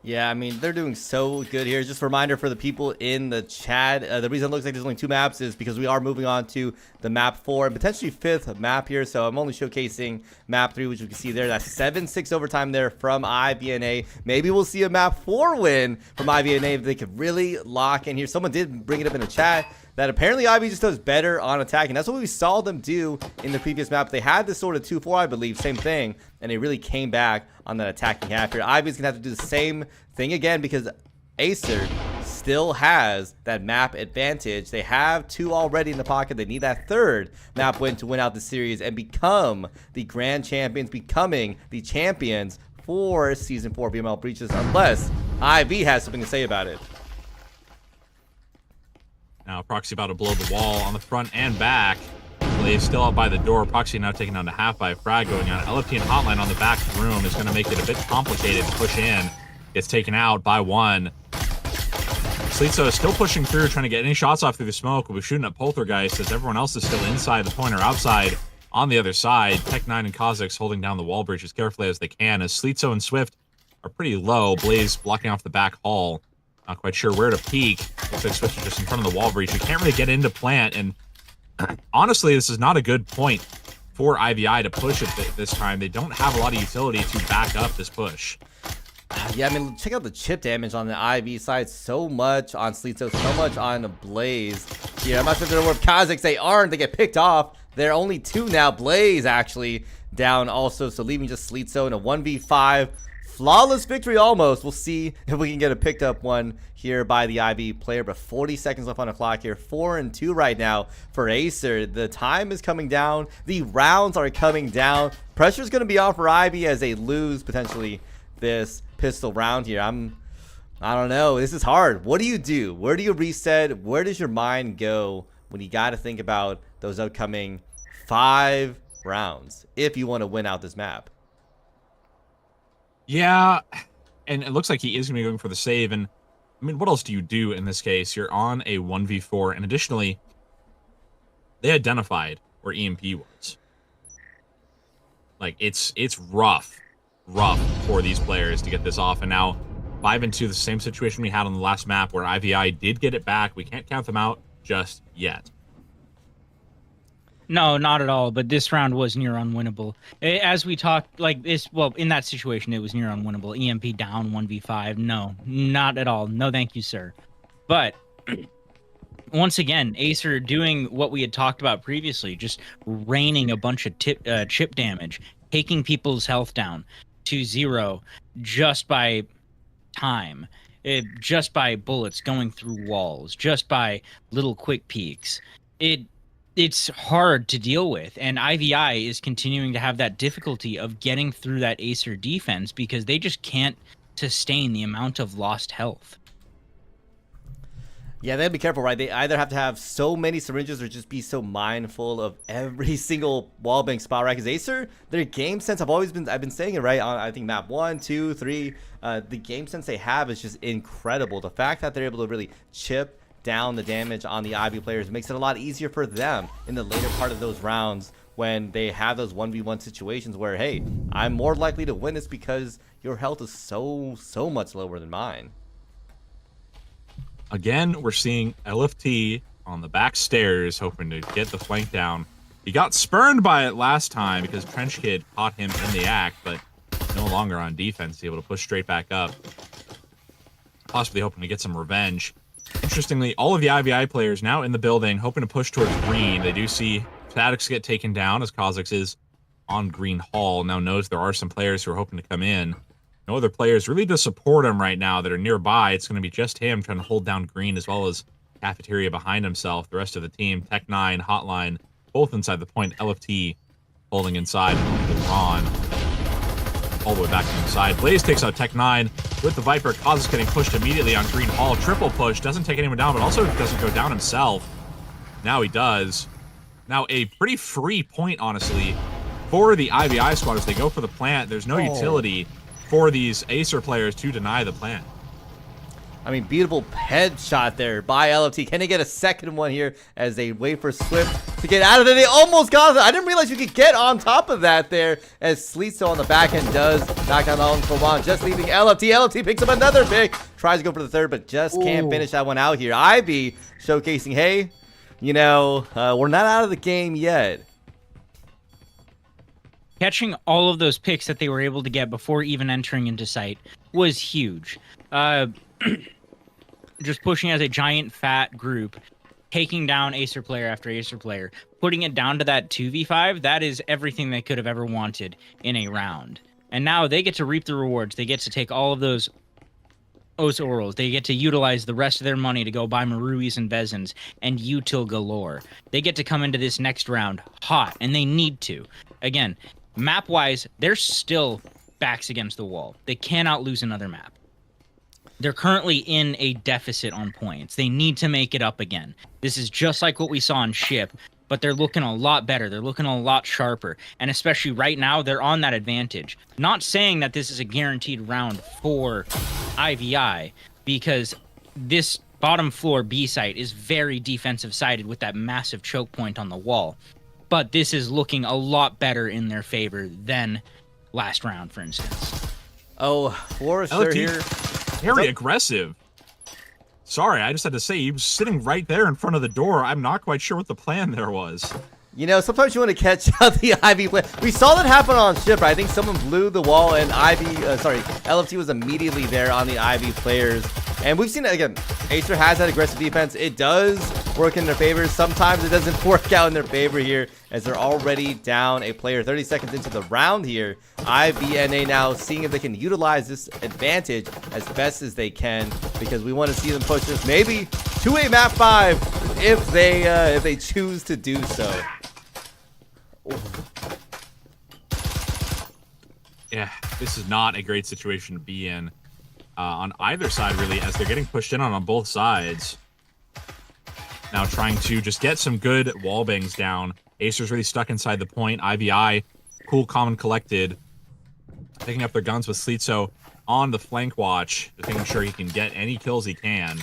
[SPEAKER 1] Yeah, I mean, they're doing so good here. Just a reminder for the people in the chat, the reason it looks like there's only 2 maps is because we are moving on to the map 4 and potentially 5th map here. So I'm only showcasing map 3, which you can see there. That's 7-6 overtime there from IVNA. Maybe we'll see a map 4 win from IVNA if they could really lock in here. Someone did bring it up in the chat that apparently Ivy just does better on attacking. That's what we saw them do in the previous map. They had this sort of 2-4, I believe, same thing, and they really came back on that attacking half here. Ivy's gonna have to do the same thing again because Acer still has that map advantage. They have 2 already in the pocket. They need that 3rd map win to win out the series and become the grand champions, becoming the champions for Season 4 VRML Breaches, unless Ivy has something to say about it.
[SPEAKER 7] Now Proxy about to blow the wall on the front and back. Blaze still out by the door. Proxy now taken down to half by a frag going on. LFT and Hotline on the back room is going to make it a bit complicated to push in. Gets taken out by 1. Slitzo is still pushing through, trying to get any shots off through the smoke. We're shooting at Poltergeist as everyone else is still inside the point or outside on the other side. Tech9 and Kha'Zix holding down the wall breach as carefully as they can as Slitzo and Swift are pretty low. Blaze blocking off the back hall. Not quite sure where to peek. Looks like Swift is just in front of the wall breach. You can't really get into plant, and honestly, this is not a good point for IVI to push it this time. They don't have a lot of utility to back up this push.
[SPEAKER 1] Yeah, I mean, check out the chip damage on the IV side. So much on Slitzo, so much on Blaze. Yeah, I'm not sure if they're worth Kha'Zix. They aren't. They get picked off. They're only 2 now. Blaze actually down also, so leaving just Slitzo in a 1v5. Flawless victory almost. We'll see if we can get a picked up one here by the IB player, but 40 seconds left on the clock here. 4-2 right now for Acer. The time is coming down. The rounds are coming down. Pressure's going to be on for IB as they lose potentially this pistol round here. I don't know. This is hard. What do you do? Where do you reset? Where does your mind go when you got to think about those upcoming 5 rounds if you want to win out this map?
[SPEAKER 7] Yeah, and it looks like he is going to be going for the save. And, I mean, what else do you do in this case? You're on a 1v4, and additionally, they identified where EMP was. Like, it's rough for these players to get this off. And now, 5-2, the same situation we had on the last map where IVI did get it back. We can't count them out just yet.
[SPEAKER 3] No, not at all. But this round was near unwinnable. As we talked, like this, well, in that situation, it was near unwinnable. EMP down 1v5. No, not at all. No, thank you, sir. But once again, Acer doing what we had talked about previously, just raining a bunch of chip damage, taking people's health down to 0 just by time, just by bullets going through walls, just by little quick peeks. It's hard to deal with, and IVI is continuing to have that difficulty of getting through that Acer defense because they just can't sustain the amount of lost health.
[SPEAKER 1] Yeah, they have to be careful, right? They either have to have so many syringes or just be so mindful of every single wallbang spot, right? Because Acer, their game sense, I've been saying it, right? On I think map 1, 2, 3, the game sense they have is just incredible. The fact that they're able to really chip down the damage on the Ivy players makes it a lot easier for them in the later part of those rounds when they have those 1v1 situations where, hey, I'm more likely to win this because your health is so much lower than mine.
[SPEAKER 7] Again, we're seeing LFT on the back stairs hoping to get the flank down. He got spurned by it last time because Trench Kid caught him in the act, but no longer on defense, able to push straight back up. Possibly hoping to get some revenge. Interestingly, all of the IVI players now in the building, hoping to push towards green. They do see Statics get taken down as Kha'Zix is on green hall. Now knows there are some players who are hoping to come in. No other players really to support him right now that are nearby. It's going to be just him trying to hold down green as well as Cafeteria behind himself. The rest of the team, Tech9, Hotline, both inside the point. LFT holding inside with Ron. All the way back to the side. Blaze takes out Tech9 with the Viper. Kha'Zix getting pushed immediately on green hall. Triple push. Doesn't take anyone down, but also doesn't go down himself. Now he does. Now a pretty free point, honestly, for the IVI squad as they go for the plant. There's no utility for these Acer players to deny the plant.
[SPEAKER 1] I mean, beautiful headshot there by LFT. Can they get a second one here as they wait for Swift to get out of there? They almost got it. I didn't realize you could get on top of that there as Sleetso on the back end does knock down Uncle Ron, just leaving LFT. LFT picks up another pick, tries to go for the third, but just can't finish that one out here. Ivy showcasing, hey, you know, we're not out of the game yet.
[SPEAKER 3] Catching all of those picks that they were able to get before even entering into sight was huge. Just pushing as a giant fat group, taking down Acer player after Acer player, putting it down to that 2v5, that is everything they could have ever wanted in a round. And now they get to reap the rewards. They get to take all of those Orals. They get to utilize the rest of their money to go buy Maruis and Vezins and util galore. They get to come into this next round hot, and they need to. Again, map-wise, they're still backs against the wall. They cannot lose another map. They're currently in a deficit on points. They need to make it up again. This is just like what we saw on Ship, but they're looking a lot better. They're looking a lot sharper. And especially right now, they're on that advantage. Not saying that this is a guaranteed round for IVI, because this bottom floor B site is very defensive sided with that massive choke point on the wall. But this is looking a lot better in their favor than last round, for instance.
[SPEAKER 1] Oh, Forrester here.
[SPEAKER 7] Very aggressive. Sorry, I just had to say, he was sitting right there in front of the door. I'm not quite sure what the plan there was.
[SPEAKER 1] You know, sometimes you want to catch out the Ivy play. We saw that happen on Ship. I think someone blew the wall, and LFT was immediately there on the Ivy players. And we've seen it again. Acer has that aggressive defense. It does work in their favor. Sometimes it doesn't work out in their favor here, as they're already down a player. 30 seconds into the round here. IVNA now seeing if they can utilize this advantage as best as they can, because we want to see them push this maybe to a map 5 if they choose to do so.
[SPEAKER 7] Yeah, this is not a great situation to be in on either side, really, as they're getting pushed in on both sides. Now trying to just get some good wall bangs down. Acer's really stuck inside the point. IVI, cool, calm, and collected, picking up their guns with Sleetso on the flank watch, just making sure he can get any kills he can.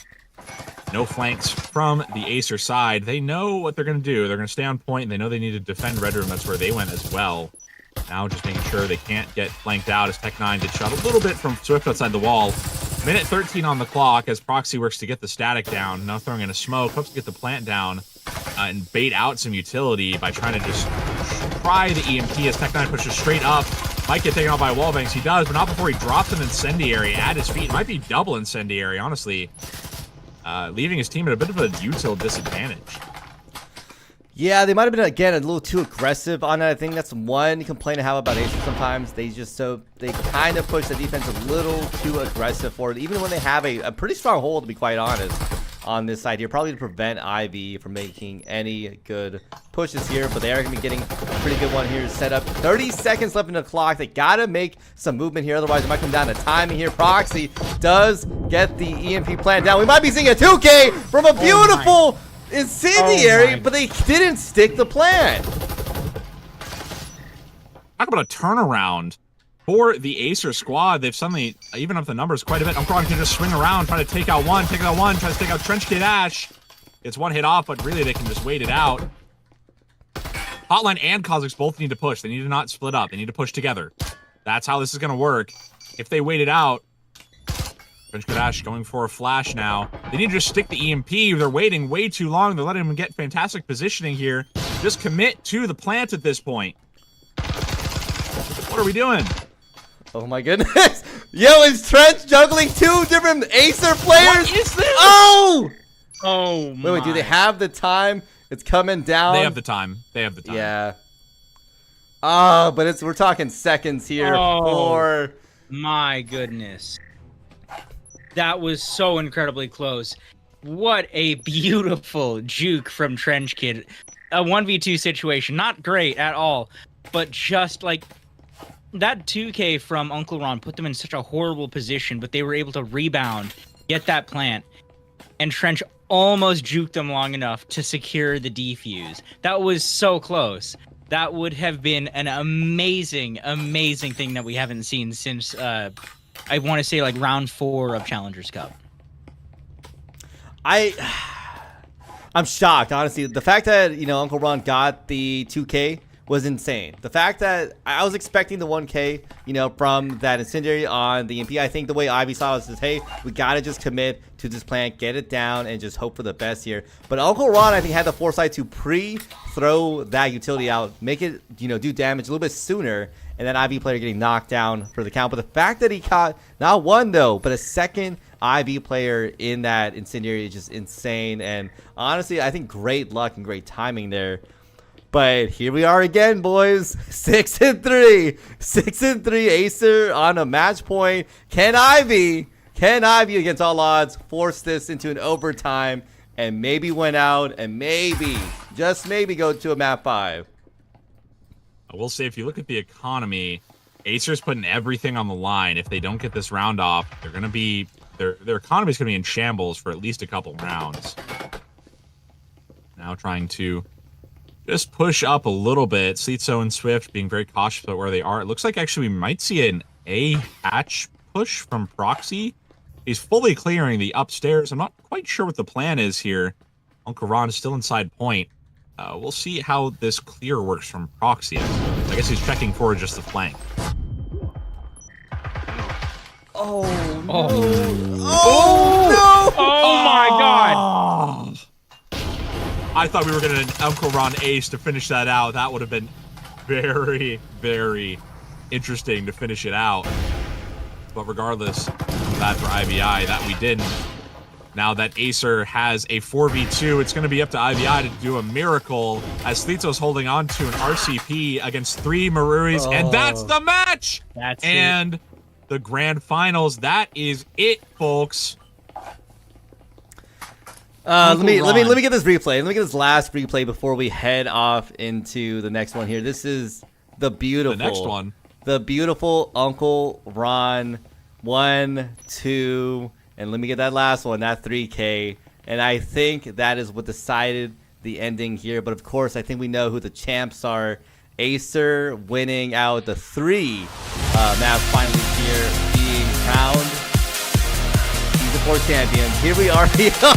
[SPEAKER 7] No flanks from the Acer side. They know what they're going to do. They're going to stay on point, and they know they need to defend Red Room. That's where they went as well. Now just making sure they can't get flanked out as Tech9 gets shot a little bit from Swift outside the wall. Minute 13 on the clock as Proxy works to get the static down. Now throwing in a smoke. Hopes to get the plant down and bait out some utility by trying to just try the EMP as Tech9 pushes straight up. Might get taken out by wallbangs. He does, but not before he drops an incendiary at his feet. It might be double incendiary, honestly. Leaving his team at a bit of a util disadvantage.
[SPEAKER 1] Yeah, they might have been, again, a little too aggressive on it. I think that's one complaint I have about Acer sometimes. They kind of push the defense a little too aggressive forward, even when they have a pretty strong hold, to be quite honest, on this side here. Probably to prevent Ivy from making any good pushes here, but they are going to be getting a pretty good one here set up. 30 seconds left in the clock. They got to make some movement here, otherwise it might come down to timing here. Proxy does get the EMP plan down. We might be seeing a 2K from a beautiful incendiary, but they didn't stick the plan.
[SPEAKER 7] Talk about a turnaround for the Acer squad. They've suddenly even up the numbers quite a bit. Uncron can just swing around, try to take out one, try to take out Trench Kid Ash. It's one hit off, but really they can just wait it out. Hotline and Kha'Zix both need to push. They need to not split up. They need to push together. That's how this is going to work. If they wait it out, Trench Kid Ash going for a flash now. They need to just stick the EMP. They're waiting way too long. They're letting him get fantastic positioning here. Just commit to the plant at this point. What are we doing?
[SPEAKER 1] Oh my goodness. Yo, is Trench juggling two different Acer players?
[SPEAKER 7] What is this?
[SPEAKER 1] Oh!
[SPEAKER 3] Oh my.
[SPEAKER 1] Wait, do they have the time? It's coming down.
[SPEAKER 7] They have the time. They have the time.
[SPEAKER 1] Yeah. Oh, but we're talking seconds here.
[SPEAKER 3] Oh, my goodness. That was so incredibly close. What a beautiful juke from Trench Kid. A 1v2 situation. Not great at all, but just like that 2K from Uncle Ron put them in such a horrible position, but they were able to rebound, get that plant, and Trench almost juked them long enough to secure the defuse. That was so close. That would have been an amazing, amazing thing that we haven't seen since, I want to say, like, round 4 of Challengers Cup.
[SPEAKER 1] I'm shocked, honestly. The fact that, you know, Uncle Ron got the 2K was insane. The fact that I was expecting the 1K, you know, from that incendiary on the MP. I think the way Ivy saw it is, hey, we gotta just commit to this plan, get it down, and just hope for the best here. But Uncle Ron, I think, had the foresight to pre-throw that utility out, make it, you know, do damage a little bit sooner, and then IV player getting knocked down for the count. But the fact that he caught not one though, but a second IV player in that incendiary is just insane. And honestly, I think great luck and great timing there. But here we are again, boys. 6-3. 6-3. Acer on a match point. Can Ivy against all odds force this into an overtime and maybe win out and maybe, just maybe, go to a map 5?
[SPEAKER 7] I will say, if you look at the economy, Acer's putting everything on the line. If they don't get this round off, they're going to be... Their economy's going to be in shambles for at least a couple rounds. Now trying to just push up a little bit. Sleetso and Swift being very cautious about where they are. It looks like actually we might see an A hatch push from Proxy. He's fully clearing the upstairs. I'm not quite sure what the plan is here. Uncle Ron is still inside point. We'll see how this clear works from Proxy. I guess he's checking for just the flank.
[SPEAKER 1] Oh, no.
[SPEAKER 3] Oh my god!
[SPEAKER 7] I thought we were going to Uncle Ron ace to finish that out. That would have been very, very interesting to finish it out. But regardless, bad for IVI that we didn't. Now that Acer has a 4v2, it's going to be up to IVI to do a miracle as Sleetso's holding on to an RCP against 3 Maruris, and that's the match!
[SPEAKER 3] That's
[SPEAKER 7] and the grand finals, that is it, folks.
[SPEAKER 1] Let me get this replay. Let me get this last replay before we head off into the next one here. This is the beautiful Uncle Ron 1, 2, and let me get that last one, that 3K. And I think that is what decided the ending here. But of course, I think we know who the champs are. Acer winning out the 3 map finally here, being crowned Season 4 champion. Here we are.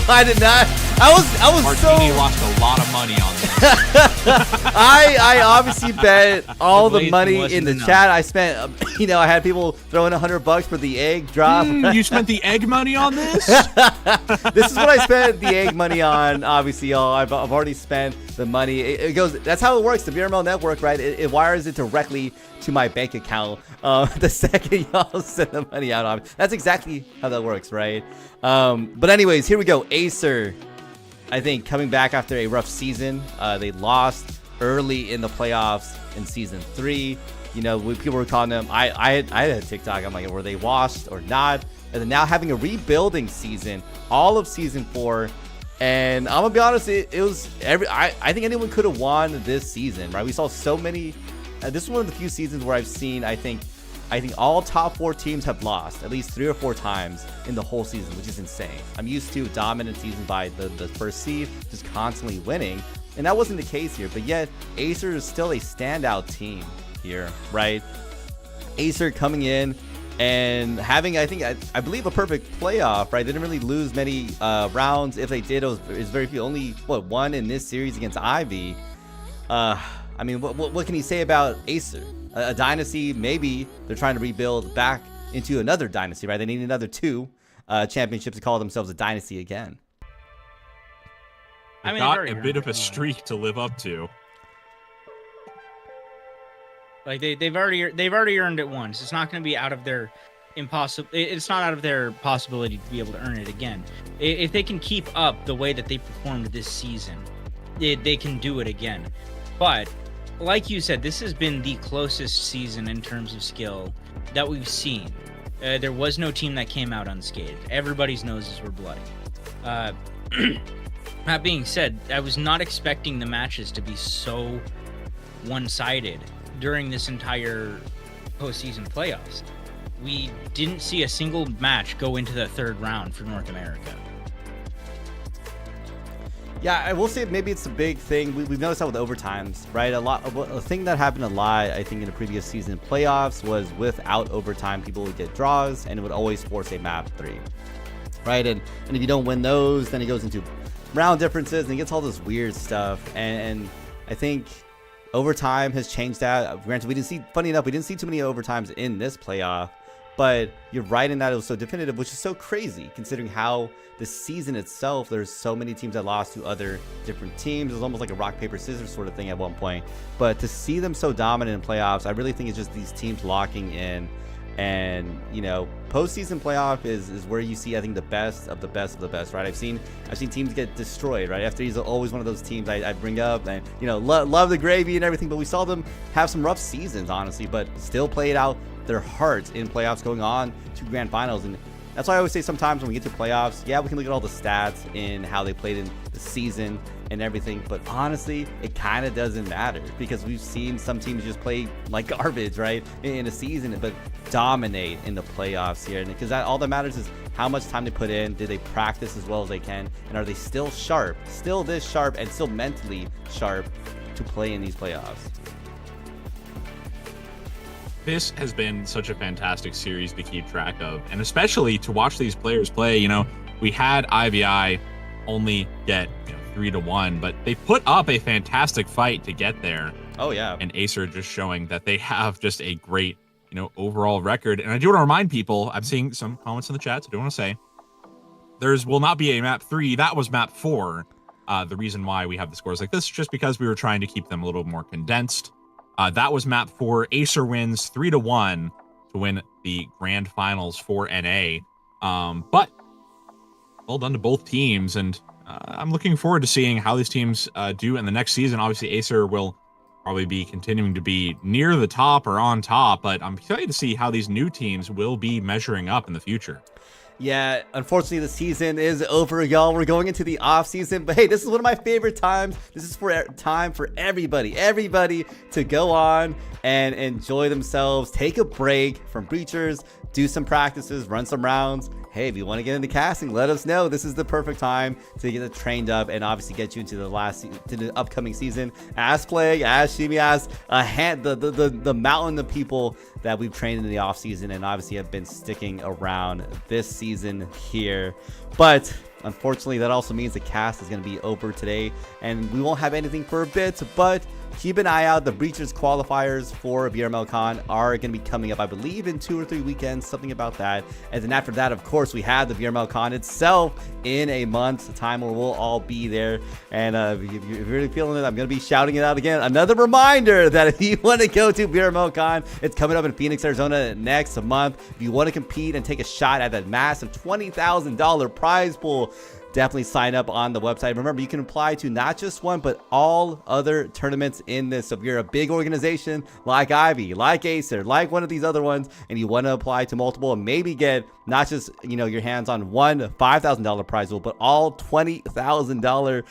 [SPEAKER 1] I did not. I was
[SPEAKER 7] Martini
[SPEAKER 1] so.
[SPEAKER 7] lost a lot of money on this.
[SPEAKER 1] I obviously bet all the money in the
[SPEAKER 3] enough.
[SPEAKER 1] chat. I spent, you know, I had people throwing $100 for the egg drop.
[SPEAKER 7] You spent the egg money on this?
[SPEAKER 1] This is what I spent the egg money on. Obviously, y'all. I've already spent the money. It goes. That's how it works. The VRML network, right? It wires it directly to my bank account. The second y'all send the money out, that's exactly how that works, right? But anyways, here we go. Acer, I think, coming back after a rough season. They lost early in the playoffs in Season 3. You know, people were calling them. I had a TikTok. I'm like, were they washed or not? And then now having a rebuilding season, all of Season 4. And I'm gonna be honest, it was I think anyone could have won this season, right? We saw so many. This is one of the few seasons where I've seen, I think all top 4 teams have lost at least 3 or 4 times in the whole season, which is insane. I'm used to dominant season by the first seed, just constantly winning, and that wasn't the case here. But yet, Acer is still a standout team here, right? Acer coming in and having, I believe, a perfect playoff, right? They didn't really lose many rounds. If they did, it was very few. Only, one in this series against Ivy. I mean, what can you say about Acer? A dynasty, maybe they're trying to rebuild back into another dynasty, right? They need another 2 championships to call themselves a dynasty again.
[SPEAKER 7] I mean, got a bit of a streak to live up to.
[SPEAKER 3] Like they've already earned it once. It's not going to be out of their It's not out of their possibility to be able to earn it again. If they can keep up the way that they performed this season, they can do it again. But like you said, this has been the closest season in terms of skill that we've seen. There was no team that came out unscathed. Everybody's noses were bloody. That being said, I was not expecting the matches to be so one-sided during this entire postseason playoffs. We didn't see a single match go into the 3rd round for North America.
[SPEAKER 1] Yeah, I will say maybe it's a big thing. We've noticed that with overtimes, right? A thing that happened a lot, I think, in the previous season playoffs was without overtime, people would get draws, and it would always force a map 3. right? And if you don't win those, then it goes into round differences and it gets all this weird stuff. And I think overtime has changed that. Granted, funny enough, we didn't see too many overtimes in this playoff, but you're right in that it was so definitive, which is so crazy considering how the season itself, there's so many teams that lost to other different teams. It was almost like a rock, paper, scissors sort of thing at one point. But to see them so dominant in playoffs, I really think it's just these teams locking in. And, you know, postseason playoff is where you see, I think, the best of the best of the best, right? I've seen teams get destroyed, right? FD is always one of those teams I bring up, and, you know, love the gravy and everything, but we saw them have some rough seasons, honestly, but still played out their hearts in playoffs going on to grand finals. And that's why I always say sometimes when we get to playoffs, yeah, we can look at all the stats and how they played in the season and everything, but honestly, it kind of doesn't matter because we've seen some teams just play like garbage, right, in a season, but dominate in the playoffs here. And because all that matters is how much time they put in, did they practice as well as they can, and are they still sharp, still this sharp, and still mentally sharp to play in these playoffs.
[SPEAKER 7] This has been such a fantastic series to keep track of, and especially to watch these players play. You know, we had IVI only get 3-1, but they put up a fantastic fight to get there.
[SPEAKER 1] Oh yeah.
[SPEAKER 7] And Acer just showing that they have just a great, overall record. And I do want to remind people, I'm seeing some comments in the chat, so I do want to say will not be a map 3. That was map 4. The reason why we have the scores like this is just because we were trying to keep them a little more condensed. That was map 4. Acer wins 3-1 to win the grand finals for NA. But well done to both teams, and I'm looking forward to seeing how these teams do in the next season. Obviously, Acer will probably be continuing to be near the top or on top, but I'm excited to see how these new teams will be measuring up in the future.
[SPEAKER 1] Yeah, unfortunately, the season is over, y'all. We're going into the off season, but hey, this is one of my favorite times. This is time for everybody to go on and enjoy themselves, take a break from Breachers, do some practices, run some rounds. Hey, if you want to get into casting, let us know. This is the perfect time to get it trained up and obviously get you into the upcoming season. As Plague, as Shimi, as the mountain of people that we've trained in the off season and obviously have been sticking around this season here. But unfortunately, that also means the cast is going to be over today and we won't have anything for a bit, but keep an eye out. The Breachers qualifiers for VRML Con are going to be coming up, I believe, in 2 or 3 weekends, something about that. And then after that, of course, we have the VRML Con itself in a month's time where we'll all be there. And if you're really feeling it, I'm going to be shouting it out again. Another reminder that if you want to go to VRML Con, it's coming up in Phoenix, Arizona next month. If you want to compete and take a shot at that massive $20,000 prize pool, definitely sign up on the website. Remember, you can apply to not just one, but all other tournaments in this. So if you're a big organization like Ivy, like Acer, like one of these other ones, and you want to apply to multiple and maybe get not just, your hands on one $5,000 prize pool, but all $20,000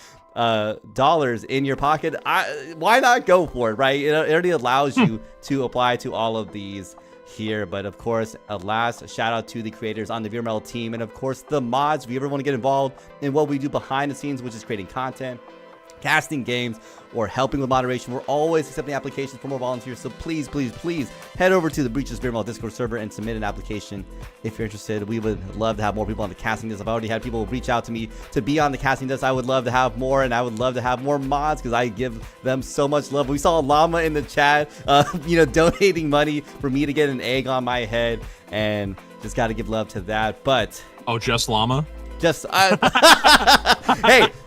[SPEAKER 1] dollars in your pocket, why not go for it, right? It already allows you to apply to all of these here. But of course, a last shout out to the creators on the VRML team, and of course the mods. If you ever want to get involved in what we do behind the scenes, which is creating content, casting games, or helping with moderation, we're always accepting applications for more volunteers. So please head over to the Breaches VRML Discord server and submit an application if you're interested. We would love to have more people on the casting desk. I've already had people reach out to me to be on the casting desk. I would love to have more, and I would love to have more mods because I give them so much love. We saw Llama in the chat, donating money for me to get an egg on my head, and just got to give love to that. But
[SPEAKER 7] just Llama?
[SPEAKER 1] Hey,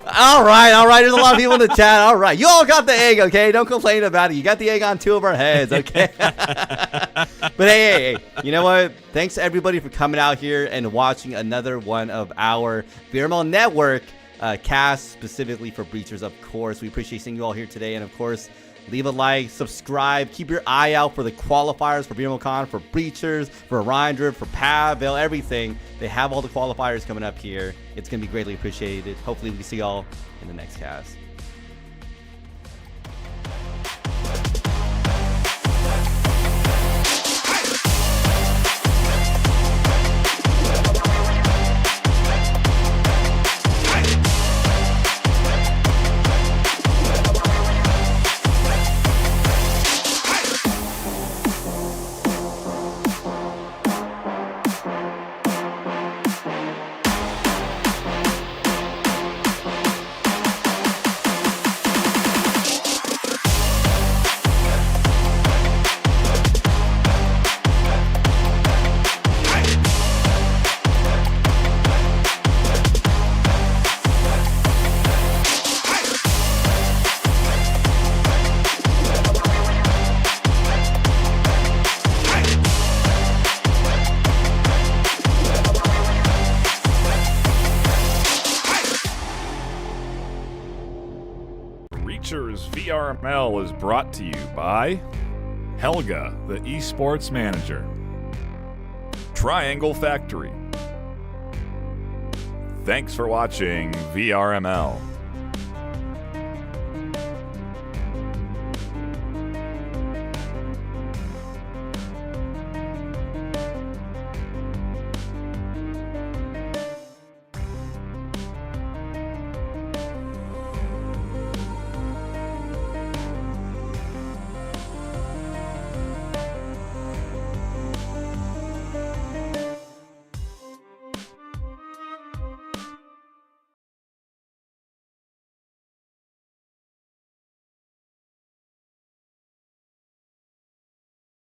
[SPEAKER 1] all right. There's a lot of people in the chat. All right, you all got the egg, okay? Don't complain about it. You got the egg on 2 of our heads, okay? But hey, you know what? Thanks to everybody for coming out here and watching another one of our VRML Network cast, specifically for Breachers, of course. We appreciate seeing you all here today, and of course, leave a like, subscribe, keep your eye out for the qualifiers for VRML Con, for Breachers, for Rindrip, for Pavel, everything. They have all the qualifiers coming up here. It's going to be greatly appreciated. Hopefully, we see y'all in the next cast.
[SPEAKER 8] Breachers VRML is brought to you by Helga, the esports manager, Triangle Factory. Thanks for watching VRML.